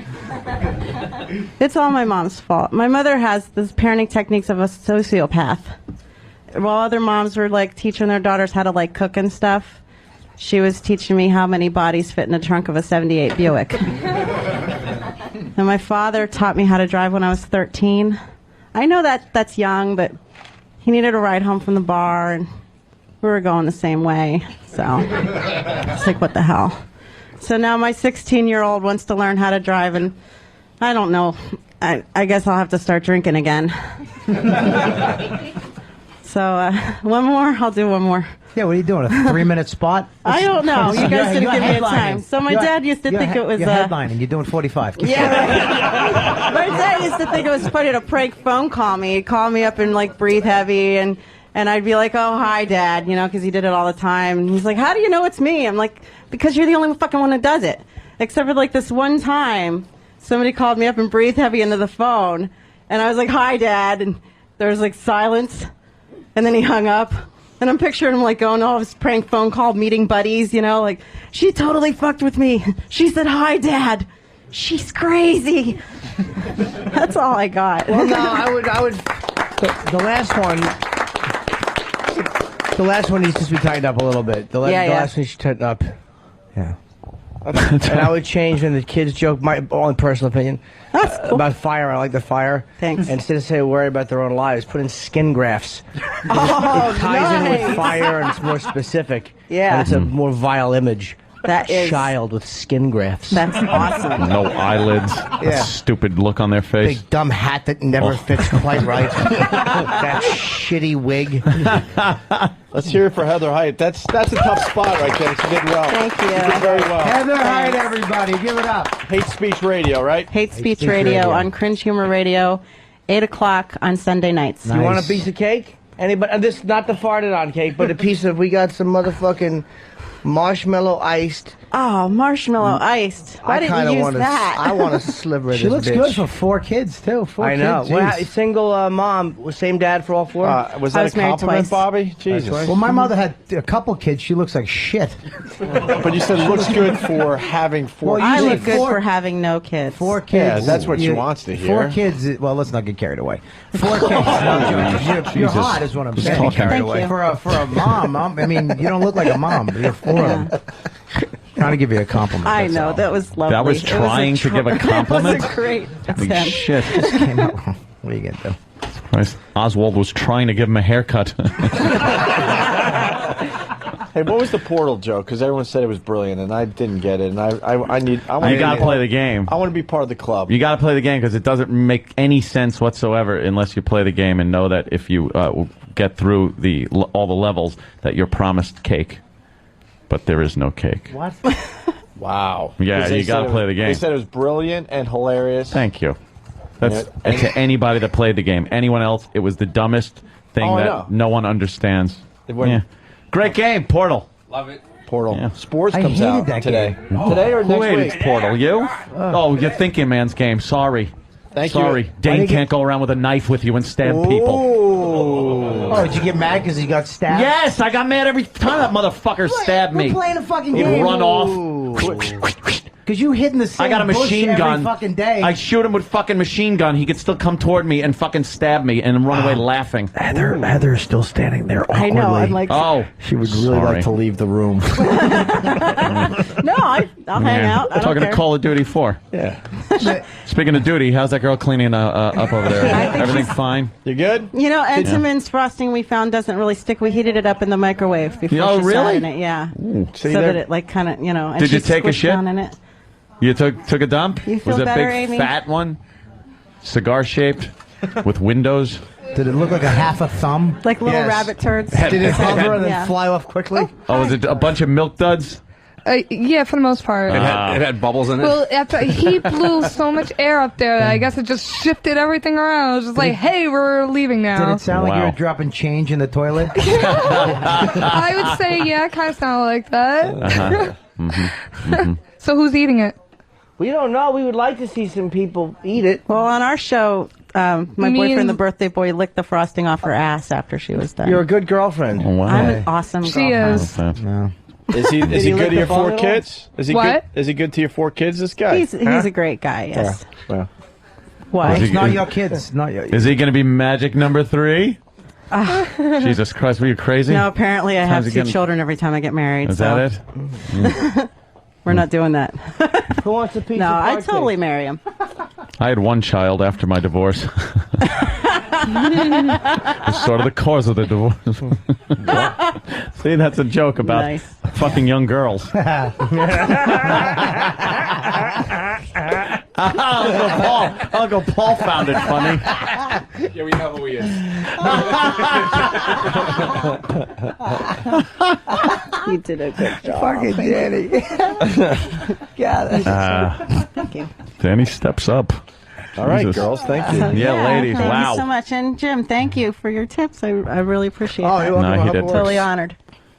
U: It's all my mom's fault. My mother has these parenting techniques of a sociopath. While other moms were like teaching their daughters how to like cook and stuff, she was teaching me how many bodies fit in the trunk of a 78 Buick. And my father taught me how to drive when I was 13. I know that's young, but he needed a ride home from the bar, and we were going the same way. So it's like, what the hell? So now my 16-year-old wants to learn how to drive, and I don't know. I guess I'll have to start drinking again. So one more. I'll do one more.
G: Yeah, what are you doing? A 3-minute spot?
U: I don't know. You guys didn't give me a time. So my dad used to think it was...
G: You're headlining. You're doing 45.
U: Yeah. My dad used to think it was funny to prank phone call me. He'd call me up and like breathe heavy, and I'd be like, "Oh, hi, Dad," you know, because he did it all the time. And he's like, "How do you know it's me?" I'm like, "Because you're the only fucking one that does it." Except for like this one time, somebody called me up and breathed heavy into the phone, and I was like, "Hi, Dad," and there was like silence, and then he hung up. And I'm picturing him like going all his prank phone call meeting buddies, you know, like, "She totally fucked with me. She said, 'Hi, Dad.' She's crazy." That's all I got.
D: Well, no, I would. The last one needs to be tightened up a little bit. The last one needs to tighten up. Yeah. And I would change when the kids joke, my own personal opinion, about fire. I like the fire.
U: Thanks.
D: Instead of saying worry about their own lives, put in skin grafts.
U: Oh,
D: it ties in
U: nice.
D: with fire, and it's more specific.
U: Yeah.
D: And it's a more vile image.
U: That is...
D: child with skin grafts.
U: That's awesome.
C: No eyelids.
D: Yeah.
C: A stupid look on their face.
D: Big dumb hat that never fits quite right. That shitty wig.
B: Let's hear it for Heather Height. That's a tough spot right there. She did well.
U: Thank you.
B: She did very well.
G: Heather Height, everybody. Give it up.
B: Hate Speech Radio, right?
U: Hate Speech Radio on Cringe Humor Radio, 8 o'clock on Sunday nights.
D: You want a piece of cake? Anybody? This not the farted on cake, but a piece of. We got some motherfucking marshmallow iced.
U: Oh, marshmallow iced. Why didn't you use that?
D: I want a sliver of
G: She
D: this
G: looks
D: bitch.
G: good for 4 kids, too. 4
D: I know.
G: kids.
D: Well,
G: Jeez.
D: single mom, same dad for all 4.
B: Was
U: I
B: that
U: was
B: a
U: married
B: compliment,
U: twice.
B: Bobby? Jesus.
G: Well, my mother had a couple kids. She looks like shit.
B: But you said it looks good for having 4
U: I
B: kids.
U: look good for having no kids.
G: 4 kids.
B: Yeah, that's what she wants to hear.
G: 4 kids. Well, let's not get carried away. 4 kids. You're hot, is what I'm
C: Just
G: saying.
C: talking.
U: Thank you.
G: For a mom, I mean, you don't look like a mom. But you're 4 of them. Trying to give you a compliment.
U: I
G: that's
U: know.
G: all.
U: That was lovely.
C: That was trying to give a compliment?
U: That was a great
C: Holy
U: attempt.
C: shit.
G: Just came out. What are you gonna do?
C: Christ. Oswald was trying to give him a haircut.
B: Hey, what was the portal joke? Because everyone said it was brilliant, and I didn't get it. And I want
C: You got to play the game.
B: I want to be part of the club.
C: You got to play the game because it doesn't make any sense whatsoever unless you play the game and know that if you get through all the levels that you're promised cake. But there is no cake.
D: What?
B: Wow.
C: Yeah,
B: 'Cause they
C: you got to
B: said
C: play the game.
B: They said it was brilliant and hilarious.
C: Thank you. That's
B: Yeah,
C: to anybody that played the game. Anyone else, it was the dumbest thing
B: Oh, I
C: that
B: know.
C: no one understands.
B: It wasn't-
C: Yeah. Great game, Portal.
I: Love it.
B: Portal.
C: Yeah.
B: Sports
G: I
B: comes
G: hated
B: out
G: that
B: today.
G: game.
B: Today or
C: Who
B: next
C: hated
B: week?
C: Portal? You? Oh, you're thinking man's game. Sorry.
B: Thank you.
C: Sorry. Dane can't go around with a knife with you and stab people.
D: Oh, did you get mad because he got stabbed?
C: Yes, I got mad every time that motherfucker stabbed me.
G: We're playing a fucking
C: He'd
G: game.
C: run off.
G: Because you hid in the same
C: I got a
G: bush
C: machine
G: every
C: gun.
G: fucking day.
C: I shoot him with fucking machine gun. He could still come toward me and fucking stab me and run away laughing.
G: Heather is still standing there
U: I
G: awkwardly.
U: know. I'm like,
C: Oh,
G: She would really
C: Sorry.
G: like to leave the room.
U: no, I'll hang out. I don't
C: Talking
U: care.
C: to Call of Duty 4.
B: Yeah.
C: Speaking of duty, how's that girl cleaning up over there?
U: I think
C: Everything
U: she's-
C: fine?
B: You good?
U: You know, Entenmann's frosting we found doesn't really stick. We heated it up in the microwave before
C: Oh,
U: she
C: really?
U: started it. Yeah.
B: See
U: So
B: there?
U: that it like kind of, you know. And
C: Did you
U: she
C: take a
U: squished
C: shit?
U: down in it.
C: You took a dump?
U: You feel
C: Was it a
U: better,
C: big
U: Amy?
C: fat one? cigar shaped with windows.
G: Did it look like a half a thumb?
U: Like little
D: Yes.
U: rabbit turds.
D: Did it hover and then
U: Yeah.
D: fly off quickly?
C: Oh, was it a bunch of milk duds?
A: Yeah, for the most part.
I: It had bubbles in it.
A: Well, after he blew so much air up there, that I guess it just shifted everything around. It was just like, hey, we're leaving now.
G: Did it sound like you were dropping change in the toilet?
A: I would say, yeah, it kind of sounded like that. So who's eating it?
D: We don't know. We would like to see some people eat it.
U: Well, on our show, my boyfriend, the birthday boy, licked the frosting off her ass after she was done.
D: You're a good girlfriend.
C: Oh, wow.
U: I'm an awesome
A: She
U: girlfriend.
A: is.
G: No.
E: Is he good to your 4 kids? Is he
A: What?
E: good? Is he good to your 4 kids? This guy.
U: He's a great guy. Yes.
E: Well.
U: Why?
C: Is
G: It's
C: he-
G: not your kids. Not your.
C: Is he going to be magic number 3? Jesus Christ, were you crazy?
U: No, apparently I have
C: Time's
U: 2
C: again-
U: children every time I get married.
C: Is
U: so
C: that it?
U: We're not doing that.
D: Who wants a piece
U: No,
D: of
U: I'd
D: cake?
U: totally marry him.
C: I had 1 child after my divorce. It's sort of the cause of the divorce. See, that's a joke about
U: Nice.
C: fucking young girls. Uncle Paul found it funny.
I: Yeah, we know who he is.
U: You did a good job.
D: Fucking Danny. Got it.
U: Thank you.
C: Danny steps up.
E: All right,
C: Jesus.
E: girls. Thank you.
C: Yeah, ladies.
U: Thank
C: Wow.
U: you so much. And Jim, thank you for your tips. I really appreciate
D: Oh,
U: that.
D: you're welcome.
C: No, he
D: Hope it
C: did.
D: works.
U: Totally honored.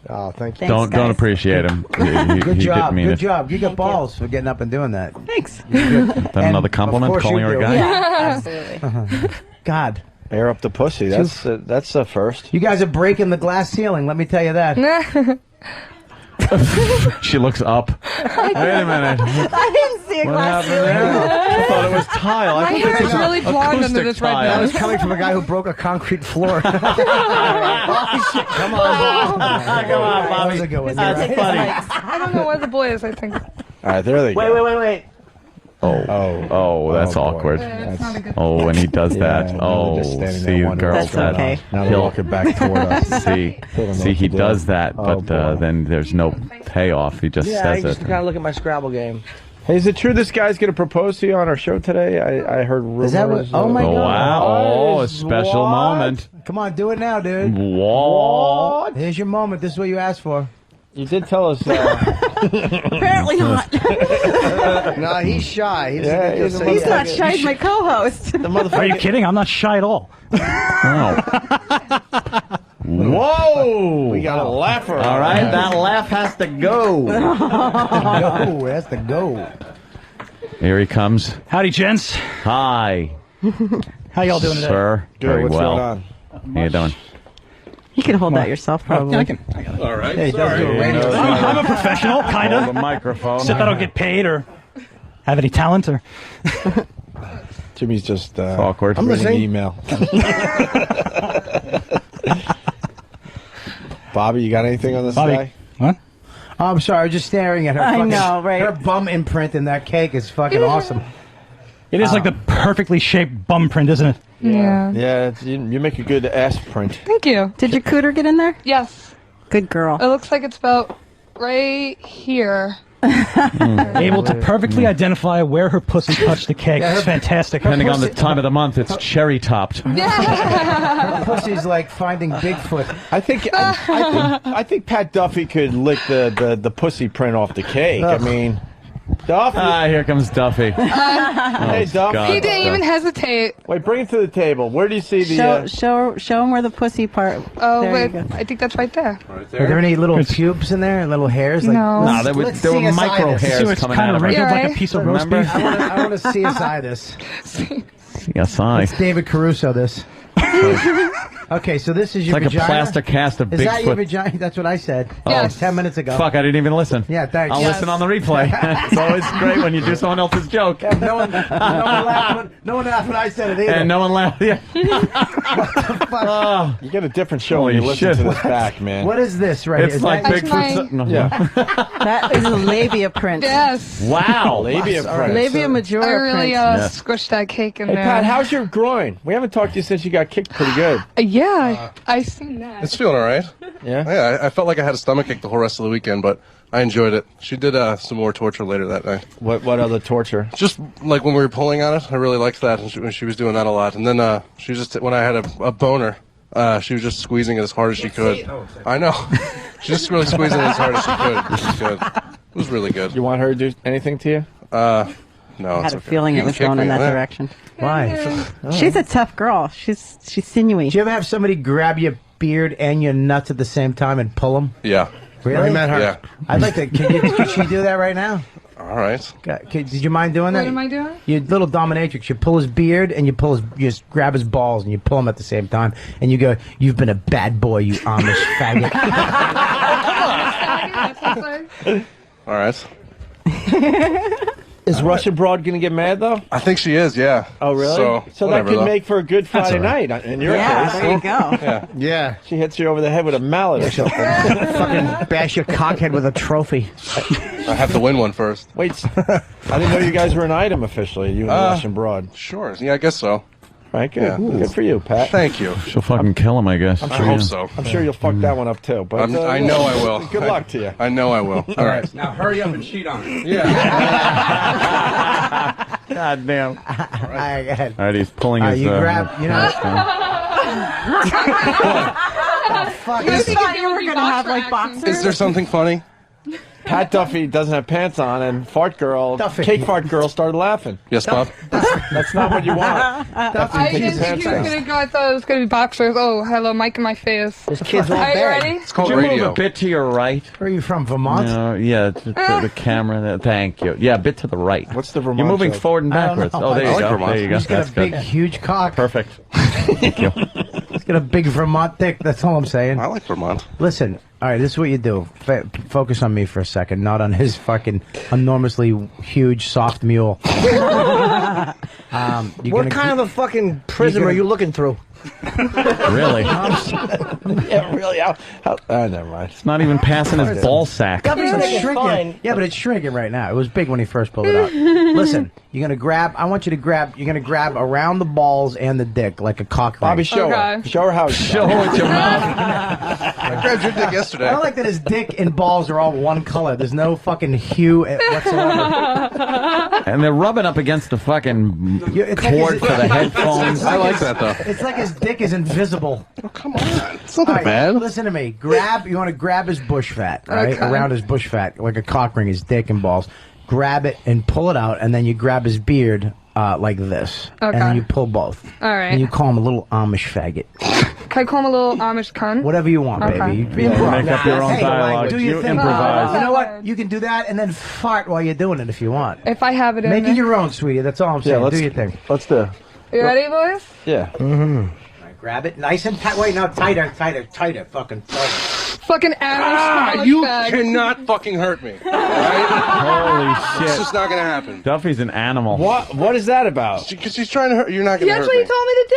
E: Oh, thank you.
U: Thanks,
C: Don't
U: guys.
C: appreciate him. He
G: Good job.
C: didn't mean
G: Good
C: it.
G: job. You got balls for getting up and doing that.
U: Thanks.
C: That another compliment?
G: Of course
C: Calling
G: you
C: her a
G: do.
C: guy?
U: Yeah, absolutely.
G: God.
E: Air up the pussy. That's a first.
G: You guys are breaking the glass ceiling, let me tell you that.
C: She looks up. Wait a minute.
U: I didn't see a
C: What
U: glass
C: happened
U: ceiling.
C: there? I thought it was tile.
A: My hair is really blonde under this red
G: That was
A: nose.
G: coming from a guy who broke a concrete floor.
D: Oh, shit. Come on,
C: Come on,
G: That
C: Bobby.
G: was a good one.
C: That's
G: You're right.
C: funny.
A: I don't know where the boy is, I think.
E: All right, there they go.
D: Wait.
C: Oh, that's
E: boy.
C: awkward.
A: It's not a good
C: Oh, when he does that.
E: Yeah,
C: Oh,
E: they're just standing
C: see,
E: there
C: the
E: wondering
C: girls.
U: That's okay.
E: Now they're
C: He'll-
E: walking back toward us.
C: See,
E: They don't know
C: see,
E: what
C: he
E: to do.
C: does that,
E: Oh,
C: but
E: boy.
C: then there's no payoff. He just
D: Yeah, I
C: says
D: used
C: it.
D: to kind of look at my Scrabble game.
E: Hey, is it true this guy's going to propose to you on our show today? I heard rumors.
G: Is that what? Oh my
C: Oh,
G: God!
C: wow. Oh, a special
E: What?
C: moment.
G: Come on, do it now, dude.
C: What?
G: Here's your moment. This is what you asked for.
E: You did tell us.
U: Apparently not.
D: No, he's shy. He doesn't
E: Yeah,
D: think he'll
E: he's
D: say
U: He's
D: yes.
U: not shy. He's my co-host.
E: The motherfucker.
V: Are you kidding? I'm not shy at all.
C: Whoa!
E: We got a laugher.
C: All right, that laugh has to go.
G: Go. That's the go.
C: Here he comes.
V: Howdy, gents.
C: Hi,
V: How y'all doing today?
C: sir.
E: Good.
C: Very
E: What's
C: well.
E: going on?
C: How you doing?
U: You can hold that yourself, probably.
V: Yeah, I can.
E: All right.
G: Hey, he does do a radio.
V: I'm a professional, kind
C: Hold the
V: of.
C: microphone.
V: Except I don't get paid or have any talent or.
E: Jimmy's just
C: Awkward.
E: I'm
G: listening.
E: email. Bobby, you got anything on this
V: Bobby.
E: guy?
V: What?
G: Oh, I'm sorry. I was just staring at her.
U: I
G: fucking-
U: know, right?
G: Her bum imprint in that cake is fucking awesome.
V: It is like the perfectly shaped bum print, isn't it?
A: Yeah.
E: Yeah, you make a good ass print.
A: Thank you.
U: Did your cooter get in there?
A: Yes.
U: Good girl.
A: It looks like it's about right here.
V: Able to perfectly identify where her pussy touched the cake.
G: Yeah,
V: It's fantastic.
C: Depending on the time of the month, it's cherry topped.
G: Her pussy's like finding Bigfoot.
E: I think Pat Duffy could lick the pussy print off the cake. I mean, Duffy.
C: Here comes Duffy.
E: Hey, Duffy.
C: God.
A: He didn't even hesitate.
E: Wait, bring it to the table. Where do you see the?
U: Show him where the pussy part.
A: Oh,
U: there
A: wait.
U: you go.
A: I think that's right there.
E: Right
G: Are there any little pubes in there? Little hairs? Like,
A: No.
C: No, there were micro
V: See,
C: hairs
V: it's
C: coming
V: kind
C: out
V: of
C: of her.
V: wrinkled like
A: right?
V: a piece of roast
C: Remember?
V: beef.
G: I want to CSI this.
C: CSI.
G: It's David Caruso, this. Okay, so this is
C: It's
G: your
C: like
G: vagina?
C: a plaster cast of
G: Is that your
C: Bigfoot.
G: vagina? That's what I said.
A: Yes.
G: 10 minutes ago.
C: Fuck, I didn't even listen.
G: Yeah, thanks.
C: I'll
G: Yes.
C: listen on the replay. It's always great when you do someone else's joke.
G: No one laughed when I said it either.
C: And no one laughed. Yeah. Oh,
E: You get a different show when
C: Holy
E: you listen
C: shit.
E: to this back, man.
G: What is this right
C: it's
G: here?
C: like
A: That's
C: Bigfoot.
A: my-
C: No.
E: Yeah.
U: That is a labia print.
A: Yes.
C: Wow.
E: Labia print.
U: Labia majora
A: I really
U: print.
A: squished that cake in
E: Hey,
A: there.
E: Pat, how's your groin? We haven't talked to you since you got kicked pretty good.
A: Yeah, Yeah, I seen that.
J: It's feeling all right.
D: Yeah?
J: I felt like I had a stomachache the whole rest of the weekend, but I enjoyed it. She did some more torture later that night.
E: What other torture?
J: Just like when we were pulling on it, I really liked that, and when she was doing that a lot. And then she just, when I had a boner, she was just squeezing it as hard as she could. I know. She just really squeezing it as hard as she could. It was good. It was really good.
E: You want her to do anything to you?
J: No,
U: I had
J: it's
U: a
J: okay.
U: feeling
J: You
U: it
J: can
U: was
J: kick
U: going
J: me.
U: in that
J: Yeah.
U: direction.
G: Why?
U: She's a tough girl. She's sinewy.
G: Do you ever have somebody grab your beard and your nuts at the same time and pull them?
J: Yeah.
G: Really?
J: I met her. Yeah.
G: I'd like to. Could she do that right now?
J: All right.
G: Did you mind doing that?
A: What am I doing?
G: You little dominatrix. You pull his beard and you just grab his balls and you pull them at the same time and you go, "You've been a bad boy, you Amish faggot."
J: All right.
E: Is Russian Broad going to get mad, though?
J: I think she is, yeah.
E: Oh, really?
J: So
E: that
J: whatever,
E: could
J: though.
E: make for a good
J: That's
E: Friday
J: all right.
E: night in your
U: Yeah,
E: case.
U: there you go.
J: Yeah.
G: Yeah.
E: She hits you over the head with a mallet or something.
G: Fucking bash your cockhead with a trophy.
J: I have to win one first.
E: Wait, I didn't know you guys were an item officially, you and the Russian Broad.
J: Sure. Yeah, I guess so.
E: Right, good.
J: Yeah.
E: Good for you, Pat.
J: Thank you.
C: She'll fucking kill him, I guess.
J: I hope so.
E: I'm sure you'll fuck that one up, too. But
J: I know I will.
E: Good luck to you.
J: I know I will. All right.
I: Now hurry up and cheat on her.
E: God damn.
C: All right, he's pulling his.
G: You grab, you know.
U: Fuck. You thought you were going to have like boxers?
J: Is there something funny?
E: Pat Duffy doesn't have pants on, and Fart Girl, Cake Fart Girl started laughing.
J: Yes, Bob?
E: That's not what you want.
A: I didn't think he was gonna go. I thought it was gonna be boxers. Oh, hello, Mike in my face.
G: This kid's all
A: Are you
G: bad.
A: ready?
J: It's called
C: Could you
J: radio.
C: move a bit to your right?
G: Where are you from, Vermont?
C: No, yeah, the camera. There. Thank you. Yeah, a bit to the right.
E: What's the Vermont
C: You're moving
E: joke?
C: forward and
G: I don't
C: backwards.
G: know.
C: Oh, there
G: I
C: you
G: like
C: go.
J: Vermont.
C: There you go.
G: He's got
C: That's
G: a big,
C: good.
G: huge cock.
C: Perfect. Thank you.
G: He's got a big Vermont dick. That's all I'm saying.
J: I like Vermont.
G: Listen, all right, this is what you do. Focus on me for a second, not on his fucking enormously huge soft mule.
D: What kind of a fucking prism are you looking through?
C: Really?
E: Yeah, really. Never mind.
C: It's not even passing his ball sack.
D: Duffy's
G: It's
D: dick is
G: shrinking.
D: fine.
G: Yeah, but it's shrinking right now. It was big when he first pulled it out. Listen, you're gonna grab. I want you to grab. You're gonna grab around the balls and the dick like a cock ring.
E: Bobby, show her.
A: Okay.
E: Show her how it's
C: Show
E: done.
C: it with your mouth.
J: I grabbed your dick yesterday.
G: I don't like that his dick and balls are all one color. There's no fucking hue whatsoever.
C: And they're rubbing up against the fucking
G: It's like
C: cord
G: his-
C: for the headphones.
J: I like that, though.
G: It's like his dick is invisible.
J: Oh, come on. It's not
G: All
J: that
G: right,
J: bad.
G: listen to me. You want to grab his bush fat, right?
A: Okay.
G: Around his bush fat, like a cock ring, his dick and balls. Grab it and pull it out, and then you grab his beard like this.
A: Okay.
G: And then you pull both.
A: All right.
G: And you call him a little Amish faggot.
A: Can I call him a little Amish cunt?
G: Whatever you want,
A: Okay.
G: baby.
C: You make up your own
G: Hey,
C: dialogue.
G: do your
C: You
G: thing.
C: improvise.
G: You know what? You can do that and then fart while you're doing it if you want.
A: If I have it in
G: Make
A: me.
G: it your own, sweetie. That's all I'm saying.
E: let's
G: Do your thing.
E: Let's do.
A: You ready, boys?
E: Yeah.
G: Mm-hmm. Grab it nice and tight. Wait, no, tighter. Fucking tighter.
A: Fucking Amish
J: You
A: bag.
J: cannot fucking hurt me. All right?
C: Holy
J: It's
C: shit.
J: just not going to happen.
C: Duffy's an animal.
E: What is that about?
J: Because she's trying to hurt. You're not going to
A: That's
J: hurt
A: what
J: me.
A: he told me to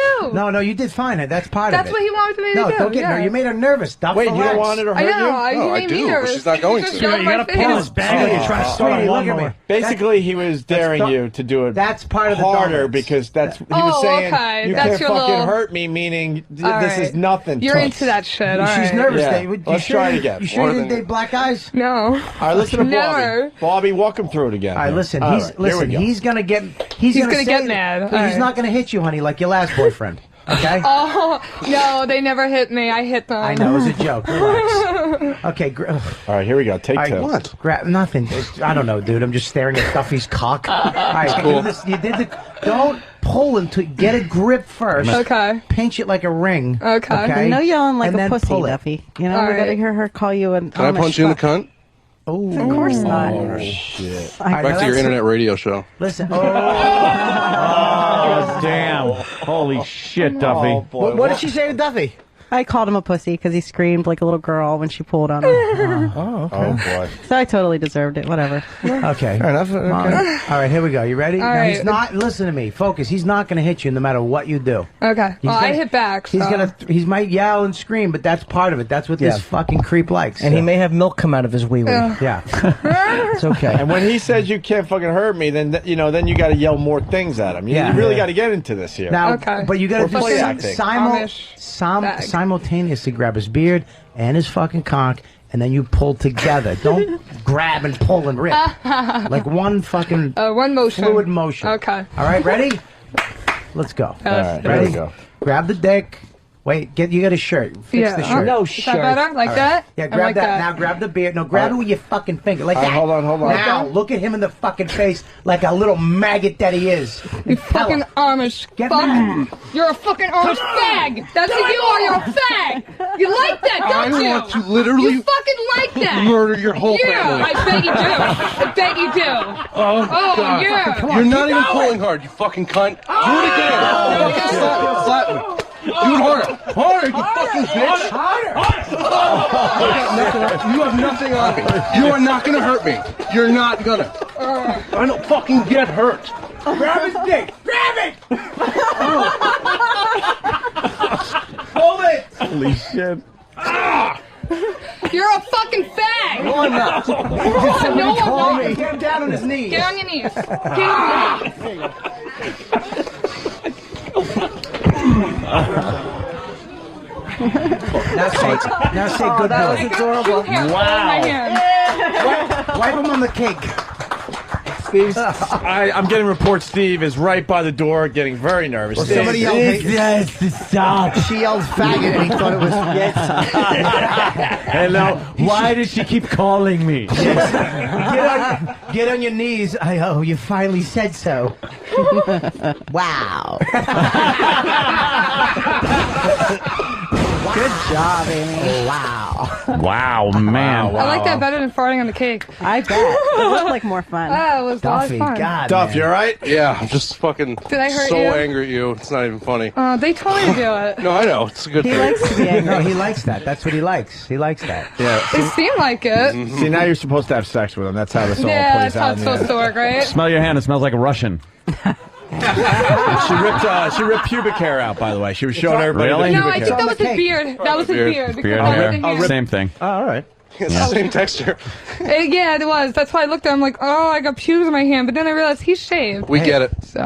A: do.
G: No, you did fine. That's part
A: That's
G: of it.
A: what he wanted me to
G: No,
A: do.
G: don't get
A: yeah.
G: nervous. You made her nervous. Stop.
E: Wait, you
G: relax.
E: don't want it to hurt
A: I know.
E: you?
J: No, I
A: he made me
J: do, but
A: nervous.
J: she's not going
A: He just
J: to.
A: got
J: You
A: my
G: gotta
A: face.
G: pull his bag. You're trying to sweetie, look at me.
E: Basically, he was daring you to do it.
G: That's part of the
E: harder
G: dominance.
E: because he was
A: Oh,
E: saying
A: okay.
E: you
A: That's
E: can't
A: your
E: fucking
A: little-
E: hurt me. Meaning
A: All
E: this
A: right.
E: is nothing.
A: You're
E: Tough.
A: into that shit. All
G: She's
A: right.
G: nervous.
E: Yeah.
G: Dave.
E: Let's try it again.
G: You sure
J: More
G: you didn't
J: than-
G: date black guys?
A: No.
E: All right, listen to
A: Never.
E: Bobby. Bobby, walk him through it again.
G: All right, listen.
E: All
G: He's
E: right, here we go.
G: He's gonna get.
A: He's gonna
G: say
A: get
G: that-
A: mad.
G: but
A: All
G: he's
A: right.
G: not gonna hit you, honey, like your last boyfriend. Okay.
A: Oh no, they never hit me. I hit them.
G: I know it was a joke. Relax. Okay.
E: All right, here we go. Take
G: All right,
E: two.
J: What?
G: Grab nothing. I don't know, dude. I'm just staring at Duffy's cock. All right,
J: cool.
G: do this. You did the. Don't pull until get a grip first.
A: Okay.
G: Pinch it like a ring.
A: Okay.
U: I know you're on like
G: And
U: a
G: then
U: pussy,
G: pull it.
U: Duffy. You know,
A: All
U: we gotta
A: right.
U: hear her call you an
J: Can I
U: Amish
J: punch you in the
U: fuck.
J: cunt?
G: Oh,
U: Of course not.
E: Oh shit!
G: All right,
J: Back
G: now
J: to your
G: that's-
J: internet radio show.
G: Listen.
C: Oh, damn. Holy shit, Duffy.
E: Oh, boy.
D: What did she say to Duffy?
U: I called him a pussy because he screamed like a little girl when she pulled on him.
D: Oh, okay.
E: Oh, boy.
U: So I totally deserved it. Whatever.
G: Okay.
E: Fair enough. Okay.
G: All right, here we go. You ready?
A: All
G: Now,
A: right.
G: he's not. Listen to me. Focus. He's not going to hit you no matter what you do.
A: Okay.
G: He's
A: Well, I
G: gonna-
A: hit back.
G: He's
A: so.
G: gonna. He might yell and scream, but that's part of it. That's what this fucking creep likes.
D: And he may have milk come out of his wee-wee.
G: Yeah.
D: It's okay.
E: And when he says you can't fucking hurt me, then then you got to yell more things at him. You really got to get into this here.
G: Now, but you got
E: Or
G: to
E: play
G: do
E: acting.
G: simultaneously grab his beard and his fucking cock, and then you pull together. Don't grab and pull and rip. Like one fucking
A: one motion.
G: fluid motion.
A: Okay.
G: All right, ready? Let's go.
A: All right,
G: ready?
E: here we go.
G: Grab the dick. Wait, you got a shirt. Fix
A: Yeah.
G: the shirt.
A: No Is that shirt. better? Like
G: All
A: that?
G: Yeah,
A: I
G: grab
A: like that.
G: Now grab the beard. No, grab it with your fucking finger. Like
E: All right,
G: that.
E: hold on.
G: Now, look at him in the fucking face like a little maggot that he is.
A: You fucking Amish
G: Get
A: fuck.
G: mad.
A: You're a fucking Amish fag. That's what you are. You're a fag. You like that, don't
J: I
A: you?
J: want to literally
A: You fucking like that.
J: murder your whole family.
A: I bet you do. I bet you do.
J: Oh, God.
A: Yeah.
J: You're not even pulling hard, you fucking cunt. Do it again. Slap me. Do it harder. Harder, you fucking bitch. You have nothing on me. You are not going to hurt me. You're not going to. I don't fucking get hurt.
G: Grab his dick. Grab it. Hold it.
E: Holy shit.
A: You're a fucking fag.
G: No, I'm not.
A: No, I'm not.
G: Get him down on his knees.
A: Get on your knees. Get on your knees.
G: Now say good
A: That was
G: boy.
A: adorable.
G: Wow. Wipe him on the cake.
E: Steve, I'm getting reports Steve is right by the door getting very nervous.
D: Well, somebody yelled,
G: stop.
D: She yelled faggot and he thought it was yes.
G: Hello. Why did she keep calling me? Get on your knees. Oh, you finally said so.
D: Wow. Good job, Amy. Wow.
C: Wow, man.
A: I like that better than farting on the cake.
U: I bet. It looked like more fun.
A: Oh, it was a lot of
G: Duffy,
A: fun.
G: God.
E: Duff,
G: man.
E: you all right?
J: Yeah, I'm just fucking
A: Did I hurt
J: so
A: you?
J: angry at you. It's not even funny.
A: They told me to do it.
J: No, I know. It's a good
U: He
J: thing.
U: likes to be angry.
G: No, he likes that. That's what he likes. He likes that.
E: Yeah.
A: It seemed like it.
E: See, now you're supposed to have sex with him. That's how this all
A: Yeah,
E: plays
A: that's how
E: out.
A: it's
E: in the
A: supposed to work, right?
C: Smell your hand. It smells like a Russian.
E: She ripped pubic hair out, by the way. She was showing everybody
C: Really?
E: the
A: No,
E: pubic
A: I think
E: hair.
A: that was his beard. That was his beard. because
C: Beard
A: that
C: hair.
A: wasn't him.
C: Same thing.
E: Oh, all right.
J: It's the same texture.
A: Yeah, it was. That's why I looked at him like, oh, I got pubes in my hand. But then I realized he's shaved.
J: We get it.
A: So.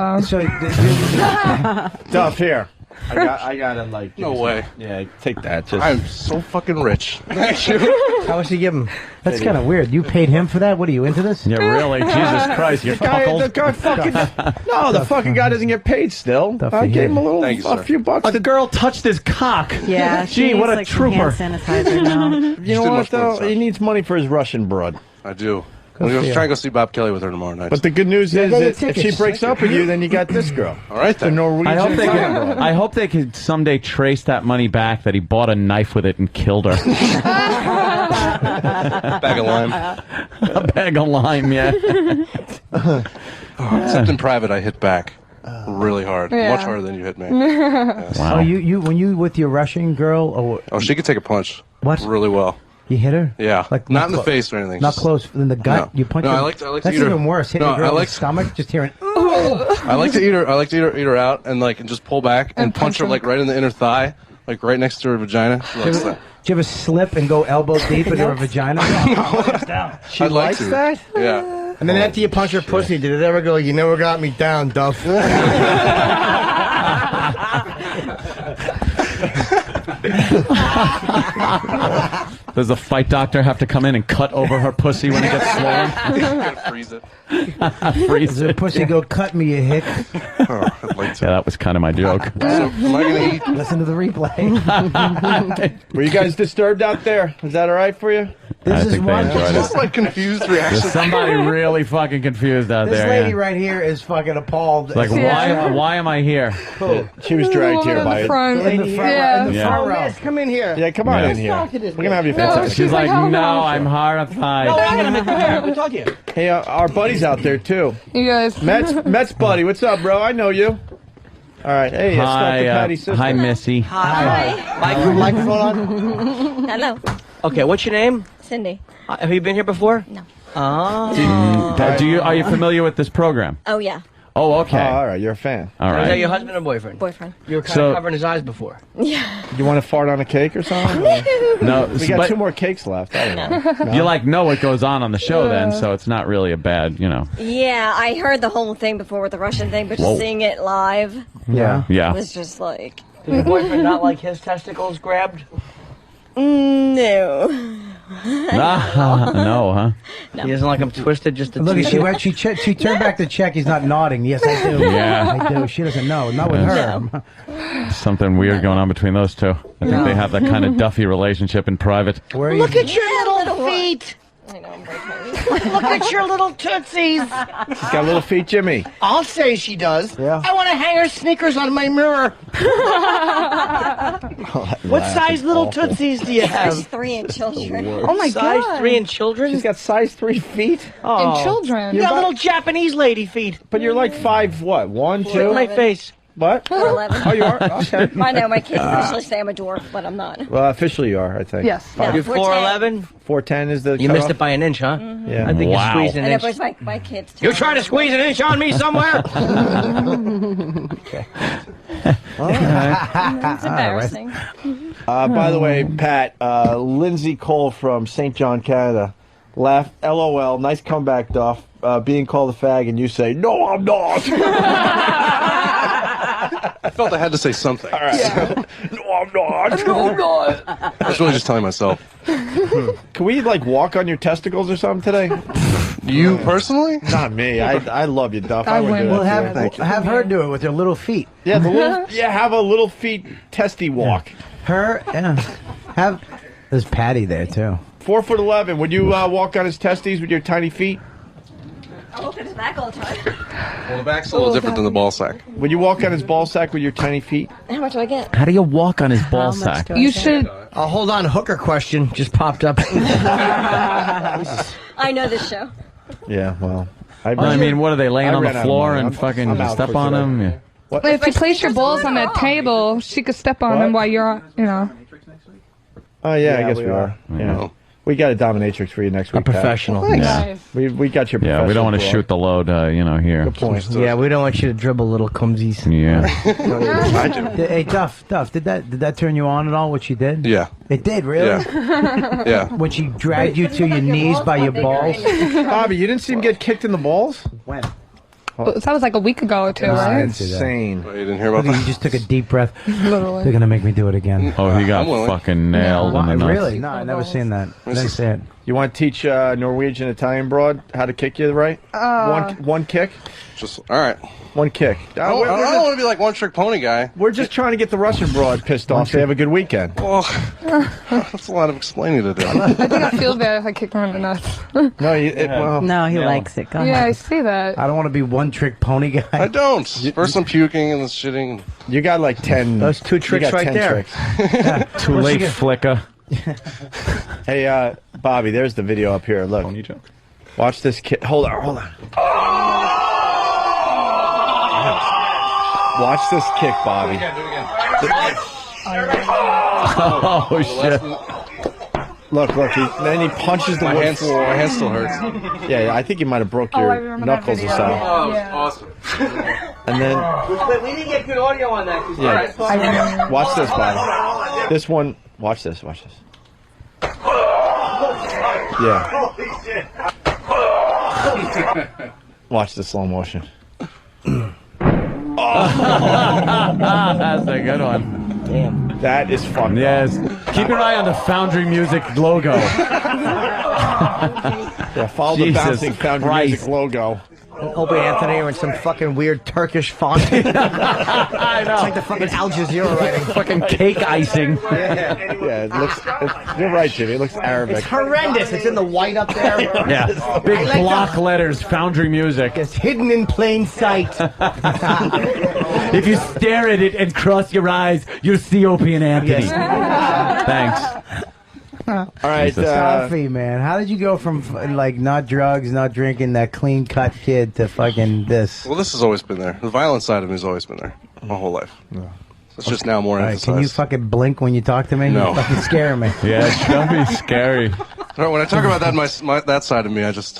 E: Duff, here. I got it like.
J: No way.
E: Yeah, take that. Just.
J: I'm so fucking rich. Thank you.
D: How much did you give him?
G: That's kind of weird. You paid him for that? What are you into this?
C: Yeah, really? Jesus Christ, you're
E: the
C: cuckold.
E: guy fucking. No, the fucking guy doesn't get paid still. I gave him a little,
J: Thank you,
E: a
J: sir.
E: few bucks.
C: A girl touched his cock.
U: Yeah,
C: Gee, what a
U: like
C: trooper.
U: Hand sanitizer now.
E: You know
J: did
E: what
J: much more
E: though?
J: than that.
E: He needs money for his Russian broad.
J: I do. I'm going to try and go see Bob Kelly with her tomorrow night.
E: But the good news is
D: get your
E: that if she
D: tickets.
E: breaks up with you, then you got this girl.
J: All right,
E: The
J: then.
E: Norwegian.
C: I hope they could someday trace that money back that he bought a knife with it and killed her.
J: Bag of lime.
C: A bag of lime, yeah.
J: Except in private, I hit back really hard.
A: Yeah.
J: Much harder than you hit me. Yes.
C: Wow.
G: Oh, you when you with your Russian girl, or
J: Oh, she could take a punch.
G: What?
J: Really well.
G: you hit her?
J: Yeah.
G: Like
J: not in the
G: clo-
J: face or anything.
G: Not
J: just-
G: close in the gut.
J: No.
G: You punch
J: No,
G: her.
J: I like to
G: That's
J: eat her.
G: even worse. Hitting
J: No,
G: a girl
J: I
G: in
J: like
G: the stomach, just hearing.
J: I like to eat her out and just pull back and punch her like right in the inner thigh, like right next to her vagina. She likes that.
G: Do you ever slip and go elbow deep into her vagina?
E: She
J: I'd like
E: likes
J: to.
E: that?
J: Yeah.
D: And then after you punch her pussy, did it ever go, you never got me down, Duff?
C: Does the fight doctor have to come in and cut over her pussy when it gets swollen?
J: Gotta freeze it.
C: Freeze
G: Does her
C: it.
G: pussy go, cut me, you hick?
J: Oh, I'd like to.
C: Yeah, that was kind of my joke.
J: So, am I gonna eat?
G: Listen to the replay.
E: Were you guys disturbed out there? Is that all right for you?
G: This
C: I
G: is
C: think they
G: one.
C: enjoyed
J: Just
C: it.
J: like confused
C: There's
J: reaction.
C: somebody really fucking confused out
G: This
C: there.
G: lady
C: yeah.
G: right here is fucking appalled.
C: Like, why am I here?
E: She was dragged here
A: in
E: by
A: the
E: it.
A: front.
G: In the front,
A: Yeah.
G: in the
C: Yeah.
G: front
D: Oh,
G: row.
D: miss, come in here.
E: Yeah, come on
C: Yeah.
E: in here.
D: Talk to this
E: We're gonna have you
A: No,
E: fantastic.
C: She's like,
A: hell
C: no,
A: no.
C: I'm horrified.
D: Come here, we'll talk to you.
E: Hey, our buddy's out there too.
A: You guys.
E: Mets buddy, what's up, bro? I know you. All right. Hey, let's talk to Patty's sister.
C: Hi, Missy.
D: Hi. Microphone on?
F: Hello.
D: Okay, what's your name?
F: Cindy.
D: Have you been here before?
F: No.
D: Oh.
C: Are you familiar with this program?
F: Oh, yeah.
C: Oh, okay.
E: Oh, all right. You're a fan.
C: All
D: Is that
C: right.
D: your husband or boyfriend?
F: Boyfriend.
D: You were kind
C: So-
D: of covering his eyes before.
F: Yeah.
E: You want to fart on a cake or something?
C: No,
E: We got
C: but
E: 2 more cakes left. I don't know.
C: you know what goes on the show then, so it's not really a bad,
F: Yeah, I heard the whole thing before with the Russian thing, but just
C: Whoa.
F: seeing it live
C: Yeah.
F: was just like...
D: Did your boyfriend not like his testicles grabbed?
F: No.
C: No, huh?
F: No.
D: He doesn't like them twisted just to
G: Look,
D: tease
G: she turned back the check. He's not nodding. Yes, I do.
C: Yeah.
G: I do. She doesn't know. Not with her.
C: Something weird going on between those two. I think they have that kind of Duffy relationship in private.
D: Look at your little feet.
F: I know, I'm
D: Look at your little tootsies.
E: She's got little feet, Jimmy.
D: I'll say she does.
E: Yeah.
D: I want to hang her sneakers on my mirror. What size little tootsies do you have?
F: Size 3 in children.
D: Oh my God. Size 3 in children?
E: She's got size 3 feet.
A: In children.
D: You got little Japanese lady feet.
E: But you're like 5, what? 1, 2?
D: Look at my face.
E: What?
F: 4'11".
E: Oh, you are? Okay.
F: I know, my kids officially say I'm a dwarf, but I'm not.
E: Well, officially you are, I think.
F: Yes. Yeah,
D: You're 4'11"?
E: 4'10" is the
D: You
E: cutoff?
D: missed it by an inch, huh?
E: Yeah.
D: I think
C: Wow.
D: you squeezed an
F: And
D: inch.
F: it was my kids, too.
D: You're trying to squeeze an inch on me somewhere?
F: It's embarrassing.
E: By the way, Pat, Lindsay Cole from St. John, Canada, laughed, LOL, nice comeback, Duff, being called a fag, and you say, no, I'm not.
J: I felt I had to say something.
E: All right. No, I'm not.
J: No, I'm not. I was really just telling myself.
E: Can we, walk on your testicles or something today?
J: You personally?
E: Not me. I love you, Duff.
G: I
E: would
G: win.
E: do
G: We'll
E: that to you.
G: have her do it with her little feet.
E: Yeah, have a little feet testy walk.
G: Her, have. There's Patty there too.
E: 4'11". Would you walk on his testes with your tiny feet?
F: I look at his back all the time.
J: Well, the back's a little different than the ball sack.
E: Would you walk on his ball sack with your tiny feet?
F: How much do I get?
C: How do you walk on his ball sack?
A: You should.
D: Hold on, hooker question just popped up.
F: I know this show.
E: Yeah, well.
C: I mean, what are they laying
E: I
C: on the
E: ran out of
C: floor
E: money.
C: and fucking
E: I'm out
C: step
E: for
C: on
E: today.
C: them? Yeah.
E: What?
A: If you place your balls on that table, she could step on them while you're,
E: Oh, yeah, I guess we are. Yeah. We got a dominatrix for you next week.
D: A professional.
E: Pat.
C: Yeah.
E: We got your professional.
C: Yeah, we don't want to
E: broad.
C: shoot the load, here.
E: Good point.
D: Yeah, we don't want you to dribble little cumsies.
C: Yeah.
G: Hey, Duff, did that turn you on at all? What she did?
J: Yeah.
G: It did, really?
J: Yeah. Yeah.
G: When she dragged you to your knees by your balls?
E: Bobby, you didn't see him get kicked in the balls?
G: When?
A: that was like a week ago or two, right?
E: Insane.
J: Oh, you didn't hear about
G: Look,
J: that?
G: you just took a deep breath.
A: Literally.
G: They're gonna make me do it again.
C: Oh, he got
J: I'm willing.
C: fucking nailed in the nuts.
G: Really? No, I never seen that. I didn't see it.
E: You want to teach Norwegian Italian broad how to kick you right? One kick?
J: Just all right.
E: One kick.
J: I don't want to be like one trick pony guy.
E: We're just trying to get the Russian broad pissed off so they have a good weekend.
J: Well, that's a lot of explaining to do.
A: I think I feel bad if I kick her in the nuts.
E: No,
M: No, he likes it. Go
A: Yeah,
M: ahead.
A: I see that.
G: I don't want to be one trick pony guy.
J: I don't. First I'm puking and then shitting.
E: You got like 10.
D: Those 2 tricks
E: you got
D: right
E: 10
D: there.
E: tricks.
C: Too late, Flicka.
E: Hey, Bobby, there's the video up here. Look. Watch this kid. Hold on. Watch this kick, Bobby.
C: Oh, shit.
E: Look. Then he punches the wood floor.
J: My hand still hurts.
E: Yeah, I think you might have broke your knuckles or something.
J: Oh, awesome.
E: And then,
D: Wait, we didn't get good audio on that.
E: yeah. Watch this, Bobby. This one. Watch this. Yeah. Watch the slow motion.
C: That's a good one.
D: Damn.
E: That is fun.
C: Yes. Keep your eye on the Foundry Music logo.
E: Yeah, follow the
C: Jesus
E: bouncing Foundry
C: Christ.
E: Music logo.
D: Opie and Anthony are in some fucking weird Turkish font.
C: I
D: It's
C: know.
D: like the fucking Al Jazeera writing.
C: Fucking cake icing.
E: Yeah, it looks. You're right, Jimmy. It looks Arabic.
D: It's horrendous. It's in the white up there.
C: Yeah. Big
D: like
C: block letters, Foundry Music.
D: It's hidden in plain sight.
C: If you stare at it and cross your eyes, you'll see Opie and Anthony. Thanks.
E: All right,
C: Jesus.
G: Duffy, man, how did you go from not drugs, not drinking, that clean cut kid to fucking this?
J: Well, this has always been there. The violent side of me has always been there. my whole life. No. It's just now more
G: All right,
J: emphasized.
G: can you fucking blink when you talk to me?
J: No.
G: You're fucking scaring me.
C: Yeah, don't be scary.
J: Right, when I talk about that, that side of me, I just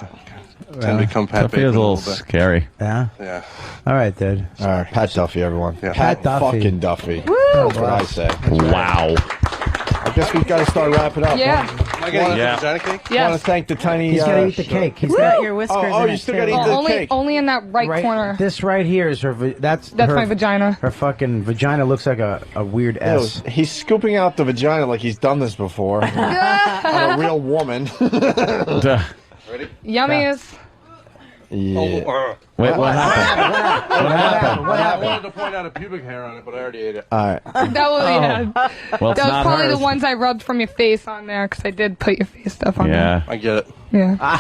J: tend to become Pat
C: Duffy is
J: Bateman
C: a little
J: bit.
C: scary.
G: Yeah?
J: Yeah.
G: All right, dude.
B: All right, Pat Duffy, everyone.
J: Yeah.
B: Pat
G: Duffy.
B: fucking Duffy.
G: Woo!
B: That's what I say.
C: Wow.
B: I guess we've got to start wrapping up.
A: Yeah.
J: Am I getting
C: Yeah.
J: the vagina cake?
A: Yes.
B: Want to thank the tiny...
G: He's got to eat the cake. He's
U: Got your whiskers
B: Oh,
U: in
B: you
U: it,
B: still
U: too.
B: got to eat the
A: only,
B: cake.
A: only in that right corner.
G: This right here is her... That's
A: That's
G: her,
A: my vagina.
G: Her fucking vagina looks like a weird S.
B: He's scooping out the vagina like he's done this before. On a real woman.
J: Ready?
A: Yummy is.
B: Yeah.
C: Wait, what happened?
G: What happened?
J: I wanted to point out a pubic hair on it, but I already ate it.
B: All right.
A: That was, yeah.
C: Well, it's
A: That was
C: not
A: probably
C: hers.
A: the ones I rubbed from your face on there because I did put your face stuff on
C: Yeah.
J: I get it.
A: there. Yeah.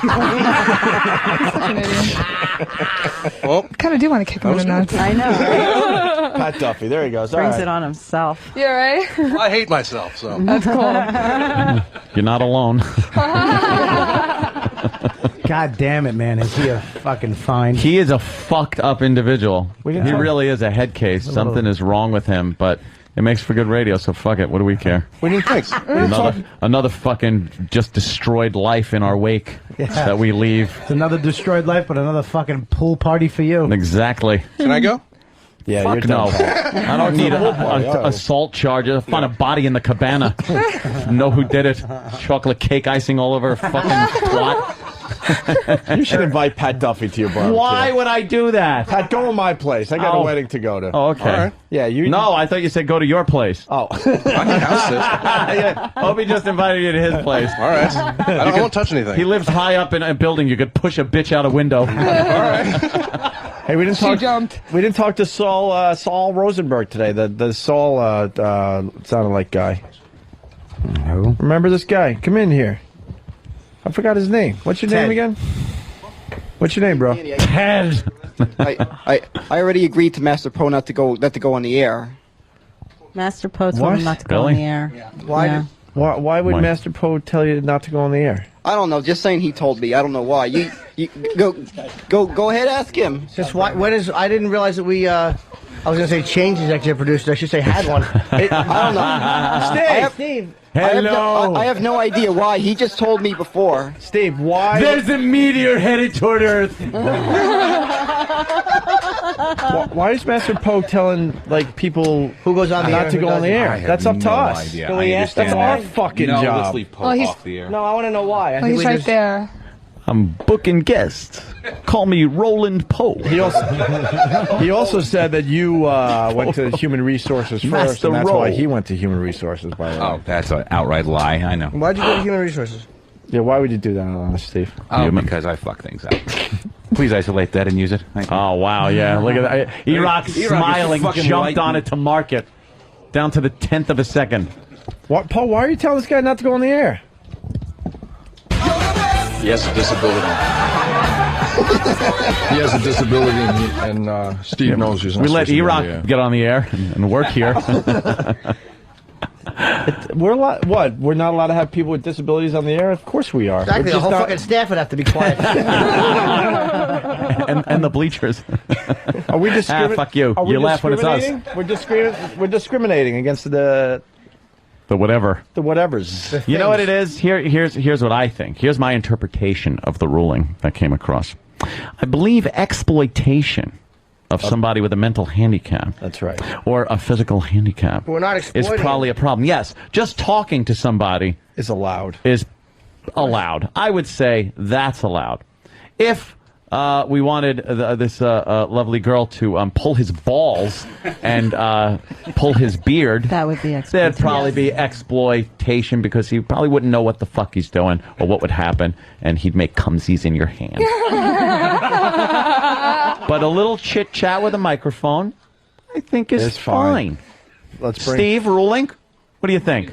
A: Such an idiot.
J: Well,
A: Kind of do want to kick him in the nuts.
U: I know. Right?
B: Pat Duffy, there he goes. All
U: Brings
B: right.
U: it on himself.
A: Yeah, right?
J: I hate myself, so.
A: That's cool.
C: You're not alone.
G: God damn it, man. Is he a fucking fine...
C: He is a fucked up individual.
G: We
C: He
G: didn't talk-
C: really is a head case. Something is wrong with him, but it makes for good radio, so fuck it. What do we care?
B: What do you think?
C: Another fucking just destroyed life in our wake that we leave.
G: It's another destroyed life, but another fucking pool party for you.
C: Exactly.
J: Can I go?
B: Yeah,
C: Fuck
B: you're
C: no.
B: done.
C: I don't need a assault charge. I'll find a body in the cabana. Know who did it. Chocolate cake icing all over her fucking twat.
B: You should invite Pat Duffy to your barbecue.
C: Why would I do that?
B: Pat, go to my place. I got a wedding to go to.
C: Oh, okay.
J: All right.
B: Yeah, you.
C: No, I thought you said go to your place.
B: Oh.
J: I can house it.
C: Yeah, Opie just invited you to his place.
J: All right. I won't touch anything.
C: He lives high up in a building. You could push a bitch out a window.
J: All right.
B: Hey, we didn't
A: She
B: talk.
A: jumped.
B: We didn't talk to Saul Rosenberg today. The Saul sounded like guy.
G: Who?
B: Remember this guy? Come in here. I forgot his name. What's your name again? What's your name, bro?
C: Ted.
M: I already agreed to Master Pro not to go on the air.
U: Master Poe told
B: What?
U: him not to go on the air.
B: Why?
U: Yeah.
B: Why would
C: Why?
B: Master Poe tell you not to go on the air?
M: I don't know. Just saying he told me. I don't know why. You go ahead. Ask him.
D: Just why? When is? I didn't realize that we. I was gonna say changed executive producer. I should say had one.
M: I don't know.
D: Steve.
C: Hello.
M: I have no idea why. He just told me before.
B: Steve, why?
C: There's a meteor headed toward Earth.
B: Why is Master Poe telling people
D: who goes on the
B: not
D: air,
B: to
D: who
B: go on the
D: doesn't?
B: air?
D: I have
B: That's up to
N: no
B: us.
N: idea.
B: Can
N: I
B: we ask? That's
N: understand
B: our
N: that.
B: fucking
N: No,
B: job.
N: let's leave Poe
A: Well, he's-
N: off the air.
D: No, I want to know why. I
A: Well,
D: think
A: he's
D: we
A: right
D: just,
A: there.
C: I'm booking guests. Call me Roland Poe.
B: He also said that you went to Human Resources first,
N: Master
B: and that's
N: Roll.
B: why he went to Human Resources. By the way.
N: Oh, that's an outright lie. I know.
D: Why'd you go to Human Resources?
B: Yeah, why would you do that, honest Steve?
N: Oh, because I fuck things up. Please isolate that and use it. Thank you.
C: Oh, wow, yeah. Look at that. Iraq
N: Iraq is
C: smiling,
N: fucking
C: jumped
N: white.
C: on it to mark it. Down to the 10th of a second.
B: What, Paul? Why are you telling this guy not to go on the air?
N: He has a disability.
W: He has a disability, and Steve knows he's not
C: We let
W: supposed to be on
C: Iraq
W: the air.
C: get on the air and work here.
B: We're we're not allowed to have people with disabilities on the air? Of course we are.
D: Exactly.
B: We're
D: The
B: just
D: whole
B: not-
D: fucking staff would have to be quiet.
C: and the bleachers.
B: Are we discriminating?
C: fuck you.
B: Are we
C: You laugh when it's us.
B: We're discriminating against the
C: whatever.
B: The whatevers.
C: You know what it is? Here's what I think. Here's my interpretation of the ruling that came across. I believe exploitation of somebody with a mental handicap.
B: That's right.
C: Or a physical handicap.
D: We're not
C: Is
D: exploiting.
C: probably a problem. Yes, just talking to somebody
B: is allowed.
C: Is allowed. I would say that's allowed. If we wanted this lovely girl to pull his balls and pull his beard,
U: That would be
C: there'd probably be exploitation because he probably wouldn't know what the fuck he's doing or what would happen, and he'd make cumsies in your hand. But a little chit chat with a microphone, I think, is
B: It's fine.
C: fine.
B: Let's bring
C: Steve Ruling, what do you think?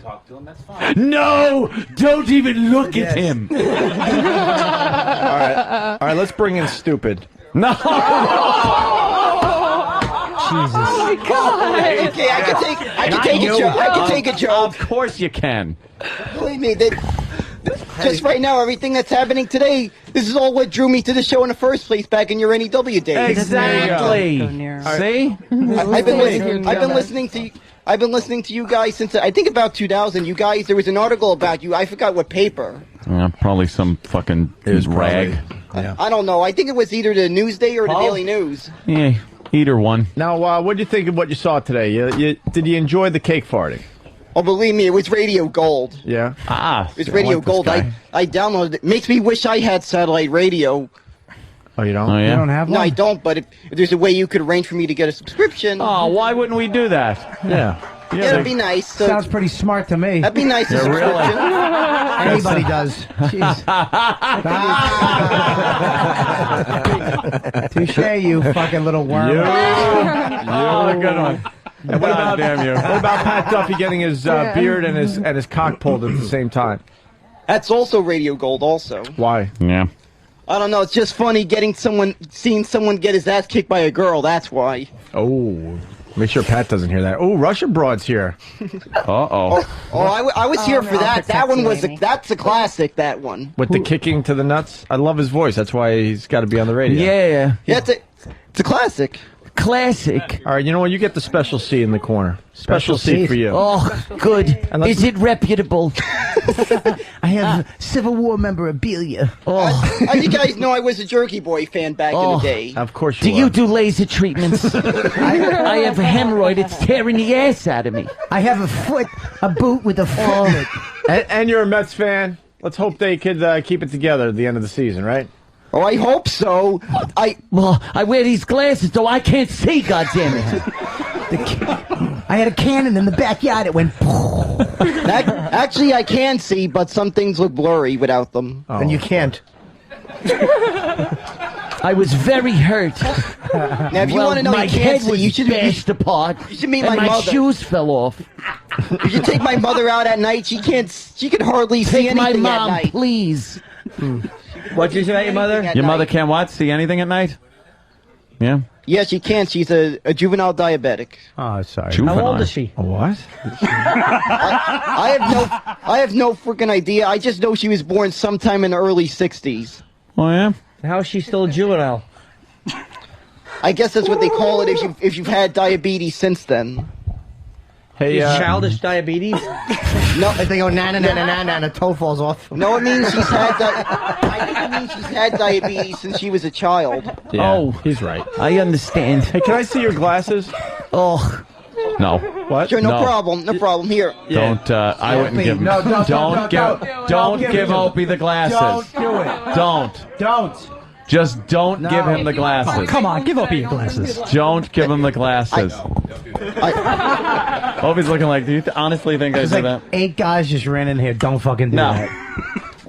C: No, don't even look at him.
B: All right, let's bring in stupid.
C: No.
B: Jesus.
A: Oh my God.
M: Okay, I can take a joke. I can take a joke.
C: Of course you can.
M: Believe me, just right now, everything that's happening today, this is all what drew me to the show in the first place back in your NEW days.
N: Exactly. See?
M: I've been listening to you guys since I think about 2000. You guys, there was an article about you. I forgot what paper.
C: Yeah, probably some fucking rag.
M: I don't know. I think it was either the Newsday or the Daily News.
C: Yeah, either one.
B: Now, what did you think of what you saw today? Did you enjoy the cake farting?
M: Oh, believe me, it was Radio Gold.
B: Yeah.
M: It's Radio Gold. I downloaded it. Makes me wish I had satellite radio.
B: Oh, you don't?
C: Oh, yeah?
G: You don't have one?
M: No, I don't, but if there's a way you could arrange for me to get a subscription.
C: Oh, why wouldn't we do that?
B: Yeah.
M: Yeah, that'd be nice. So
G: Sounds pretty smart to me.
M: that'd be nice.
C: Yeah, really?
G: Anybody does. Jeez. Touche, you fucking little worm.
B: You're a good one. And what about,
C: damn you.
B: What about Pat Duffy getting his beard and his cock pulled at the same time?
M: That's also Radio Gold. Also,
B: why?
C: Yeah.
M: I don't know. It's just funny seeing someone get his ass kicked by a girl. That's why.
B: Oh, make sure Pat doesn't hear that. Oh, Russian broad's here.
C: Uh-oh.
M: I was here for that. That one was that's a classic. That one
B: With the kicking to the nuts. I love his voice. That's why he's got to be on the radio.
N: Yeah.
M: Yeah, it's a classic.
N: Classic.
B: All right, you know what? You get the special C in the corner. Special C for you.
N: Oh, good. Is it reputable?
G: I have Civil War memorabilia.
M: As you guys know, I was a Jerky Boy fan back in the day.
B: Of course
N: Do you do laser treatments? I have a hemorrhoid. It's tearing the ass out of me.
G: I have a boot with a foot in it.
B: And you're a Mets fan. Let's hope they could keep it together at the end of the season, right?
M: Oh, I hope so.
N: I wear these glasses, though I can't see, goddammit.
G: I had a cannon in the backyard. It went.
M: Actually, I can see, but some things look blurry without them.
G: And you can't.
N: I was very hurt.
M: Now, if you want to know,
N: my
M: you can't
N: head
M: see.
N: was
M: You should
N: bashed apart.
M: You should meet
N: and
M: my
N: my
M: mother.
N: shoes fell off.
M: You should take my mother out at night. She can hardly see
N: Take my
M: anything at
N: mom,
M: night.
N: please.
D: What'd you say about your mother?
C: Your mother can't what? See anything at night? Yeah.
M: Yeah, she can. She's a juvenile diabetic.
G: Oh, sorry.
C: Juvenile.
D: How old is she?
B: What?
M: I have no freaking idea. I just know she was born sometime in the early 60s.
C: Oh, yeah?
D: How is she still a juvenile?
M: I guess that's what they call it if you've had diabetes since then.
B: Hey,
D: childish diabetes?
M: No,
G: If they go na na na na na na, and the toe falls off.
M: no, it means she's had diabetes since she was a child.
B: Yeah,
N: Oh.
B: he's right.
N: I understand.
B: Hey, can I see your glasses?
N: Oh,
C: No.
B: What?
M: Sure, no problem. No problem. Here.
C: Don't, I wouldn't give him.
G: No, don't
C: give Opie the glasses.
G: Don't do it.
C: Don't. Just don't give him the glasses.
G: Oh, come on, give Opie your glasses.
C: Don't give him the glasses. Opie's looking like, do you honestly think I
G: There's
C: did
G: like
C: that?
G: 8 guys just ran in here. Don't fucking do
C: No.
G: that.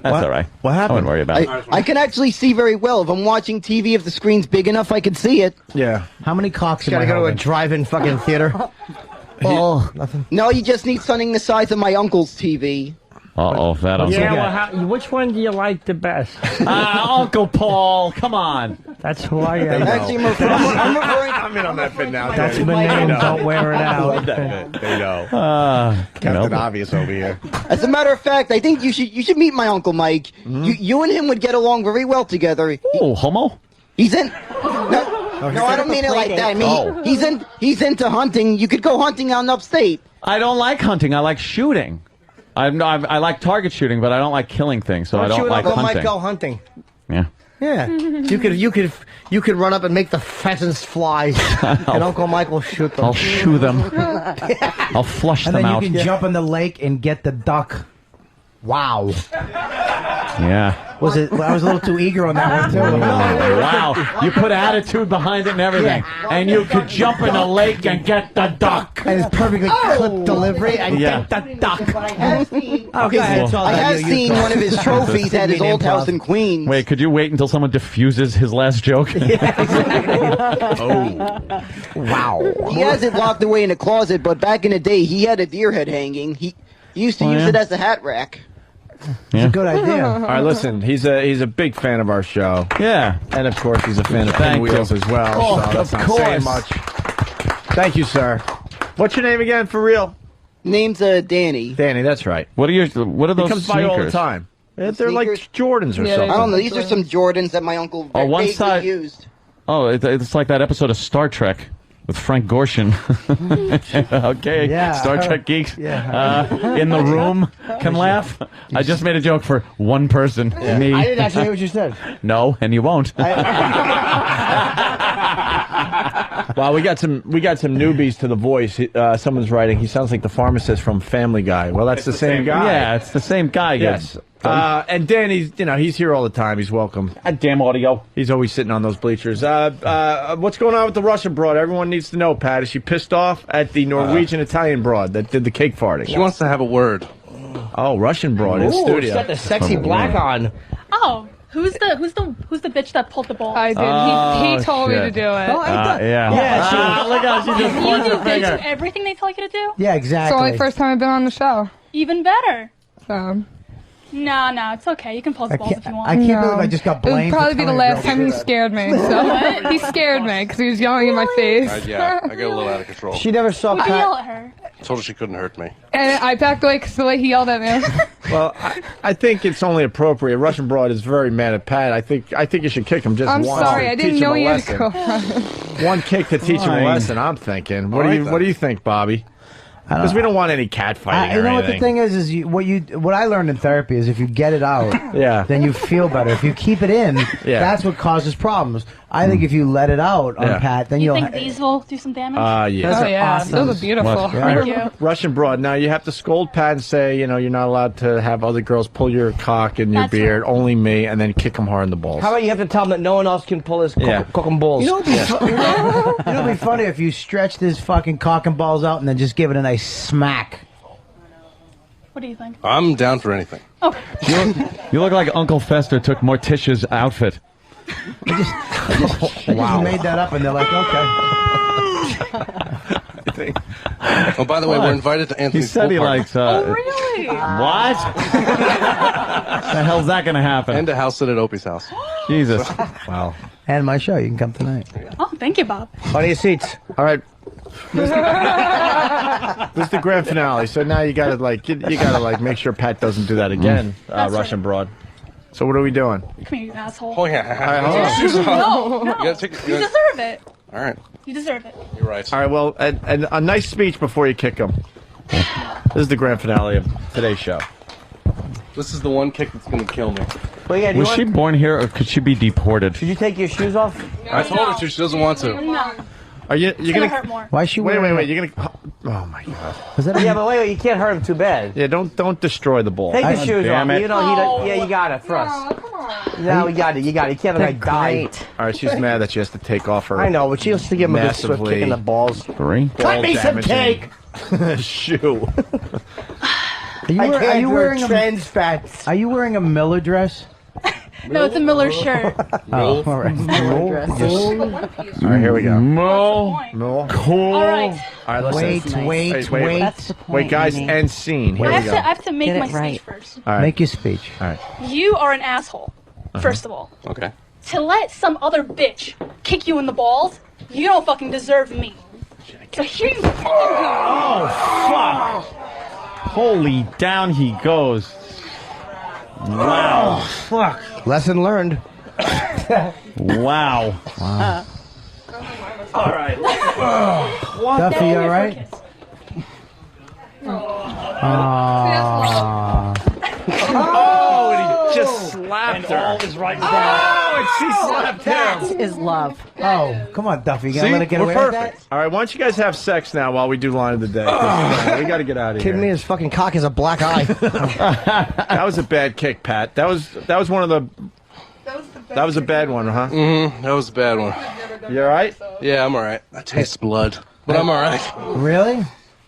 C: That's all right.
B: What happened?
C: I wouldn't worry about it.
M: I can actually see very well. If I'm watching TV, if the screen's big enough, I can see it.
B: Yeah.
G: How many cocks am
D: Gotta
G: I
D: go to a
G: holding?
D: drive-in fucking theater.
N: oh.
M: No, you just need something the size of my uncle's TV.
C: Uh-oh, that'll
V: Yeah, well, which one do you like the best?
C: Uncle Paul, come on.
V: That's who I am.
M: Actually, I'm referring.
B: I'm in on that bit now.
V: That's my name. Don't wear it out.
B: They know.
C: Captain
B: Obvious over here.
M: As a matter of fact, I think you should meet my uncle Mike. You and him would get along very well together.
C: Oh, homo?
M: He's in. No, I don't mean it like that. I mean, he's into hunting. You could go hunting out in upstate.
C: I don't like hunting. I like shooting. I like target shooting, but I don't like killing things, so I don't like
D: Uncle
C: hunting.
D: Mike go hunting.
C: Yeah.
D: Yeah, you could run up and make the pheasants fly, and Uncle Mike will shoot them.
C: I'll shoo them. I'll flush
G: And
C: them
G: then
C: out.
G: you can jump in the lake and get the duck. Wow.
C: Yeah.
G: Was it? I was a little too eager on that one too.
C: Wow. You put attitude behind it and everything. And you could jump in a lake and get the duck.
G: And it's perfectly clipped delivery. And get the duck.
M: I have seen,
G: Okay, it's all
M: I
G: about
M: have
G: you.
M: seen one of his trophies at his old house in Queens.
C: Wait, could you wait until someone diffuses his last joke?
B: Oh.
G: Wow.
M: He has it locked away in a closet, but back in the day, he had a deer head hanging. He used to use it as a hat rack.
G: It's a good idea.
B: All right, listen. He's a big fan of our show.
C: Yeah.
B: And of course, he's a fan of
C: Thank
B: Pinwheels
C: you.
B: as well.
N: Oh,
B: so that's
N: of
B: not saying
N: course.
B: much. Thank you, sir. What's your name again, for real?
M: Name's Danny.
B: Danny, that's right.
C: What are those
B: He comes by all the
C: sneakers?
B: time. They're like Jordans or
M: Yeah,
B: something.
M: I don't know. These are some Jordans that my uncle
C: Oh, one
M: vaguely
C: side-
M: used.
C: Oh, it's like that episode of Star Trek with Frank Gorshin. Okay,
G: Yeah.
C: Star Trek geeks
G: Yeah.
C: in the room can laugh. I just made a joke for one person, me.
D: I didn't actually hear what you said.
C: No, and you won't.
B: Well, we got some newbies to the voice. Someone's writing. He sounds like the pharmacist from Family Guy. Well, that's the same guy.
C: Yeah, it's the same guy.
B: Yes. And Dan, he's here all the time. He's welcome.
C: Damn audio.
B: He's always sitting on those bleachers. What's going on with the Russian broad? Everyone needs to know, Pat. Is she pissed off at the Norwegian Italian broad that did the cake farting?
J: She wants to have a word.
B: Oh, Russian broad in
D: Ooh,
B: studio.
D: she's got the sexy black on.
K: Oh, who's the bitch that pulled the ball?
A: I did. He told me to do it.
B: Yeah.
C: Look how she just points her
K: You
C: finger.
K: do everything they tell you to do?
G: Yeah,
A: It's
G: exactly.
A: the only first time I've been on the show.
K: Even better.
A: So.
K: No, it's okay. You can post balls if you want.
G: I can't believe I just got
A: It would
G: blamed.
A: probably
G: for
A: be the
G: telling a
A: last
G: girl
A: time
G: to
A: he
G: do that.
A: scared me. So. He scared me because he was yelling in my face.
J: Yeah, I got a little out of control.
D: She never saw
K: You can yell
D: Pat.
K: at her.
J: Told her she couldn't hurt me.
A: And I backed away because the way he yelled at me.
B: Well, I think it's only appropriate. Russian broad is very mad at Pat. I think you should kick him just
A: I'm
B: once.
A: sorry.
B: to
A: I didn't
B: teach him
A: know
B: a
A: you had a
B: lesson.
A: girlfriend.
B: One kick to teach him a
G: Fine.
B: lesson. I'm thinking. What
G: All
B: do
G: right,
B: you think, Bobby? Because we don't want any cat fighting
G: You
B: or
G: know what the
B: anything.
G: thing is what I learned in therapy is if you get it out,
B: Yeah.
G: then you feel better. If you keep it in, that's what causes problems. I think if you let it out on
B: Yeah.
G: Pat, then
K: You
G: you'll.
K: think these will do some damage?
B: Yeah.
A: Oh, yeah.
G: awesome.
A: Those are beautiful.
K: Thank you.
B: Russian broad. Now you have to scold Pat and say, you're not allowed to have other girls pull your cock and your
K: That's
B: beard. Only me, and then kick him hard in the balls.
D: How about you have to tell him that no one else can pull his cock and balls?
G: You know it'd be funny if you stretched his fucking cock and balls out and then just give it a nice smack.
K: What do you think?
J: I'm down for anything.
K: Okay.
C: You look like Uncle Fester took Morticia's outfit.
G: I just made that up and they're like, okay.
J: Oh, by the way, we're invited to
C: He
J: Anthony's
C: said he
J: pool party.
C: likes.
K: Really?
C: What? The hell's that going to happen?
J: And a house sit at Opie's house.
C: Jesus.
B: Wow.
G: And my show, you can come tonight.
K: Oh, thank you, Bob.
B: Plenty of seats. All right. This is the grand finale. So now you gotta make sure Pat doesn't do that again,
K: That's
B: Russian broad. So what are we doing?
K: Come here, you asshole.
J: Oh, yeah.
B: All right, hold on.
K: No.
J: You gotta take
K: You deserve it.
J: All right.
K: You deserve it.
J: You're right.
B: All right. Well, and a nice speech before you kick him. This is the grand finale of today's show.
J: This is the one kick that's going to kill me.
D: Well, yeah,
C: Was she born here, or could she be deported?
D: Should you take your shoes off?
J: I told her to. She doesn't want to.
K: No.
B: Are you?
K: It's
B: You're
K: gonna
B: gonna
K: hurt more.
G: Why is she
B: wait.
G: wearing
B: You're gonna. Oh my God.
D: Yeah, but wait, you can't hurt him too bad.
B: Yeah. Don't destroy the ball.
D: Take the shoes off.
C: damn it.
D: You know, yeah, you got it for us. No, we got it. You got it. You can't let her die.
B: All right. She's mad that she has to take off her.
D: I know, but she has to give him a good swift
B: massively
D: kick in the balls.
C: 3.
D: Cut me some cake!
B: Shoe.
G: Are you,
D: I
G: are
D: can't
G: you
D: wear
G: wearing
D: trans fats.
G: Are you wearing a Miller dress?
K: No, it's a Miller shirt.
G: Oh, all right.
B: All right. Here we go.
C: Mo. Cool.
K: All right.
B: All right. Listen.
G: Wait,
B: guys. End scene. Here
K: I
B: we go.
K: have to make my speech first.
B: All right.
G: Make your speech.
B: All right.
K: You are an asshole, first of all.
J: Okay.
K: To let some other bitch kick you in the balls, you don't fucking deserve me. So here you fucking go.
C: Oh, fuck. Holy down he goes. Wow.
D: Fuck. Lesson learned.
C: Wow.
J: All right.
G: Duffy, you all right?
B: Oh, and he just slapped her.
V: All is right now.
B: Oh, and she slapped him.
U: That is love.
G: Oh, come on, Duffy. You gonna
B: See?
G: let it get
B: We're
G: away
B: perfect.
G: with
B: All right, why don't you guys have sex now while we do line of the day? We got to get out of here.
D: Kidding me? His fucking cock is a black eye.
B: That was a bad kick, Pat. That was one of the. That was a bad one, huh?
J: Mm-hmm. That was a bad one.
B: You all right?
J: Yeah, I'm all right. I taste blood, but I'm all right.
G: that? Really?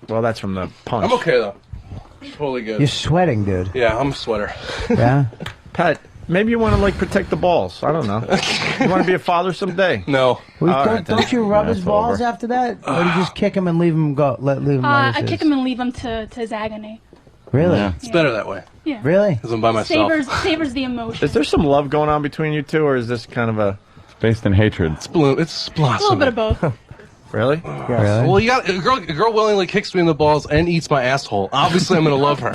B: Well, that's from the punch.
J: I'm okay though. Totally good.
G: You're sweating, dude.
J: Yeah, I'm a sweater.
G: Yeah?
B: Pat, maybe you want to protect the balls. I don't know. You want to be a father someday?
J: No.
G: Well,
B: All right,
G: don't you rub
B: Yeah,
G: his
B: it's
G: balls
B: over.
G: after that? Or do you just kick him and leave him go? Leave him like
K: I
G: this
K: kick
G: is?
K: him and leave him to his agony.
G: Really?
C: Yeah.
J: It's better that way.
K: Yeah.
G: Really?
J: Because I'm by myself.
K: Savors the emotion.
B: Is there some love going on between you two, or is this kind of a
C: Based in hatred.
J: It's bloom. It's
K: A
J: blossoming.
K: little bit of both.
E: Really?
J: Yes. Well, a girl willingly kicks me in the balls and eats my asshole. Obviously, I'm going to love her.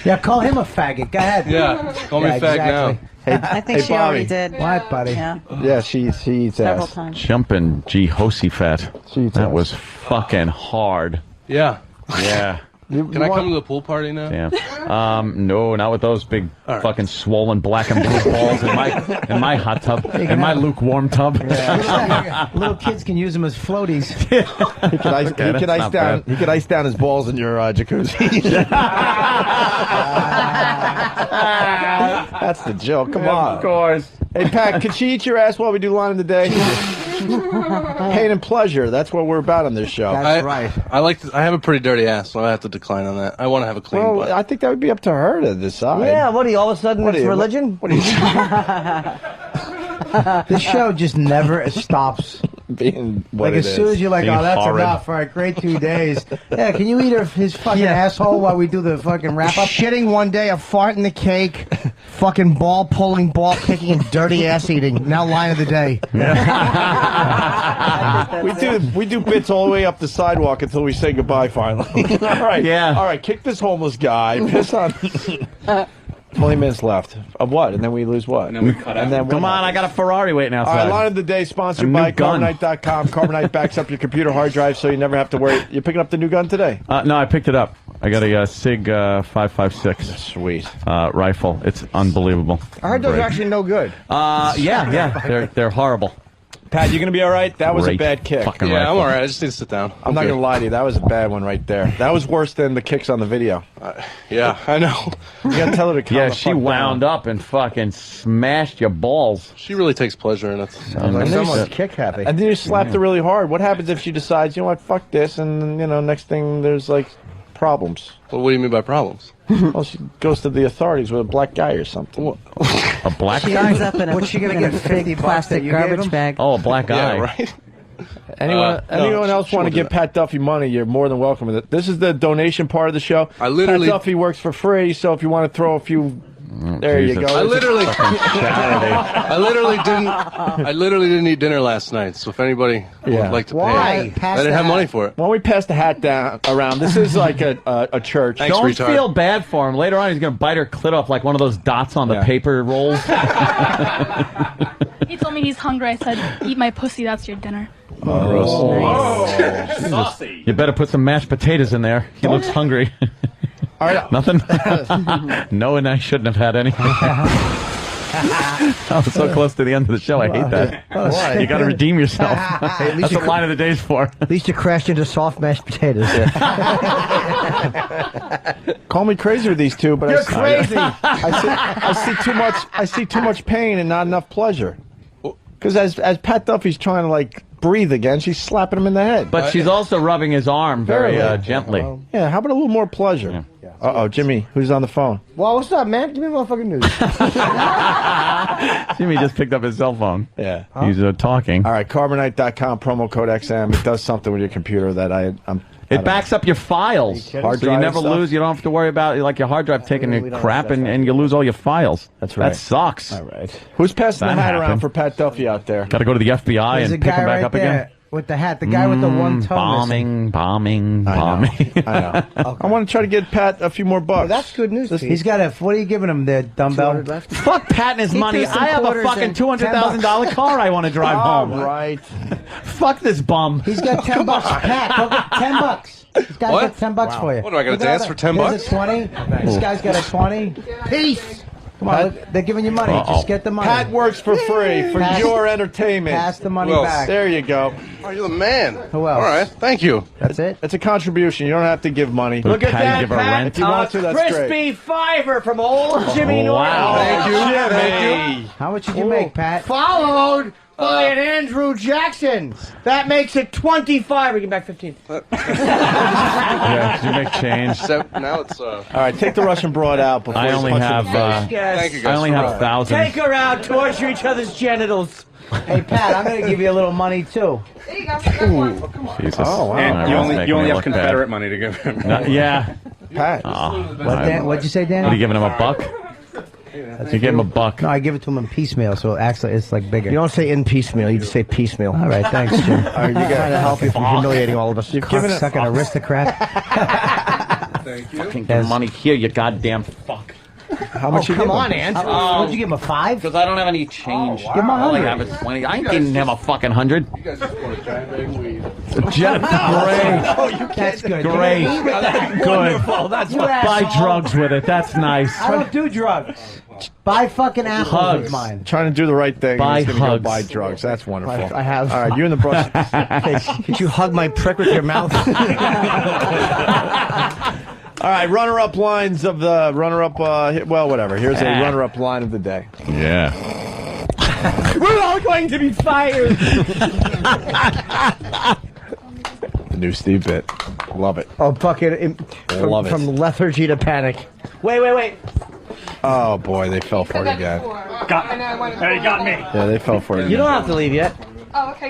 G: Yeah, call him a faggot. Go ahead.
J: Yeah, call me a fag now.
U: I think she already did.
G: What, buddy?
E: Yeah, she eats
U: Several
E: ass.
U: times.
C: Jumping Jehoshaphat. That
E: ass.
C: was fucking hard.
J: Yeah.
C: Yeah.
J: Can I come to the pool party now?
C: Damn. No, not with those big fucking swollen black and blue balls in my hot tub, in my lukewarm tub.
G: Little kids can use them as floaties.
E: He could ice down his balls in your jacuzzi. That's the joke. Come on.
R: Of course.
E: Hey, Pat, could she eat your ass while we do line of the day? Pain and pleasure. That's what we're about on this show.
J: I have a pretty dirty ass, so I have to decline on that. I want to have a clean butt.
E: I think that would be up to her to decide.
D: Yeah, what are you, all of a sudden it's religion?
E: What are you?
G: This show just never stops.
E: Being what
G: like as soon as you're like, oh, that's enough. All right, great 2 days. Yeah, can you eat his fucking asshole while we do the fucking wrap up?
D: Shitting one day, a fart in the cake, fucking ball pulling, ball kicking, and dirty ass eating. Now line of the day.
E: we do bits all the way up the sidewalk until we say goodbye finally. All right.
C: Yeah.
E: All right, kick this homeless guy. Piss on. 20 minutes left. Of what? And then we lose what?
C: And then we cut out. Come on, I got a Ferrari waiting outside.
E: All right, line of the day sponsored by Carbonite.com. Carbonite backs up your computer hard drive so you never have to worry. You're picking up the new gun today?
C: No, I picked it up. I got a SIG 5.56.
E: Sweet.
C: Rifle. It's unbelievable.
D: I heard those are actually no good.
C: Yeah. They're horrible.
E: Pat, you going to be all right? That was a bad kick.
C: Fucking
J: Yeah,
C: rifle.
J: I'm all right. I just need to sit down.
E: I'm not going to lie to you. That was a bad one right there. That was worse than the kicks on the video.
J: Yeah, I know.
E: You got to tell her to calm
C: Yeah,
E: the
C: she
E: fuck
C: wound
E: down.
C: up and fucking smashed your balls.
J: She really takes pleasure in it.
D: Someone's kick happy.
E: And then you slapped her really hard. What happens if she decides, you know what, fuck this, and, next thing there's, like, problems?
J: Well, what do you mean by problems?
E: Well, she goes to the authorities with a black guy or something.
C: A black
U: She
C: guy?
U: ends up in a
D: What's she gonna
U: in
D: get,
U: a
D: 50
U: big
D: bucks
U: plastic
D: that you gave
U: garbage
D: him?
U: bag.
C: Oh, a black guy.
J: Yeah, right.
E: Anyone else want to give Pat Duffy money, you're more than welcome. This is the donation part of the show. Pat Duffy works for free, so if you want to throw a few... There
C: Jesus.
E: you go.
J: I literally didn't eat dinner last night. So if anybody would like to pay, I didn't have money for it.
E: Why don't we pass the hat down around? This is like a church.
C: Don't feel bad for him. Later on, he's going to bite her clit off like one of those dots on the paper rolls.
K: He told me he's hungry. I said, "Eat my pussy. That's your dinner."
C: Saucy. You better put some mashed potatoes in there. He looks hungry.
E: All right.
C: Nothing? No, and I shouldn't have had any. I was so close to the end of the show. I hate that.
D: Why?
C: You got to redeem yourself.
D: Hey, at least
C: That's what line of the day's for.
D: At least you crashed into soft mashed potatoes.
E: Call me crazy with these two, but
D: You're crazy.
E: I see too much pain and not enough pleasure. Because as Pat Duffy's trying to like breathe again, she's slapping him in the head.
C: But she's also rubbing his arm very gently.
E: Yeah, how about a little more pleasure? Uh-oh, Jimmy, who's on the phone?
D: Well, what's up, man? Give me motherfucking news.
C: Jimmy just picked up his cell phone.
E: Yeah.
C: He's talking.
E: All right, Carbonite.com, promo code XM. It does something with your computer that
C: It backs up your files, so
E: Hard
C: you
E: drive
C: never
E: stuff?
C: lose. You don't have to worry about like your hard drive taking a crap and you lose all your files.
E: That's right.
C: That sucks.
E: All right. Who's passing
C: That
E: the hat around
C: happened.
E: for Pat Duffy out there?
C: Got to go to the FBI
D: There's a
C: and pick
D: guy
C: him back
D: right
C: up
D: there
C: again.
D: with the hat. The guy with the one toe
C: bombing.
E: I know. I want to try to get Pat a few more bucks.
D: That's good news.
G: He's got a. What are you giving him there, dumbbell?
C: Fuck Pat and his money.
U: threw some
C: I have a
U: quarters
C: fucking
U: in.
C: $200,000 car I want to drive home.
E: Right.
C: Fuck this bum.
G: He's got $10. Pat, go get $10. This guy's
J: What?
G: got $10 for you.
J: What, do I gotta dance for $10?
G: Here's a 20. This guy's got a 20. Peace. Come on, they're giving you money. Just get the money.
E: Pat works for free for your entertainment.
G: Pass the money
J: Well,
G: back.
E: There you go.
J: Oh, you're the man.
G: Who else?
J: All right, thank you.
G: That's it.
E: It's a contribution. You don't have to give money.
C: Look at that, give her
D: Pat.
C: rent.
E: If you want to, that's great.
D: Crispy fiver from old Jimmy Norton.
C: Wow.
E: Thank you, Jimmy.
G: How much did you make, Pat?
D: Followed by an Andrew Jackson. That makes it 25. We get back 15.
C: Yeah, did you make change?
J: Now it's
E: All right, take the Russian broad out before
C: I
E: you
C: only
E: punch
C: have.
E: him in the face.
J: Thank you
C: I
J: guys.
C: only have thousands.
D: Take her out, torture each other's genitals.
G: Hey, Pat, I'm going to give you a little money, too.
A: There you go.
C: Jesus.
E: Oh, wow.
C: And
I: You only have Confederate money to give him.
C: Yeah.
E: Pat.
C: Oh,
G: What'd you say,
C: what are you
G: Danny?
C: giving him, $1? You give him $1.
G: No, I give it to him in piecemeal, so actually it's like bigger.
D: You don't say in piecemeal, you just say piecemeal.
G: All right, thanks, Jim.
D: All right, you got to help you from humiliating all of us.
G: You've given it sucking aristocrat.
J: Thank you.
N: Fucking give money here, you goddamn fuck.
D: How much you give
G: come
D: him?
G: on, Ant. What'd you give him, a 5?
N: Because I don't have any change.
G: Give him
N: All I
G: 100.
N: have is 20. I ain't giving him a fucking 100.
J: You guys just want a giant bag of weed.
C: Great.
D: Oh, you
G: That's good.
C: Great.
D: Wonderful. That's what.
C: Buy drugs with it. That's nice.
G: I don't do drugs. Buy fucking apples
C: Hugs.
G: with mine.
E: Trying to do the right thing.
C: Buy
E: and he's gonna
C: hugs.
E: go buy drugs. That's wonderful.
D: I have.
E: All right, you and the brush.
D: Could you hug my prick with your mouth?
E: All right, runner-up lines of the runner-up. Well, whatever. Here's a runner-up line of the day.
C: Yeah.
D: We're all going to be fired.
E: The new Steve bit. Love it.
D: Oh, fuck it.
E: Love it.
D: From lethargy to panic. Wait.
E: Oh boy, they fell for it again.
A: Hey, got me.
E: Yeah, they fell for it again.
D: You don't have to leave yet.
A: Oh, okay.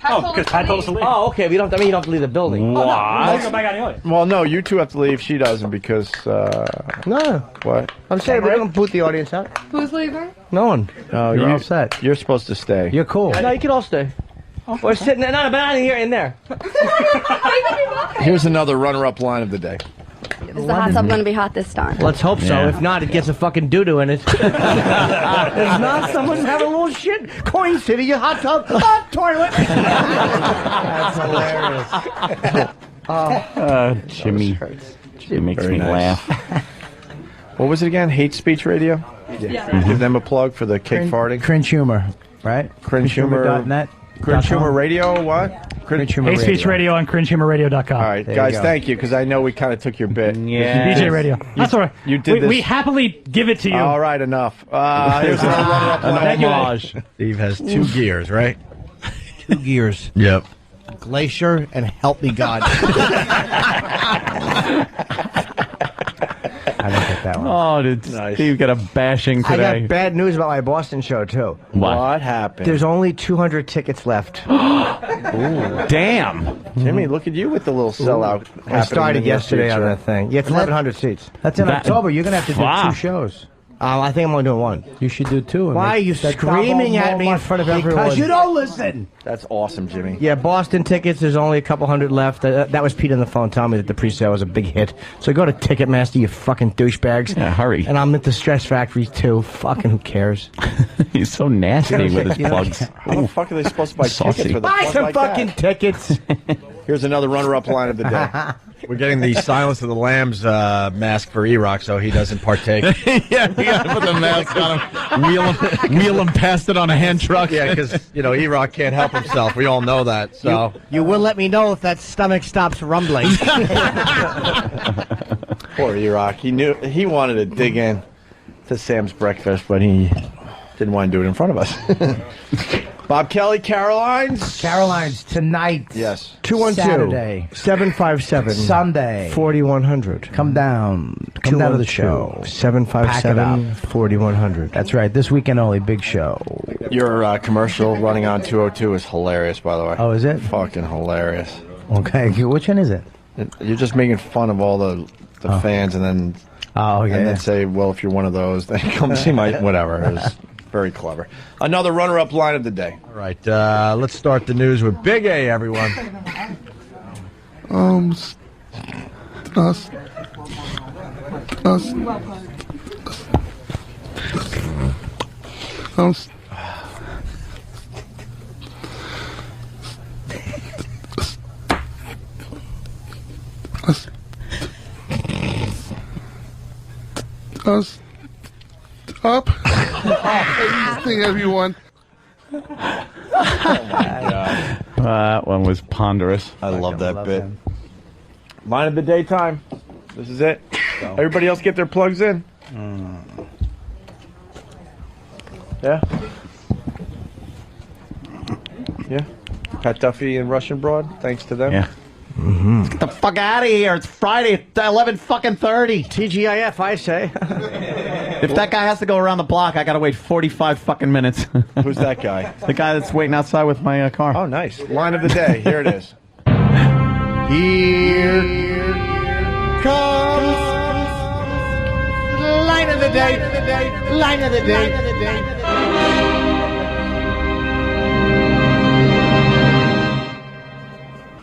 V: Because Pat told us to leave.
D: Oh, okay. We don't. I mean, you don't have to leave the building.
V: What? I go back out anyway.
E: Well, no, you two have to leave. She doesn't because.
D: No.
E: What?
D: I'm saying we're going to boot the audience out.
A: Who's leaving?
D: No one.
E: No,
D: You're all set.
E: You're supposed to stay.
G: You're cool.
D: No, you can all stay. We're sitting there. No, but out of here and there.
E: Here's another runner-up line of the day.
O: Is the hot tub going to be hot this time?
D: Let's hope so.
C: Yeah.
D: If not, it gets a fucking doo-doo in it. If not, someone have a little shit. Coin City, your hot tub, hot toilet. That's hilarious.
N: Jimmy. It makes
E: Very
N: me
E: nice.
N: laugh.
E: What was it again? Hate Speech Radio?
A: Yeah.
E: Give them a plug for the kick farting.
G: Cringe humor, right?
E: Cringe humor.
G: Cringe.net.
E: Cringe humor radio. What?
G: Cringe humor
V: Hate
G: radio.
V: Speech Radio on cringehumorradio.com.
E: All right,
G: There you
E: guys.
G: go.
E: Thank you because I know we kind of took your bit.
N: Yeah.
V: BJ Radio. That's all right.
E: You did
V: We
E: this.
V: happily give it to you.
E: All right, enough. Here's another runner-up line.
V: Thank you.
C: Homage.
B: Steve has 2 gears, right?
D: 2 gears.
B: Yep.
D: Glacier and help me God.
G: I don't get that one.
C: Oh, did Steve get a bashing
D: I
C: today?
D: got bad news about my Boston show, too.
E: What happened?
D: There's only 200 tickets left.
C: Damn.
E: Jimmy, look at you with the little sellout.
D: I started yesterday on that thing. Yeah, it's 1,100 seats.
G: That's in
C: That-
G: October. You're going to have to do
C: Wow.
G: 2 shows.
D: I think I'm only doing 1.
G: You should do 2. and
D: Why are
G: make
D: you
G: that
D: screaming
G: double
D: at me in front of everyone?
G: Because you don't listen.
E: That's awesome, Jimmy.
D: Yeah, Boston tickets, there's only a couple hundred left. That was Pete on the phone telling me that the pre-sale was a big hit. So go to Ticketmaster, you fucking douchebags.
C: Yeah, hurry.
D: And I'm at the Stress Factory, too. Fucking who cares?
C: He's so nasty with his plugs.
E: How the fuck are they supposed to buy
C: Saucy.
E: tickets for the
D: Buy
E: plug
D: some
E: like
D: fucking
E: that?
D: tickets.
E: Here's another runner-up line of the day.
B: We're getting the Silence of the Lambs mask for E-Rock so he doesn't partake.
C: Yeah, we got to put the mask on him. Wheel him past it on a hand truck.
B: Yeah, because, E-Rock can't help himself. We all know that. So
D: You will let me know if that stomach stops rumbling.
E: Poor E-Rock. He wanted to dig in to Sam's breakfast, but he didn't want to do it in front of us. Bob Kelly, Caroline's.
G: Caroline's tonight.
E: Yes.
D: 212
G: Saturday.
D: 757
G: Sunday.
D: 4100.
G: Come down. Come down to the show.
D: 757 4100.
G: That's right. This weekend only. Big show.
E: Your commercial running on 202 is hilarious, by the way.
G: Oh, is it?
E: Fucking hilarious.
G: Okay. Which one is it?
E: You're just making fun of all the fans and then then say, well, if you're one of those, then come see my whatever. It was very clever. Another runner-up line of the day.
B: All right, let's start the news with Big A, everyone.
W: Up. Hey, everyone.
C: That one was ponderous.
E: I love that bit. Line of the day time. This is it. Everybody else get their plugs in. Yeah? Yeah? Pat Duffy and Russian Broad, thanks to them.
C: Yeah.
N: Get the fuck out of here. It's Friday at 11:30.
D: TGIF, I say.
N: If that guy has to go around the block, I gotta wait 45 fucking minutes.
E: Who's that guy?
N: The guy that's waiting outside with my car.
E: Oh, nice. Line of the day. Here it is.
D: Here comes line
G: Line of the day. Line of the day.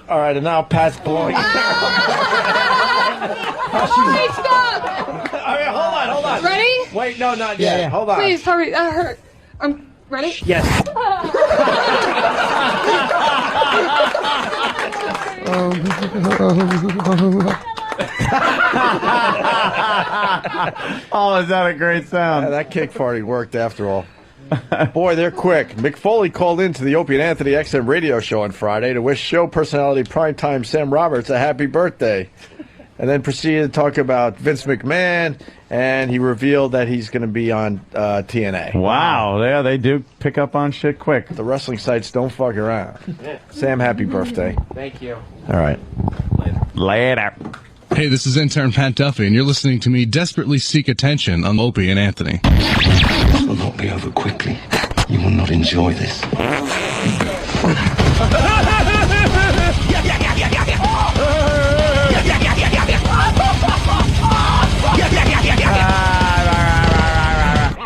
E: All right, and now Pat's blowing.
A: Hey, stop!
E: All right, hold on.
A: Ready?
E: Wait, no, not yet.
G: Yeah.
E: Hold on.
A: Please, hurry. That hurt. I'm ready?
E: Yes.
C: Oh, is that a great sound?
E: Yeah, that kick party worked after all. Boy, they're quick. McFoley called into the Opie and Anthony XM radio show on Friday to wish show personality primetime Sam Roberts a happy birthday. And then proceeded to talk about Vince McMahon, and he revealed that he's going to be on TNA.
C: Wow, yeah, they do pick up on shit quick.
E: The wrestling sites don't fuck around. Sam, happy birthday.
T: Thank you.
E: All right.
C: Later.
P: Hey, this is intern Pat Duffy, and you're listening to me desperately seek attention on Opie and Anthony.
Q: This will not be over quickly. You will not enjoy this.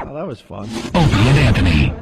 E: Oh, that was fun.
Q: Opie and Anthony.